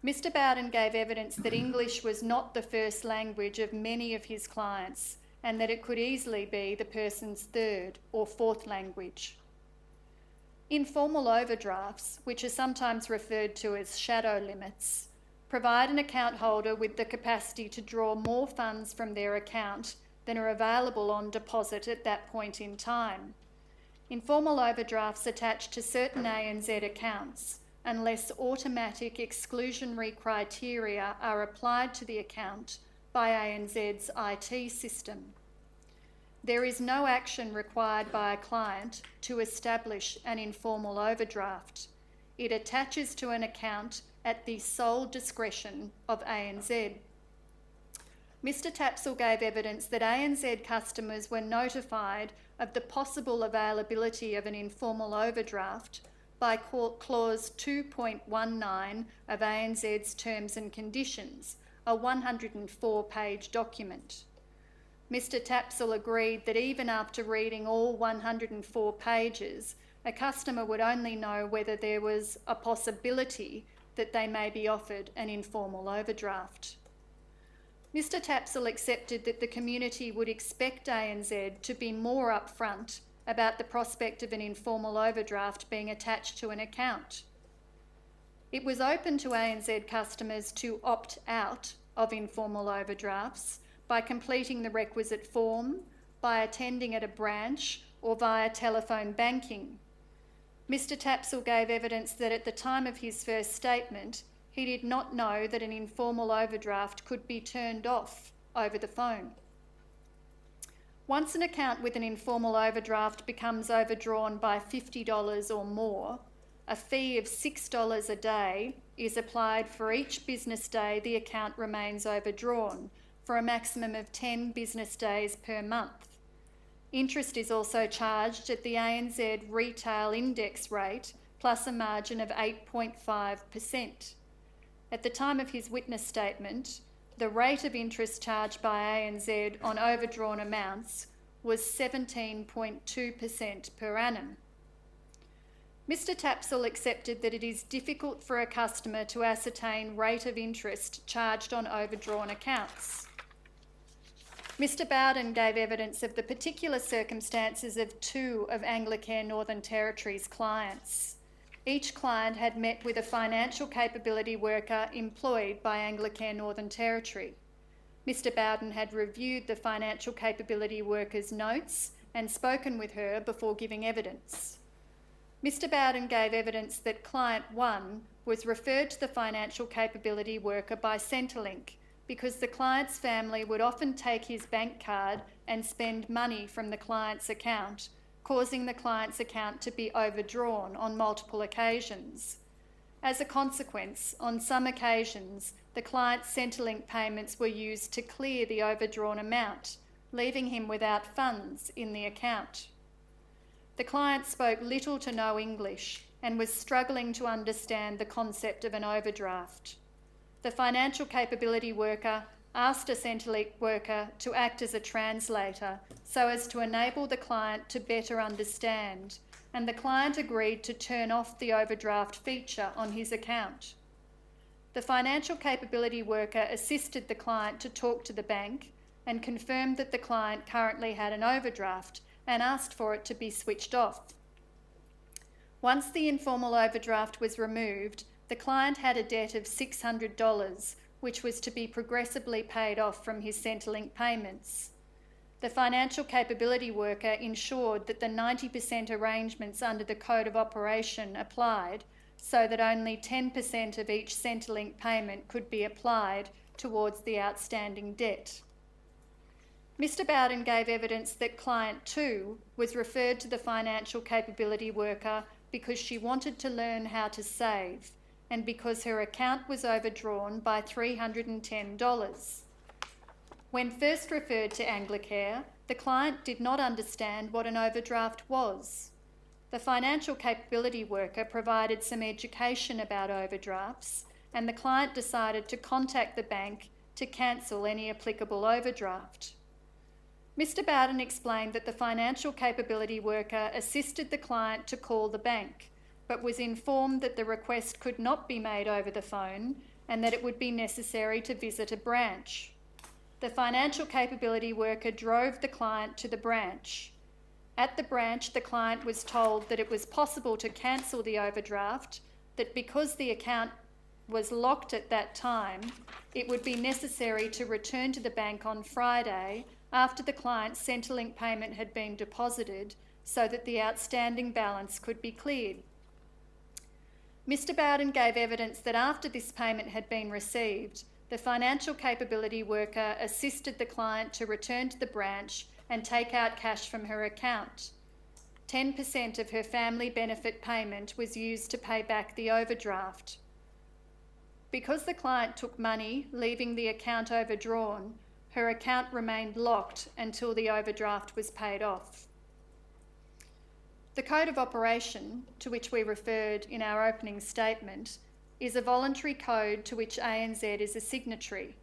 Mr Bowden gave evidence that English was not the first language of many of his clients and that it could easily be the person's 3rd or 4th language. Informal overdrafts, which are sometimes referred to as shadow limits, provide an account holder with the capacity to draw more funds from their account than are available on deposit at that point in time. Informal overdrafts attach to certain ANZ accounts unless automatic exclusionary criteria are applied to the account by ANZ's IT system. There is no action required by a client to establish an informal overdraft. It attaches to an account at the sole discretion of ANZ. Mr Tapsell gave evidence that ANZ customers were notified of the possible availability of an informal overdraft by clause 2.19 of ANZ's Terms and Conditions, a 104-page document. Mr Tapsell agreed that even after reading all 104 pages, a customer would only know whether there was a possibility that they may be offered an informal overdraft. Mr Tapsell accepted that the community would expect ANZ to be more upfront about the prospect of an informal overdraft being attached to an account. It was open to ANZ customers to opt out of informal overdrafts by completing the requisite form, by attending at a branch, or via telephone banking. Mr Tapsell gave evidence that at the time of his first statement, he did not know that an informal overdraft could be turned off over the phone. Once an account with an informal overdraft becomes overdrawn by $50 or more, a fee of $6 a day is applied for each business day the account remains overdrawn, for a maximum of 10 business days per month. Interest is also charged at the ANZ retail index rate plus a margin of 8.5%. At the time of his witness statement, the rate of interest charged by ANZ on overdrawn amounts was 17.2% per annum. Mr Tapsell accepted that it is difficult for a customer to ascertain rate of interest charged on overdrawn accounts. Mr Bowden gave evidence of the particular circumstances of two of Anglicare Northern Territory's clients. Each client had met with a financial capability worker employed by Anglicare Northern Territory. Mr Bowden had reviewed the financial capability worker's notes and spoken with her before giving evidence. Mr Bowden gave evidence that Client 1 was referred to the financial capability worker by Centrelink because the client's family would often take his bank card and spend money from the client's account, causing the client's account to be overdrawn on multiple occasions. As a consequence, on some occasions, the client's Centrelink payments were used to clear the overdrawn amount, leaving him without funds in the account. The client spoke little to no English and was struggling to understand the concept of an overdraft. The financial capability worker asked a Centrelink worker to act as a translator so as to enable the client to better understand, and the client agreed to turn off the overdraft feature on his account. The financial capability worker assisted the client to talk to the bank and confirmed that the client currently had an overdraft and asked for it to be switched off. Once the informal overdraft was removed, the client had a debt of $600, which was to be progressively paid off from his Centrelink payments. The financial capability worker ensured that the 90% arrangements under the Code of Operation applied, so that only 10% of each Centrelink payment could be applied towards the outstanding debt. Mr Bowden gave evidence that Client 2 was referred to the financial capability worker because she wanted to learn how to save and because her account was overdrawn by $310. When first referred to Anglicare, the client did not understand what an overdraft was. The financial capability worker provided some education about overdrafts, and the client decided to contact the bank to cancel any applicable overdraft. Mr Bowden explained that the financial capability worker assisted the client to call the bank, but was informed that the request could not be made over the phone and that it would be necessary to visit a branch. The financial capability worker drove the client to the branch. At the branch, the client was told that it was possible to cancel the overdraft, that because the account was locked at that time, it would be necessary to return to the bank on Friday after the client's Centrelink payment had been deposited so that the outstanding balance could be cleared. Mr. Bowden gave evidence that after this payment had been received, the financial capability worker assisted the client to return to the branch and take out cash from her account. 10% of her family benefit payment was used to pay back the overdraft. Because the client took money, leaving the account overdrawn, her account remained locked until the overdraft was paid off. The Code of Operation, to which we referred in our opening statement, is a voluntary code to which ANZ is a signatory.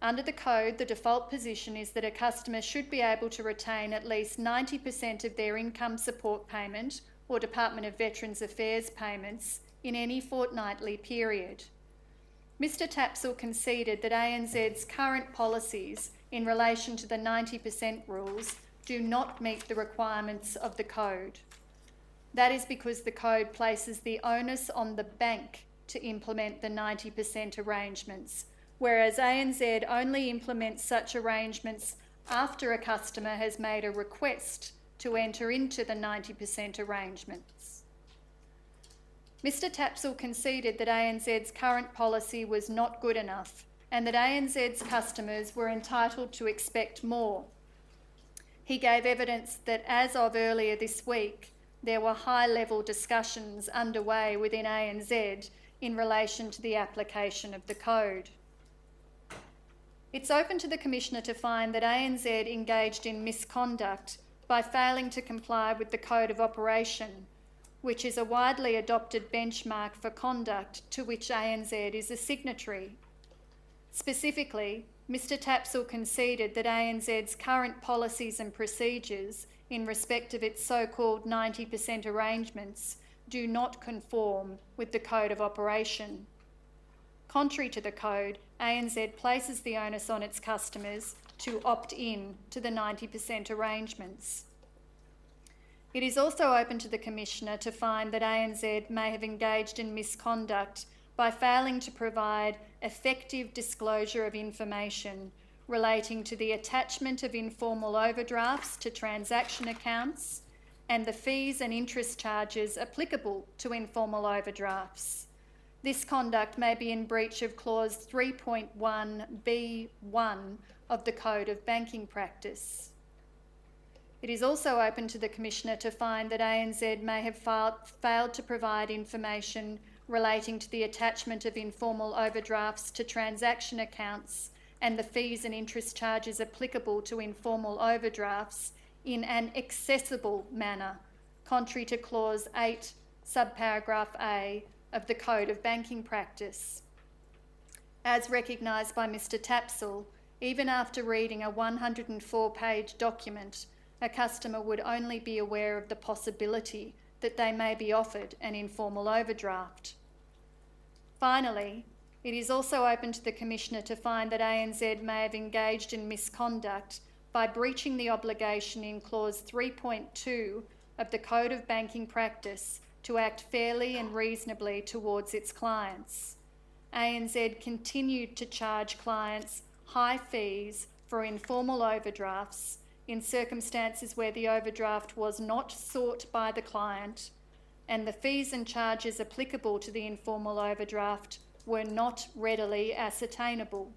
Under the code, the default position is that a customer should be able to retain at least 90% of their income support payment or Department of Veterans Affairs payments in any fortnightly period. Mr. Tapsell conceded that ANZ's current policies in relation to the 90% rules do not meet the requirements of the code. That is because the code places the onus on the bank to implement the 90% arrangements, whereas ANZ only implements such arrangements after a customer has made a request to enter into the 90% arrangements. Mr. Tapsell conceded that ANZ's current policy was not good enough and that ANZ's customers were entitled to expect more. He gave evidence that as of earlier this week, there were high-level discussions underway within ANZ in relation to the application of the code. It's open to the Commissioner to find that ANZ engaged in misconduct by failing to comply with the Code of Operation, which is a widely adopted benchmark for conduct to which ANZ is a signatory. Specifically, Mr. Tapsell conceded that ANZ's current policies and procedures in respect of its so-called 90% arrangements do not conform with the Code of Operation. Contrary to the code, ANZ places the onus on its customers to opt in to the 90% arrangements. It is also open to the Commissioner to find that ANZ may have engaged in misconduct by failing to provide effective disclosure of information relating to the attachment of informal overdrafts to transaction accounts and the fees and interest charges applicable to informal overdrafts. This conduct may be in breach of Clause 3.1b(1) of the Code of Banking Practice. It is also open to the Commissioner to find that ANZ may have failed to provide information relating to the attachment of informal overdrafts to transaction accounts and the fees and interest charges applicable to informal overdrafts in an accessible manner, contrary to Clause 8, subparagraph A of the Code of Banking Practice. As recognised by Mr. Tapsell, even after reading a 104-page document, a customer would only be aware of the possibility that they may be offered an informal overdraft. Finally, it is also open to the Commissioner to find that ANZ may have engaged in misconduct by breaching the obligation in Clause 3.2 of the Code of Banking Practice to act fairly and reasonably towards its clients. ANZ continued to charge clients high fees for informal overdrafts in circumstances where the overdraft was not sought by the client and the fees and charges applicable to the informal overdraft were not readily ascertainable.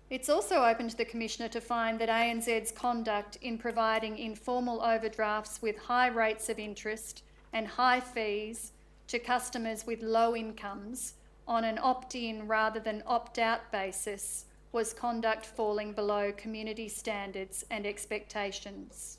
It's also open to the Commissioner to find that ANZ's conduct in providing informal overdrafts with high rates of interest and high fees to customers with low incomes on an opt-in rather than opt-out basis was conduct falling below community standards and expectations.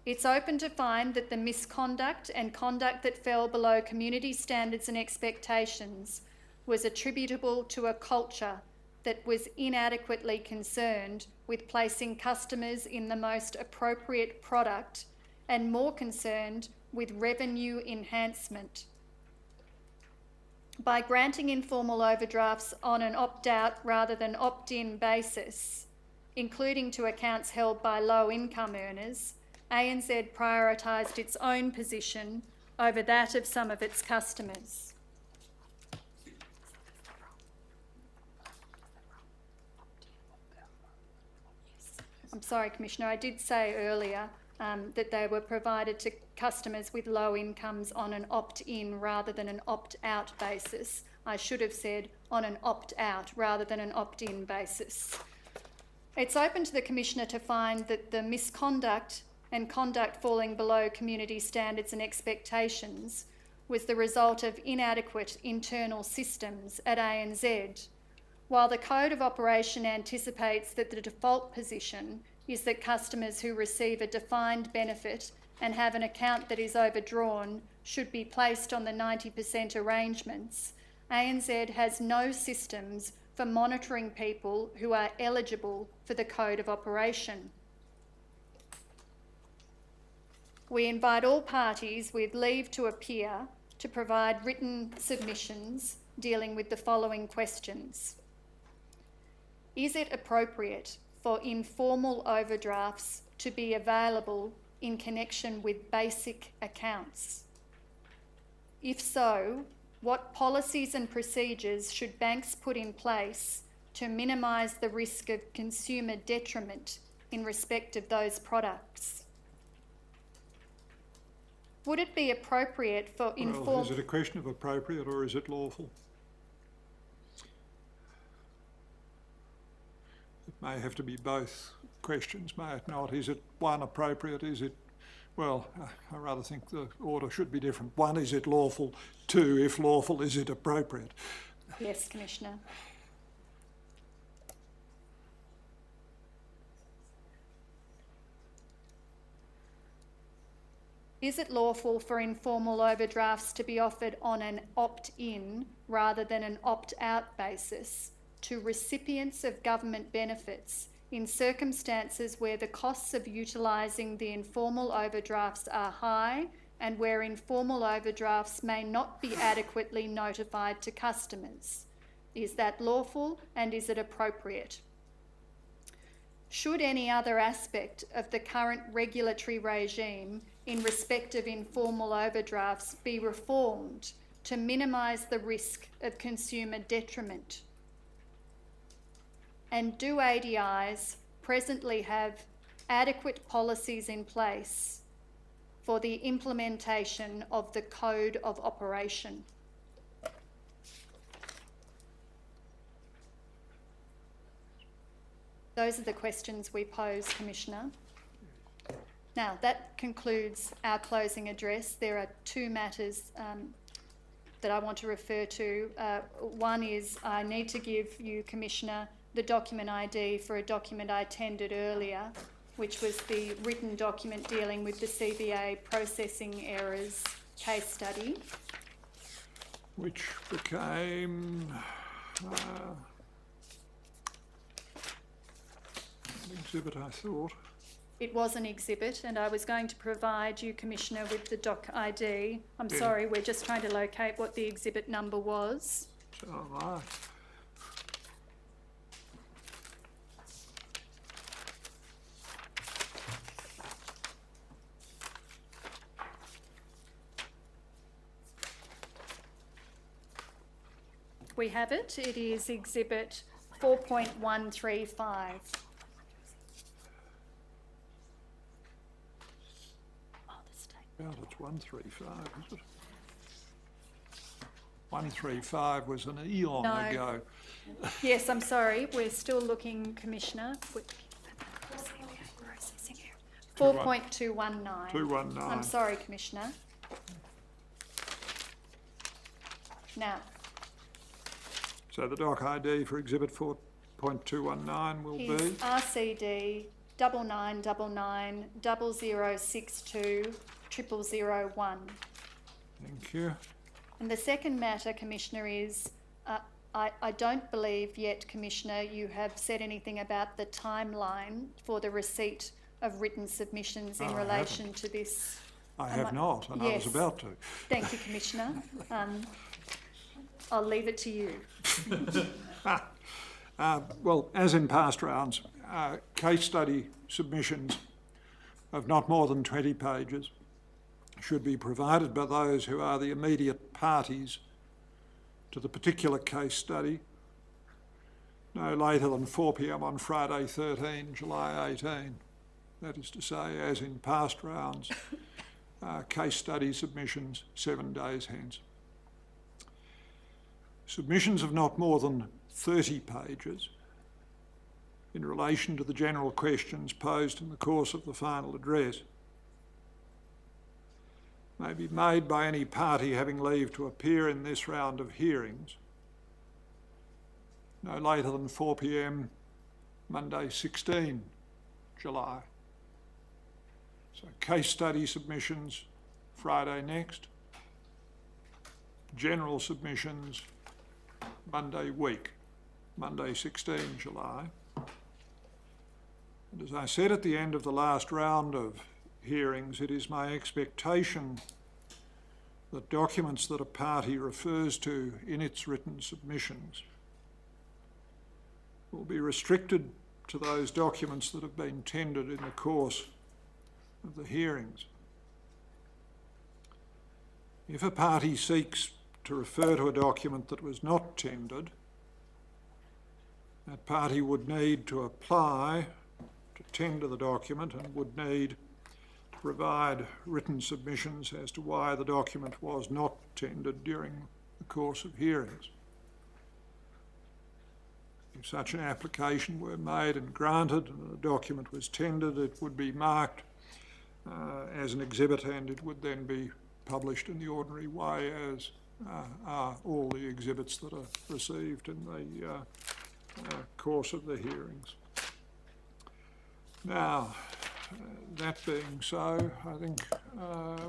It's open to find that the misconduct and conduct that fell below community standards and expectations was attributable to a culture that was inadequately concerned with placing customers in the most appropriate product and more concerned with revenue enhancement. By granting informal overdrafts on an opt-out rather than opt-in basis, including to accounts held by low-income earners, ANZ prioritised its own position over that of some of its customers. I'm sorry, Commissioner, I did say earlier that they were provided to customers with low incomes on an opt-in rather than an opt-out basis. I should have said on an opt-out rather than an opt-in basis. It's open to the Commissioner to find that the misconduct and conduct falling below community standards and expectations was the result of inadequate internal systems at ANZ, while the Code of Operation anticipates that the default position is that customers who receive a defined benefit and have an account that is overdrawn should be placed on the 90% arrangements, ANZ has no systems for monitoring people who are eligible for the Code of Operation. We invite all parties with leave to appear to provide written submissions dealing with the following questions. Is it appropriate for informal overdrafts to be available in connection with basic accounts? If so, what policies and procedures should banks put in place to minimise the risk of consumer detriment in respect of those products? Would it be appropriate for informal... Is it a question of appropriate or is it lawful? It may have to be both questions, may it not? Is it one, appropriate? Is it, well, I rather think the order should be different. One, is it lawful? Two, if lawful, is it appropriate? Yes, Commissioner. Is it lawful for informal overdrafts to be offered on an opt-in rather than an opt-out basis to recipients of government benefits in circumstances where the costs of utilising the informal overdrafts are high and where informal overdrafts may not be adequately notified to customers? Is that lawful and is it appropriate? Should any other aspect of the current regulatory regime in respect of informal overdrafts be reformed to minimise the risk of consumer detriment? And do ADIs presently have adequate policies in place for the implementation of the Code of Operation? Those are the questions we pose, Commissioner. Now, that concludes our closing address. There are two matters that I want to refer to. One is I need to give you, Commissioner, the document ID for a document I tendered earlier, which was the written document dealing with the CBA processing errors case study. Which became an exhibit, I thought. It was an exhibit, and I was going to provide you, Commissioner, with the doc ID. I'm sorry, we're just trying to locate what the exhibit number was. So am I. We have it. It is exhibit 4.135. Well, it's 135, is it? 135 was an eon ago. Yes, I'm sorry. We're still looking, Commissioner. 4.219. 219. I'm sorry, Commissioner. Now. So the doc ID for exhibit 4.219 will be? RCD 9999 0062 0001. Thank you. And the second matter, Commissioner, is I don't believe yet, Commissioner, you have said anything about the timeline for the receipt of written submissions in relation to this. I have not, and I was about to. Thank you, Commissioner. I'll leave it to you. Well, as in past rounds, case study submissions of not more than 20 pages should be provided by those who are the immediate parties to the particular case study no later than 4 p.m. on Friday 13 July 18. That is to say, as in past rounds, case study submissions 7 days hence. Submissions of not more than 30 pages in relation to the general questions posed in the course of the final address may be made by any party having leave to appear in this round of hearings no later than 4 p.m. Monday 16 July. So case study submissions Friday next, general submissions Monday week, Monday 16 July. And as I said at the end of the last round of hearings, it is my expectation that documents that a party refers to in its written submissions will be restricted to those documents that have been tendered in the course of the hearings. If a party seeks to refer to a document that was not tendered, that party would need to apply to tender the document and would need to provide written submissions as to why the document was not tendered during the course of hearings. If such an application were made and granted and the document was tendered, it would be marked as an exhibit and it would then be published in the ordinary way, as are all the exhibits that are received in the course of the hearings. Now, that being so, I think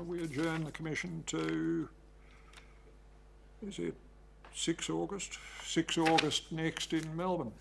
we adjourn the Commission to, is it 6 August? 6 August next in Melbourne.